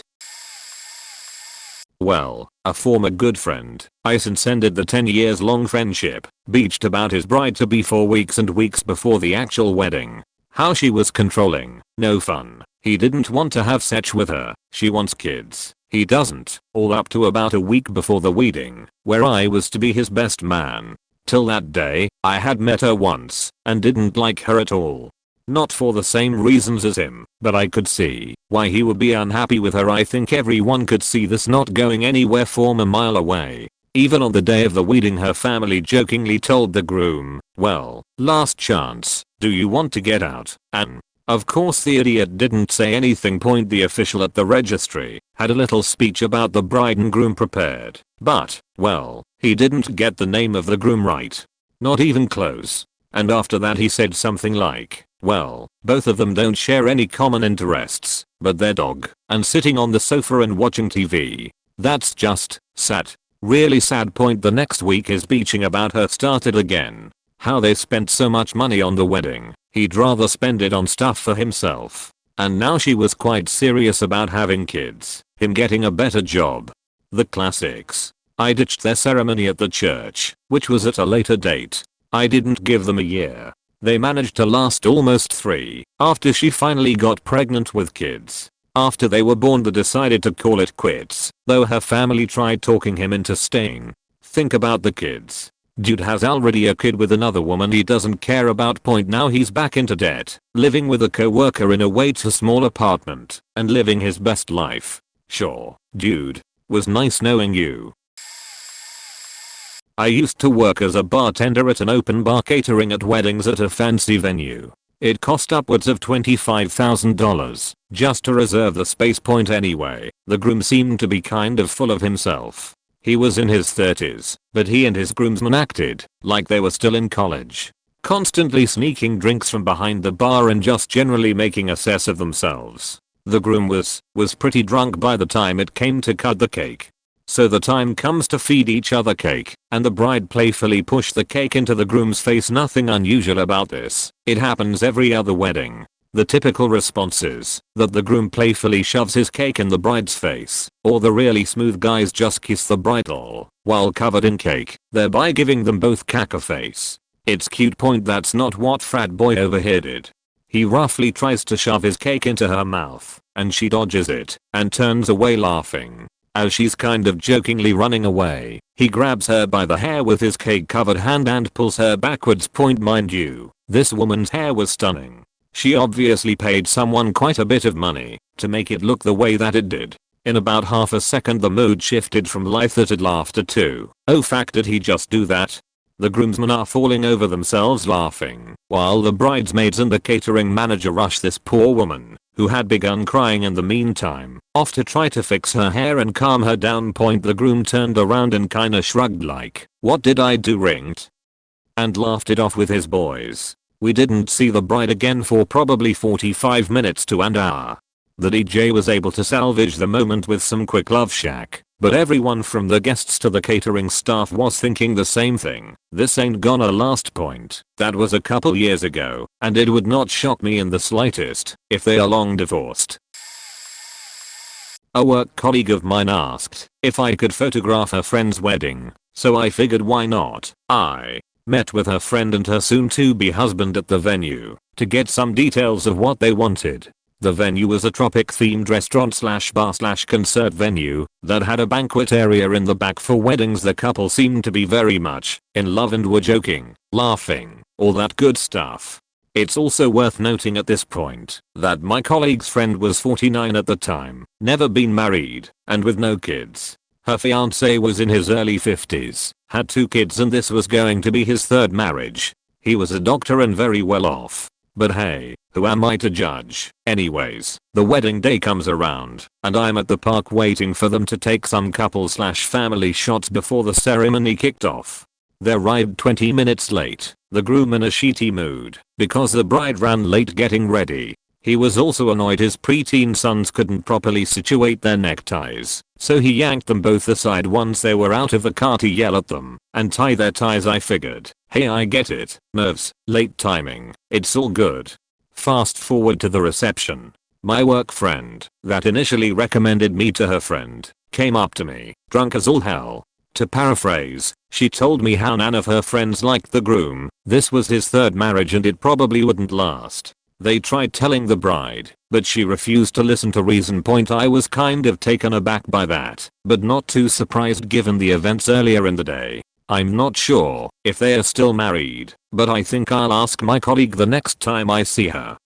Well, a former good friend, I since ended the 10 years long friendship, beached about his bride-to-be for weeks and weeks before the actual wedding. How she was controlling, no fun. He didn't want to have sex with her, she wants kids, he doesn't, all up to about a week before the wedding, where I was to be his best man. Till that day, I had met her once, and didn't like her at all. Not for the same reasons as him, but I could see why he would be unhappy with her. I think everyone could see this not going anywhere from a mile away. Even on the day of the wedding, her family jokingly told the groom, "Well, last chance, do you want to get out?" And of course the idiot didn't say anything. Point, the official at the registry had a little speech about the bride and groom prepared, but, well, he didn't get the name of the groom right. Not even close. And after that he said something like, well, both of them don't share any common interests, but their dog, and sitting on the sofa and watching TV. That's just sad. Really sad. Point, the next week his beaching about her started again. How they spent so much money on the wedding, he'd rather spend it on stuff for himself. And now she was quite serious about having kids, him getting a better job. The classics. I ditched their ceremony at the church, which was at a later date. I didn't give them a year. They managed to last almost 3, after she finally got pregnant with kids. After they were born they decided to call it quits, though her family tried talking him into staying. Think about the kids. Dude has already a kid with another woman he doesn't care about. Point, now he's back into debt, living with a co-worker in a way too small apartment, and living his best life. Sure, dude, was nice knowing you. I used to work as a bartender at an open bar catering at weddings at a fancy venue. It cost upwards of $25,000 just to reserve the space. Point, anyway, the groom seemed to be kind of full of himself. He was in his 30s, but he and his groomsmen acted like they were still in college, constantly sneaking drinks from behind the bar and just generally making a cess of themselves. The groom was pretty drunk by the time it came to cut the cake. So the time comes to feed each other cake, and the bride playfully pushed the cake into the groom's face. Nothing unusual about this. It happens every other wedding. The typical response is that the groom playfully shoves his cake in the bride's face, or the really smooth guys just kiss the bride all while covered in cake, thereby giving them both caca face. It's cute. Point, that's not what frat boy over here did. He roughly tries to shove his cake into her mouth, and she dodges it and turns away laughing. As she's kind of jokingly running away, he grabs her by the hair with his cake-covered hand and pulls her backwards. Mind you, this woman's hair was stunning. She obviously paid someone quite a bit of money to make it look the way that it did. In about half a second the mood shifted from lighthearted to laughter to, oh fuck, did he just do that? The groomsmen are falling over themselves laughing, while the bridesmaids and the catering manager rush this poor woman, who had begun crying in the meantime, off to try to fix her hair and calm her down. The groom turned around and kinda shrugged like, what did I do ringed? And laughed it off with his boys. We didn't see the bride again for probably 45 minutes to an hour. The DJ was able to salvage the moment with some quick love shack, but everyone from the guests to the catering staff was thinking the same thing. This ain't gonna last. That was a couple years ago, and it would not shock me in the slightest if they are long divorced. A work colleague of mine asked if I could photograph her friend's wedding, so I figured why not. I met with her friend and her soon-to-be husband at the venue to get some details of what they wanted. The venue was a tropic-themed restaurant/bar/concert venue that had a banquet area in the back for weddings. The couple seemed to be very much in love and were joking, laughing, all that good stuff. It's also worth noting at this point that my colleague's friend was 49 at the time, never been married, and with no kids. Her fiancé was in his early 50s, had 2 kids, and this was going to be his 3rd marriage. He was a doctor and very well off. But hey, who am I to judge? Anyways, the wedding day comes around, and I'm at the park waiting for them to take some couple/family shots before the ceremony kicked off. They arrived 20 minutes late, the groom in a shitty mood because the bride ran late getting ready. He was also annoyed his preteen sons couldn't properly situate their neckties, so he yanked them both aside once they were out of the car to yell at them and tie their ties. I figured, hey, I get it, nerves, late timing, it's all good. Fast forward to the reception. My work friend, that initially recommended me to her friend, came up to me, drunk as all hell. To paraphrase, she told me how none of her friends liked the groom, this was his 3rd marriage and it probably wouldn't last. They tried telling the bride, but she refused to listen to reason. I was kind of taken aback by that, but not too surprised given the events earlier in the day. I'm not sure if they are still married, but I think I'll ask my colleague the next time I see her.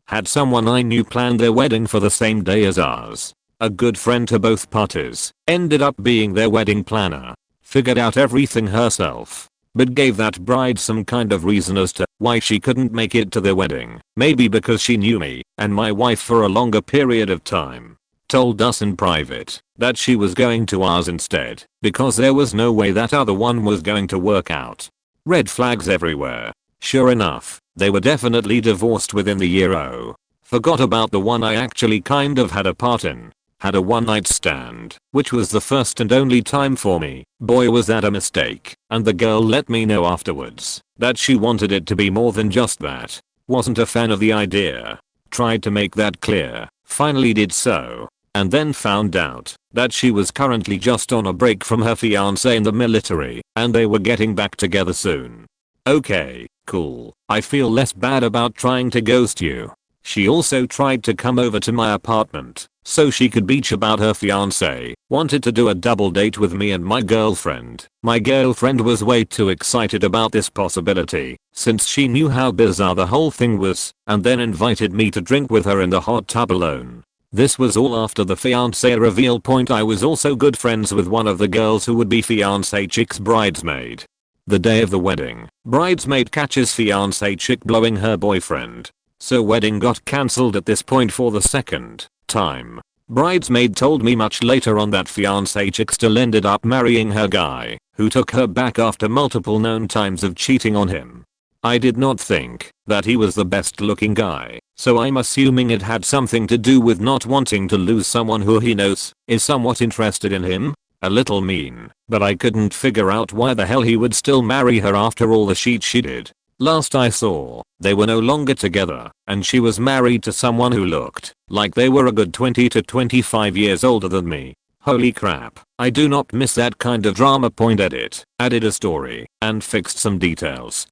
Had someone I knew planned their wedding for the same day as ours. A good friend to both parties ended up being their wedding planner. Figured out everything herself, but gave that bride some kind of reason as to why she couldn't make it to their wedding. Maybe because she knew me and my wife for a longer period of time. Told us in private that she was going to ours instead because there was no way that other one was going to work out. Red flags everywhere. Sure enough, they were definitely divorced within the year. Oh, forgot about the one I actually kind of had a part in. Had a one-night stand, which was the first and only time for me. Boy, was that a mistake, and the girl let me know afterwards that she wanted it to be more than just that. Wasn't a fan of the idea. Tried to make that clear, finally did so, and then found out that she was currently just on a break from her fiancé in the military, and they were getting back together soon. Okay, cool. I feel less bad about trying to ghost you. She also tried to come over to my apartment so she could bitch about her fiancé, wanted to do a double date with me and my girlfriend. My girlfriend was way too excited about this possibility since she knew how bizarre the whole thing was, and then invited me to drink with her in the hot tub alone. This was all after the fiancé reveal. I was also good friends with one of the girls who would be fiancé chick's bridesmaid. The day of the wedding, bridesmaid catches fiancé chick blowing her boyfriend. So wedding got cancelled at this point for the 2nd time. Bridesmaid told me much later on that fiancé chick still ended up marrying her guy, who took her back after multiple known times of cheating on him. I did not think that he was the best looking guy, so I'm assuming it had something to do with not wanting to lose someone who he knows is somewhat interested in him. A little mean, but I couldn't figure out why the hell he would still marry her after all the shit she did. Last I saw, they were no longer together, and she was married to someone who looked like they were a good 20 to 25 years older than me. Holy crap, I do not miss that kind of drama. Edit, added a story, and fixed some details.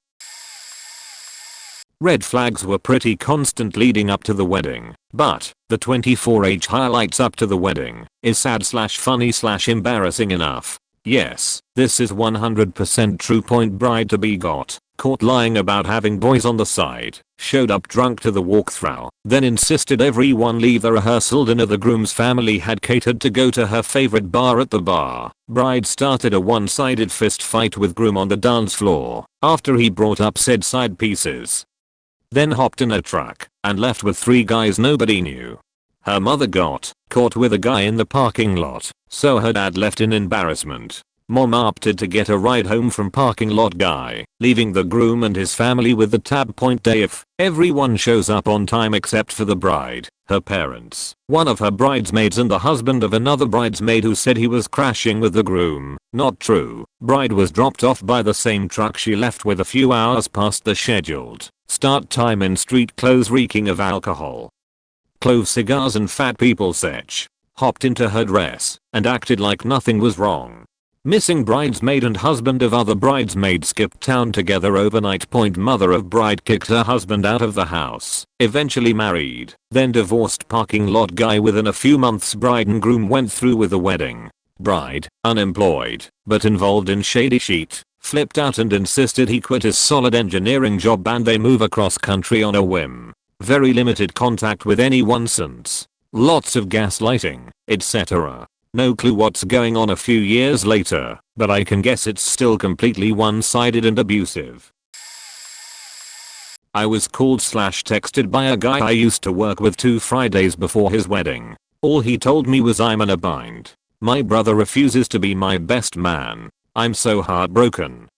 Red flags were pretty constant leading up to the wedding, but the 24H highlights up to the wedding is sad/funny/embarrassing enough. Yes, this is 100% true. Bride-to-be got caught lying about having boys on the side, showed up drunk to the walkthrough, then insisted everyone leave the rehearsal dinner the groom's family had catered to go to her favorite bar. At the bar, bride started a one-sided fist fight with groom on the dance floor after he brought up said side pieces. Then hopped in a truck and left with 3 guys nobody knew. Her mother got caught with a guy in the parking lot, so her dad left in embarrassment. Mom opted to get a ride home from parking lot guy, leaving the groom and his family with the tab. Day if everyone shows up on time except for the bride, her parents, one of her bridesmaids and the husband of another bridesmaid who said he was crashing with the groom. Not true. Bride was dropped off by the same truck she left with a few hours past the scheduled start time in street clothes reeking of alcohol, clove cigars and fat people sech. Hopped into her dress and acted like nothing was wrong. Missing bridesmaid and husband of other bridesmaid skipped town together overnight. Mother of bride kicked her husband out of the house, eventually married, then divorced parking lot guy within a few months. Bride and groom went through with the wedding. Bride, unemployed, but involved in shady shit, flipped out and insisted he quit his solid engineering job and they move across country on a whim. Very limited contact with anyone since. Lots of gaslighting, etc. No clue what's going on a few years later, but I can guess it's still completely one-sided and abusive. I was called/texted by a guy I used to work with 2 Fridays before his wedding. All he told me was I'm in a bind. My brother refuses to be my best man. I'm so heartbroken.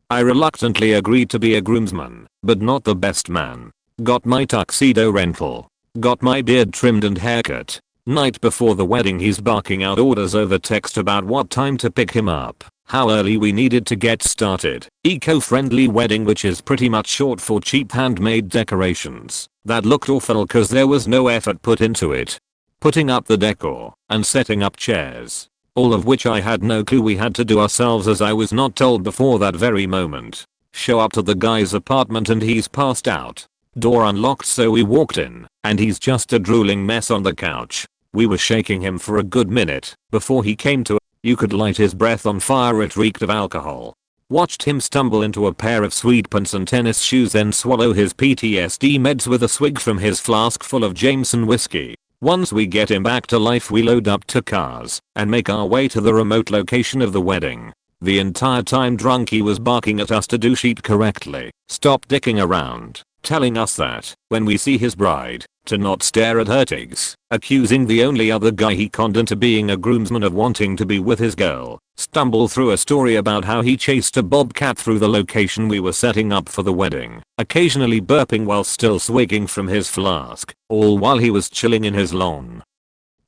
I reluctantly agreed to be a groomsman, but not the best man. Got my tuxedo rental. Got my beard trimmed and haircut. Night before the wedding he's barking out orders over text about what time to pick him up, how early we needed to get started, eco-friendly wedding which is pretty much short for cheap handmade decorations that looked awful cause there was no effort put into it. Putting up the decor and setting up chairs, all of which I had no clue we had to do ourselves as I was not told before that very moment. Show up to the guy's apartment and he's passed out. Door unlocked so we walked in, and he's just a drooling mess on the couch. We were shaking him for a good minute before he came to. You could light his breath on fire, it reeked of alcohol. Watched him stumble into a pair of sweatpants and tennis shoes then swallow his PTSD meds with a swig from his flask full of Jameson whiskey. Once we get him back to life we load up 2 cars and make our way to the remote location of the wedding. The entire time drunk he was barking at us to do shit correctly, stop dicking around, telling us that, when we see his bride, to not stare at her tigs, accusing the only other guy he conned into being a groomsman of wanting to be with his girl, stumble through a story about how he chased a bobcat through the location we were setting up for the wedding, occasionally burping while still swigging from his flask, all while he was chilling in his lawn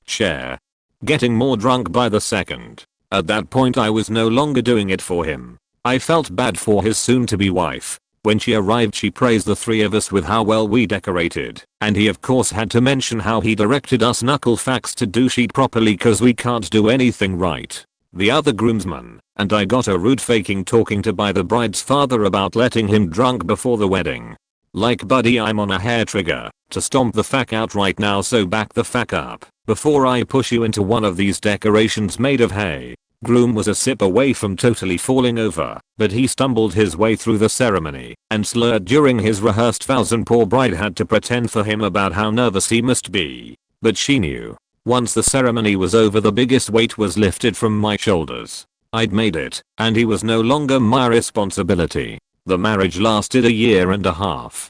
chair. Getting more drunk by the second. At that point I was no longer doing it for him. I felt bad for his soon-to-be wife. When she arrived she praised the 3 of us with how well we decorated, and he of course had to mention how he directed us knuckle facts to do shit properly cause we can't do anything right. The other groomsman and I got a rude faking talking to by the bride's father about letting him drunk before the wedding. Like buddy I'm on a hair trigger to stomp the fuck out right now so back the fuck up before I push you into one of these decorations made of hay. Groom was a sip away from totally falling over, but he stumbled his way through the ceremony and slurred during his rehearsed vows and poor bride had to pretend for him about how nervous he must be. But she knew. Once the ceremony was over the biggest weight was lifted from my shoulders. I'd made it, and he was no longer my responsibility. The marriage lasted 1.5 years.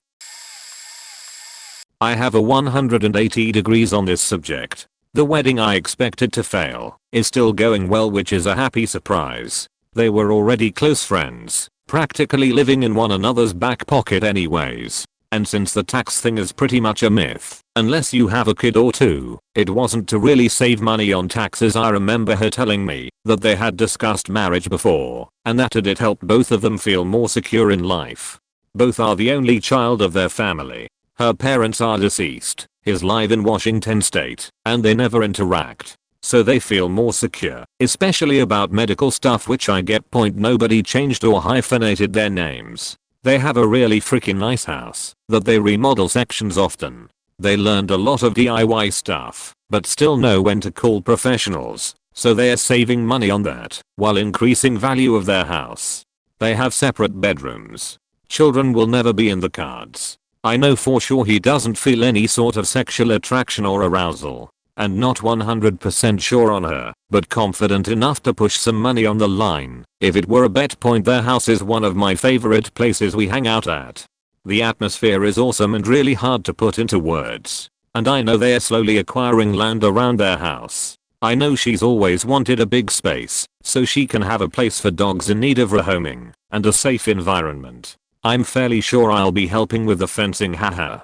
I have a 180 degrees on this subject. The wedding I expected to fail is still going well, which is a happy surprise. They were already close friends, practically living in one another's back pocket anyways. And since the tax thing is pretty much a myth, unless you have a kid or 2, it wasn't to really save money on taxes. I remember her telling me that they had discussed marriage before, and that it helped both of them feel more secure in life. Both are the only child of their family. Her parents are deceased. Is live in Washington state, and they never interact. So they feel more secure, especially about medical stuff which I get. Nobody changed or hyphenated their names. They have a really freaking nice house that they remodel sections often. They learned a lot of DIY stuff, but still know when to call professionals, so they are saving money on that while increasing value of their house. They have separate bedrooms. Children will never be in the cards. I know for sure he doesn't feel any sort of sexual attraction or arousal. And not 100% sure on her, but confident enough to push some money on the line. If it were a bet point, their house is one of my favorite places we hang out at. The atmosphere is awesome and really hard to put into words. And I know they are slowly acquiring land around their house. I know she's always wanted a big space, so she can have a place for dogs in need of rehoming, and a safe environment. I'm fairly sure I'll be helping with the fencing, haha.